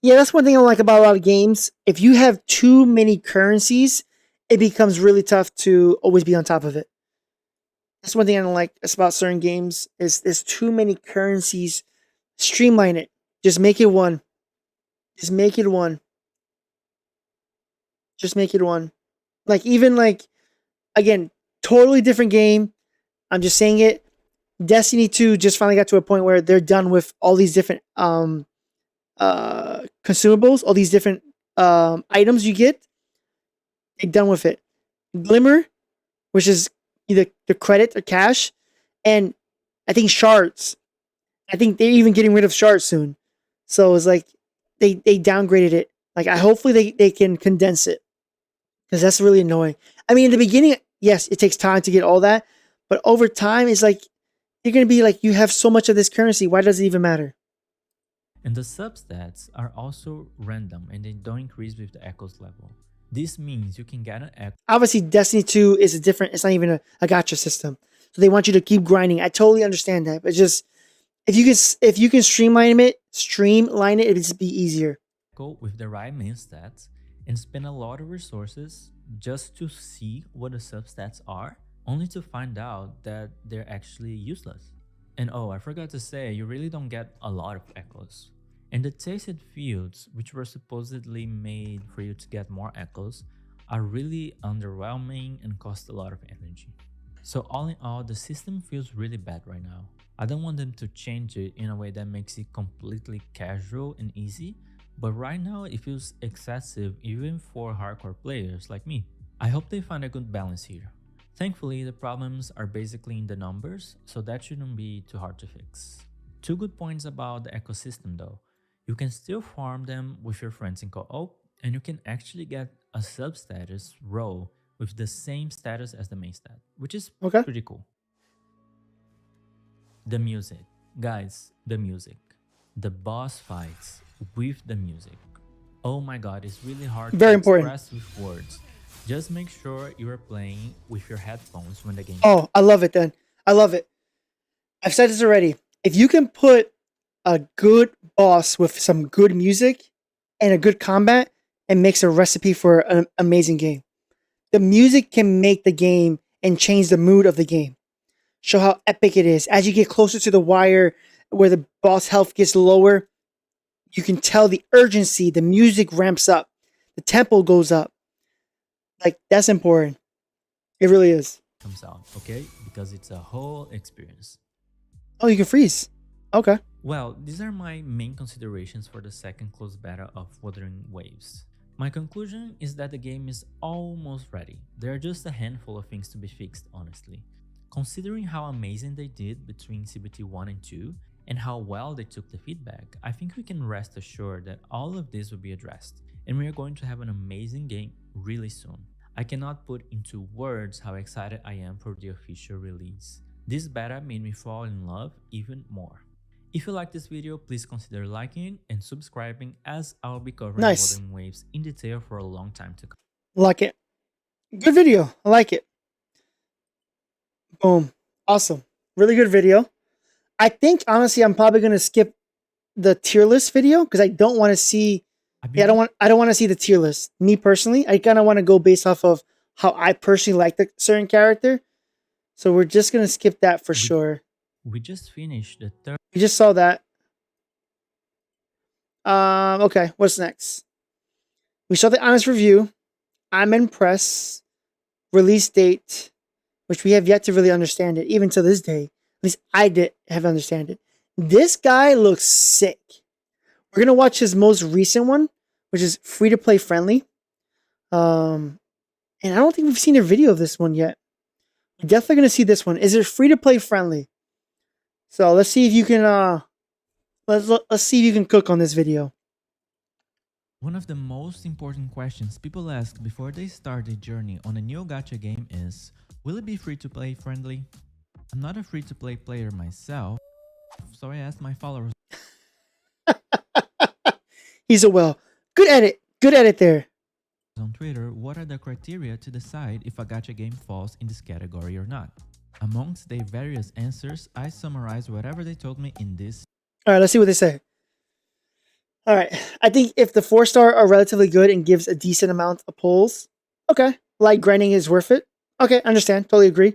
Yeah, that's one thing I like about a lot of games. If you have too many currencies, it becomes really tough to always be on top of it. That's one thing I don't like about certain games is there's too many currencies. Streamline it. Just make it one. Just make it one. Just make it one. Like even like, again, totally different game. I'm just saying it. Destiny 2 just finally got to a point where they're done with all these different consumables, all these different items you get. They're done with it. Glimmer, which is either the credit or cash, and I think shards. I think they're even getting rid of shards soon. So it's like they downgraded it. Like hopefully they can condense it. Because that's really annoying. I mean, in the beginning, yes, it takes time to get all that. But over time, it's like, you're going to be like, you have so much of this currency. Why does it even matter? And the substats are also random and they don't increase with the echoes level. This means you can get an echo. Obviously, Destiny 2 is it's not even a gacha system. So they want you to keep grinding. I totally understand that. But just, if you can streamline it, it'd just be easier. With the right main stats and spend a lot of resources just to see what the substats are, only to find out that they're actually useless. And oh, I forgot to say, you really don't get a lot of echoes. And the tasted fields, which were supposedly made for you to get more echoes, are really underwhelming and cost a lot of energy. So all in all, the system feels really bad right now. I don't want them to change it in a way that makes it completely casual and easy, but right now it feels excessive even for hardcore players like me. I hope they find a good balance here. Thankfully, the problems are basically in the numbers, so that shouldn't be too hard to fix. 2 good points about the ecosystem though. You can still farm them with your friends in co-op, and you can actually get a substatus row with the same status as the main stat, which is pretty cool. The music. Guys, the music. The boss fights with the music. Oh my god, it's really hard to express with words. Just make sure you are playing with your headphones when the game. Oh, I love it then. I love it. I've said this already. If you can put a good boss with some good music and a good combat, it makes a recipe for an amazing game. The music can make the game and change the mood of the game. Show how epic it is. As you get closer to the wire where the boss health gets lower, you can tell the urgency, the music ramps up, the tempo goes up. Like, that's important. It really is. Comes out, okay? Because it's a whole experience. Oh, you can freeze. Okay. Well, these are my main considerations for the second closed beta of Wuthering Waves. My conclusion is that the game is almost ready. There are just a handful of things to be fixed, honestly. Considering how amazing they did between CBT 1 and 2, and how well they took the feedback, I think we can rest assured that all of this will be addressed, and we are going to have an amazing game really soon. I cannot put into words how excited I am for the official release. This beta made me fall in love even more. If you like this video, please consider liking and subscribing, as I'll be covering Wuthering Waves in detail for a long time to come. Like it. Good video. I like it. Boom. Awesome. Really good video. I think, honestly, I'm probably going to skip the tier list video because I don't want to see... I don't want to see the tier list. Me personally, I kind of want to go based off of how I personally like the certain character. So we're just going to skip that for sure. We just finished the third... We just saw that. Okay, what's next? We saw the honest review. I'm impressed. Release date, which we have yet to really understand it, even to this day. At least I did have understand it. This guy looks sick. We're gonna watch his most recent one, which is free to play friendly. And I don't think we've seen a video of this one yet. We're definitely gonna see this one. Is it free to play friendly? So let's see if you can let's see if you can cook on this video. One of the most important questions people ask before they start their journey on a new gacha game is, will it be free to play friendly? I'm not a free to play player myself, so I asked my followers He's a well. Good edit. Good edit there. On Twitter, what are the criteria to decide if a gacha game falls in this category or not? Amongst their various answers, I summarized whatever they told me in this. Alright, let's see what they say. Alright, I think if the 4-star are relatively good and gives a decent amount of polls, okay. Light grinding is worth it. Okay, understand. Totally agree.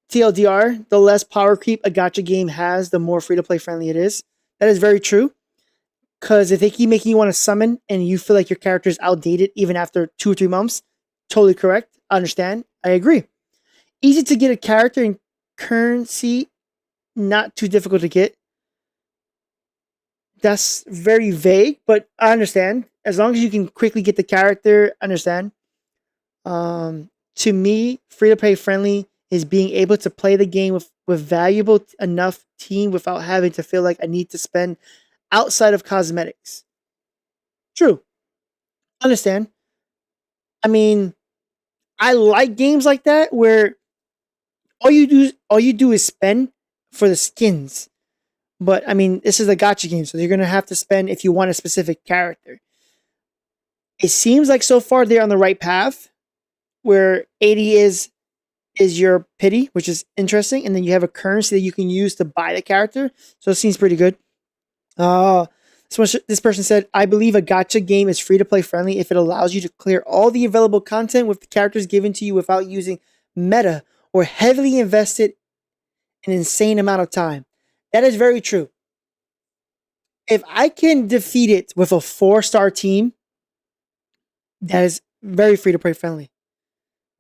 TLDR, the less power creep a gacha game has, the more free-to-play friendly it is. That is very true. Because if they keep making you want to summon and you feel like your character is outdated even after 2 or 3 months, totally correct. I understand. I agree. Easy to get a character and currency, not too difficult to get. That's very vague, but I understand. As long as you can quickly get the character, I understand. To me, free-to-play friendly is being able to play the game with valuable enough team without having to feel like I need to spend outside of cosmetics. True. Understand. I mean, I like games like that where all you do is spend for the skins. But I mean, this is a gacha game, so you're gonna have to spend if you want a specific character. It seems like so far they're on the right path, where 80 is your pity, which is interesting, and then you have a currency that you can use to buy the character. So it seems pretty good. This person said, I believe a gacha game is free to play friendly if it allows you to clear all the available content with the characters given to you without using meta or heavily invested an insane amount of time. That is very true. If I can defeat it with a 4-star team, that is very free to play friendly.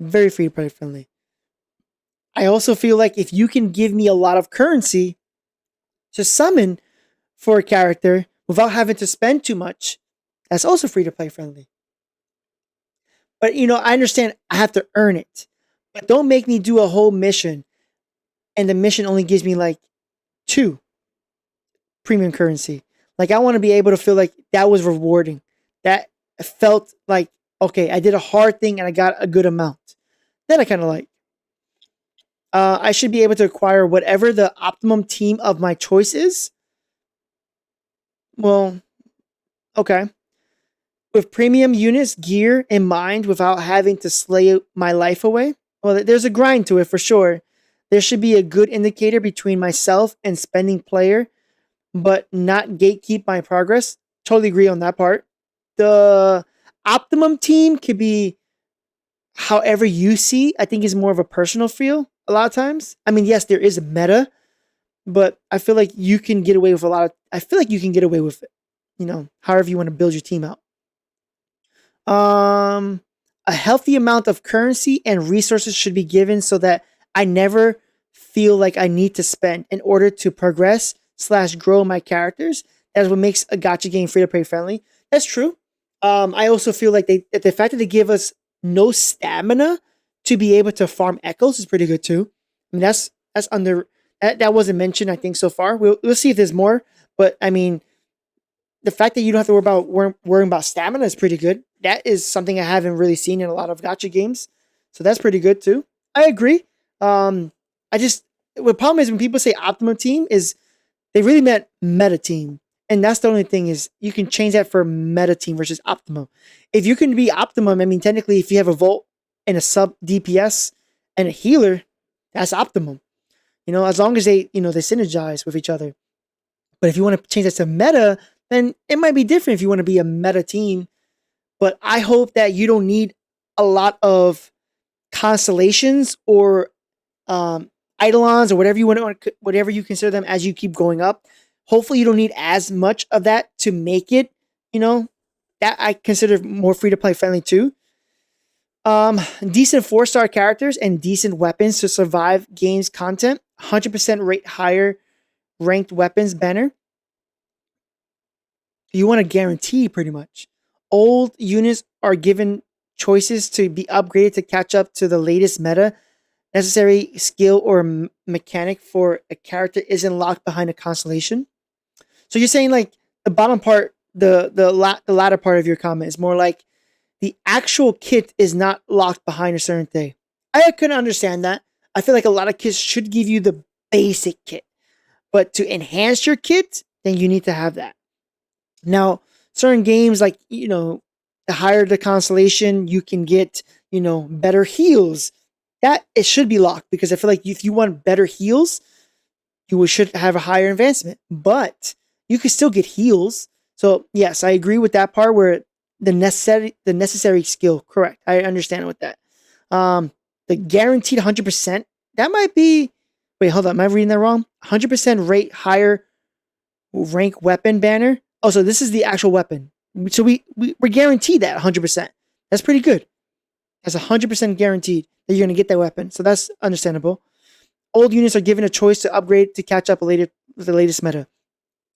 Very free to play friendly. I also feel like if you can give me a lot of currency to summon for a character without having to spend too much, that's also free to play friendly. But I understand I have to earn it. But don't make me do a whole mission and the mission only gives me like 2 premium currency. Like, I want to be able to feel like that was rewarding. That felt like, okay, I did a hard thing and I got a good amount. That I kind of like. I should be able to acquire whatever the optimum team of my choice is. Well, okay. With premium units, gear in mind without having to slay my life away. Well, there's a grind to it for sure. There should be a good indicator between myself and spending player, but not gatekeep my progress. Totally agree on that part. The optimum team could be however you see. I think is more of a personal feel a lot of times. I mean, yes, there is a meta, but I feel like you can get away with I feel like you can get away with it. However you want to build your team out. A healthy amount of currency and resources should be given so that I never feel like I need to spend in order to progress / grow my characters. That's what makes a gacha game free to play friendly. That's true. I also feel like the fact that they give us no stamina to be able to farm echoes is pretty good too. I mean, that's that wasn't mentioned, I think, so far. We'll see if there's more. But I mean, the fact that you don't have to worrying about stamina is pretty good. That is something I haven't really seen in a lot of gacha games. So that's pretty good too. I agree. The problem is when people say Optimum Team is they really meant Meta Team. And that's the only thing is you can change that for Meta Team versus Optimum. If you can be Optimum, I mean, technically if you have a Volt and a sub DPS and a healer, that's Optimum. You know, as long as they synergize with each other. But if you want to change that to Meta, then it might be different if you want to be a Meta Team. But I hope that you don't need a lot of constellations or eidolons or whatever you consider them as you keep going up. Hopefully you don't need as much of that to make it, that I consider more free to play friendly too. Decent 4-star characters and decent weapons to survive games content. 100% rate higher ranked weapons banner. You want to guarantee pretty much. Old units are given choices to be upgraded to catch up to the latest meta. Necessary skill or mechanic for a character isn't locked behind a constellation. So you're saying like the bottom part, the latter part of your comment is more like the actual kit is not locked behind a certain thing. I couldn't understand that. I feel like a lot of kits should give you the basic kit. But to enhance your kit, then you need to have that. Now, certain games like, the higher the constellation, you can get, better heals. That it should be locked because I feel like if you want better heals, you should have a higher advancement. But you can still get heals. So yes, I agree with that part where the necessary skill. Correct. I understand with that. The guaranteed 100%. That might be. Wait, hold on. Am I reading that wrong? 100% rate higher rank weapon banner. Oh, so this is the actual weapon. So we're guaranteed that 100%. That's pretty good. That's 100% guaranteed that you're going to get that weapon. So that's understandable. Old units are given a choice to upgrade to catch up with the latest meta.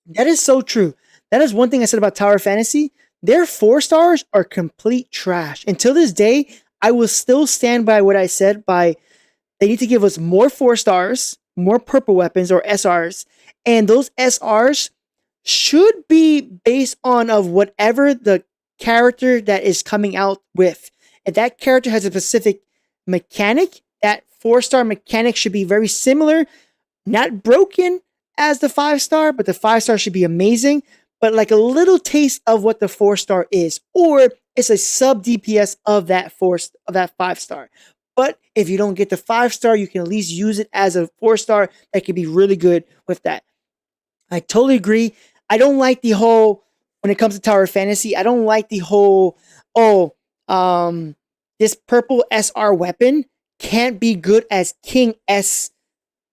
That is so true. That is one thing I said about Tower Fantasy. Their 4 stars are complete trash. Until this day, I will still stand by what I said they need to give us more 4 stars, more purple weapons or SRs, and those SRs should be based on of whatever the character that is coming out with. If that character has a specific mechanic, that 4-star mechanic should be very similar, not broken as the 5-star, but the 5-star should be amazing, but like a little taste of what the 4-star is, or it's a sub DPS of that 5-star. But if you don't get the 5-star, you can at least use it as a 4-star that could be really good with that. I totally agree. I don't like the whole, when it comes to Tower Fantasy, I don't like the whole, this purple SR weapon can't be good as King S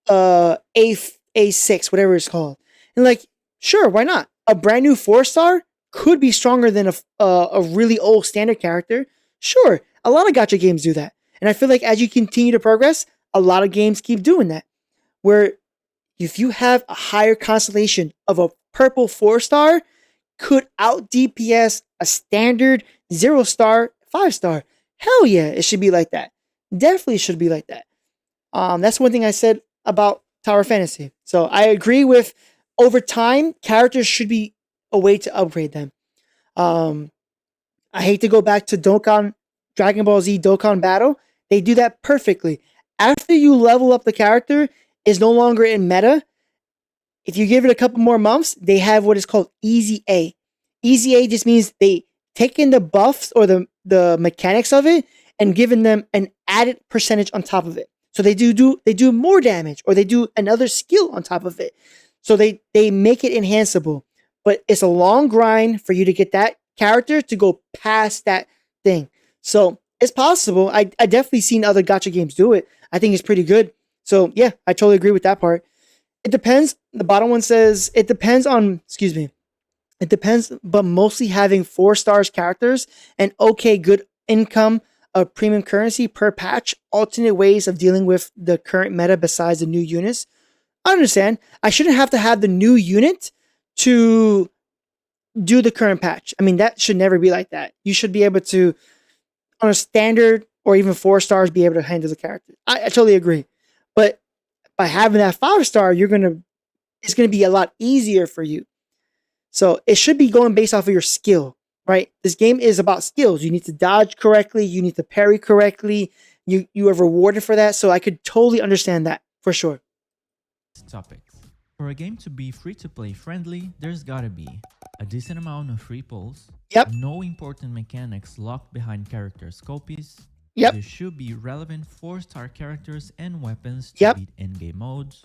A6, whatever it's called. And like, sure, why not? A brand new 4-star could be stronger than a really old standard character. Sure, a lot of gacha games do that. And I feel like as you continue to progress, a lot of games keep doing that. Where if you have a higher constellation of a purple 4-star, could out DPS a standard 0-star 5-star. Hell yeah, it should be like that. Definitely should be like that. That's one thing I said about Tower Fantasy. So I agree with over time, characters should be a way to upgrade them. I hate to go back to Dragon Ball Z Dokkan Battle. They do that perfectly. After you level up the character, is no longer in meta. If you give it a couple more months, they have what is called Easy A. Easy A just means they take in the buffs or the mechanics of it and given them an added percentage on top of it. So they do more damage or they do another skill on top of it. So they make it enhanceable. But it's a long grind for you to get that character to go past that thing. So it's possible. I definitely seen other gacha games do it. I think it's pretty good. So yeah, I totally agree with that part. It depends. The bottom one says it depends on, it depends, but mostly having 4 stars characters and okay, good income of premium currency per patch, alternate ways of dealing with the current meta besides the new units. I understand. I shouldn't have to have the new unit to do the current patch. I mean, that should never be like that. You should be able to, on a standard or even 4 stars, be able to handle the character. I totally agree. But by having that 5 star, it's gonna be a lot easier for you. So it should be going based off of your skill, right? This game is about skills. You need to dodge correctly. You need to parry correctly. You are rewarded for that. So I could totally understand that for sure. Topics. For a game to be free-to-play friendly, there's gotta be a decent amount of free pulls. Yep. No important mechanics locked behind characters' copies. Yep. There should be relevant 4-star characters and weapons to beat endgame modes.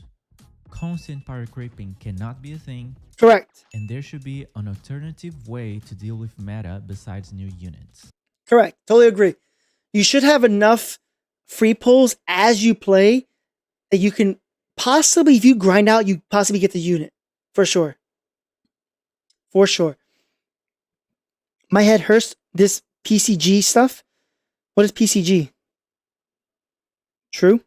Constant power creeping cannot be a thing. Correct. And there should be an alternative way to deal with meta besides new units. Correct. Totally agree. You should have enough free pulls as you play that you can possibly, if you grind out, you possibly get the unit. For sure. For sure. My head hurts. This PCG stuff. What is PCG? True.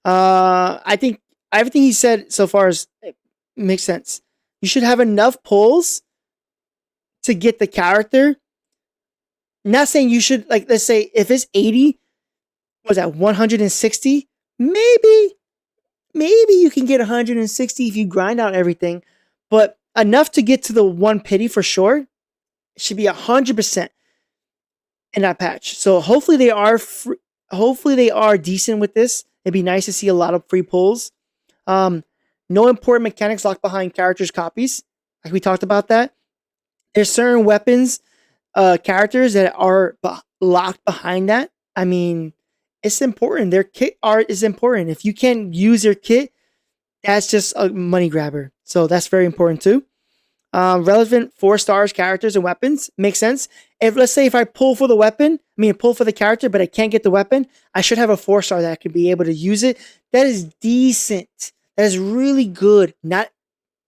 I think everything he said so far makes sense. You should have enough pulls to get the character. Not saying you should, like, let's say if it's 80, what was that, 160? Maybe you can get 160 if you grind out everything, but enough to get to the 1 pity for sure. It should be 100% in that patch. So hopefully they are decent with this. It'd be nice to see a lot of free pulls. No important mechanics locked behind characters' copies. Like we talked about that. There's certain weapons, characters that are locked behind that. I mean, it's important. Their kit art is important. If you can't use their kit, that's just a money grabber. So that's very important too. Relevant 4 stars characters and weapons makes sense. Let's say if I pull for the weapon, pull for the character, but I can't get the weapon, I should have a 4 star that I could be able to use it. That is decent. That is really good. Not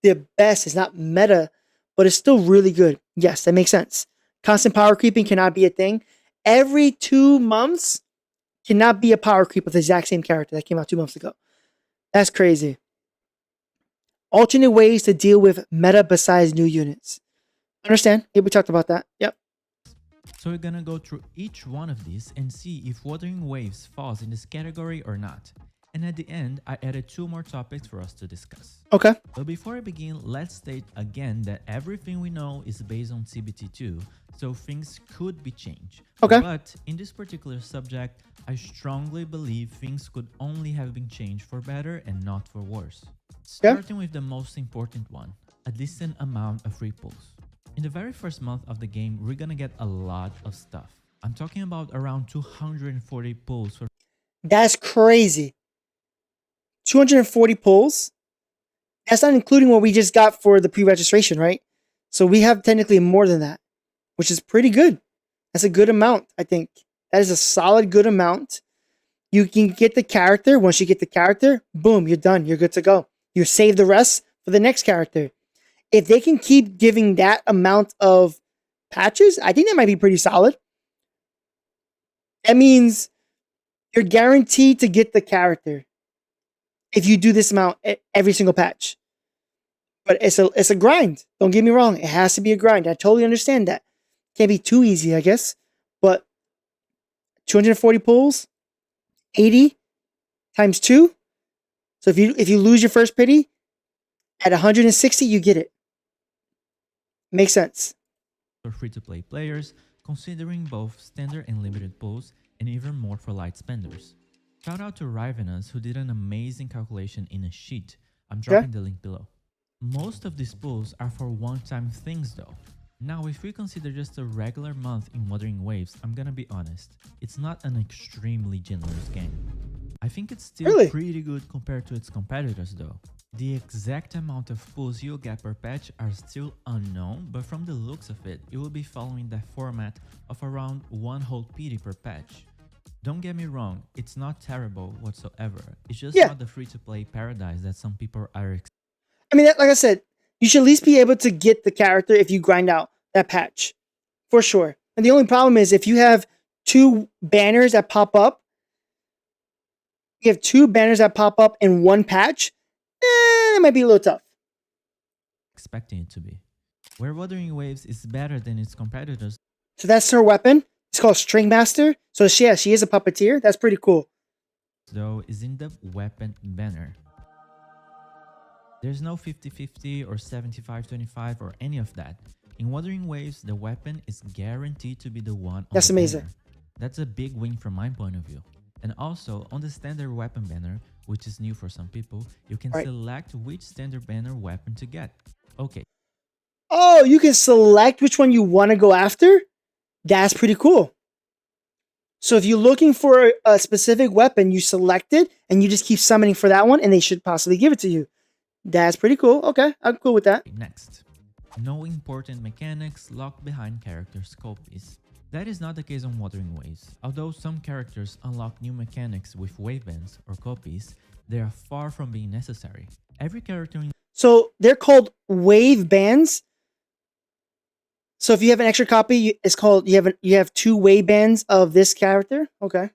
the best. It's not meta, but it's still really good. Yes, that makes sense. Constant power creeping cannot be a thing. Every 2 months cannot be a power creep with the exact same character that came out 2 months ago. That's crazy. Alternate ways to deal with meta besides new units. Understand? Yeah, we talked about that. Yep. So we're gonna go through each one of these and see if Wuthering Waves falls in this category or not. And at the end, I added 2 more topics for us to discuss. Okay. But before I begin, let's state again that everything we know is based on CBT2, so things could be changed. Okay. But in this particular subject, I strongly believe things could only have been changed for better and not for worse. Starting with the most important one, a decent amount of free pulls. In the very first month of the game, we're gonna get a lot of stuff. I'm talking about around 240 pulls for... That's crazy. 240 pulls. That's not including what we just got for the pre-registration, right? So we have technically more than that, which is pretty good. That's a good amount, I think. That is a solid good amount. You can get the character. Once you get the character, boom, you're done. You're good to go. You save the rest for the next character. If they can keep giving that amount of patches, I think that might be pretty solid. That means you're guaranteed to get the character if you do this amount every single patch. But it's a grind. Don't get me wrong. It has to be a grind. I totally understand that. Can't be too easy, I guess. But 240 pulls, 80 times 2. So if you lose your first pity, at 160, you get it. Makes sense. For free-to-play players, considering both standard and limited pulls, and even more for light spenders. Shout out to Rivenus, who did an amazing calculation in a sheet. I'm dropping the link below. Most of these pulls are for one-time things though. Now, if we consider just a regular month in Wuthering Waves, I'm gonna be honest, it's not an extremely generous game. I think it's still pretty good compared to its competitors though. The exact amount of pulls you'll get per patch are still unknown, but from the looks of it, it will be following that format of around 1 whole pity per patch. Don't get me wrong, it's not terrible whatsoever. It's just not the free-to-play paradise that some people are like I said, you should at least be able to get the character if you grind out that patch. For sure. And the only problem is if you have 2 banners that pop up, in 1 patch, that might be a little tough. expecting it to be. Where Wuthering Waves is better than its competitors, So that's her weapon. It's called String Master. So she is a puppeteer. That's pretty cool. though, is in the weapon banner. There's no 50-50 or 75-25 or any of that. In Wuthering Waves, the weapon is guaranteed to be the one on That's the amazing. banner. That's a big win from my point of view. And also, on the standard weapon banner, which is new for some people, you can Right. select which standard banner weapon to get. Okay, Oh, you can select which one you want to go after? That's pretty cool. So if you're looking for a specific weapon, you select it and you just keep summoning for that one and they should possibly give it to you. That's pretty cool. Okay, I'm cool with that. next. No important mechanics locked behind characters' copies. That is not the case on Wuthering Waves. Although some characters unlock new mechanics with wave bands or copies, they are far from being necessary. Every character in So they're called wave bands. So if you have an extra copy, it's called you have 2 wave bands of this character. Okay.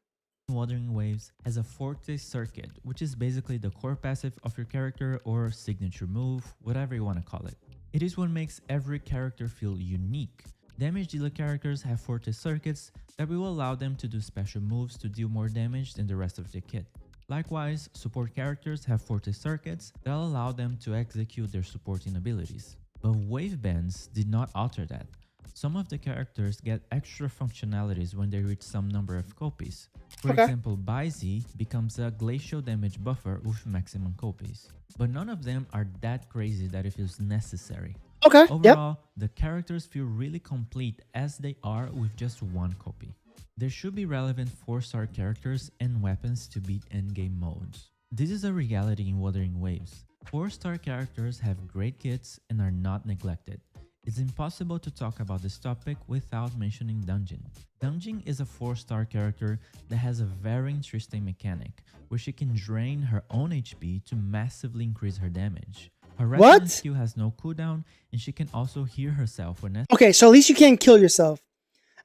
Wuthering Waves has a Forte circuit, which is basically the core passive of your character or signature move, whatever you want to call it. It is what makes every character feel unique. Damage dealer characters have Forte circuits that will allow them to do special moves to deal more damage than the rest of the kit. Likewise, support characters have Forte circuits that allow them to execute their supporting abilities. But wave bands did not alter that. Some of the characters get extra functionalities when they reach some number of copies. For example, Baizi becomes a glacial damage buffer with maximum copies. But none of them are that crazy that it feels necessary. Okay, Overall, the characters feel really complete as they are with just 1 copy. There should be relevant 4-star characters and weapons to beat endgame modes. This is a reality in Wuthering Waves. 4-star characters have great kits and are not neglected. It's impossible to talk about this topic without mentioning Dungeon. Dungeon is a 4-star character that has a very interesting mechanic, where she can drain her own HP to massively increase her damage. Her resonance skill has no cooldown, and she can also heal herself when necessary. Okay, so at least you can't kill yourself.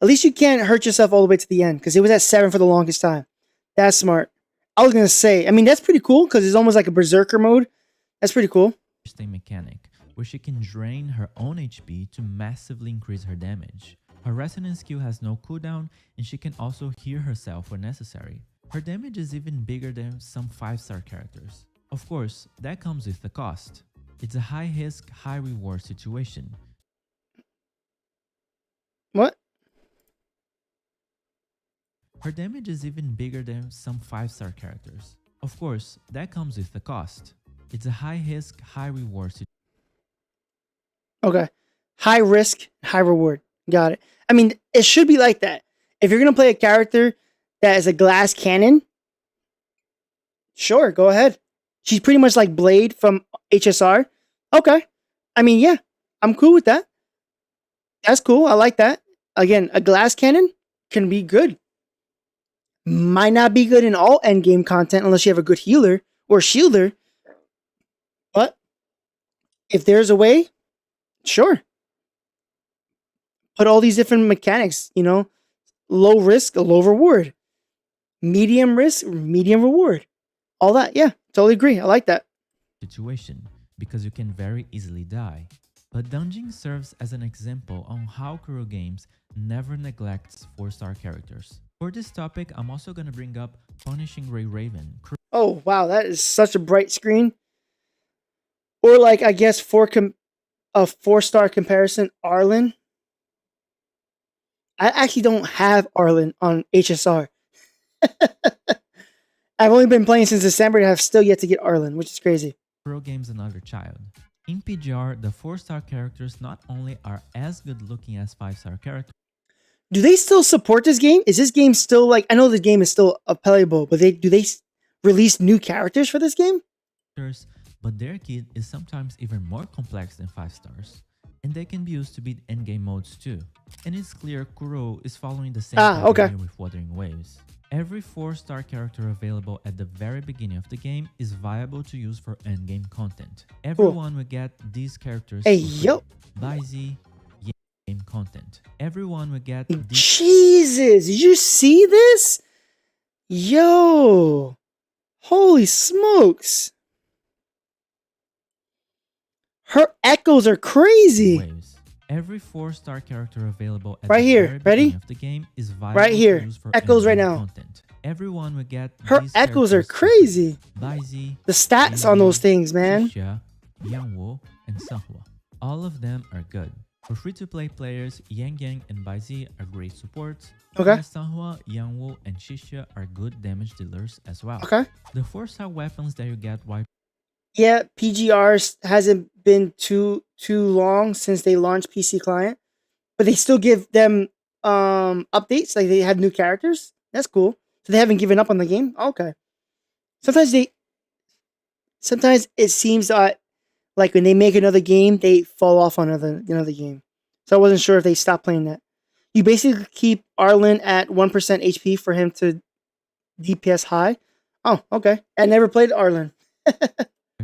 At least you can't hurt yourself all the way to the end because it was at 7 for the longest time. That's smart. I was going to say, I mean, that's pretty cool because it's almost like a berserker mode. That's pretty cool. Interesting mechanic, where she can drain her own HP to massively increase her damage. Her resonance skill has no cooldown, and she can also heal herself when necessary. Her damage is even bigger than some 5-star characters. Of course, that comes with the cost. It's a high risk, high reward situation. What? Her damage is even bigger than some 5-star characters. Of course, that comes with the cost. It's a high risk, high reward situation. Okay. High risk, high reward. Got it. I mean, it should be like that. If you're going to play a character that is a glass cannon, sure, go ahead. She's pretty much like Blade from HSR. Okay. I mean, yeah, I'm cool with that. That's cool. I like that. Again, a glass cannon can be good. Might not be good in all endgame content unless you have a good healer or shielder. But if there's a way, sure. Put all these different mechanics, you know, low risk, low reward, medium risk, medium reward, all that. Yeah, totally agree. I like that. Situation, because you can very easily die. But Dungeon serves as an example on how Kuro Games never neglects 4-star characters. For this topic, I'm also going to bring up Punishing Ray Raven. Oh, wow, that is such a bright screen. Or like, I guess, a 4-star comparison, Arlen. I actually don't have Arlen on HSR. I've only been playing since December and I've still yet to get Arlen, which is crazy. Kuro Games Another Child. In PGR, the 4-star characters not only are as good looking as 5-star characters. Do they still support this game? Is this game still like, I know the game is still playable, but do they release new characters for this game? But their kit is sometimes even more complex than 5 stars. And they can be used to beat endgame modes too. And it's clear Kuro is following the same pattern with Wuthering Waves. Every 4-star character available at the very beginning of the game is viable to use for endgame content. Everyone will get these characters. Hey, yo! Baizi, game content. Everyone will get Jesus! Did you see this? Yo! Holy smokes! Her echoes are crazy. Waves. Every 4-star character available at Right the here. very Ready? beginning of the game is viable Right to here. use for Echoes right endgame now. content. Everyone will get Her these echoes are characters crazy. Baizi, The stats on those things, man. Xixia, Yangwu, and Sanhua. All of them are good. For free-to-play players, Yang Yang and Baizi are great supports. Okay. While Sanhua, Yangwu, and Xixia are good damage dealers as well. Okay. The 4-star weapons that you get while Yeah, PGRs hasn't been too long since they launched PC client, but they still give them updates. Like they have new characters. That's cool. So they haven't given up on the game. Okay. Sometimes it seems that like when they make another game, they fall off on another game. So I wasn't sure if they stopped playing that. You basically keep Arlen at 1% HP for him to DPS high. Oh, okay. I never played Arlen.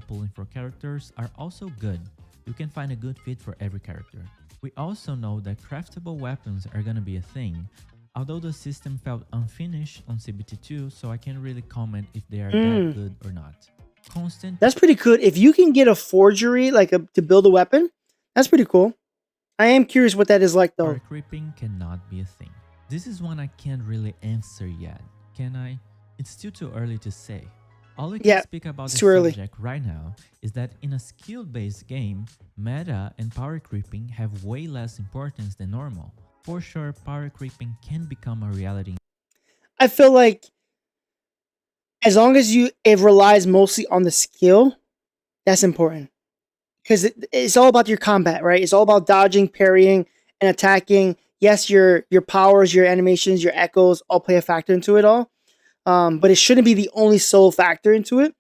pulling for characters are also good. You can find a good fit for every character. We also know that craftable weapons are gonna be a thing, although the system felt unfinished on CBT2, so I can't really comment if they are that good or not. Constant. That's pretty good. If you can get a forgery to build a weapon, that's pretty cool. I am curious what that is like though. Power creeping cannot be a thing. This is one I can't really answer yet, can I? It's still too early to say. All we can speak about this subject right now is that in a skill-based game, meta and power creeping have way less importance than normal. For sure, power creeping can become a reality. I feel like as long as it relies mostly on the skill, that's important. Because it's all about your combat, right? It's all about dodging, parrying, and attacking. Yes, your powers, your animations, your echoes all play a factor into it all. But it shouldn't be the only sole factor into it,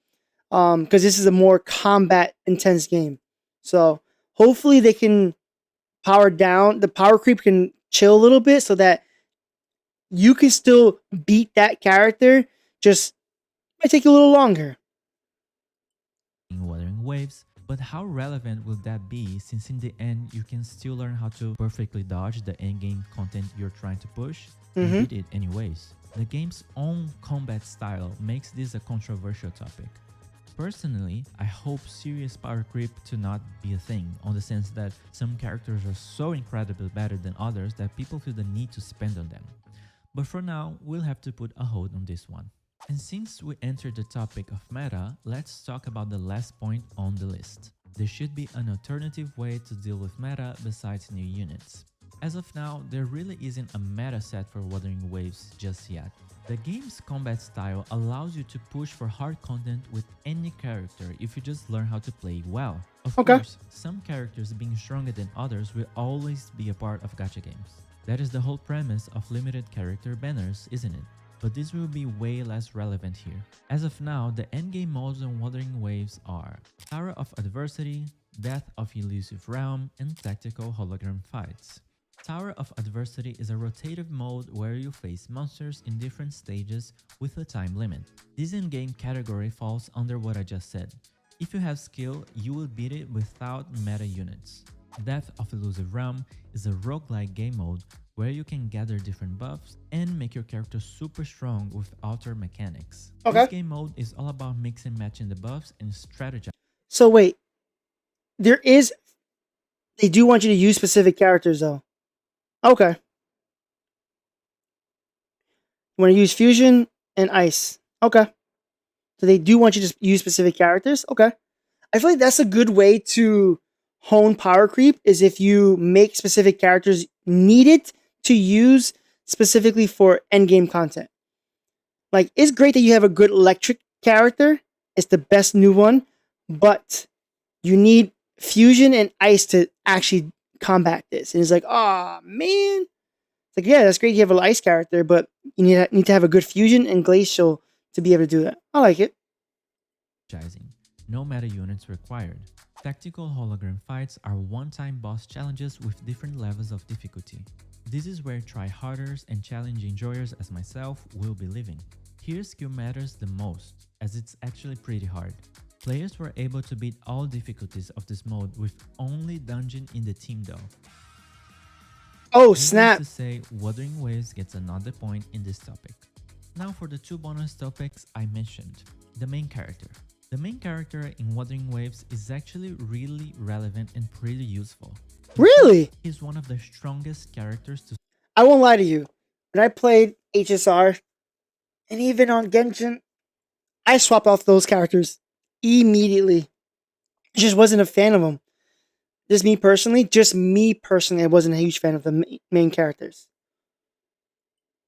because this is a more combat intense game. So hopefully they can power down, the power creep can chill a little bit so that you can still beat that character, just might take you a little longer. Wuthering Waves, but how relevant will that be since in the end you can still learn how to perfectly dodge the endgame content you're trying to push and beat it anyways. The game's own combat style makes this a controversial topic. Personally, I hope serious power creep to not be a thing, on the sense that some characters are so incredibly better than others that people feel the need to spend on them. But for now, we'll have to put a hold on this one. And since we entered the topic of meta, let's talk about the last point on the list. There should be an alternative way to deal with meta besides new units. As of now, there really isn't a meta set for Wuthering Waves just yet. The game's combat style allows you to push for hard content with any character if you just learn how to play well. Of course, some characters being stronger than others will always be a part of gacha games. That is the whole premise of limited character banners, isn't it? But this will be way less relevant here. As of now, the endgame modes on Wuthering Waves are Tower of Adversity, Death of Elusive Realm, and Tactical Hologram Fights. Tower of Adversity is a rotative mode where you face monsters in different stages with a time limit. This in-game category falls under what I just said. If you have skill, you will beat it without meta units. Death of Elusive Realm is a roguelike game mode where you can gather different buffs and make your character super strong with alter mechanics. This game mode is all about mix and matching the buffs and strategizing. So wait, they do want you to use specific characters though. Okay. You want to use fusion and ice. Okay. So they do want you to use specific characters. Okay. I feel like that's a good way to hone power creep, is if you make specific characters needed to use specifically for endgame content. Like, it's great that you have a good electric character. It's the best new one, but you need fusion and ice to actually combat this. And it's like, oh man. It's like, yeah, that's great you have an ice character, but you need to have a good fusion and glacial to be able to do that. I like it. No meta units required. Tactical hologram fights are one-time boss challenges with different levels of difficulty. This is where try-harders and challenge enjoyers as myself will be living. Here skill matters the most, as it's actually pretty hard. Players were able to beat all difficulties of this mode with only dungeon in the team though. Oh snap! To say, Wuthering Waves gets another point in this topic. Now for the two bonus topics I mentioned. The main character. The main character in Wuthering Waves is actually really relevant and pretty useful. Really? He's one of the strongest characters to. I won't lie to you. When I played HSR and even on Genshin, I swapped off those characters immediately. I just wasn't a fan of them. Just me personally, I wasn't a huge fan of the main characters.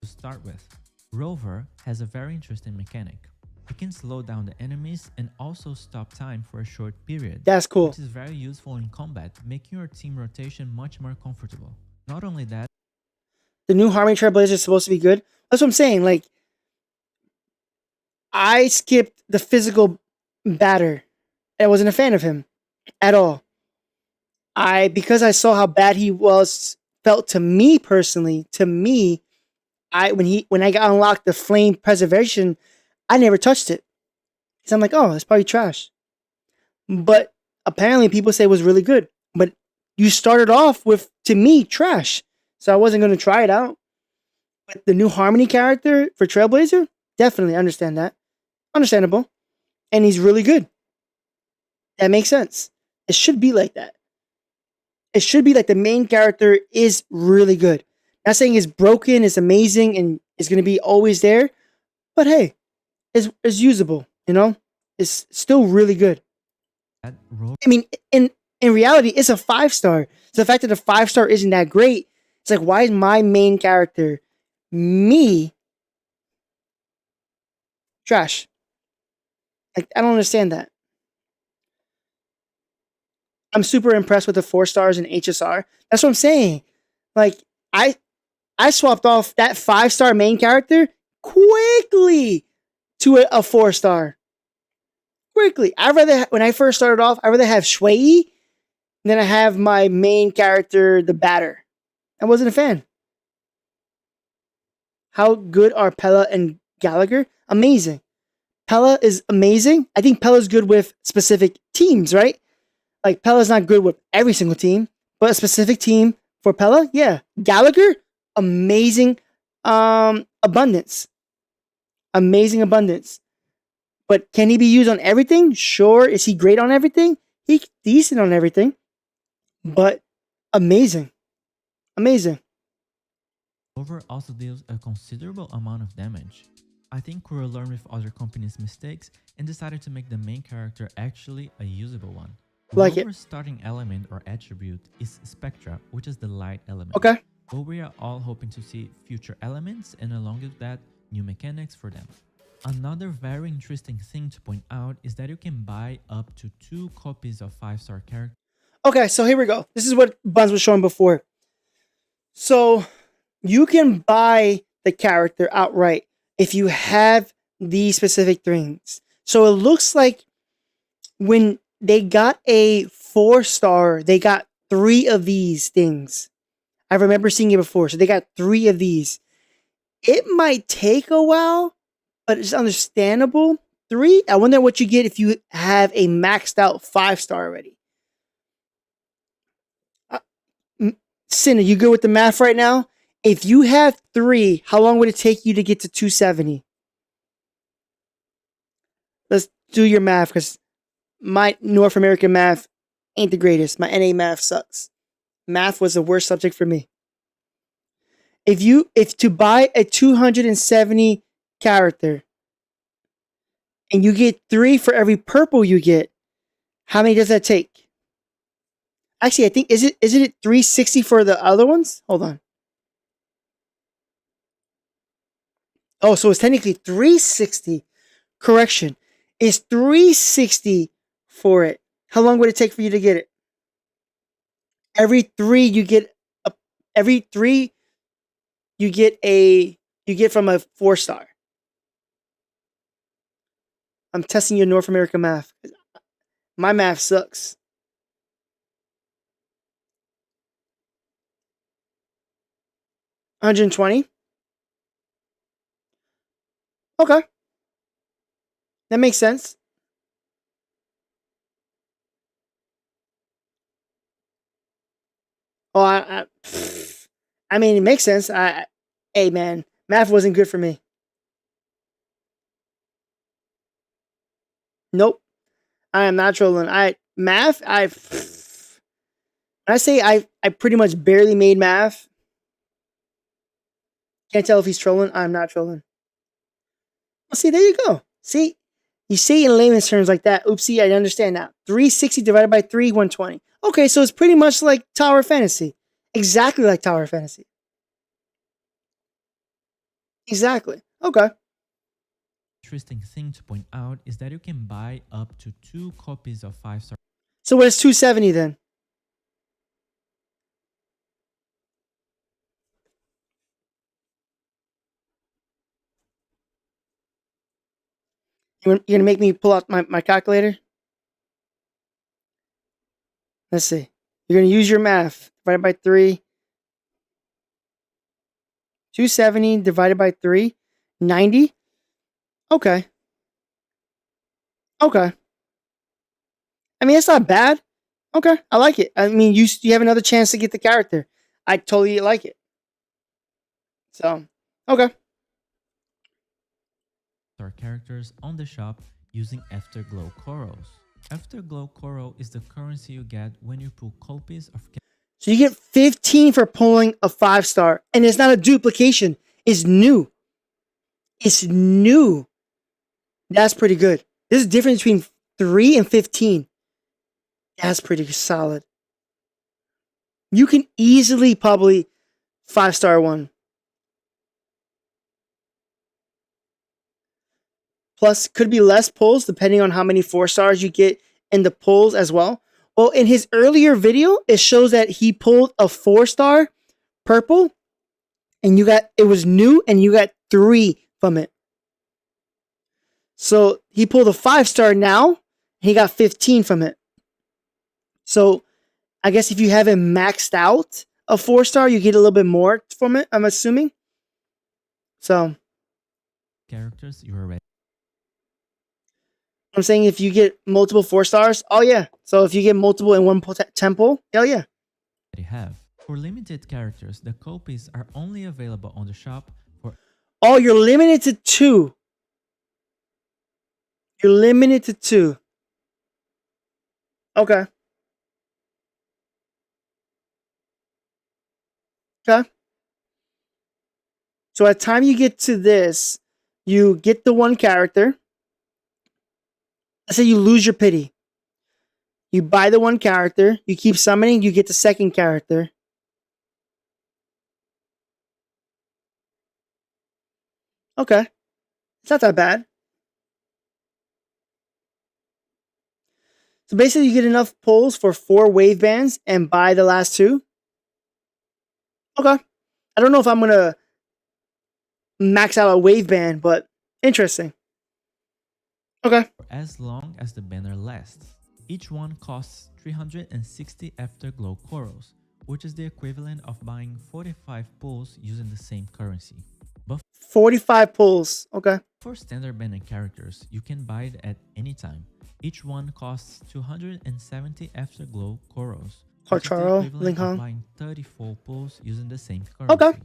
To start with, Rover has a very interesting mechanic. It can slow down the enemies and also stop time for a short period. That's cool. Which is very useful in combat, making your team rotation much more comfortable. Not only that, the new Harmony Trailblazer is supposed to be good. That's what I'm saying. Like, I skipped the physical batter. I wasn't a fan of him at all. Because I saw how bad he felt to me personally. To me, when I got unlocked the flame preservation, I never touched it. Because I'm like, oh, it's probably trash. But apparently people say it was really good. But you started off with, to me, trash. So I wasn't going to try it out. But the new Harmony character for Trailblazer, definitely understand that. Understandable. And he's really good. That makes sense. It should be like that. It should be like the main character is really good. Not saying it's broken, it's amazing, and it's going to be always there. But hey, it's usable, you know? It's still really good. I mean, in reality, it's a 5-star. So the fact that the 5-star isn't that great, it's like, why is my main character, me, trash? Like, I don't understand that. I'm super impressed with the 4 stars in HSR. That's what I'm saying. Like, I swapped off that 5-star main character quickly to a 4-star. Quickly. When I first started off, I'd rather have Shui than I have my main character, the batter. I wasn't a fan. How good are Pella and Gallagher? Amazing. Pella is amazing. I think Pella's good with specific teams, right? Like, Pella's not good with every single team, but a specific team for Pella, yeah. Gallagher, amazing abundance. Amazing abundance. But can he be used on everything? Sure. Is he great on everything? He's decent on everything. But amazing. Amazing. Rover also deals a considerable amount of damage. I think we'll learn with other companies' mistakes and decided to make the main character actually a usable one. Like Rover's starting element or attribute is Spectra, which is the light element. Okay. But we are all hoping to see future elements and along with that, new mechanics for them. Another very interesting thing to point out is that you can buy up to 2 copies of 5-star characters. Okay, so here we go. This is what Buns was showing before. So you can buy the character outright if you have these specific things. So it looks like when they got a 4-star, they got 3 of these things. I remember seeing it before. So they got 3 of these. It might take a while, but it's understandable. 3, I wonder what you get if you have a maxed out 5-star already. Sin, are you good with the math right now? If you have 3, how long would it take you to get to 270? Let's do your math, because my North American math ain't the greatest. My NA math sucks. Math was the worst subject for me. If to buy a 270 character and you get 3 for every purple you get, how many does that take? Actually, I think isn't it 360 for the other ones? Hold on. Oh, so it's technically 360. Correction. It's 360 for it. How long would it take for you to get it? Every 3 you get from a 4-star. I'm testing your North American math. My math sucks. $120. Okay. That makes sense. Oh, I mean, it makes sense. Hey, man, math wasn't good for me. Nope. I am not trolling. Math. When I say I pretty much barely made math. Can't tell if he's trolling. I'm not trolling. Well, see, there you go. See, you say it in layman's terms like that. Oopsie, I understand now. 360 divided by 3, 120. Okay, so it's pretty much like Tower of Fantasy. Exactly like Tower of Fantasy. Exactly. Okay. Interesting thing to point out is that you can buy up to 2 copies of 5-star. So what is 270 then? You're gonna make me pull out my calculator? Let's see. You're gonna use your math. Divided by 3. 270 divided by 3. 90? Okay. Okay. I mean, it's not bad. Okay, I like it. I mean, you have another chance to get the character. I totally like it. So, okay. Our characters on the shop using Afterglow Corals. Afterglow Coral is the currency you get when you pull copies of. So you get 15 for pulling a 5-star, and it's not a duplication. It's new. It's new. That's pretty good. There's a difference between 3 and 15. That's pretty solid. You can easily probably 5-star one. Plus, could be less pulls depending on how many 4-stars you get in the pulls as well. Well, in his earlier video, it shows that he pulled a 4-star purple, and it was new, and you got 3 from it. So he pulled a 5-star now, and he got 15 from it. So I guess if you haven't maxed out a 4-star, you get a little bit more from it, I'm assuming. So Characters you are ready. I'm saying if you get multiple 4-stars, oh yeah. So if you get multiple in one temple, hell yeah. Have. For limited characters, the copies are only available on the shop for. Oh, you're limited to 2. You're limited to 2. Okay. Okay. So at the time you get to this, you get the one character. Let's say you lose your pity. You buy the one character, you keep summoning, you get the second character. Okay. It's not that bad. So basically you get enough pulls for 4 wave bands and buy the last 2. Okay. I don't know if I'm going to max out a wave band, but interesting. Okay. For as long as the banner lasts. Each one costs 360 Afterglow Corals, which is the equivalent of buying 45 pulls using the same currency. But 45 pulls. Okay. For standard banner characters, you can buy it at any time. Each one costs 270 Afterglow Corals. Harcharo, Linghong. Buying 34 pulls using the same currency. Okay.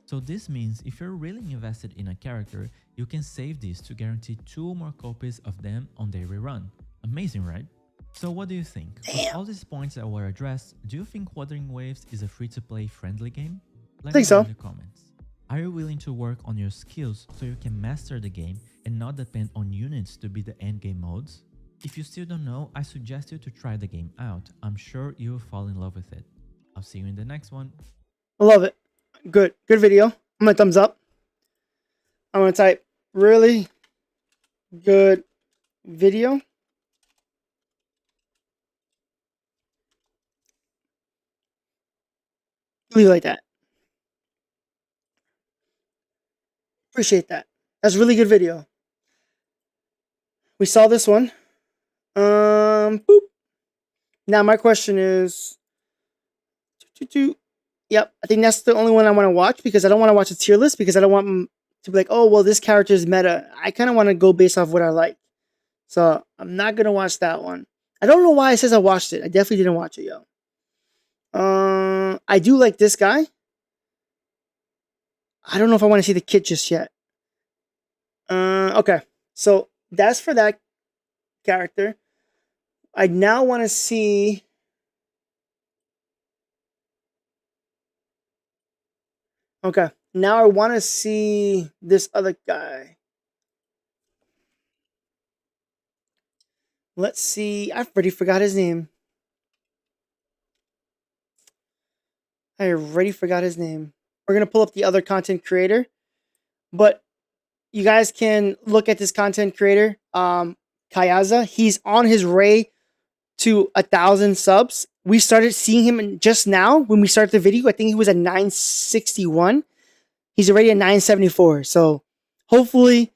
So this means if you're really invested in a character, you can save these to guarantee 2 more copies of them on their rerun. Amazing, right? So what do you think? With all these points that were addressed, do you think Wuthering Waves is a free-to-play friendly game? Let me know in the comments. Are you willing to work on your skills so you can master the game and not depend on units to beat the endgame modes? If you still don't know, I suggest you to try the game out. I'm sure you will fall in love with it. I'll see you in the next one. I love it. Good video. I'm gonna thumbs up. I'm gonna type really good video. Leave it like that. Appreciate that. That's a really good video. We saw this one. Boop. Now my question is, yep, I think that's the only one I want to watch because I don't want to watch a tier list because I don't want them to be like, oh, well, this character is meta. I kind of want to go based off what I like. So I'm not going to watch that one. I don't know why it says I watched it. I definitely didn't watch it, yo. I do like this guy. I don't know if I want to see the kit just yet. Okay. So that's for that character. I now want to see. Okay, now I want to see this other guy. Let's see. I already forgot his name. We're gonna pull up the other content creator, but you guys can look at this content creator, Kayaza. He's on his way to 1,000 subs. We started seeing him just now when we started the video. I think he was at 961. He's already at 974. So hopefully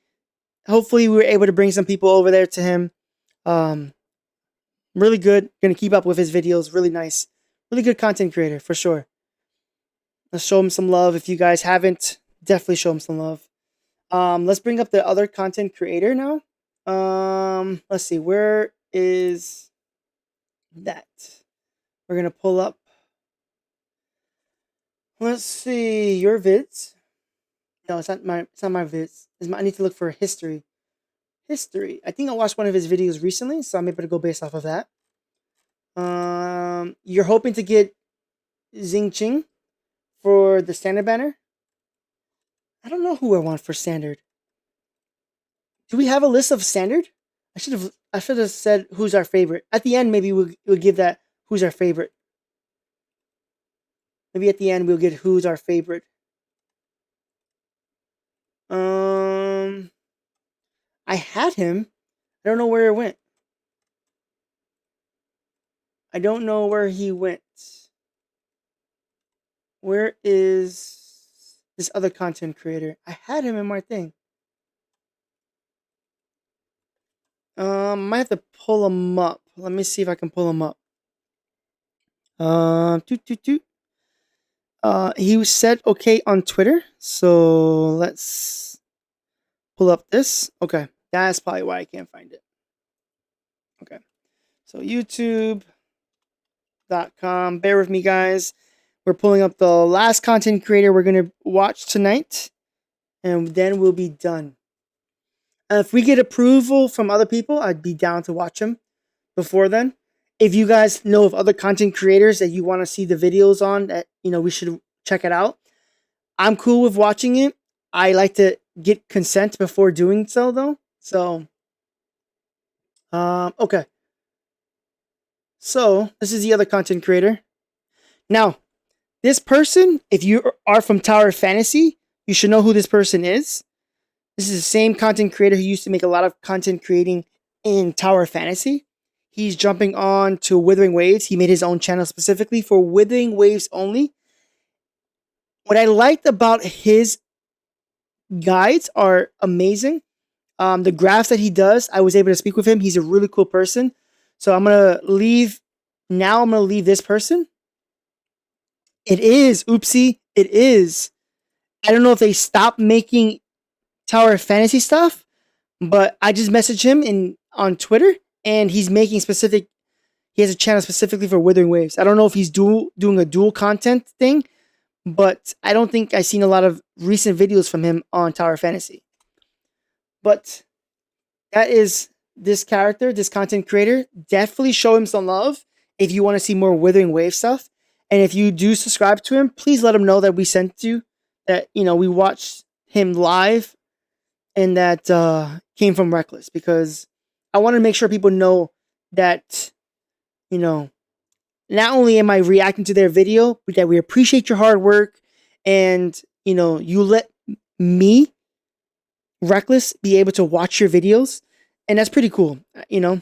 we were able to bring some people over there to him. Really good. Gonna keep up with his videos. Really nice. Really good content creator for sure. Let's show him some love. If you guys haven't, definitely show him some love. Let's bring up the other content creator now. Let's see. Where is that? We're gonna pull up. Let's see your vids. No, it's not my vids. I need to look for history. I think I watched one of his videos recently, so I'm able to go based off of that. You're hoping to get Xing Qing for the standard banner. I don't know who I want for standard. Do we have a list of standard? I should have said who's our favorite. At the end, maybe we'll give that who's our favorite. Maybe at the end we'll get who's our favorite. I had him. I don't know where it went. I don't know where he went. Where is this other content creator? I had him in my thing. Might have to pull him up. Let me see if I can pull him up. He said okay on Twitter, so let's pull up this. Okay, that's probably why I can't find it. Okay, so YouTube.com. Bear with me, guys. We're pulling up the last content creator we're gonna watch tonight, and then we'll be done. If we get approval from other people, I'd be down to watch them before then. If you guys know of other content creators that you want to see the videos on, that we should check it out, I'm cool with watching it. I like to get consent before doing so, though. So, okay. So this is the other content creator. Now, this person, if you are from Tower Fantasy, you should know who this person is. This is the same content creator who used to make a lot of content creating in Tower Fantasy. He's jumping on to Wuthering Waves. He made his own channel specifically for Wuthering Waves only. What I liked about his guides are amazing. The graphs that he does, I was able to speak with him. He's a really cool person. So I'm going to leave. Now I'm going to leave this person. It is. Oopsie. It is. I don't know if they stopped making Tower Fantasy stuff, but I just messaged him on Twitter, and he's making specific. He has a channel specifically for Wuthering Waves. I don't know if he's doing a dual content thing, but I don't think I've seen a lot of recent videos from him on Tower Fantasy. But that is this character, this content creator. Definitely show him some love if you want to see more Wuthering Waves stuff. And if you do subscribe to him, please let him know that we sent you, that we watched him live, and that came from Reckless, because I want to make sure people know that, not only am I reacting to their video, but that we appreciate your hard work, and, you let me, Reckless, be able to watch your videos, and that's pretty cool, There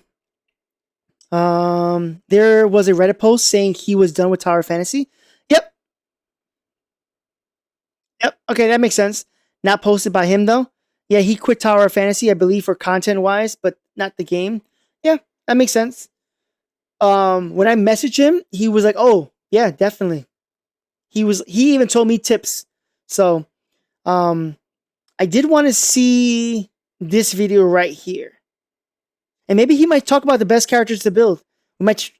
was a Reddit post saying he was done with Tower Fantasy. Yep. Okay, that makes sense. Not posted by him, though. Yeah, he quit Tower Fantasy, I believe, for content-wise, but not the game. Yeah, that makes sense. When I messaged him, he was like, "Oh, yeah, definitely." He even told me tips. So, I did want to see this video right here. And maybe he might talk about the best characters to build. We might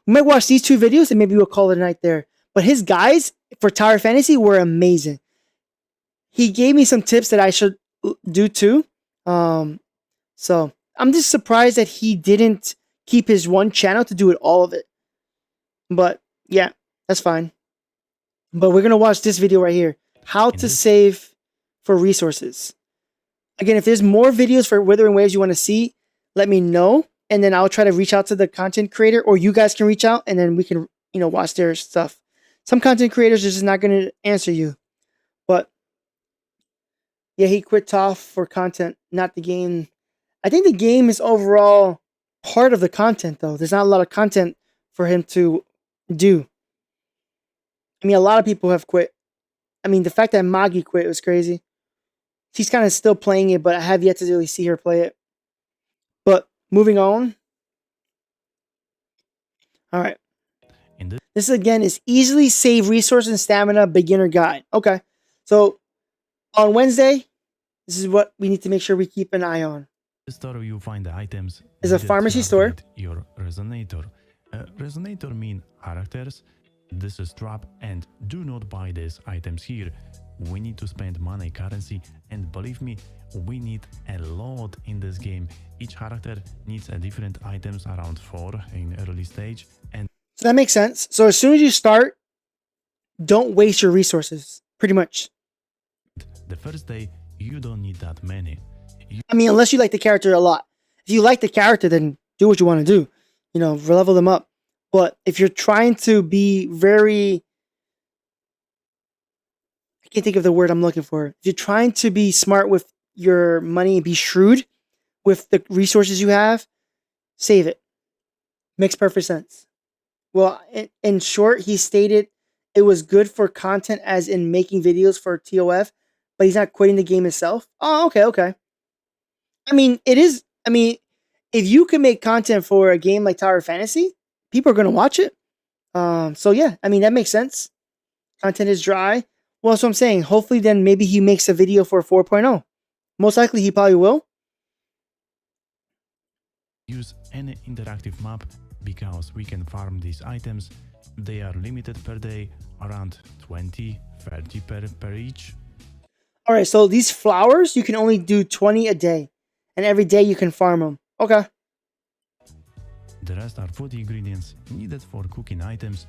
we might watch these two videos, and maybe we'll call it a night there. But his guides for Tower Fantasy were amazing. He gave me some tips that I should do too. So I'm just surprised that he didn't keep his one channel to do it all of it. But yeah, that's fine. But we're gonna watch this video right here. How to save for resources. Again, if there's more videos for Wuthering Waves you want to see, let me know. And then I'll try to reach out to the content creator, or you guys can reach out and then we can, watch their stuff. Some content creators are just not going to answer you. But yeah, he quit TOF for content, not the game. I think the game is overall part of the content, though. There's not a lot of content for him to do. I mean, a lot of people have quit. I mean, the fact that Magi quit was crazy. She's kind of still playing it, but I have yet to really see her play it. But moving on. All right. This again is easily save resource and stamina beginner guide. Okay. So on Wednesday, this is what we need to make sure we keep an eye on. The store you find the items is a pharmacy store. Your resonator. Resonator mean characters. This is trap, and do not buy these items here. We need to spend money currency, and believe me, we need a lot in this game. Each character needs a different items, around 4 in early stage, and so that makes sense. So as soon as you start, don't waste your resources, pretty much. The first day, you don't need that many. I mean, unless you like the character a lot. If you like the character, then do what you want to do. Level them up. But if you're trying to be very... I can't think of the word I'm looking for. If you're trying to be smart with your money and be shrewd with the resources you have, save it. Makes perfect sense. Well, in short, he stated it was good for content as in making videos for TOF, but he's not quitting the game itself. Oh, okay. I mean, it is... I mean, if you can make content for a game like Tower Fantasy, people are going to watch it. So yeah, I mean, that makes sense. Content is dry. Well, that's what I'm saying. Hopefully then maybe he makes a video for 4.0. Most likely he probably will. Use any interactive map because we can farm these items. They are limited per day, around 20, 30 per each. All right, so these flowers, you can only do 20 a day. And every day you can farm them. Okay. The rest are food ingredients needed for cooking items.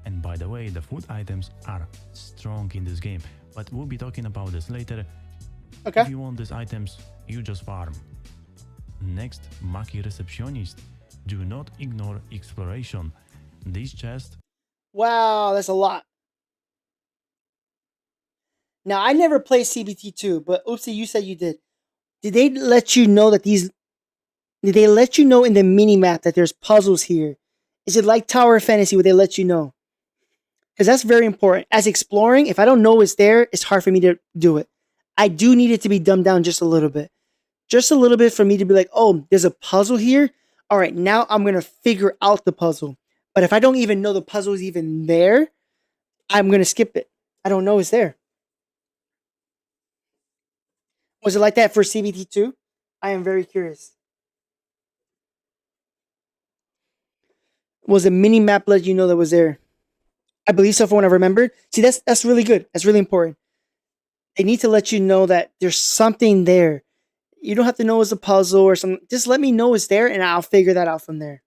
And by the way, the food items are strong in this game, but we'll be talking about this later. Okay. If you want these items, you just farm. Next, Maki Receptionist. Do not ignore exploration. This chest... Wow, that's a lot. Now, I never played CBT2, but Oopsie, you said you did. Did they let you know that these... Did they let you know in the mini-map that there's puzzles here? Is it like Tower Fantasy where they let you know? Because that's very important. As exploring, if I don't know it's there, it's hard for me to do it. I do need it to be dumbed down just a little bit. Just a little bit for me to be like, oh, there's a puzzle here. All right, now I'm going to figure out the puzzle. But if I don't even know the puzzle is even there, I'm going to skip it. I don't know it's there. Was it like that for CBT2? I am very curious. Was a mini map let you know that was there? I believe so, from what I remembered. See, that's really good. That's really important. They need to let you know that there's something there. You don't have to know it's a puzzle or something. Just let me know it's there, and I'll figure that out from there.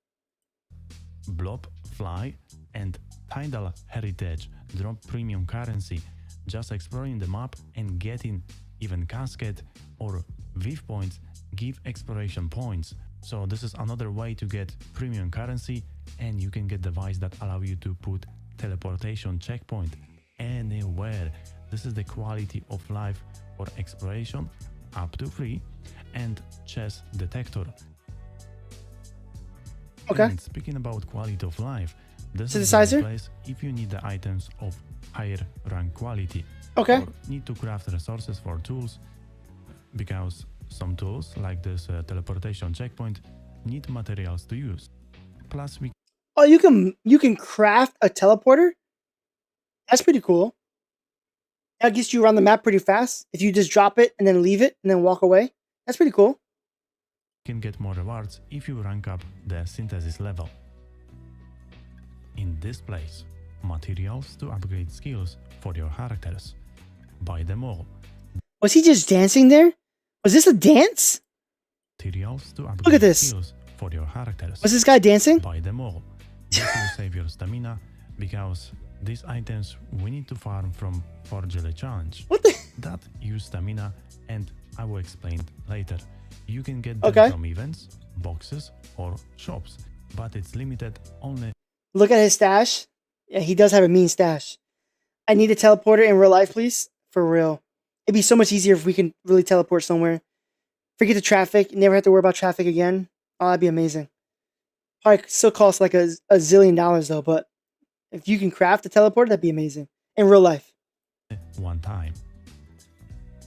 Blob, Fly, and Tidal Heritage drop premium currency. Just exploring the map and getting even Cascade or Viv points give exploration points. So this is another way to get premium currency, and you can get devices that allow you to put teleportation checkpoint anywhere. This is the quality of life for exploration, up to 3, and chess detector. Okay. And speaking about quality of life, this Synthesizer? is the place if you need the items of higher rank quality. Okay. Or need to craft resources for tools, because some tools like this teleportation checkpoint need materials to use. Plus we... Oh, you can craft a teleporter? That's pretty cool. That gets you around the map pretty fast. If you just drop it and then leave it and then walk away. That's pretty cool. can get more rewards if you rank up the synthesis level. In this place, materials to upgrade skills for your characters. Buy them all. Was he just dancing there? Was this a dance? Materials to upgrade Look at this. skills for your characters. Was this guy dancing? Buy them all. This will save your stamina because these items we need to farm from Forgery Challenge. What the? That use stamina, and I will explain later. You can get them from events, boxes, or shops, but it's limited only. Look at his stash. Yeah, he does have a mean stash. I need a teleporter in real life, please. For real. It'd be so much easier if we can really teleport somewhere. Forget the traffic. Never have to worry about traffic again. Oh, that'd be amazing. Probably still cost like a zillion dollars though, but if you can craft a teleporter, that'd be amazing. In real life. One time.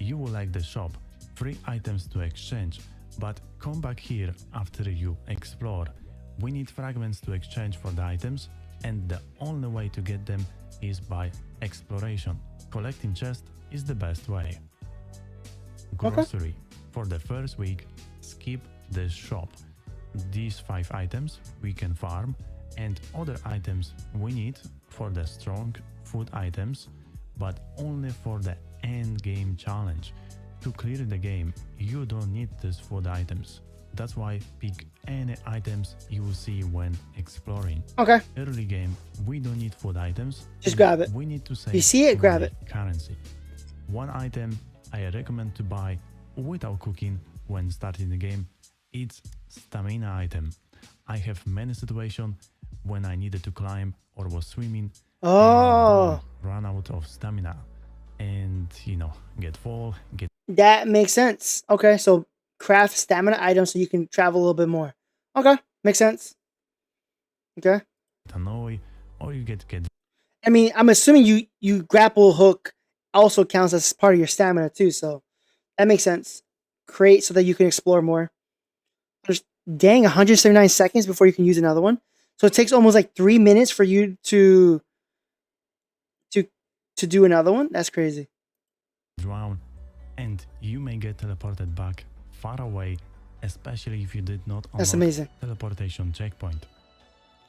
You will like the shop. Free items to exchange. But come back here after you explore. We need fragments to exchange for the items, and the only way to get them is by exploration. Collecting chests is the best way. Grocery. For the first week, skip the shop. These 5 items we can farm, and other items we need for the strong food items, but only for the end game challenge. To clear the game, you don't need these food items. That's why pick any items you will see when exploring. Okay. Early game, we don't need food items. Just grab it. We need to save you see it, grab it. Currency. One item I recommend to buy without cooking when starting the game, it's stamina item. I have many situations when I needed to climb or was swimming and run out of stamina, and get fall, get. That makes sense. Okay, so craft stamina items so you can travel a little bit more. Okay, makes sense. Okay. Annoy, or you get. I mean, I'm assuming you grapple hook also counts as part of your stamina too, so that makes sense. Create so that you can explore more. Dang, 179 seconds before you can use another one. So it takes almost like 3 minutes for you to do another one. That's crazy. Drown, and you may get teleported back far away, especially if you did not unlock That's amazing. Teleportation checkpoint.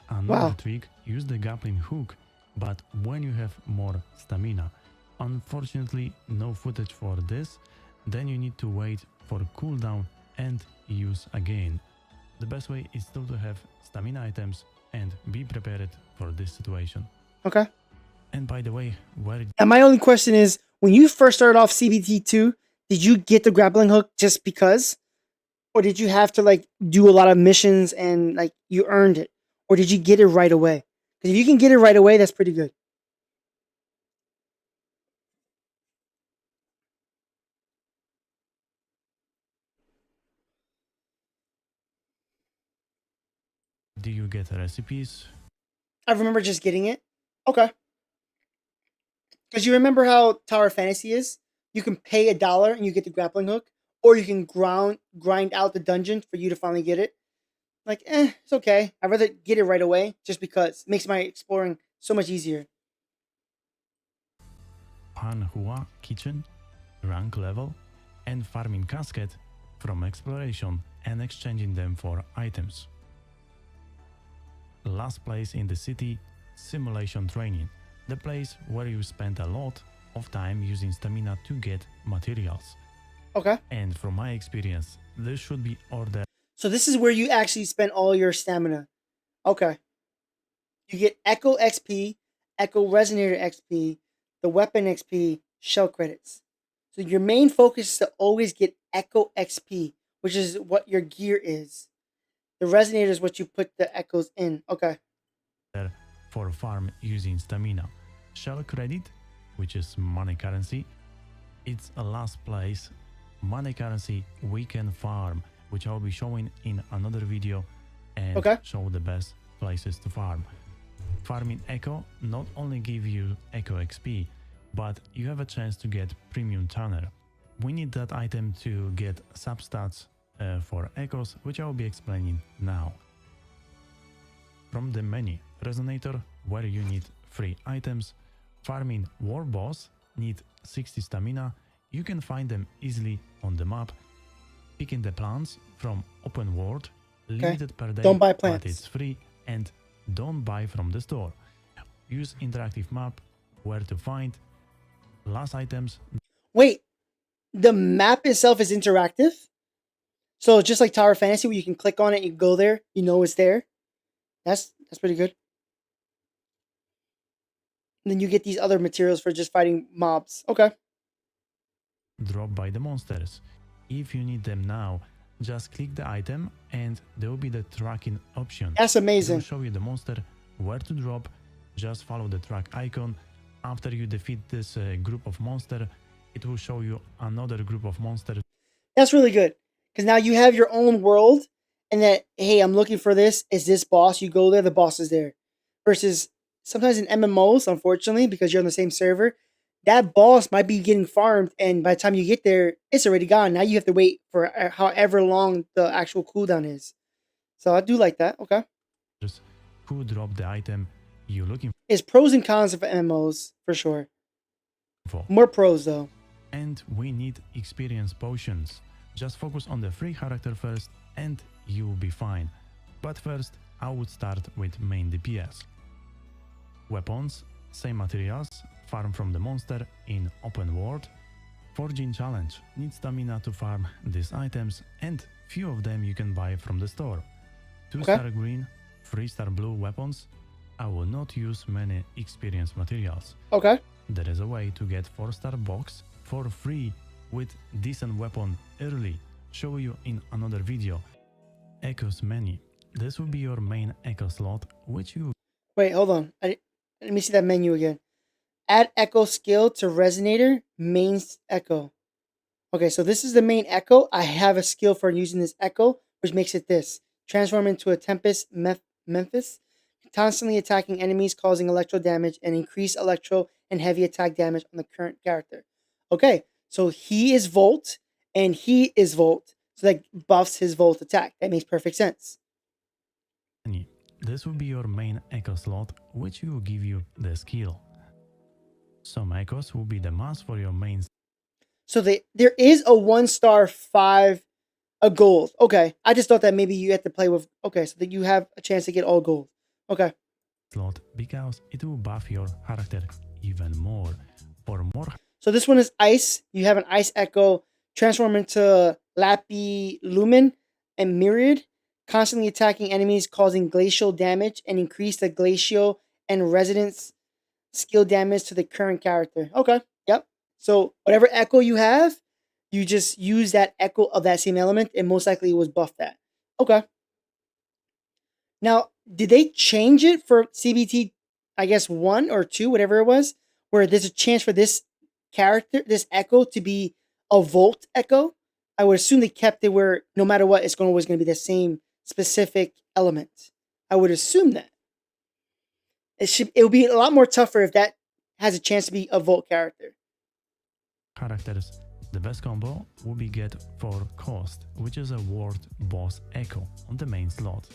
Another Wow. trick, use the grappling hook, but when you have more stamina. Unfortunately, no footage for this, then you need to wait for cooldown and use again. The best way is still to have stamina items and be prepared for this situation. Okay. And by the way, And my only question is, when you first started off CBT2, did you get the grappling hook just because? Or did you have to like do a lot of missions and like you earned it? Or did you get it right away? Because if you can get it right away, that's pretty good. do you get recipes? I remember just getting it. Okay. Because you remember how Tower Fantasy is? You can pay $1 and you get the grappling hook, or you can grind out the dungeon for you to finally get it. Like, it's okay. I'd rather get it right away just because it makes my exploring so much easier. Hanhua Kitchen, rank level, and farming casket from exploration and exchanging them for items. Last place in the city, simulation training, the place where you spend a lot of time using stamina to get materials. Okay. And from my experience, this should be order. So this is where you actually spend all your stamina. Okay. You get Echo XP, Echo Resonator XP, the Weapon XP, Shell credits. So your main focus is to always get Echo XP, which is what your gear is. The Resonator is what you put the echoes in. Okay. For farm using stamina. Shell credit, which is money currency, it's a last place money currency we can farm, which I'll be showing in another video and show the best places to farm. Farming Echo not only give you Echo XP, but you have a chance to get Premium Tanner. We need that item to get substats for Echoes, which I will be explaining now. From the menu, Resonator, where you need 3 items. Farming War Boss need 60 stamina. You can find them easily on the map. Picking the plants from open world, limited per day, Don't buy plants. but it's free, and don't buy from the store. Use interactive map where to find last items. Wait, the map itself is interactive? So just like Tower Fantasy, where you can click on it, you go there, you know it's there. That's pretty good. And then you get these other materials for just fighting mobs. Okay. Drop by the monsters. If you need them now, just click the item and there will be the tracking option. That's amazing. It will show you the monster, where to drop. Just follow the track icon. After you defeat this group of monster, it will show you another group of monsters. That's really good. Because now you have your own world, and that, hey, I'm looking for this. Is this boss? You go there, the boss is there. Versus sometimes in MMOs, unfortunately, because you're on the same server, that boss might be getting farmed, and by the time you get there, it's already gone. Now you have to wait for however long the actual cooldown is. So I do like that. Okay. Who drop the item you're looking for. It's pros and cons of MMOs, for sure. More pros, though. And we need experience potions. Just focus on the free character first and you will be fine. But first, I would start with main DPS. Weapons, same materials, farm from the monster in open world. Forging challenge, need stamina to farm these items and few of them you can buy from the store. 2-star green, 3-star blue weapons. I will not use many experience materials. Okay. There is a way to get 4-star box for free with decent weapon early. Show you in another video. Echoes menu. This will be your main echo slot, which you... Wait, hold on. Let me see that menu again. Add echo skill to resonator, main echo. Okay, so this is the main echo. I have a skill for using this echo, which makes it this. Transform into a Tempest Memphis, constantly attacking enemies, causing electro damage, and increase electro and heavy attack damage on the current character. Okay, so he is Volt, and he is Volt, so that buffs his Volt attack. That makes perfect sense. This will be your main echo slot, which will give you the skill. Some echoes will be the must for your main. So there is a 1-star 5 a gold. Okay, I just thought that maybe you had to play with. Okay, so that you have a chance to get all gold. Okay. Slot because it will buff your character even more. For more. So this one is ice. You have an ice echo, transform into Lappy Lumen and Myriad, constantly attacking enemies, causing glacial damage, and increase the glacial and resonance skill damage to the current character. Okay, yep. So whatever echo you have, you just use that echo of that same element, and most likely it was buffed that. Okay. Now, did they change it for CBT, I guess 1 or 2, whatever it was, where there's a chance for this character, this echo, to be a Volt echo? I would assume they kept it where no matter what, it's always going to be the same specific element. I would assume that. It would be a lot more tougher if that has a chance to be a Volt character. Characters. The best combo will be get for cost, which is a World Boss Echo on the main slot.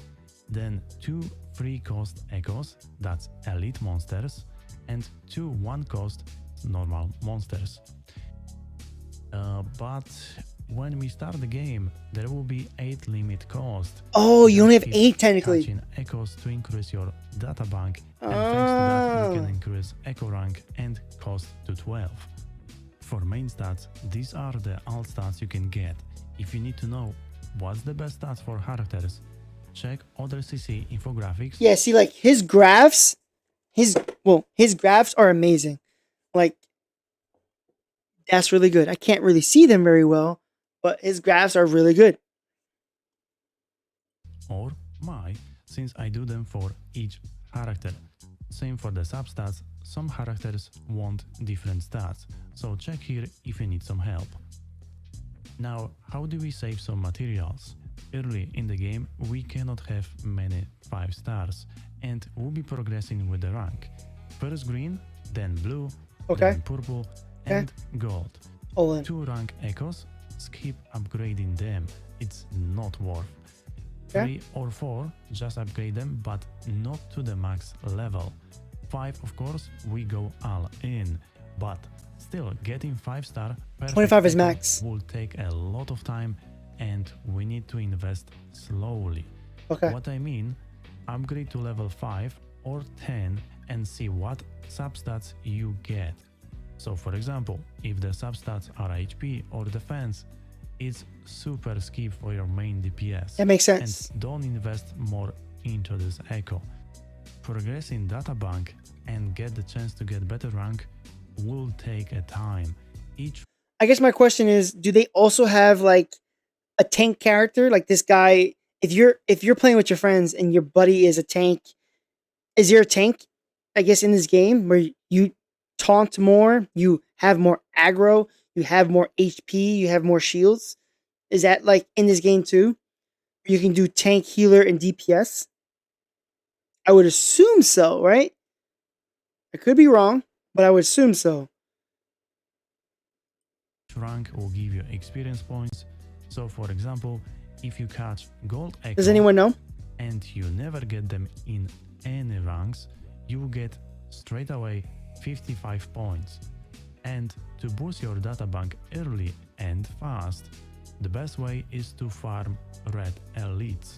Then 2 free cost echoes, that's elite monsters, and 2 1-cost normal monsters. But when we start the game, there will be 8 limit cost. Oh, you only have 8 technically. Catching echoes to increase your data bank, and thanks to that you can increase echo rank and cost to 12. For main stats, these are the alt stats you can get. If you need to know what's the best stats for characters, check other CC infographics. Yeah, see, like his graphs, his graphs are amazing. Like, that's really good. I can't really see them very well, but his graphs are really good. Or my, since I do them for each character. Same for the substats, some characters want different stats, so check here if you need some help. Now, how do we save some materials? Early in the game, we cannot have many 5 stars, and we'll be progressing with the rank. First green, then blue, then purple, and gold. 2 rank echoes, skip upgrading them, it's not worth. 3 or 4, just upgrade them, but not to the max level. 5, of course, we go all in, but still getting 5-star 25 is max. Will take a lot of time, and we need to invest slowly. Okay. What I mean, upgrade to level 5 or 10 and see what substats you get. So for example, if the substats are HP or defense, It's super skip for your main DPS. That makes sense. And don't invest more into this echo. Progress in databank and get the chance to get better rank will take a time. I guess my question is, do they also have like a tank character? Like this guy, if you're playing with your friends and your buddy is a tank, is there a tank, I guess, in this game where you taunt more, you have more aggro, you have more HP, you have more shields? Is that like in this game too? You can do tank, healer, and DPS? I would assume so, right? I could be wrong, but I would assume so. Rank will give you experience points. So for example, if you catch gold echo, does anyone know? And you never get them in any ranks, you will get straight away 55 points. And to boost your databank early and fast, the best way is to farm red elites.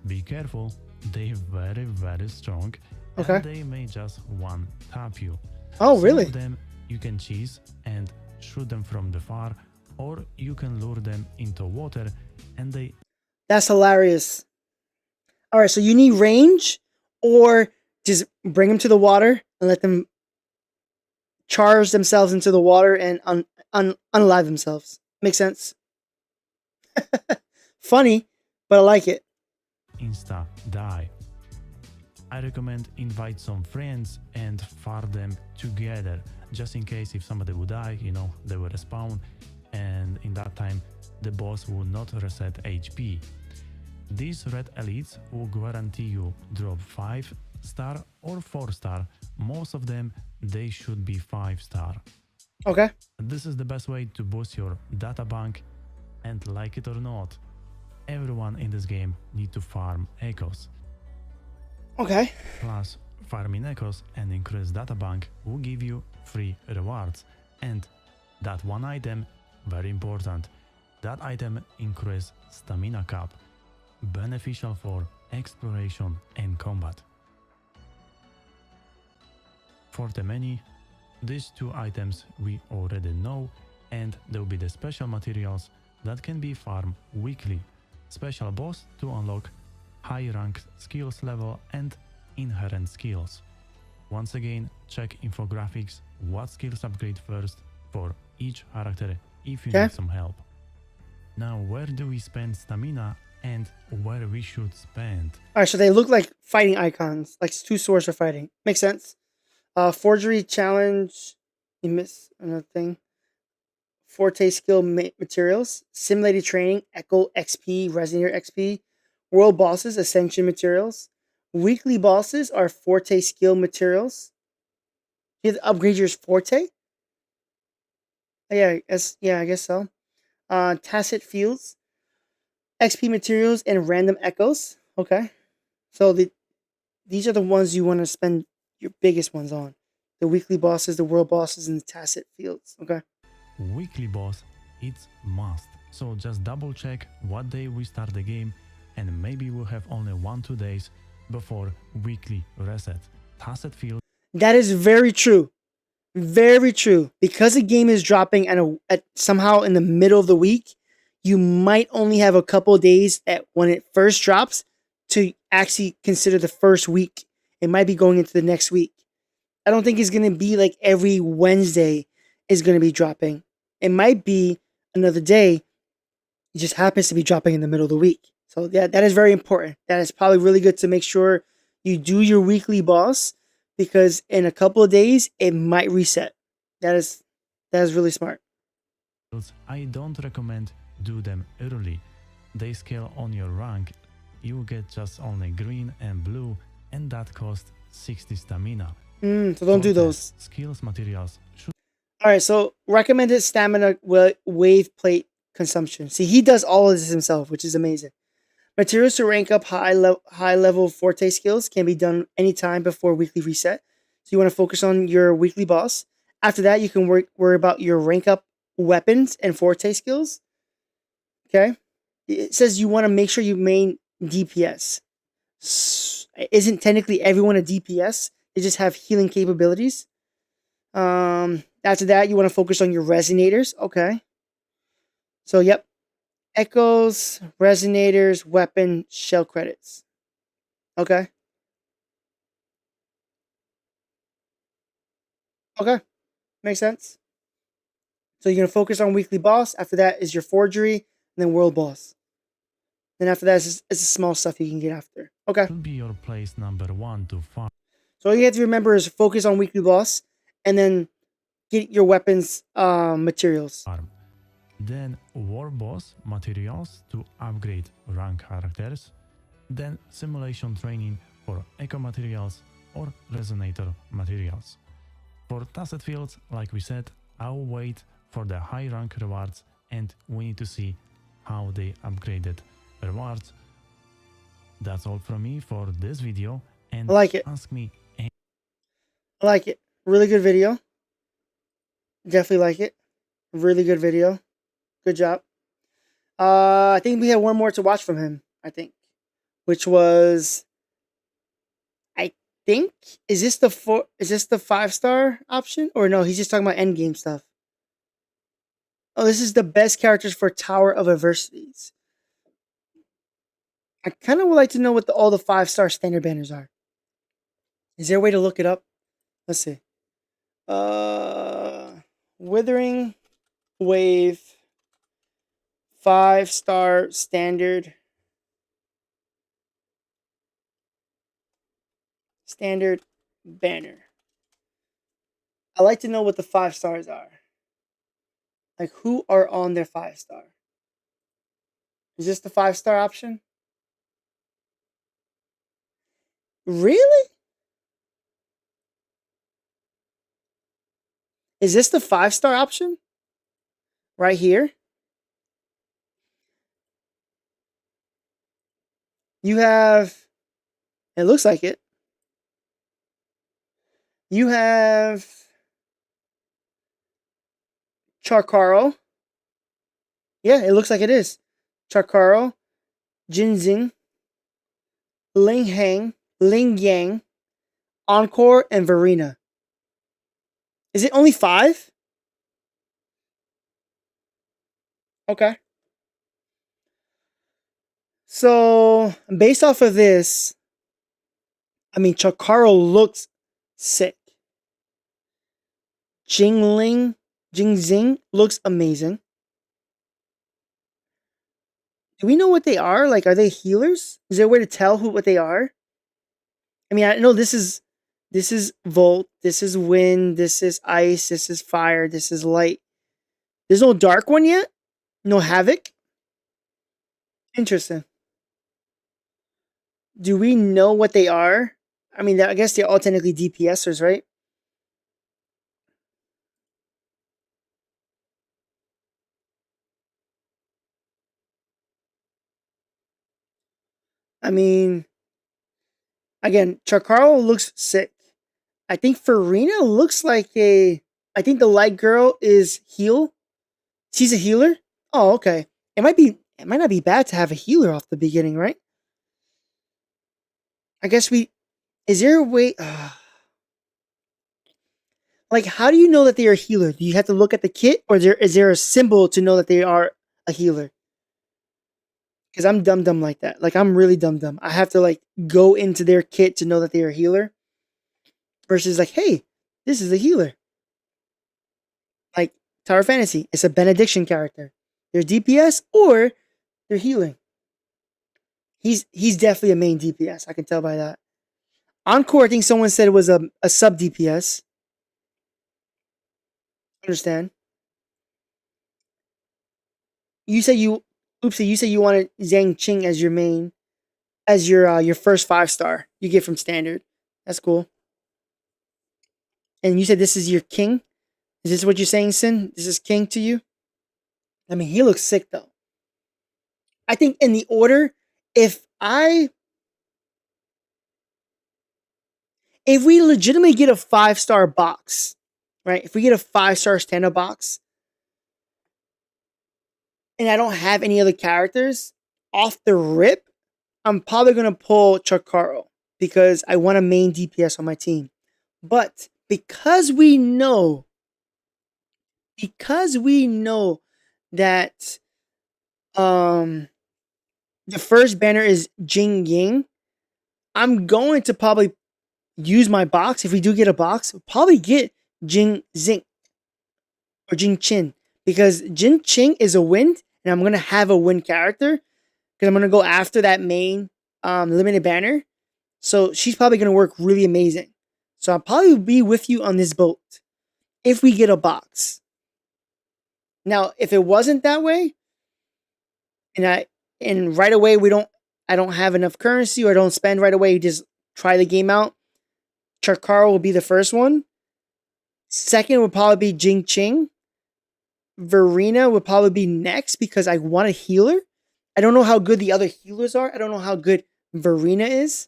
Be careful, they're very strong. Okay. And they may just one tap you. Oh, really? Some of them you can cheese and shoot them from the far, or you can lure them into water and they... That's hilarious. All right, so you need range, or just bring them to the water and let them charge themselves into the water and unalive themselves. Makes sense. Funny, but I like it. Insta die. I recommend invite some friends and farm them together, just in case if somebody would die, you know, they will respawn, and in that time the boss will not reset HP. These red elites will guarantee you drop 5-star or 4-star. Most of them, they should be 5-star. Okay. This is the best way to boost your databank, and like it or not, everyone in this game need to farm echoes. Okay. Plus, farming echoes and increase databank will give you free rewards. And that one item, very important, that item increase stamina cap, beneficial for exploration and combat. For the many, these two items we already know, and there will be the special materials that can be farmed weekly. Special boss to unlock high rank skills level and inherent skills. Once again, check infographics what skills upgrade first for each character if you need some help. Now, where do we spend stamina and where we should spend? Alright, so they look like fighting icons, like two swords for fighting. Makes sense. Forgery challenge, you miss another thing. Forte skill materials, simulated training, Echo XP, Resonator XP, world bosses, Ascension materials. Weekly bosses are Forte skill materials. You have to upgrade your Forte? Yeah, I guess so. Tacit fields, XP materials, and random echoes. Okay. So these are the ones you want to spend your biggest ones on. The weekly bosses, the world bosses, and the tacit fields. Okay. Weekly boss, it's must. So just double check what day we start the game, and maybe we'll have only 1-2 days before weekly reset. Tacit field. That is very true. Very true. Because the game is dropping at somehow in the middle of the week, you might only have a couple of days when it first drops to actually consider the first week. It might be going into the next week. I don't think it's going to be like every Wednesday is going to be dropping. It might be another day. It just happens to be dropping in the middle of the week. So yeah, that is very important. That is probably really good to make sure you do your weekly boss, because in a couple of days it might reset. That is really smart. I don't recommend do them early. They scale on your rank. You get just only green and blue, and that costs 60 stamina. So don't do those. Skills materials. Alright, so recommended stamina wave plate consumption. See, he does all of this himself, which is amazing. Materials to rank up high level Forte skills can be done anytime before weekly reset. So you want to focus on your weekly boss. After that, you can worry about your rank up weapons and Forte skills. Okay? It says you want to make sure you main DPS. Isn't technically everyone a DPS? They just have healing capabilities. After that, you want to focus on your resonators. Okay. So, yep. Echoes, resonators, weapon, shell credits. Okay. Okay. Makes sense. So you're going to focus on weekly boss. After that is your forgery, and then world boss. Then after that is the small stuff you can get after. Okay. Should be your place number 1 to farm. So all you have to remember is focus on weekly boss, and then get your weapons materials. Then war boss materials to upgrade rank characters. Then simulation training for echo materials or resonator materials. For tacit fields, like we said, I'll wait for the high rank rewards and we need to see how they upgraded rewards. That's all from me for this video, and I like it. ask me. I like it. Really good video. Definitely like it. Really good video. Good job. I think we had one more to watch from him, I think. Which was, I think, is this the 5-star option? Or no, he's just talking about endgame stuff. Oh, this is the best characters for Tower of Adversities. I kind of would like to know what all the 5-star standard banners are. Is there a way to look it up? Let's see. Wuthering Wave 5-star standard banner. I like to know what the 5 stars are. Like, who are on their 5-star? Is this the 5-star option? Really? Is this the 5-star option? Right here? You have, it looks like it. You have Charcaro. Yeah, it looks like it is. Charcaro, Jinxing, Ling Hang, Ling Yang, Encore, and Verena. Is it only 5? Okay. So, based off of this, I mean, Chakaro looks sick. Jingxing looks amazing. Do we know what they are? Like, are they healers? Is there a way to tell what they are? I mean, I know this is Volt, this is Wind, this is Ice, this is Fire, this is Light. There's no Dark one yet? No Havoc? Interesting. Do we know what they are? I mean, I guess they're all technically DPSers, right? I mean, again, Chakaro looks sick. I think Farina looks like I think the light girl is heal. She's a healer? Oh, okay. It might not be bad to have a healer off the beginning, right? I guess is there a way... like, how do you know that they are a healer? Do you have to look at the kit, or is there a symbol to know that they are a healer? Because I'm dumb like that. Like, I'm really dumb. I have to, like, go into their kit to know that they're a healer. Versus, like, hey, this is a healer. Like, Tower Fantasy, it's a benediction character. They're DPS or they're healing. He's definitely a main DPS. I can tell by that. Encore, I think someone said it was a sub DPS. Understand? You say you wanted Zhang Qing as your main, as your first 5-star you get from standard. That's cool. And you said this is your king? Is this what you're saying, Sin? This is king to you? I mean, he looks sick though. I think in the order, if we legitimately get a 5-star box, right? If we get a 5-star stand-up box, and I don't have any other characters, off the rip, I'm probably going to pull Chakaro because I want a main DPS on my team. But because we know that The first banner is Jing Ying. I'm going to probably use my box. If we do get a box, we'll probably get Jing Zing or Jing Chin, because Jin Ching is a wind, and I'm gonna have a wind character because I'm gonna go after that main limited banner. So she's probably gonna work really amazing. So I'll probably be with you on this boat if we get a box. Now, if it wasn't that way, and right away I don't have enough currency, or I don't spend right away, just try the game out, Chakara will be the first one. Second would probably be Jing Ching. Verena would probably be next because I want a healer. I don't know how good the other healers are. I don't know how good Verena is.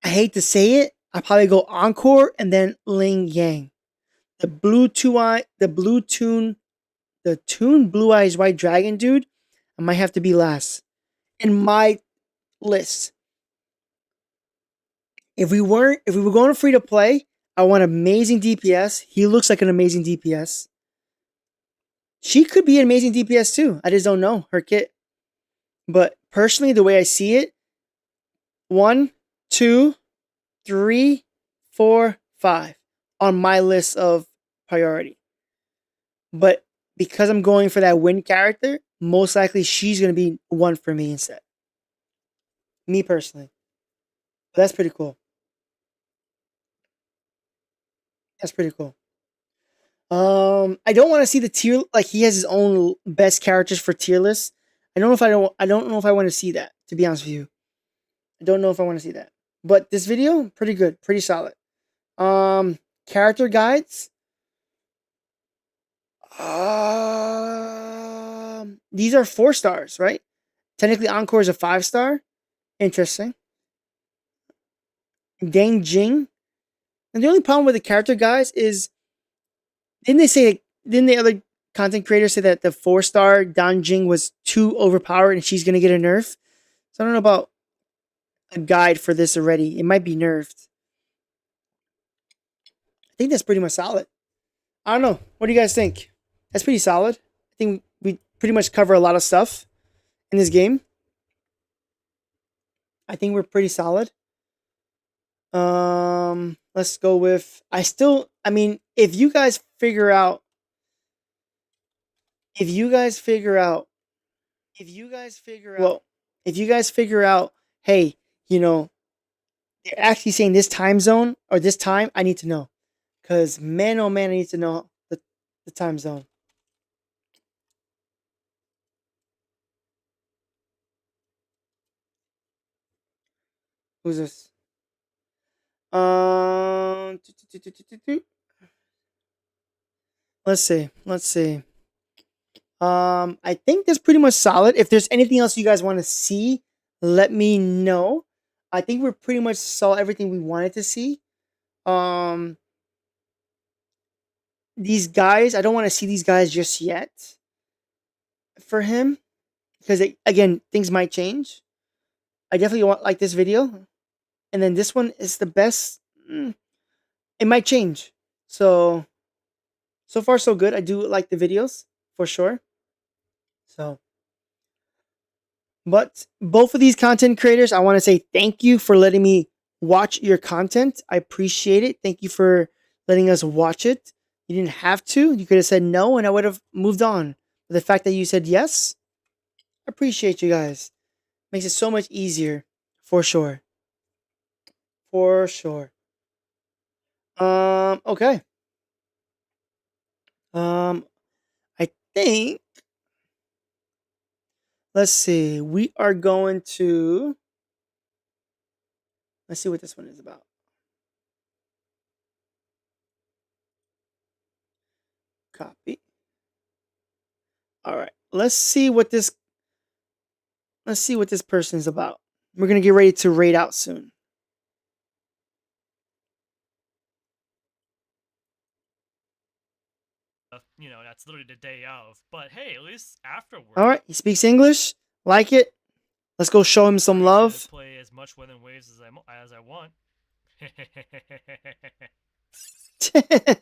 I hate to say it. I'll probably go Encore and then Ling Yang. The Toon Blue Eyes White Dragon dude, I might have to be last in my list. If we were going free to play, I want amazing DPS. He looks like an amazing DPS. She could be an amazing DPS too. I just don't know her kit. But personally, the way I see it, 1, 2, 3, 4, 5 on my list of priority. But because I'm going for that win character, most likely she's going to be one for me instead. Me personally. But that's pretty cool. That's pretty cool. I don't want to see the tier, like he has his own best characters for tier lists. I don't know if I want to see that, to be honest with you. I don't know if I want to see that. But this video, pretty good, pretty solid. Character guides. These are 4 stars, right? Technically Encore is a 5-star. Interesting. Dang Jing. And the only problem with the character guys is, didn't the other content creators say that the 4-star Dan Jing was too overpowered and she's gonna get a nerf? So I don't know about a guide for this already. It might be nerfed. I think that's pretty much solid. I don't know. What do you guys think? That's pretty solid. I think we pretty much cover a lot of stuff in this game. I think we're pretty solid. Let's go with, if you guys figure out, hey, they're actually saying this time zone or this time, I need to know. Because man, oh man, I need to know the time zone. Who's this? Let's see. I think that's pretty much solid. If there's anything else you guys want to see, let me know. I think we pretty much saw everything we wanted to see. These guys, I don't want to see these guys just yet for him, because again, things might change. I definitely want like this video, and then this one is the best. It might change. So far so good. I do like the videos for sure. But both of these content creators, I want to say thank you for letting me watch your content. I appreciate it. Thank you for letting us watch it. You didn't have to. You could have said no and I would have moved on. But the fact that you said yes, I appreciate you guys. Makes it so much easier, for sure. For sure. Okay. I think, let's see. We are going to, let's see what this one is about. Copy. All right. Let's see what this person is about. We're going to get ready to raid out soon. That's literally the day of. But hey, at least afterwards. All right. He speaks English. Like it. Let's go show him some love. Play as much Wuthering Waves as I want.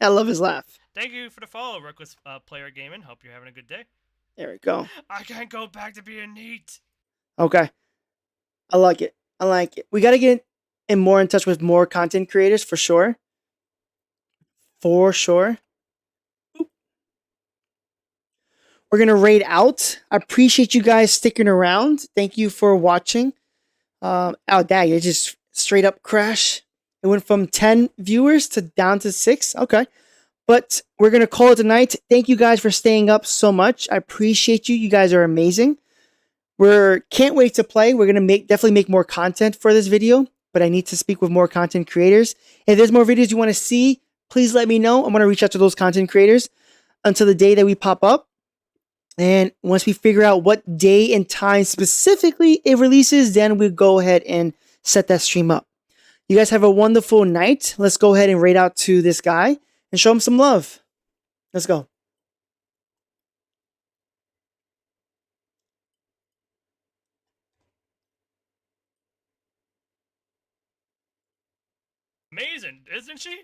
I love his laugh. Thank you for the follow, Reckless Player Gaming. Hope you're having a good day. There we go. I can't go back to being neat. Okay. I like it. I like it. We got to get more in touch with more content creators for sure. For sure. We're going to raid out. I appreciate you guys sticking around. Thank you for watching. Oh, dang. It just straight up crash. It went from 10 viewers to down to 6. Okay. But we're going to call it a night. Thank you guys for staying up so much. I appreciate you. You guys are amazing. Can't wait to play. We're going to definitely make more content for this video, but I need to speak with more content creators. If there's more videos you want to see, please let me know. I'm going to reach out to those content creators until the day that we pop up. And once we figure out what day and time specifically it releases, then we'll go ahead and set that stream up. You guys have a wonderful night. Let's go ahead and raid out to this guy and show him some love. Let's go. Amazing, isn't she?